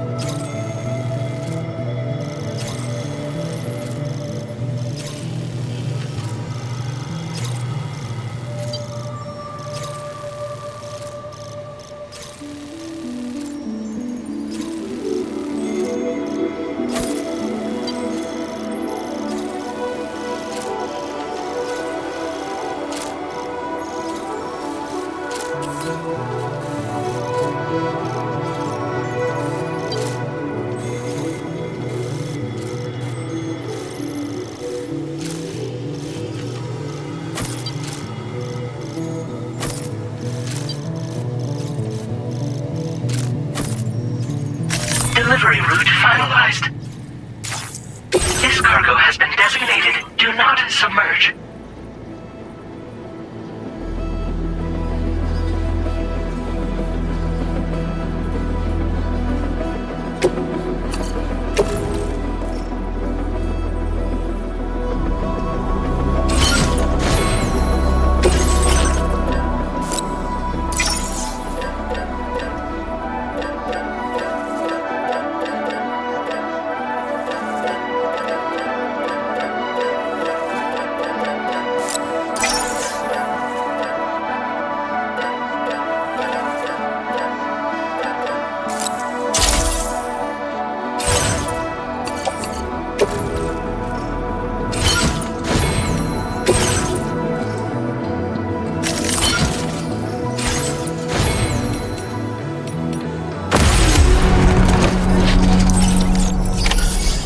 Delivery route finalized. This cargo has been designated Do Not Submerge.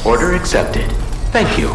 Order accepted. Thank you.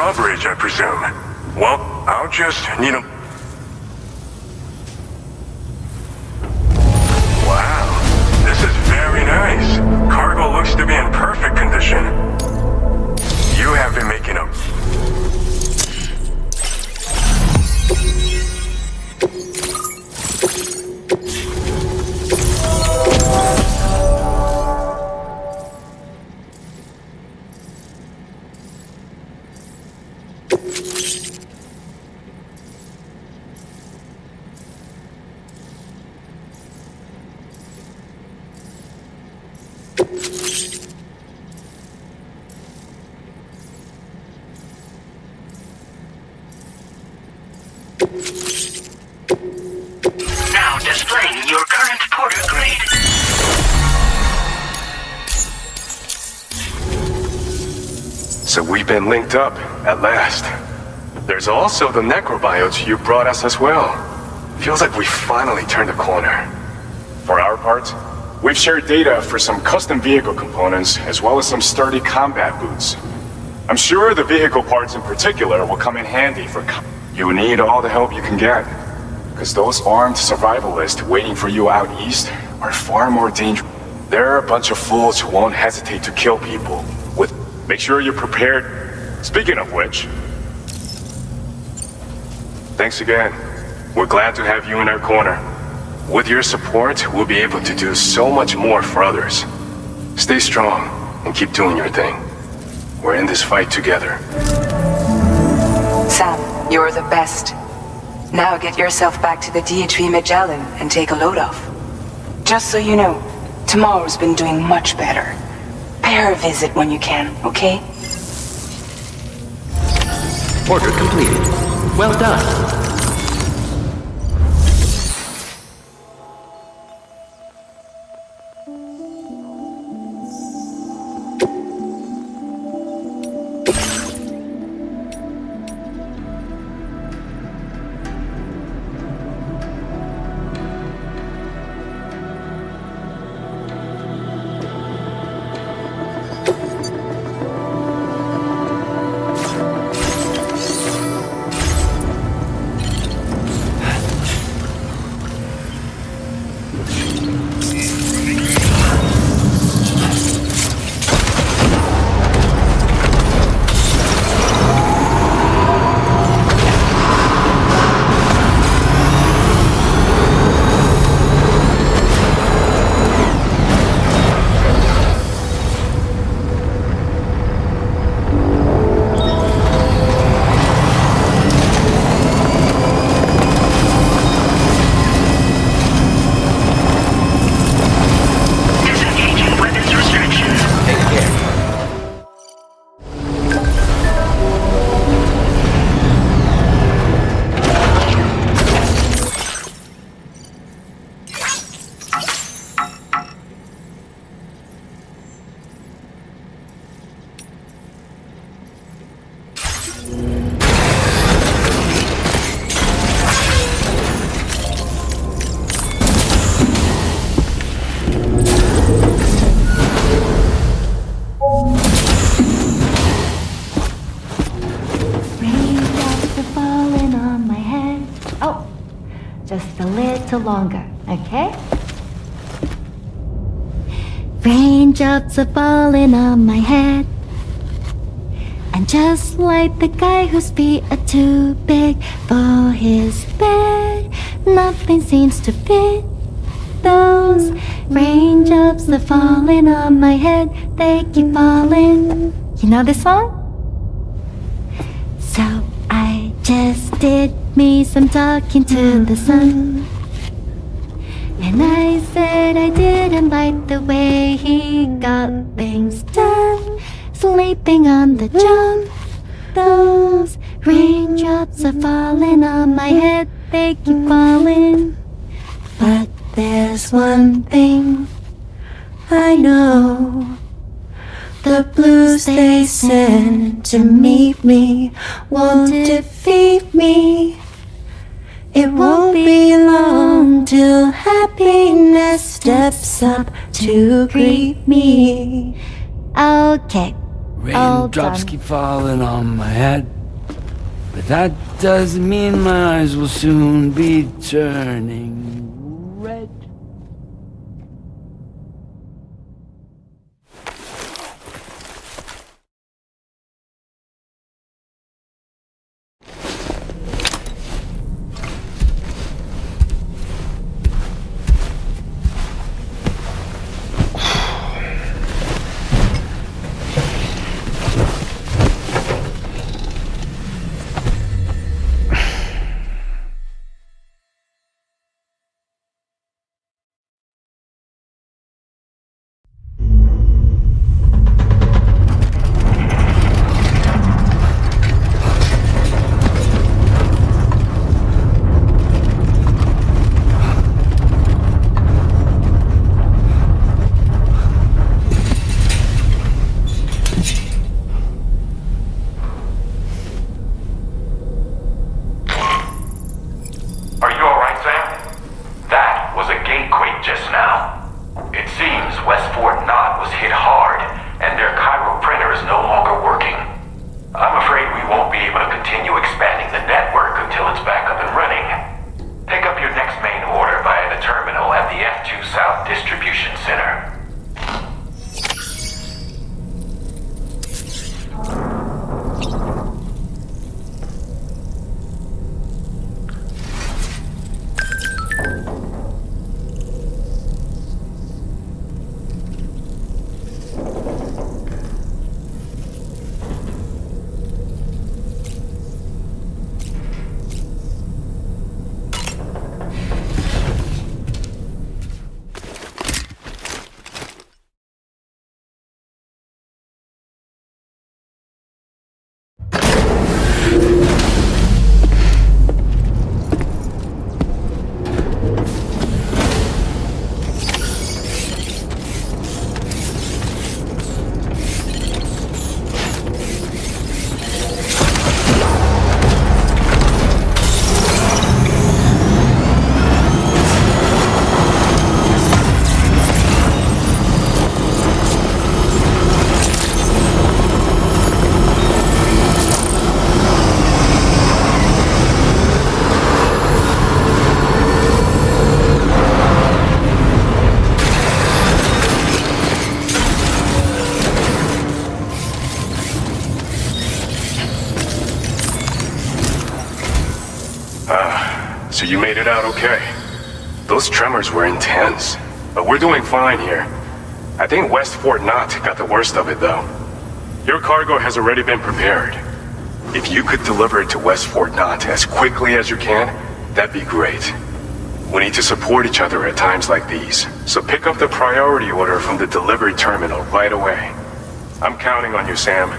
drawbridge, I presume. Well, I'll just need a... Wow, this is very nice. Cargo looks to be in perfect condition. You have been making a... Now displaying your current porter grade. So we've been linked up, at last. There's also the necrobiotes you brought us as well. Feels like we finally turned a corner. For our part, we've shared data for some custom vehicle components, as well as some sturdy combat boots. I'm sure the vehicle parts in particular will come in handy for... You need all the help you can get. Because those armed survivalists waiting for you out east are far more dangerous. They're a bunch of fools who won't hesitate to kill people. Make sure you're prepared. Speaking of which... Thanks again. We're glad to have you in our corner. With your support, we'll be able to do so much more for others. Stay strong and keep doing your thing. We're in this fight together. Sam, you're the best. Now get yourself back to the DHV Magellan and take a load off. Just so you know, tomorrow's been doing much better. Pay her a visit when you can, okay? Order completed. Well done. Longer, okay? Raindrops are falling on my head, and just like the guy whose feet are too big for his bed, nothing seems to fit. Those raindrops are falling on my head, they keep falling. You know this song? So I just did me some talking to the sun. And I said I didn't like the way he got things done, sleeping on the job. Those raindrops are falling on my head, they keep falling. But there's one thing I know. The blues they send to meet me won't defeat me. It won't be long till happiness steps up to greet me. Okay, Raindrops done. keep falling on my head. But that doesn't mean my eyes will soon be turning red. So you made it out okay. Those tremors were intense, but we're doing fine here. I think West Fort Knott got the worst of it though. Your cargo has already been prepared. If you could deliver it to West Fort Knott as quickly as you can, that'd be great. We need to support each other at times like these, so pick up the priority order from the delivery terminal right away. I'm counting on you, Sam.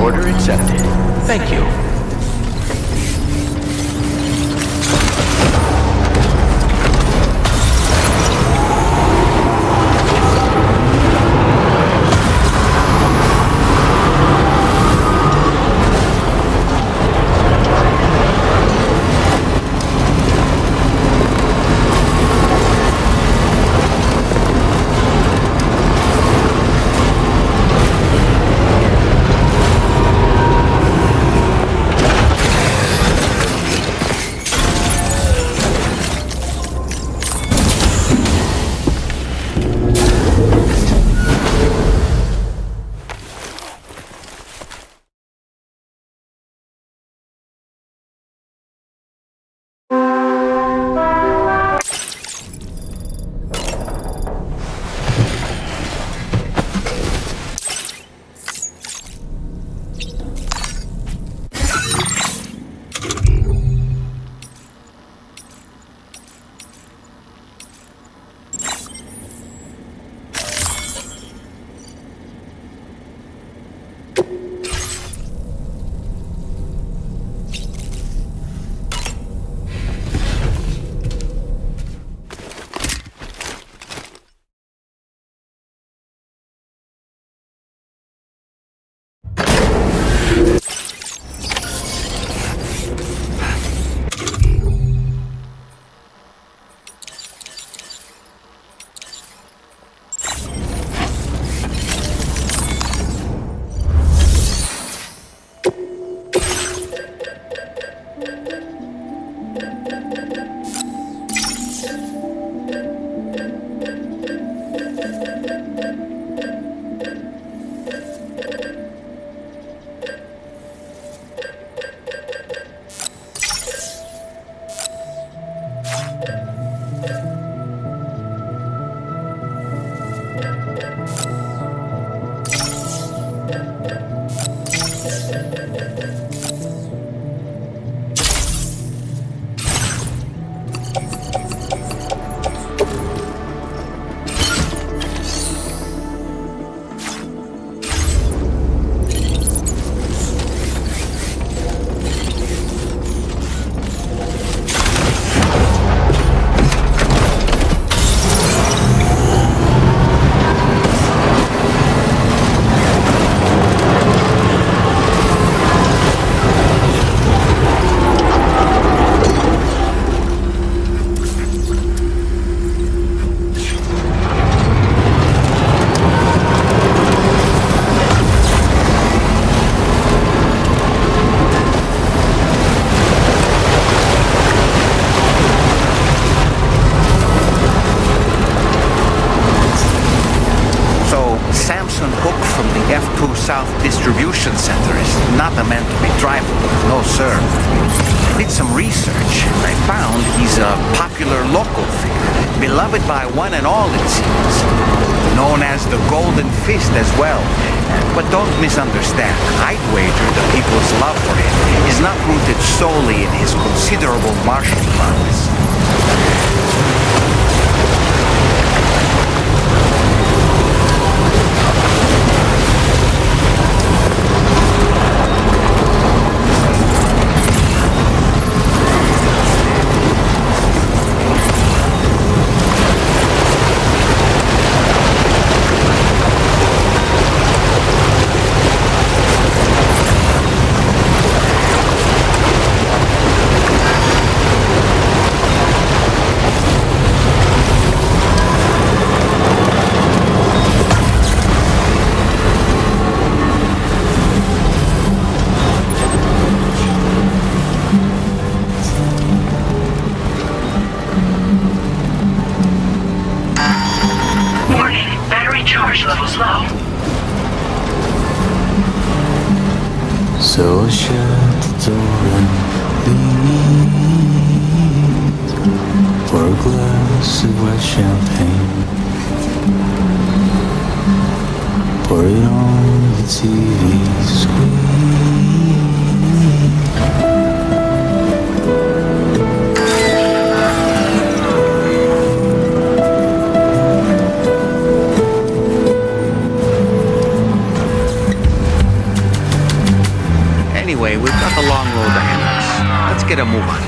Order accepted. Thank you. South Distribution Center is not a man to be trifled with, no sir. I did some research and I found he's a popular local figure, beloved by one and all it seems. Known as the Golden Fist as well. But don't misunderstand, I'd wager the people's love for him is not rooted solely in his considerable martial prowess. So shut the door and leave for a glass of white champagne. Pour it on the TV screen. get a move on.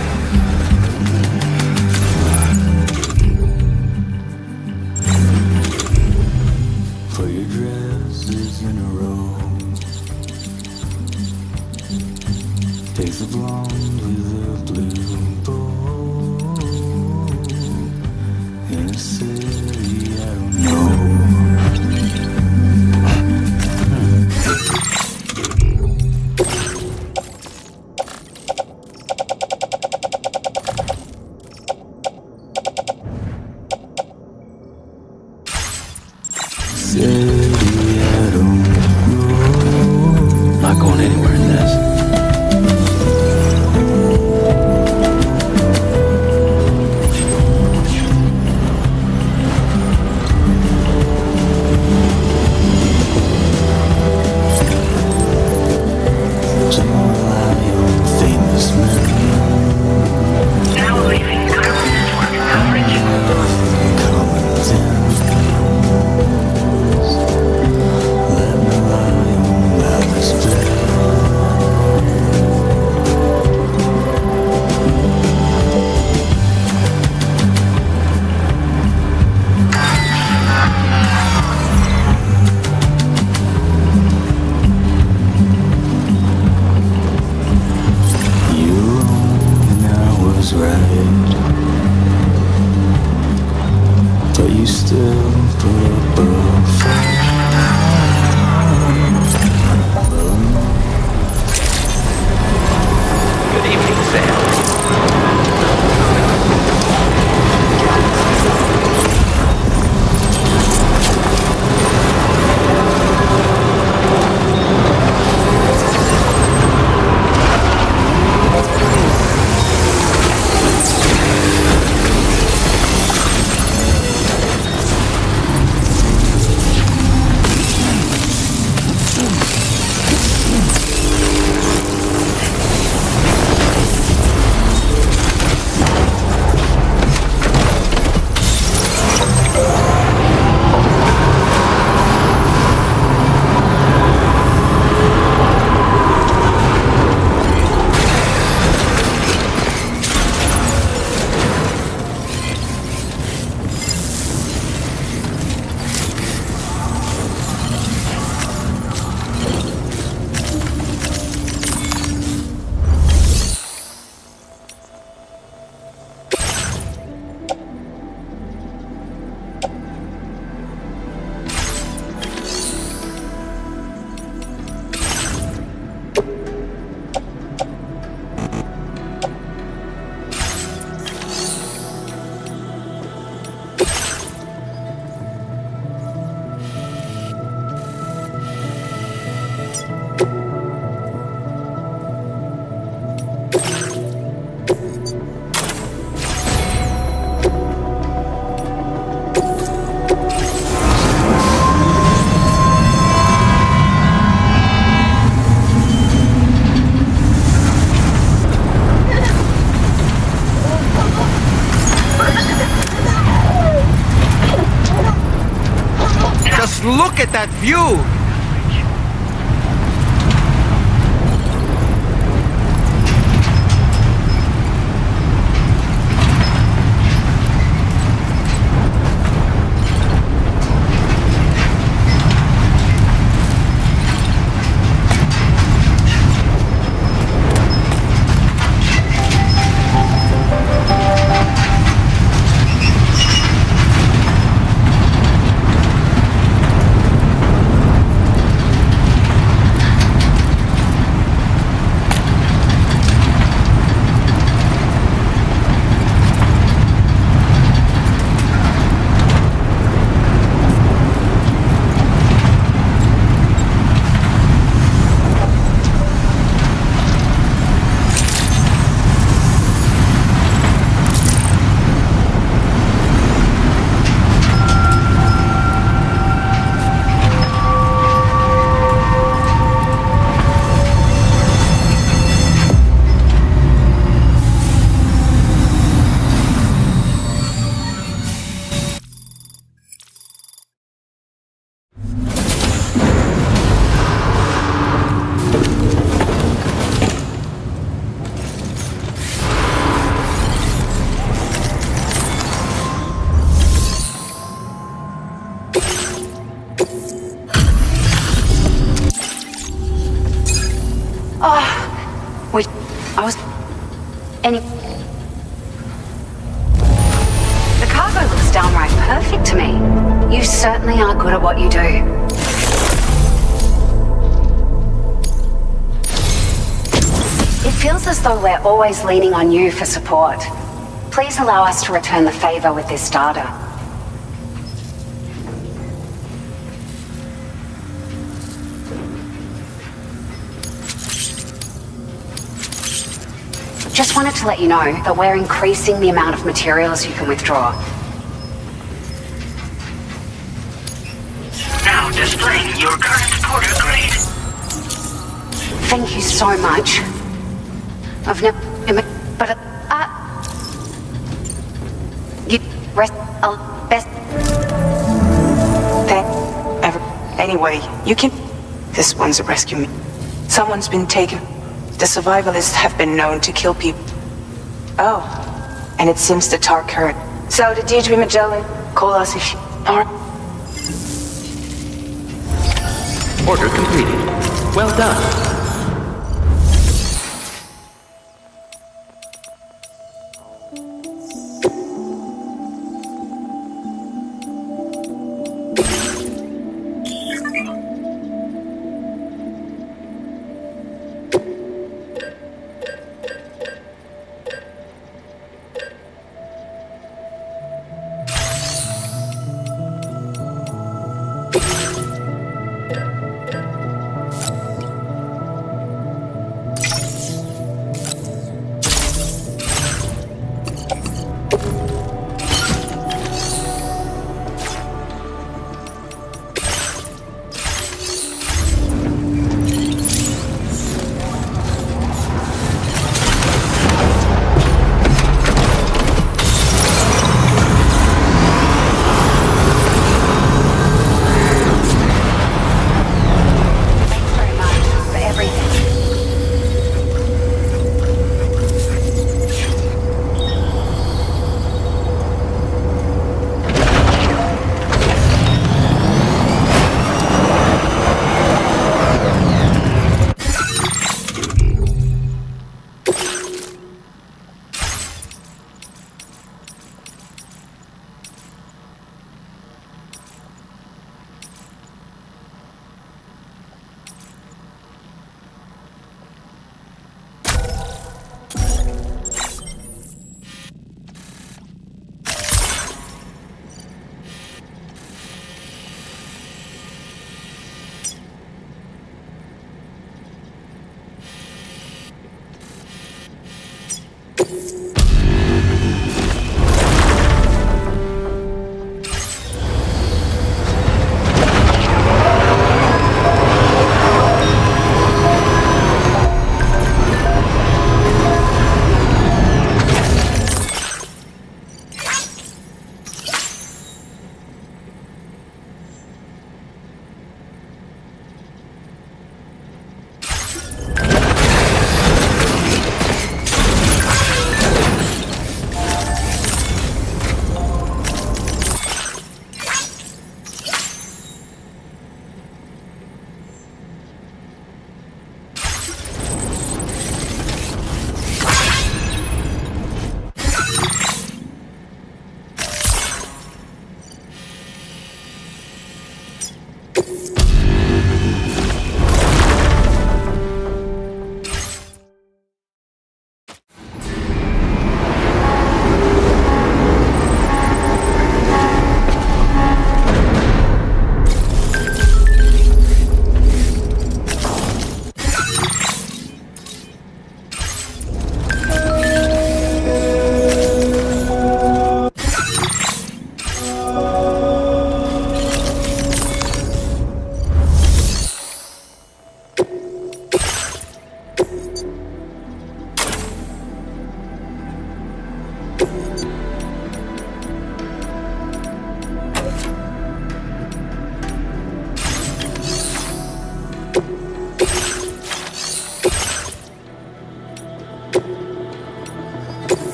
For your dresses in a row. Takes a blonde with a blue bow. In a city I don't know. Not going anywhere in this. Now leaving Chiral Network coverage. Right, but you still put up a fight. Good evening, Sam. Look at that view! The cargo looks downright perfect to me. You certainly are good at what you do. It feels as though we're always leaning on you for support. Please allow us to return the favor with this data. Just wanted to let you know that we're increasing the amount of materials you can withdraw. Now displaying your current porter grade. Thank you so much. I've never... But... You... Rest... Best... Anyway, you can... This one's a rescue mission. Someone's been taken. The survivalists have been known to kill people. Oh, and it seems the Tark heard. So the DHV Magellan, call us if you are. Order completed. Well done.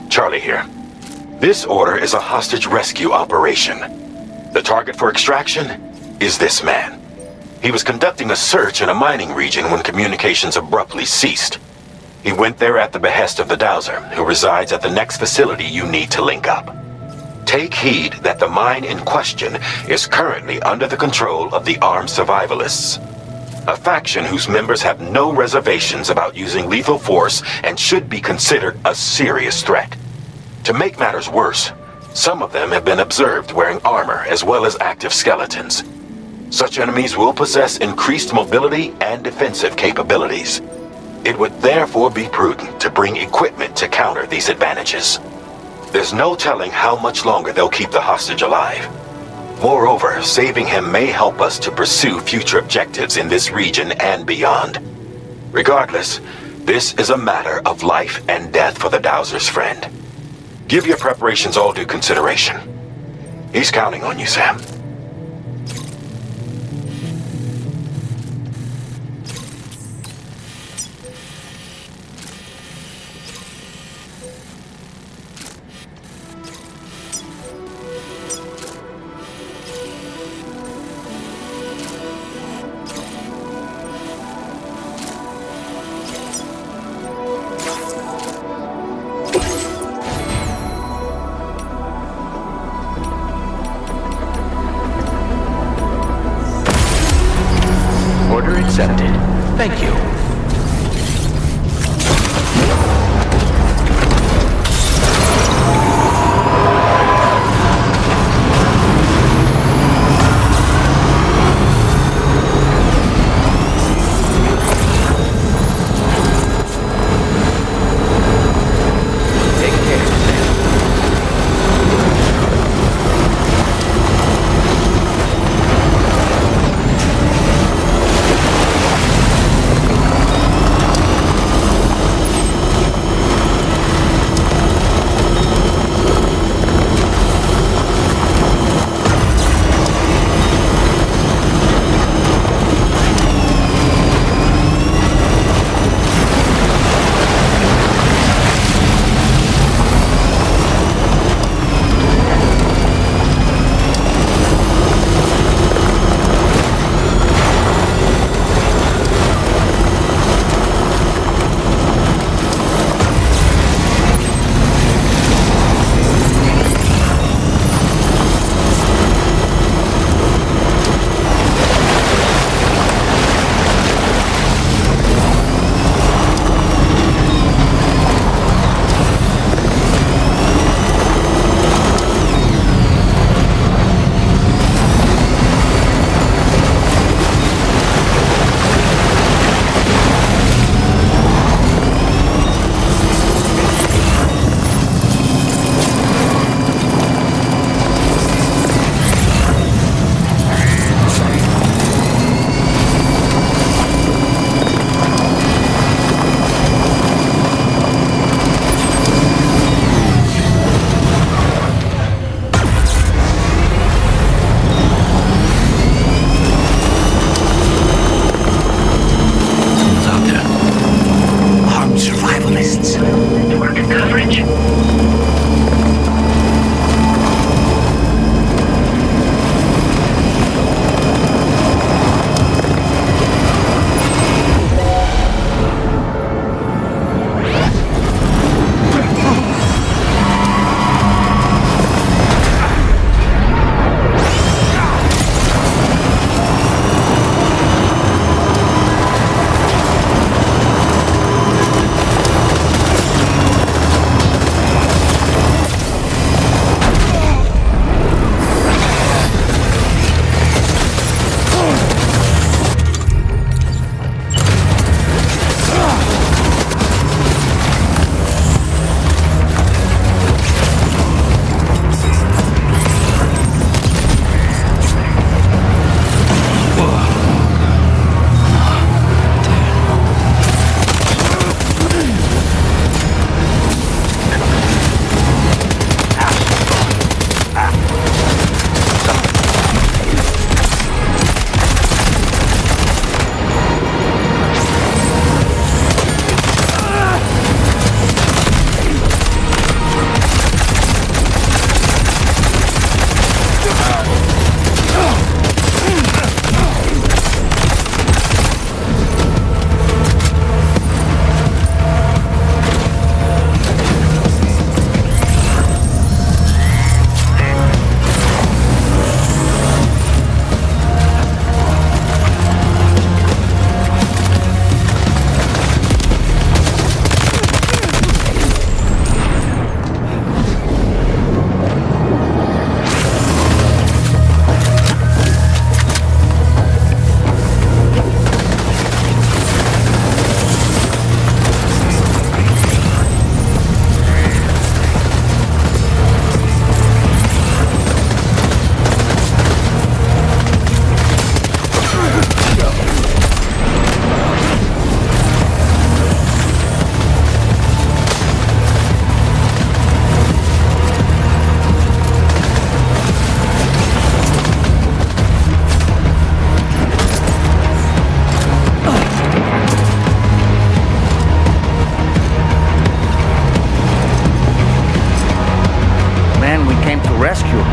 Charlie here. This order is a hostage rescue operation. The target for extraction is this man. He was conducting a search in a mining region when communications abruptly ceased. He went there at the behest of the Dowser, who resides at the next facility you need to link up. Take heed that the mine in question is currently under the control of the armed survivalists, a faction whose members have no reservations about using lethal force and should be considered a serious threat. To make matters worse, some of them have been observed wearing armor as well as active skeletons. Such enemies will possess increased mobility and defensive capabilities. It would therefore be prudent to bring equipment to counter these advantages. There's no telling how much longer they'll keep the hostage alive. Moreover, saving him may help us to pursue future objectives in this region and beyond. Regardless, this is a matter of life and death for the Dowser's friend. Give your preparations all due consideration. He's counting on you, Sam. Order accepted. Thank you.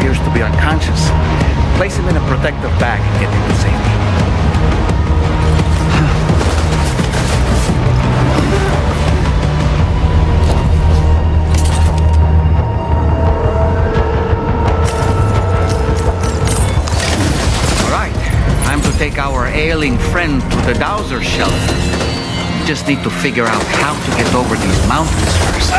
appears to be unconscious. Place him in a protective bag and get him to safety. All right, time to take our ailing friend to the Dowser shelter. We just need to figure out how to get over these mountains first.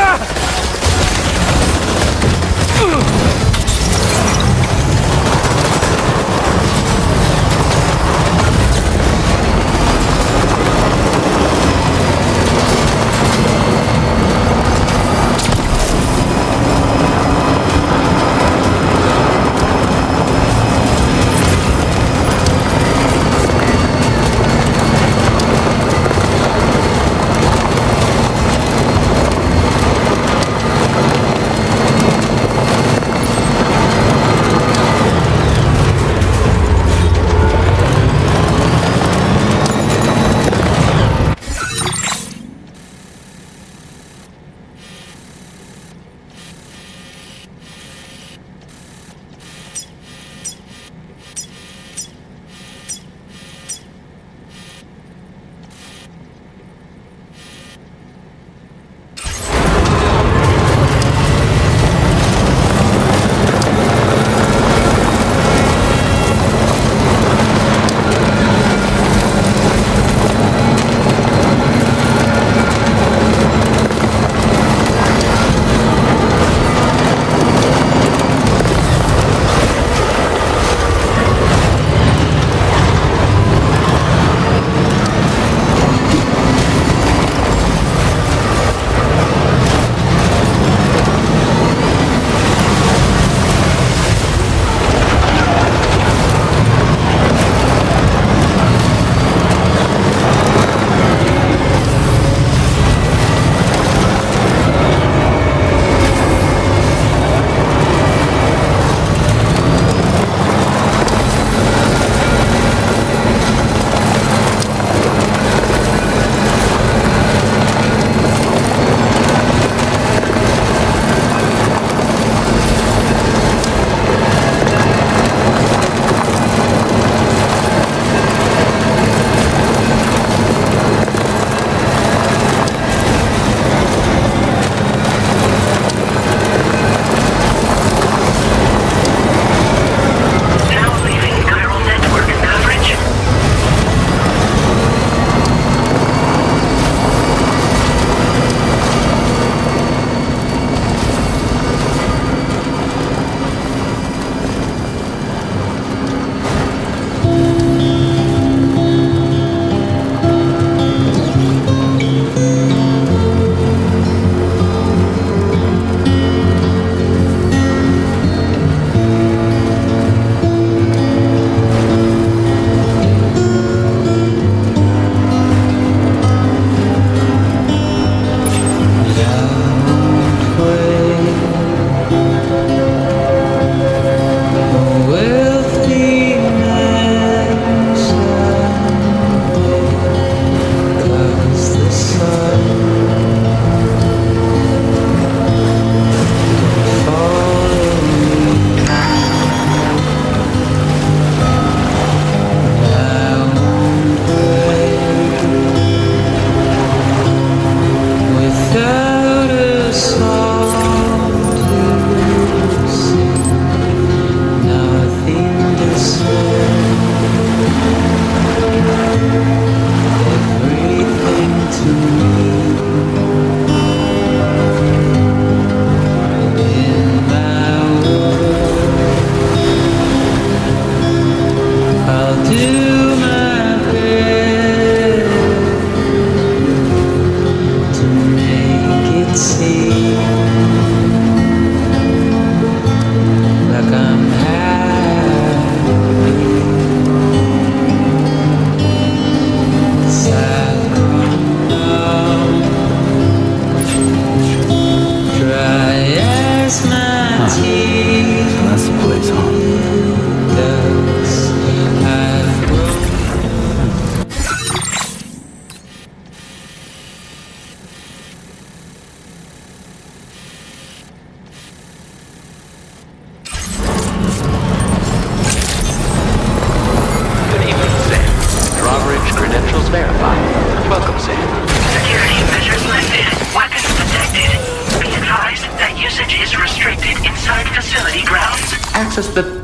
access the...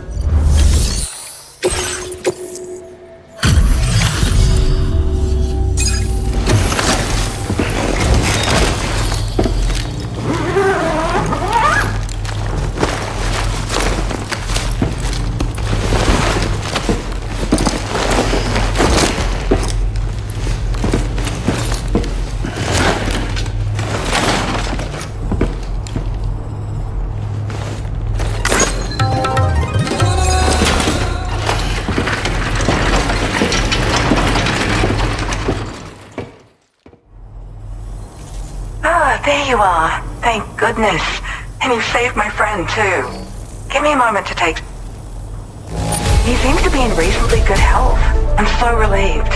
There you are. Thank goodness. And you saved my friend, too. Give me a moment to take... He seems to be in reasonably good health. I'm so relieved.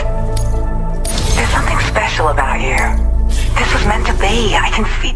There's something special about you. This was meant to be. I can feel...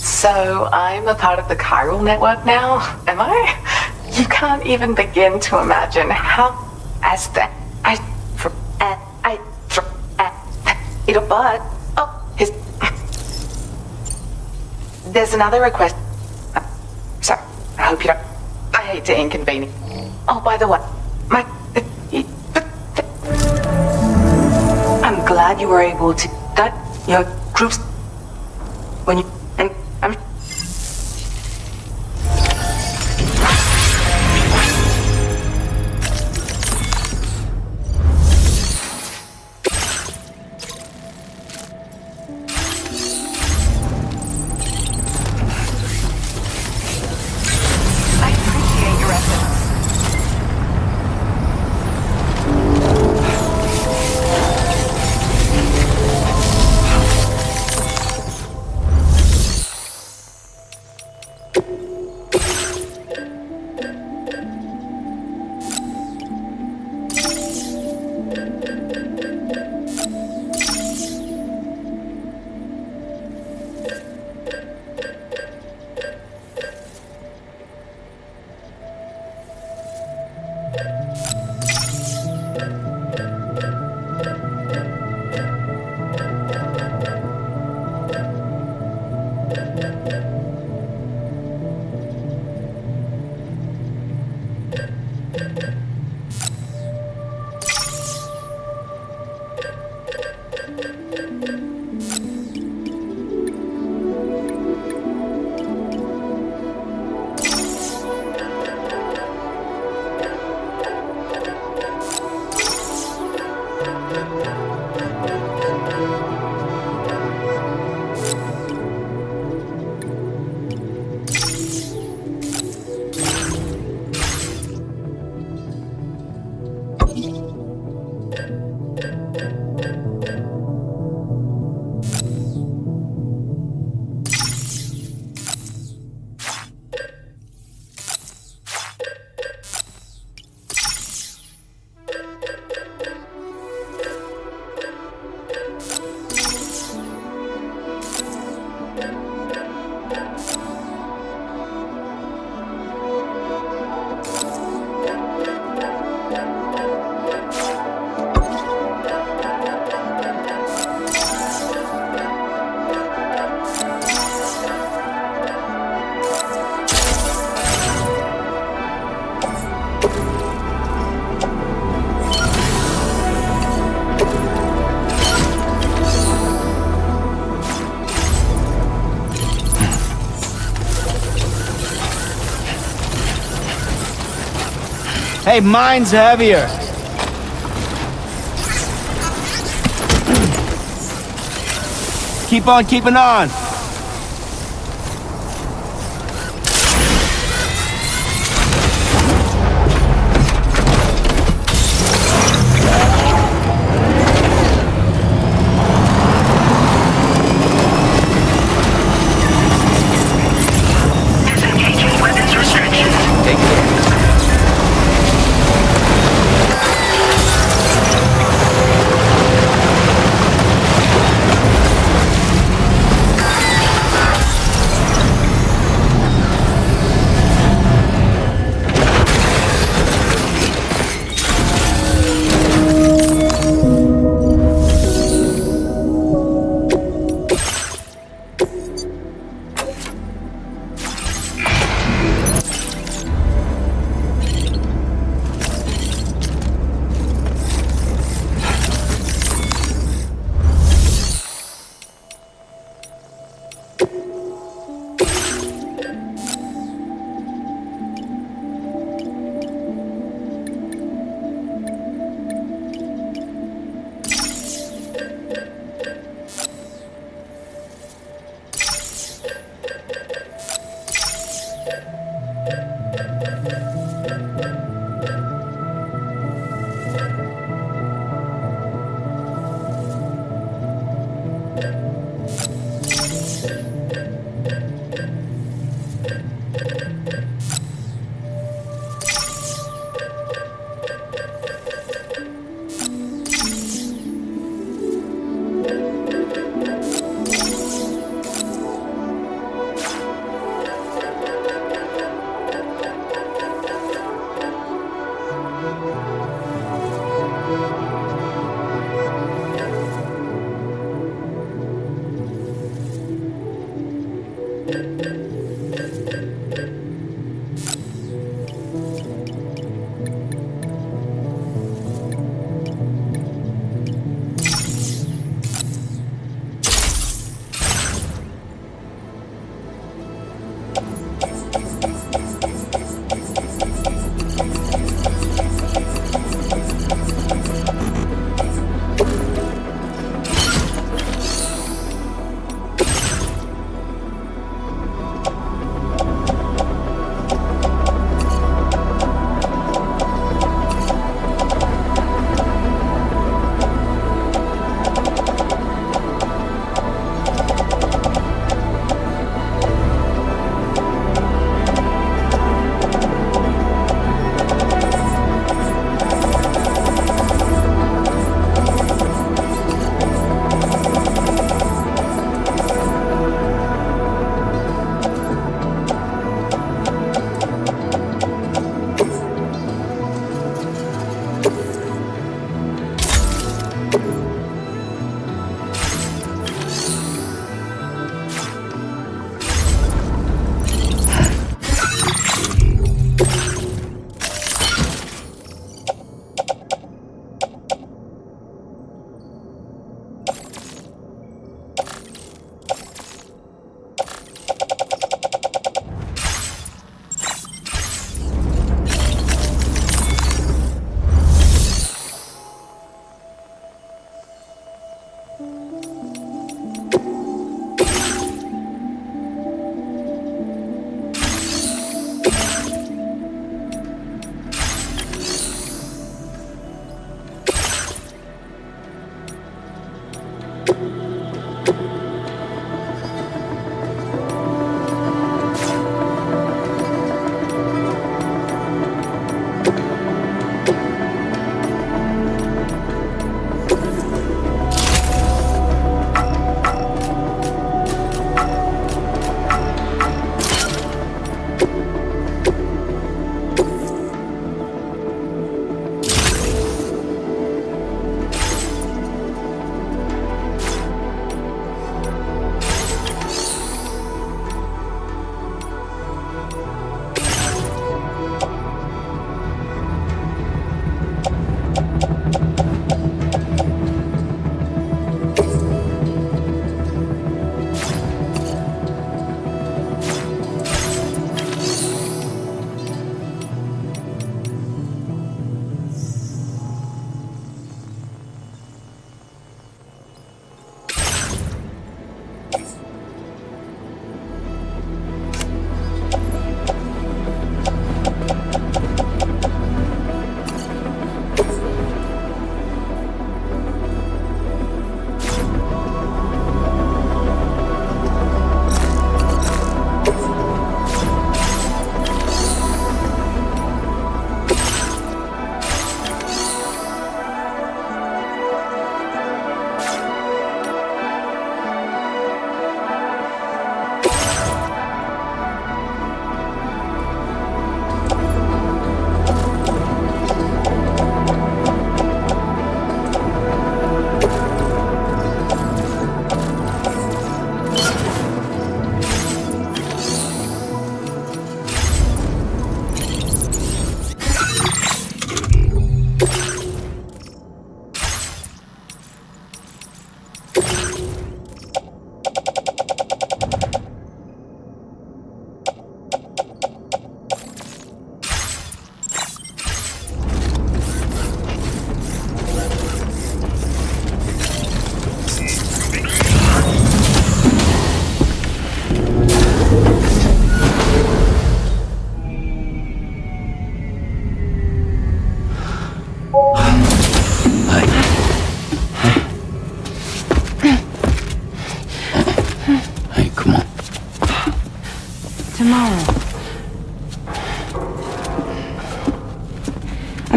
So, I'm a part of the chiral network now, am I? You can't even begin to imagine how... But... Oh, his... There's another request. Sorry, I hope you don't... I hate to inconvenience. Oh, by the way, I'm glad you were able to... That your groups... When you... And I'm... Hey, mine's heavier. Keep on keeping on.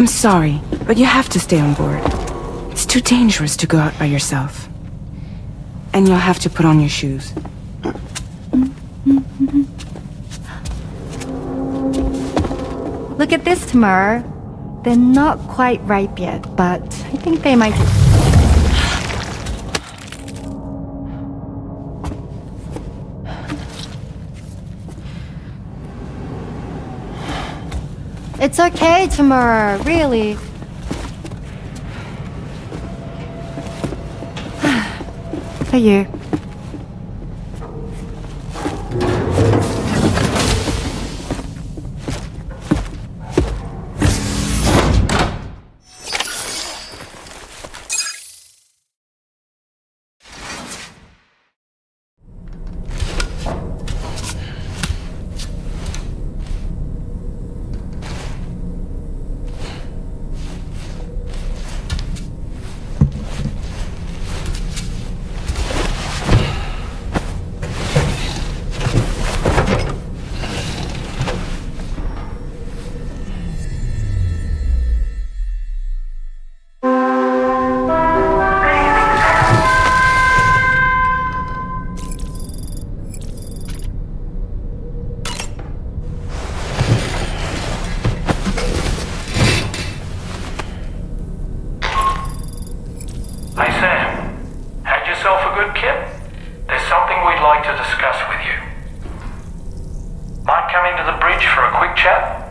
sorry, but you have to stay on board. It's too dangerous to go out by yourself. And you'll have to put on your shoes. Look at this, Tamara. They're not quite ripe yet, but I think they might... It's okay, Tamara, really. For you. Hey Sam, had yourself a good kip? There's something we'd like to discuss with you. Might come into the bridge for a quick chat?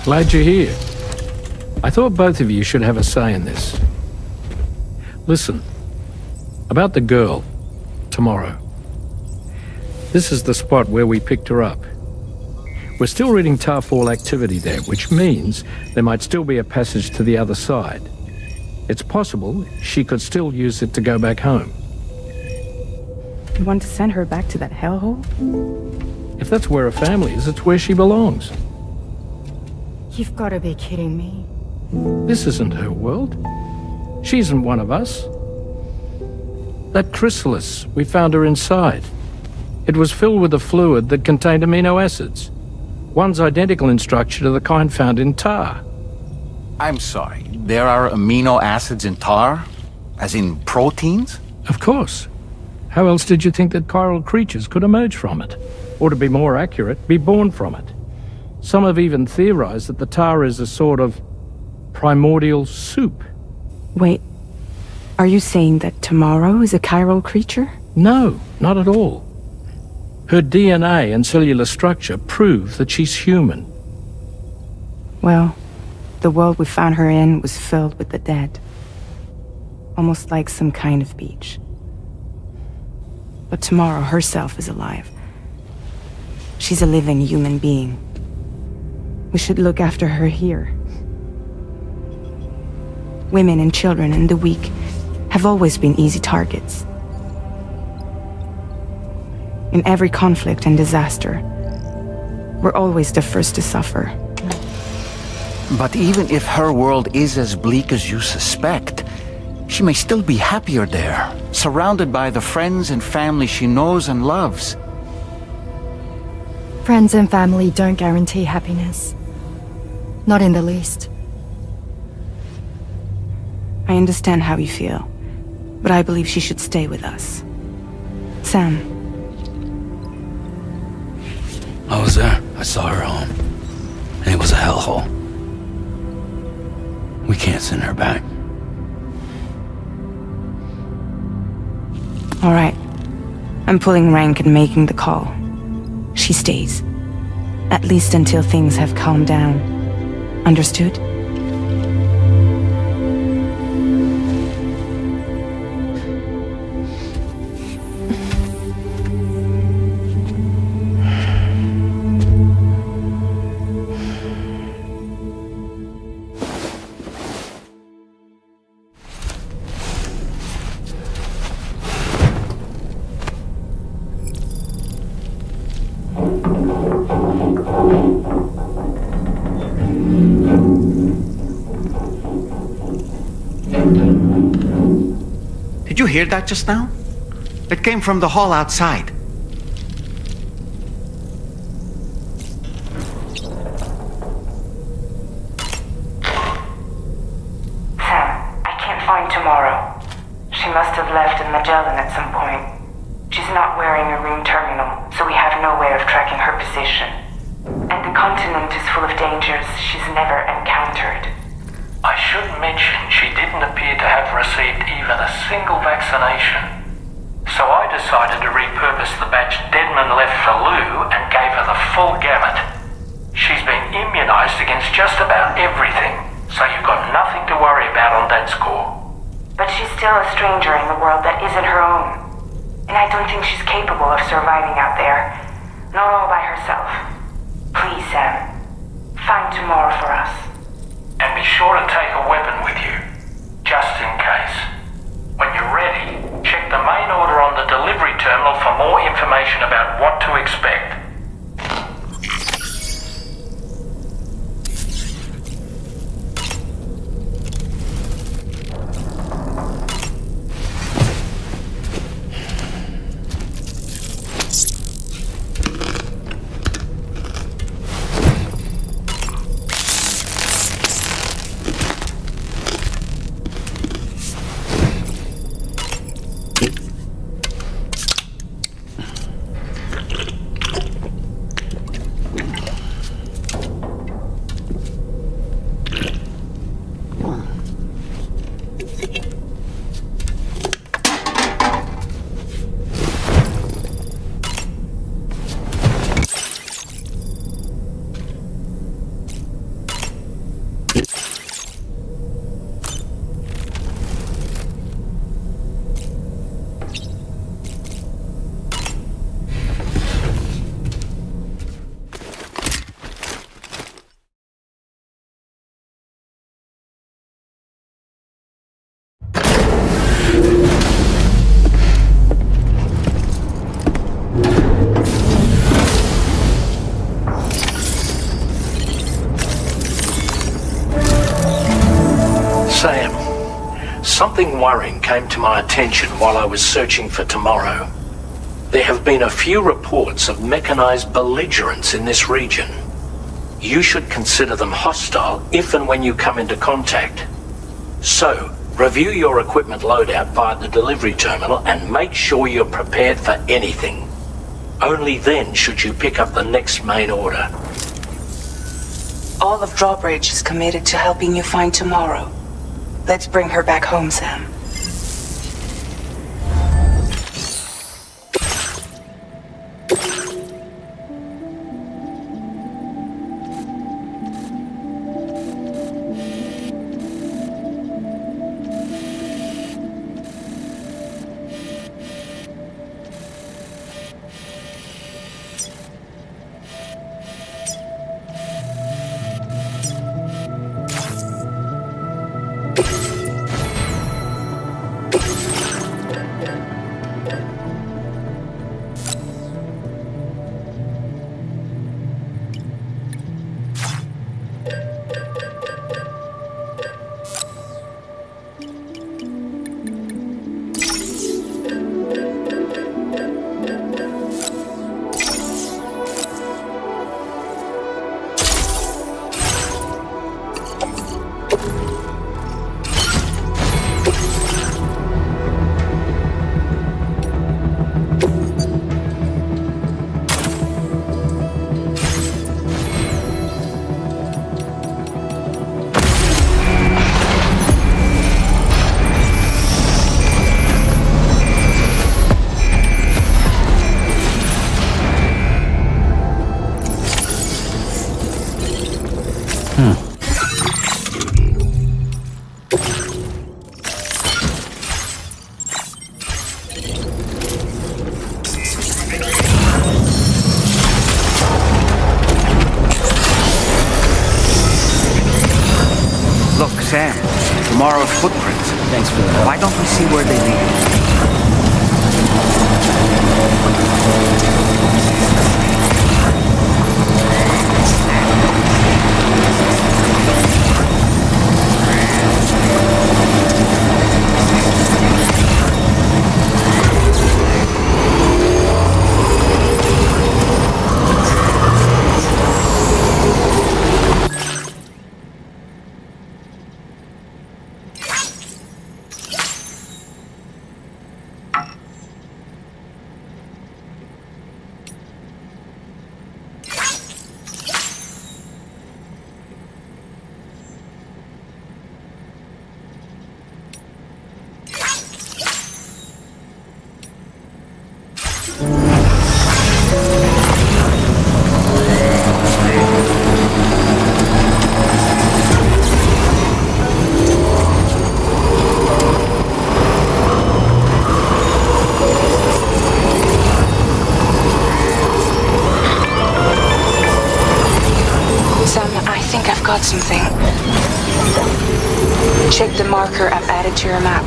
Glad you're here. I thought both of you should have a say in this. Listen, about the girl, tomorrow. This is the spot where we picked her up. We're still reading Tarfall activity there, which means there might still be a passage to the other side. It's possible she could still use it to go back home. You want to send her back to that hellhole? If that's where her family is, it's where she belongs. You've got to be kidding me. This isn't her world. She isn't one of us. That chrysalis, we found her inside. It was filled with a fluid that contained amino acids. One's identical in structure to the kind found in tar. I'm sorry, there are amino acids in tar? As in proteins? Of course. How else did you think that chiral creatures could emerge from it? Or to be more accurate, be born from it? Some have even theorized that the tar is a sort of primordial soup. Wait, are you saying that tomorrow is a chiral creature? No, not at all. Her DNA and cellular structure prove that she's human. Well, the world we found her in was filled with the dead. Almost like some kind of beach. But tomorrow herself is alive. She's a living human being. We should look after her here. Women and children and the weak have always been easy targets. In every conflict and disaster, we're always the first to suffer. But even if her world is as bleak as you suspect, she may still be happier there, surrounded by the friends and family she knows and loves. Friends and family don't guarantee happiness. Not in the least. I understand how you feel, but I believe she should stay with us. Sam. I was there. I saw her home. And it was a hellhole. We can't send her back. All right. I'm pulling rank and making the call. She stays. At least until things have calmed down. Understood? Did you hear that just now? It came from the hall outside. Sam, I can't find Tomorrow. She must have left in Magellan at some point. She's not wearing a room terminal, so we have no way of tracking her position. And the continent is full of dangers she's never encountered. I should mention she didn't appear to have received even a single vaccination. So I decided to repurpose the batch Deadman left for Lou and gave her the full gamut. She's been immunized against just about everything, so you've got nothing to worry about on that score. But she's still a stranger in the world that isn't her own. And I don't think she's capable of surviving out there. Not all by herself. Please, Sam. Find Tomorrow for us. And be sure to take a weapon with you, just in case. When you're ready, check the main order on the delivery terminal for more information about what to expect. Sam, something worrying came to my attention while I was searching for Tomorrow. There have been a few reports of mechanized belligerents in this region. You should consider them hostile if and when you come into contact. So, review your equipment loadout via the delivery terminal and make sure you're prepared for anything. Only then should you pick up the next main order. All of Drawbridge is committed to helping you find Tomorrow. Let's bring her back home, Sam. Tomorrow's footprints. Thanks for the help. Why don't we see where they lead? Got something. Check the marker I've added to your map.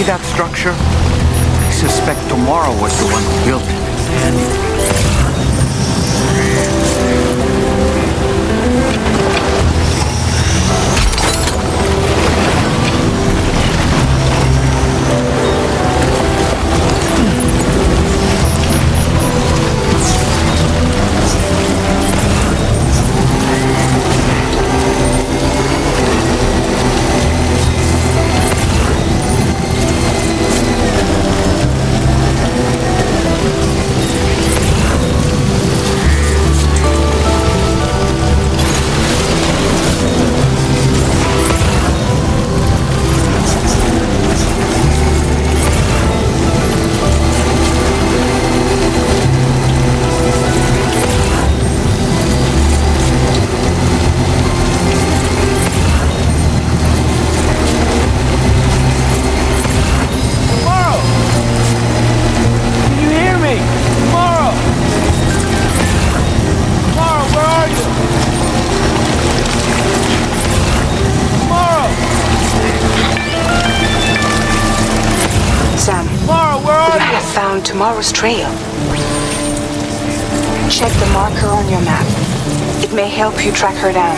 That structure? I suspect Tomorrow was the one who built it. Tomorrow's trail. Check the marker on your map. It may help you track her down.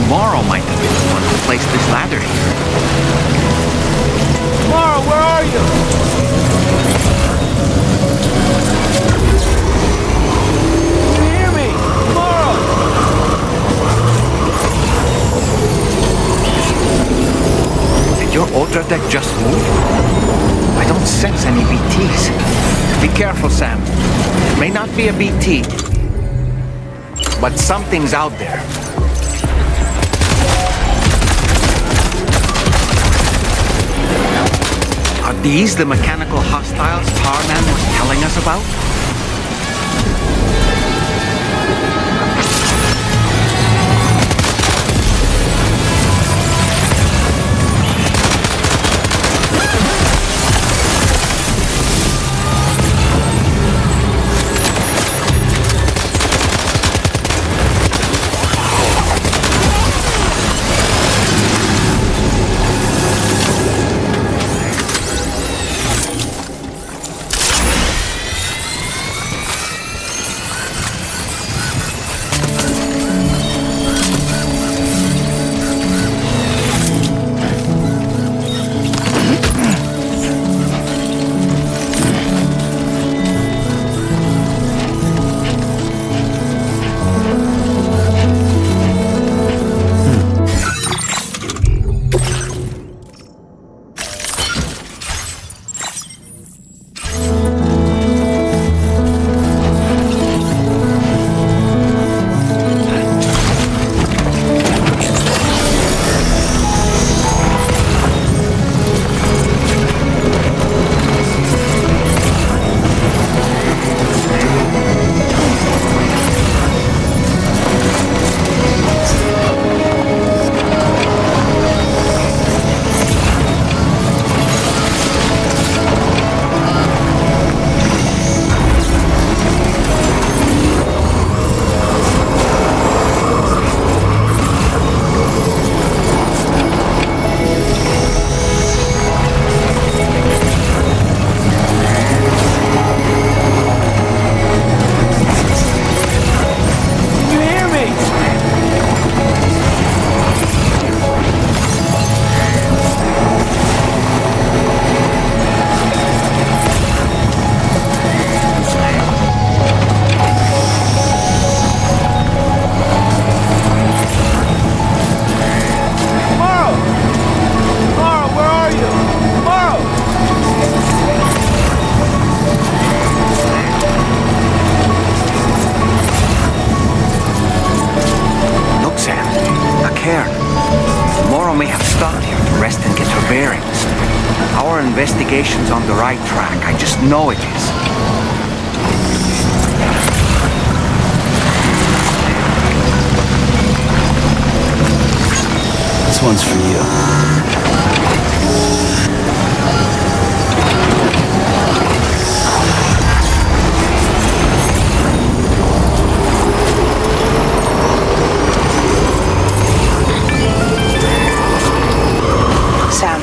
Tomorrow might have been the one who placed this ladder here. Tomorrow, where are you? Can you hear me? Tomorrow! Did your ultra deck just move? I don't sense any BTs. Be careful, Sam. It may not be a BT. but something's out there. Are these the mechanical hostiles Tarman was telling us about? Investigation's on the right track. I just know it is. This one's for you. Sam,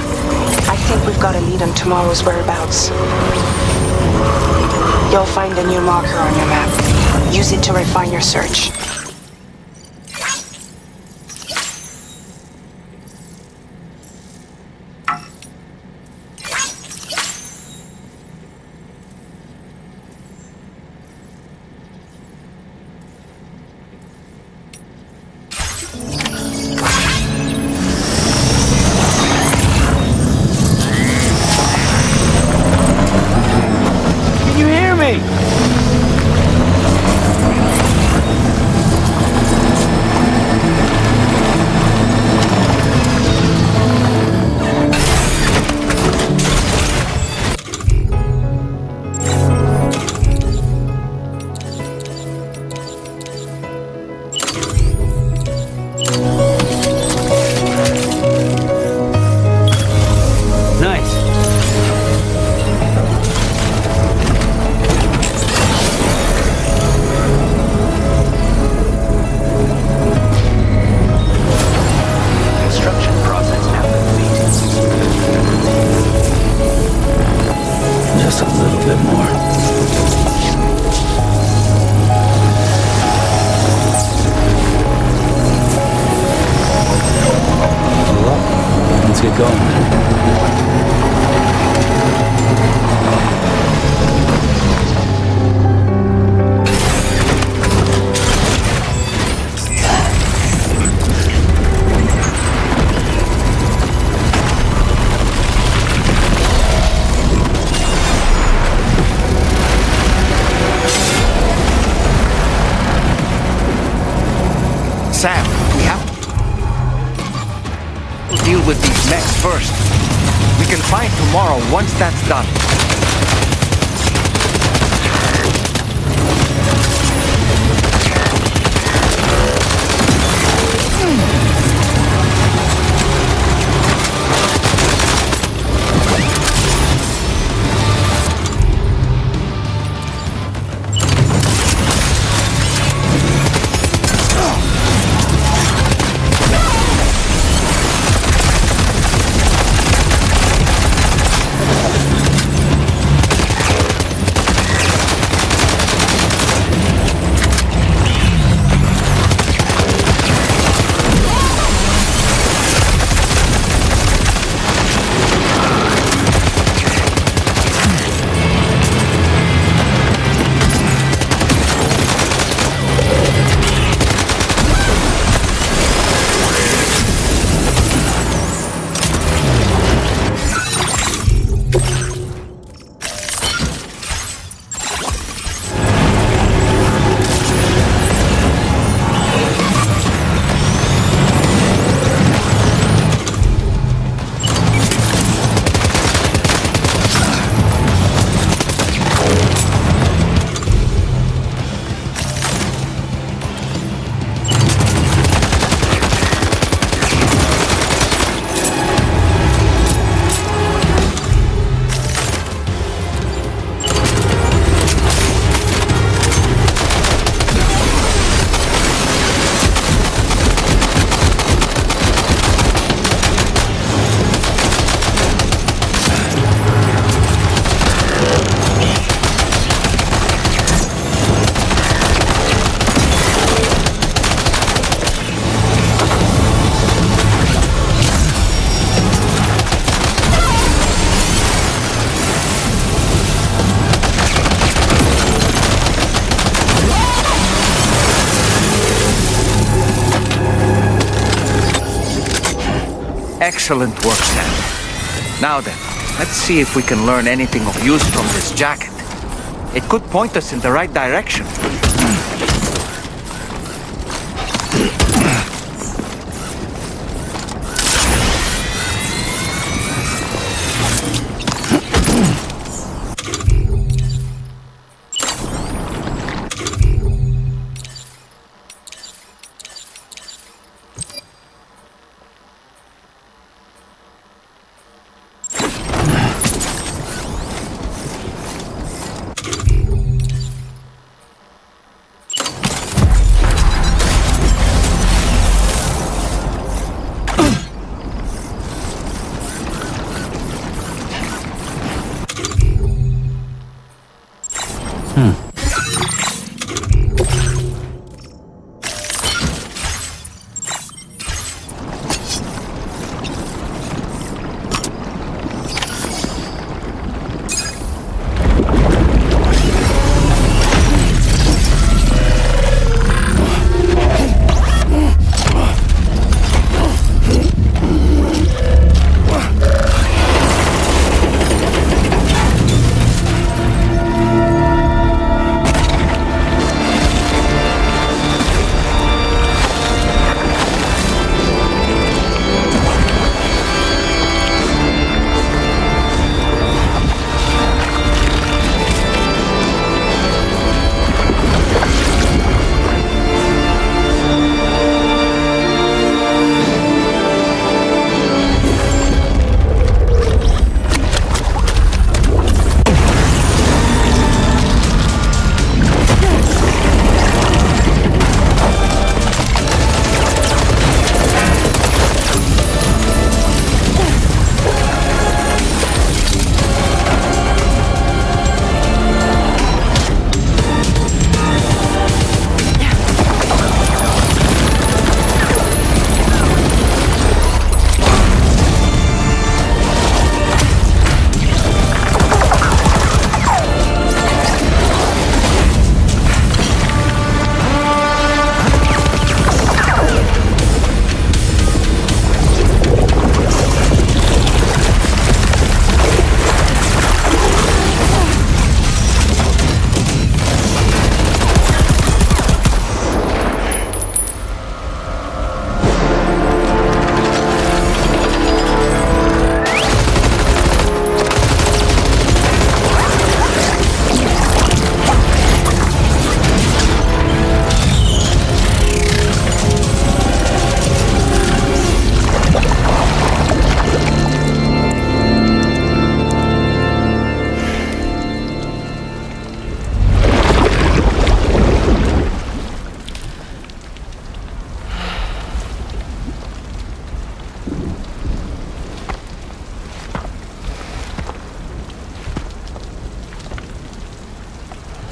I think we've got a lead on tomorrow's whereabouts. You'll find a new marker on your map. Use it to refine your search. get going. deal with these mechs first. We can fight tomorrow once that's done. Excellent work, Sam. Now then, let's see if we can learn anything of use from this jacket. It could point us in the right direction.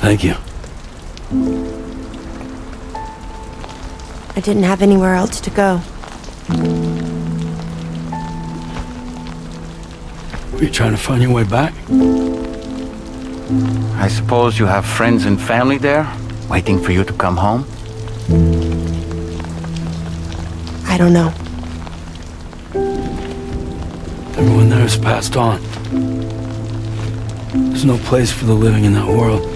Thank you. I didn't have anywhere else to go. Were you trying to find your way back? I suppose you have friends and family there, waiting for you to come home? I don't know. Everyone there has passed on. There's no place for the living in that world.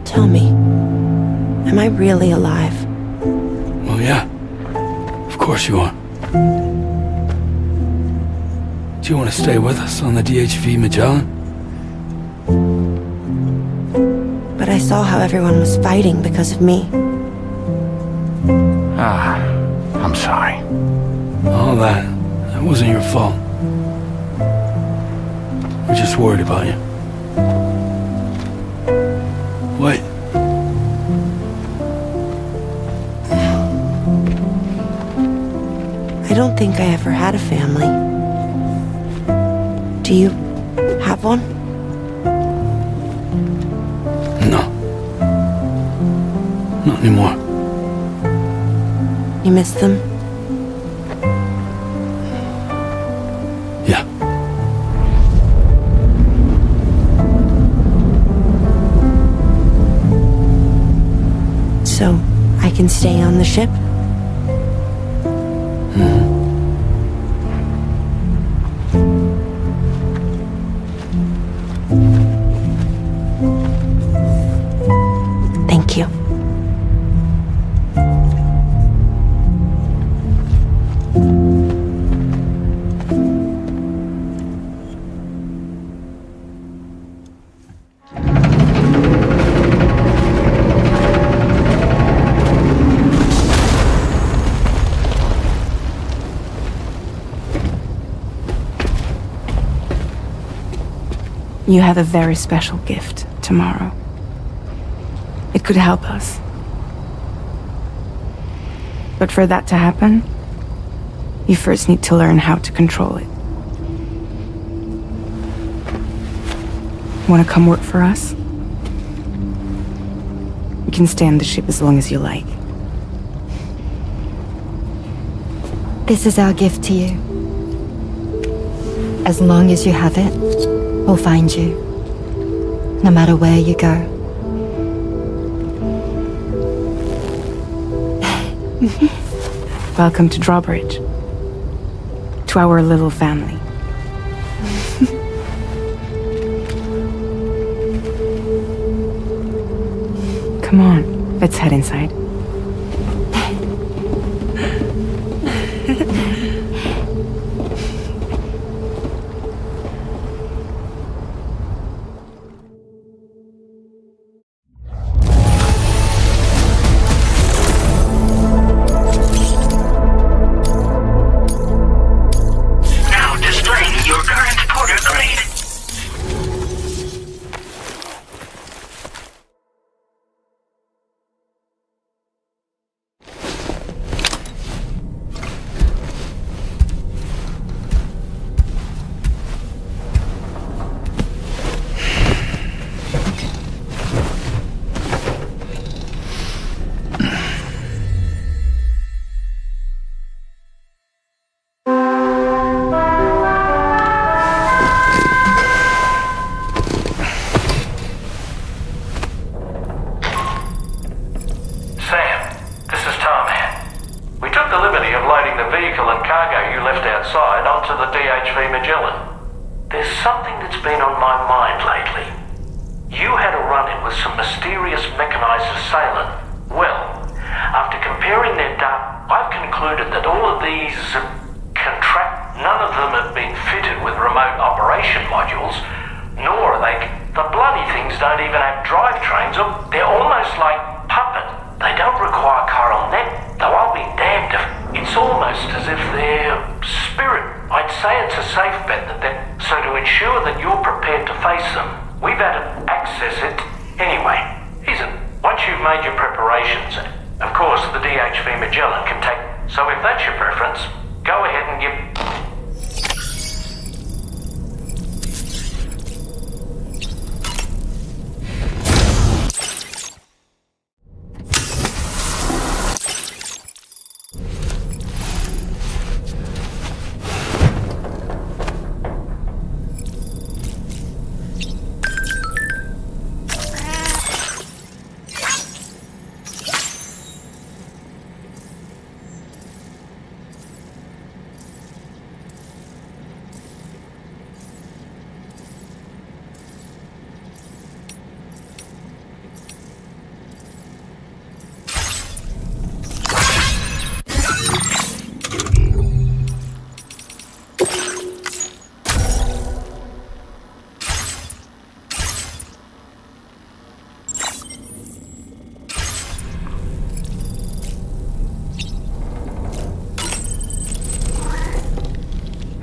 Tell me, am I really alive? Well, yeah. Of course you are. Do you want to stay with us on the DHV Magellan? But I saw how everyone was fighting because of me. I'm sorry. All that wasn't your fault. We're just worried about you. Wait. I don't think I ever had a family. Do you have one? No. Not anymore. You miss them? Yeah. So, I can stay on the ship? Thank you. You have a very special gift tomorrow. It could help us. But for that to happen, you first need to learn how to control it. Want to come work for us? You can stay on the ship as long as you like. This is our gift to you. As long as you have it, we'll find you. No matter where you go. Welcome to Drawbridge. To our little family. Come on, let's head inside. Now displaying your current porter grade. Sam, this is Tarman. We took the liberty of loading the vehicle and cargo you left outside onto the DHV Magellan. There's something that's been on my mind lately. You had a run-in with some mysterious mechanized assailant. Well, after comparing their data, I've concluded that all of these none of them have been fitted with remote operation modules, nor are they. The bloody things don't even have drivetrains, they're almost like puppet. They don't require chiral net, though I'll be damned if it's almost as if they're spirit. I'd say it's a safe bet that they're... So to ensure that you're prepared to face them, we've had to access it anyway. Once you've made your preparations, of course the DHV Magellan can take... So if that's your preference, go ahead and give...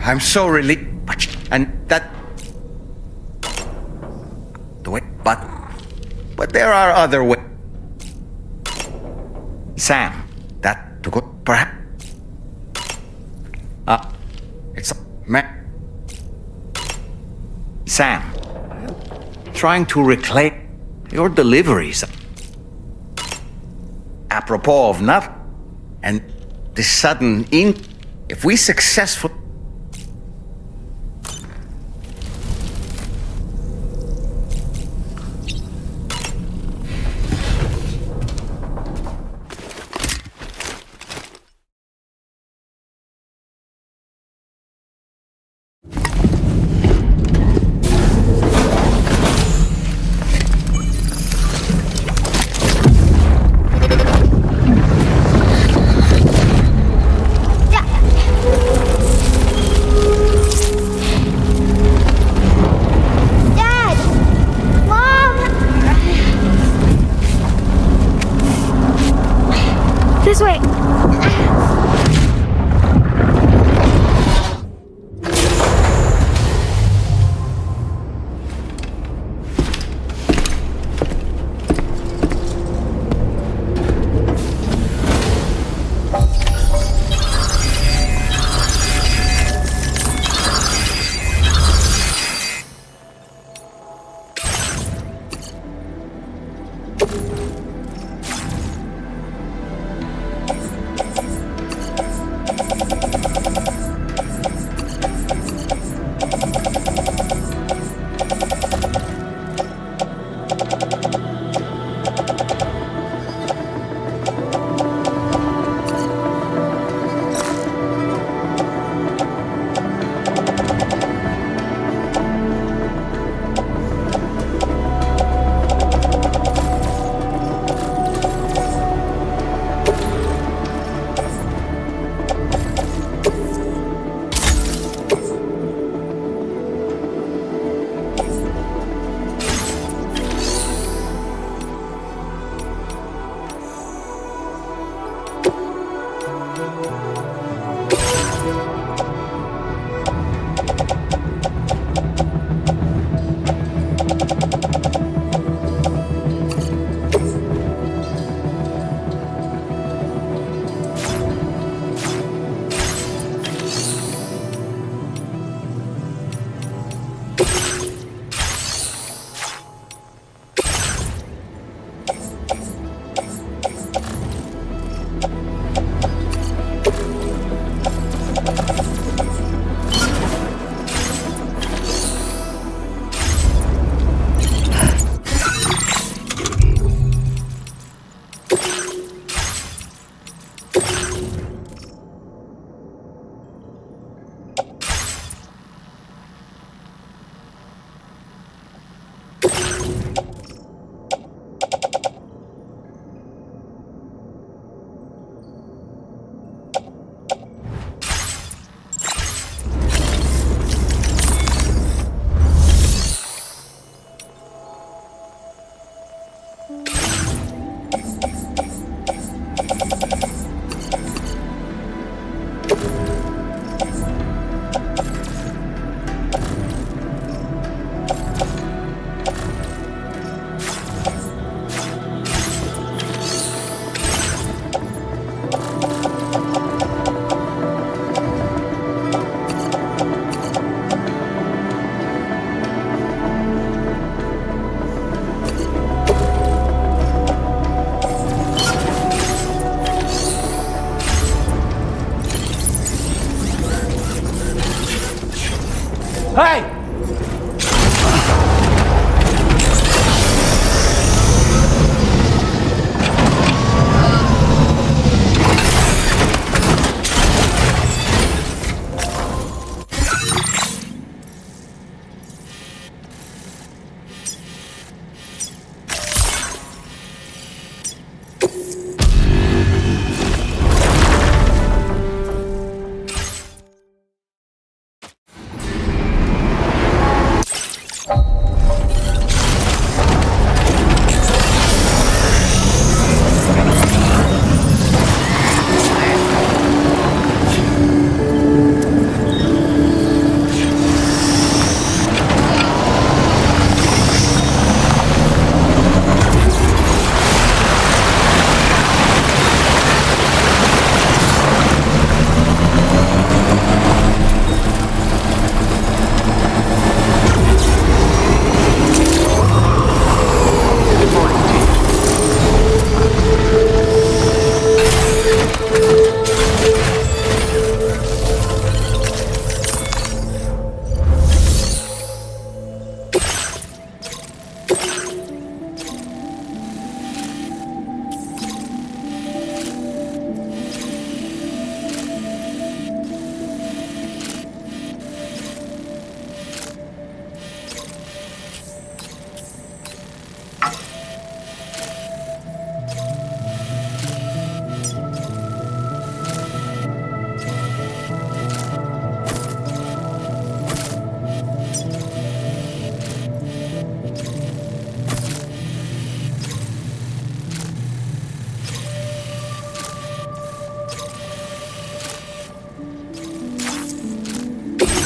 I'm so relieved. And that... But there are other ways. Sam, that to go perhaps... it's a... Sam, trying to reclaim your deliveries. Apropos of nothing. And this sudden if we successful... This way. Hey!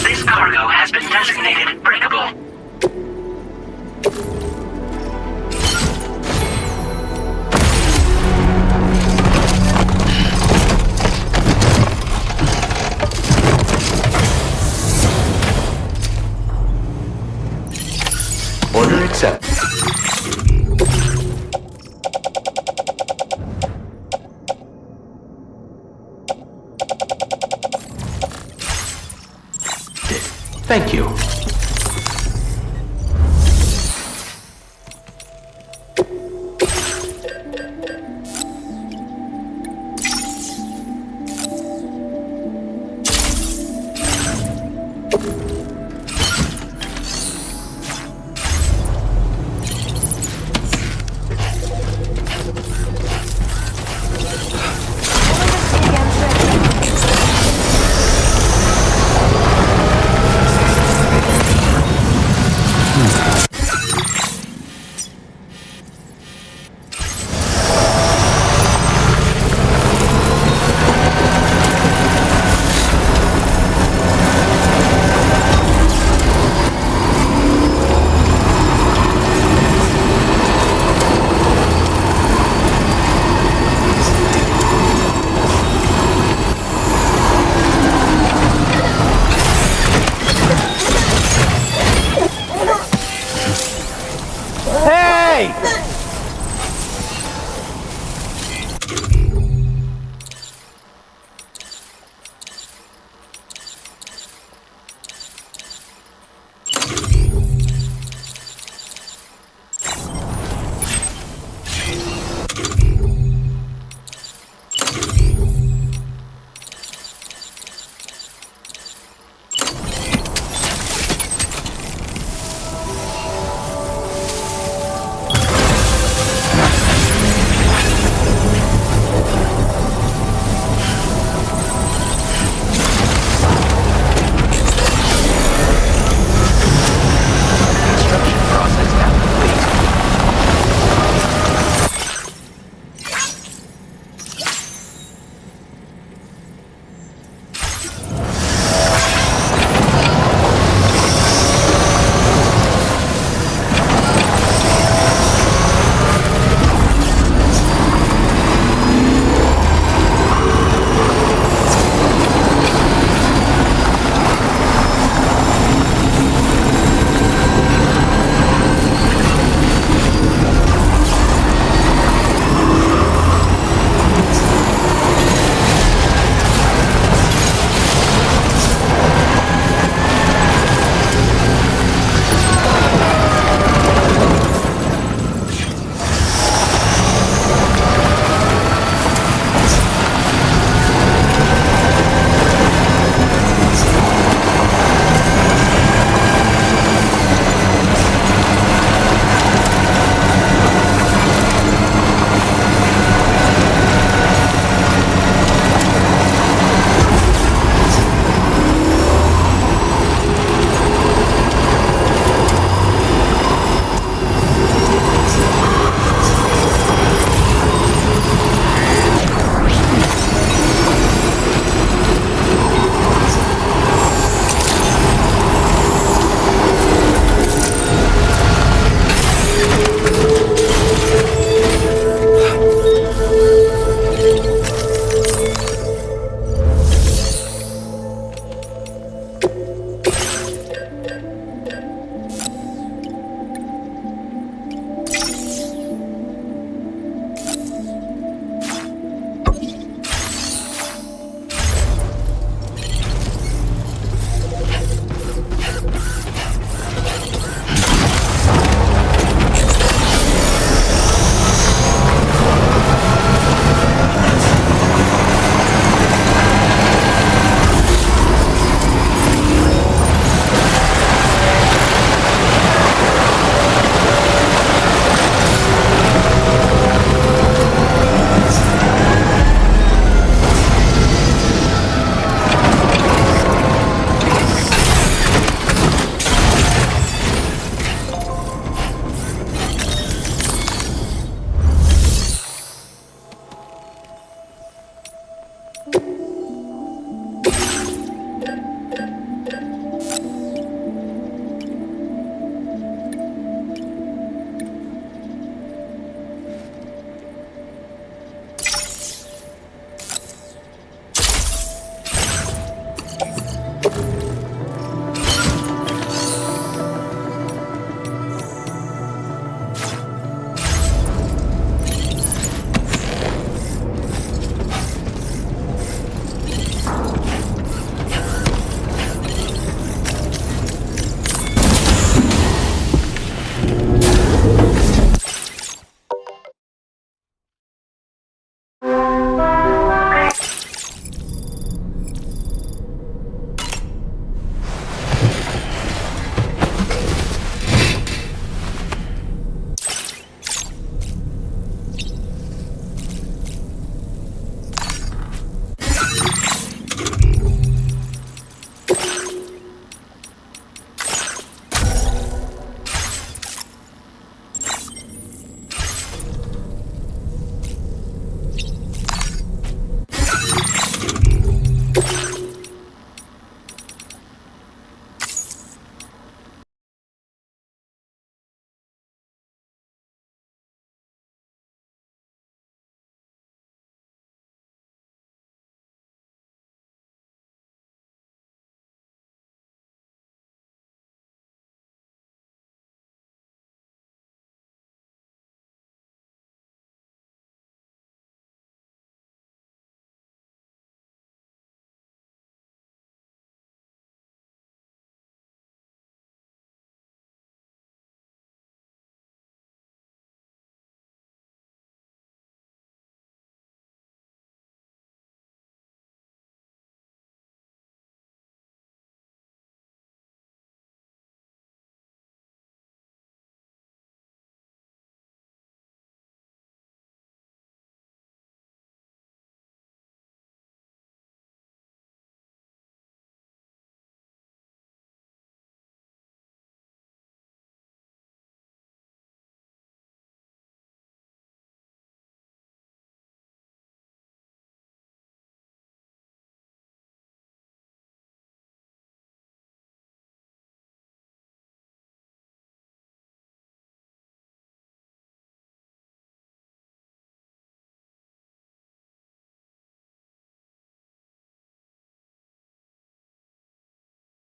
This cargo has been designated breakable. Order accepted. Thank you.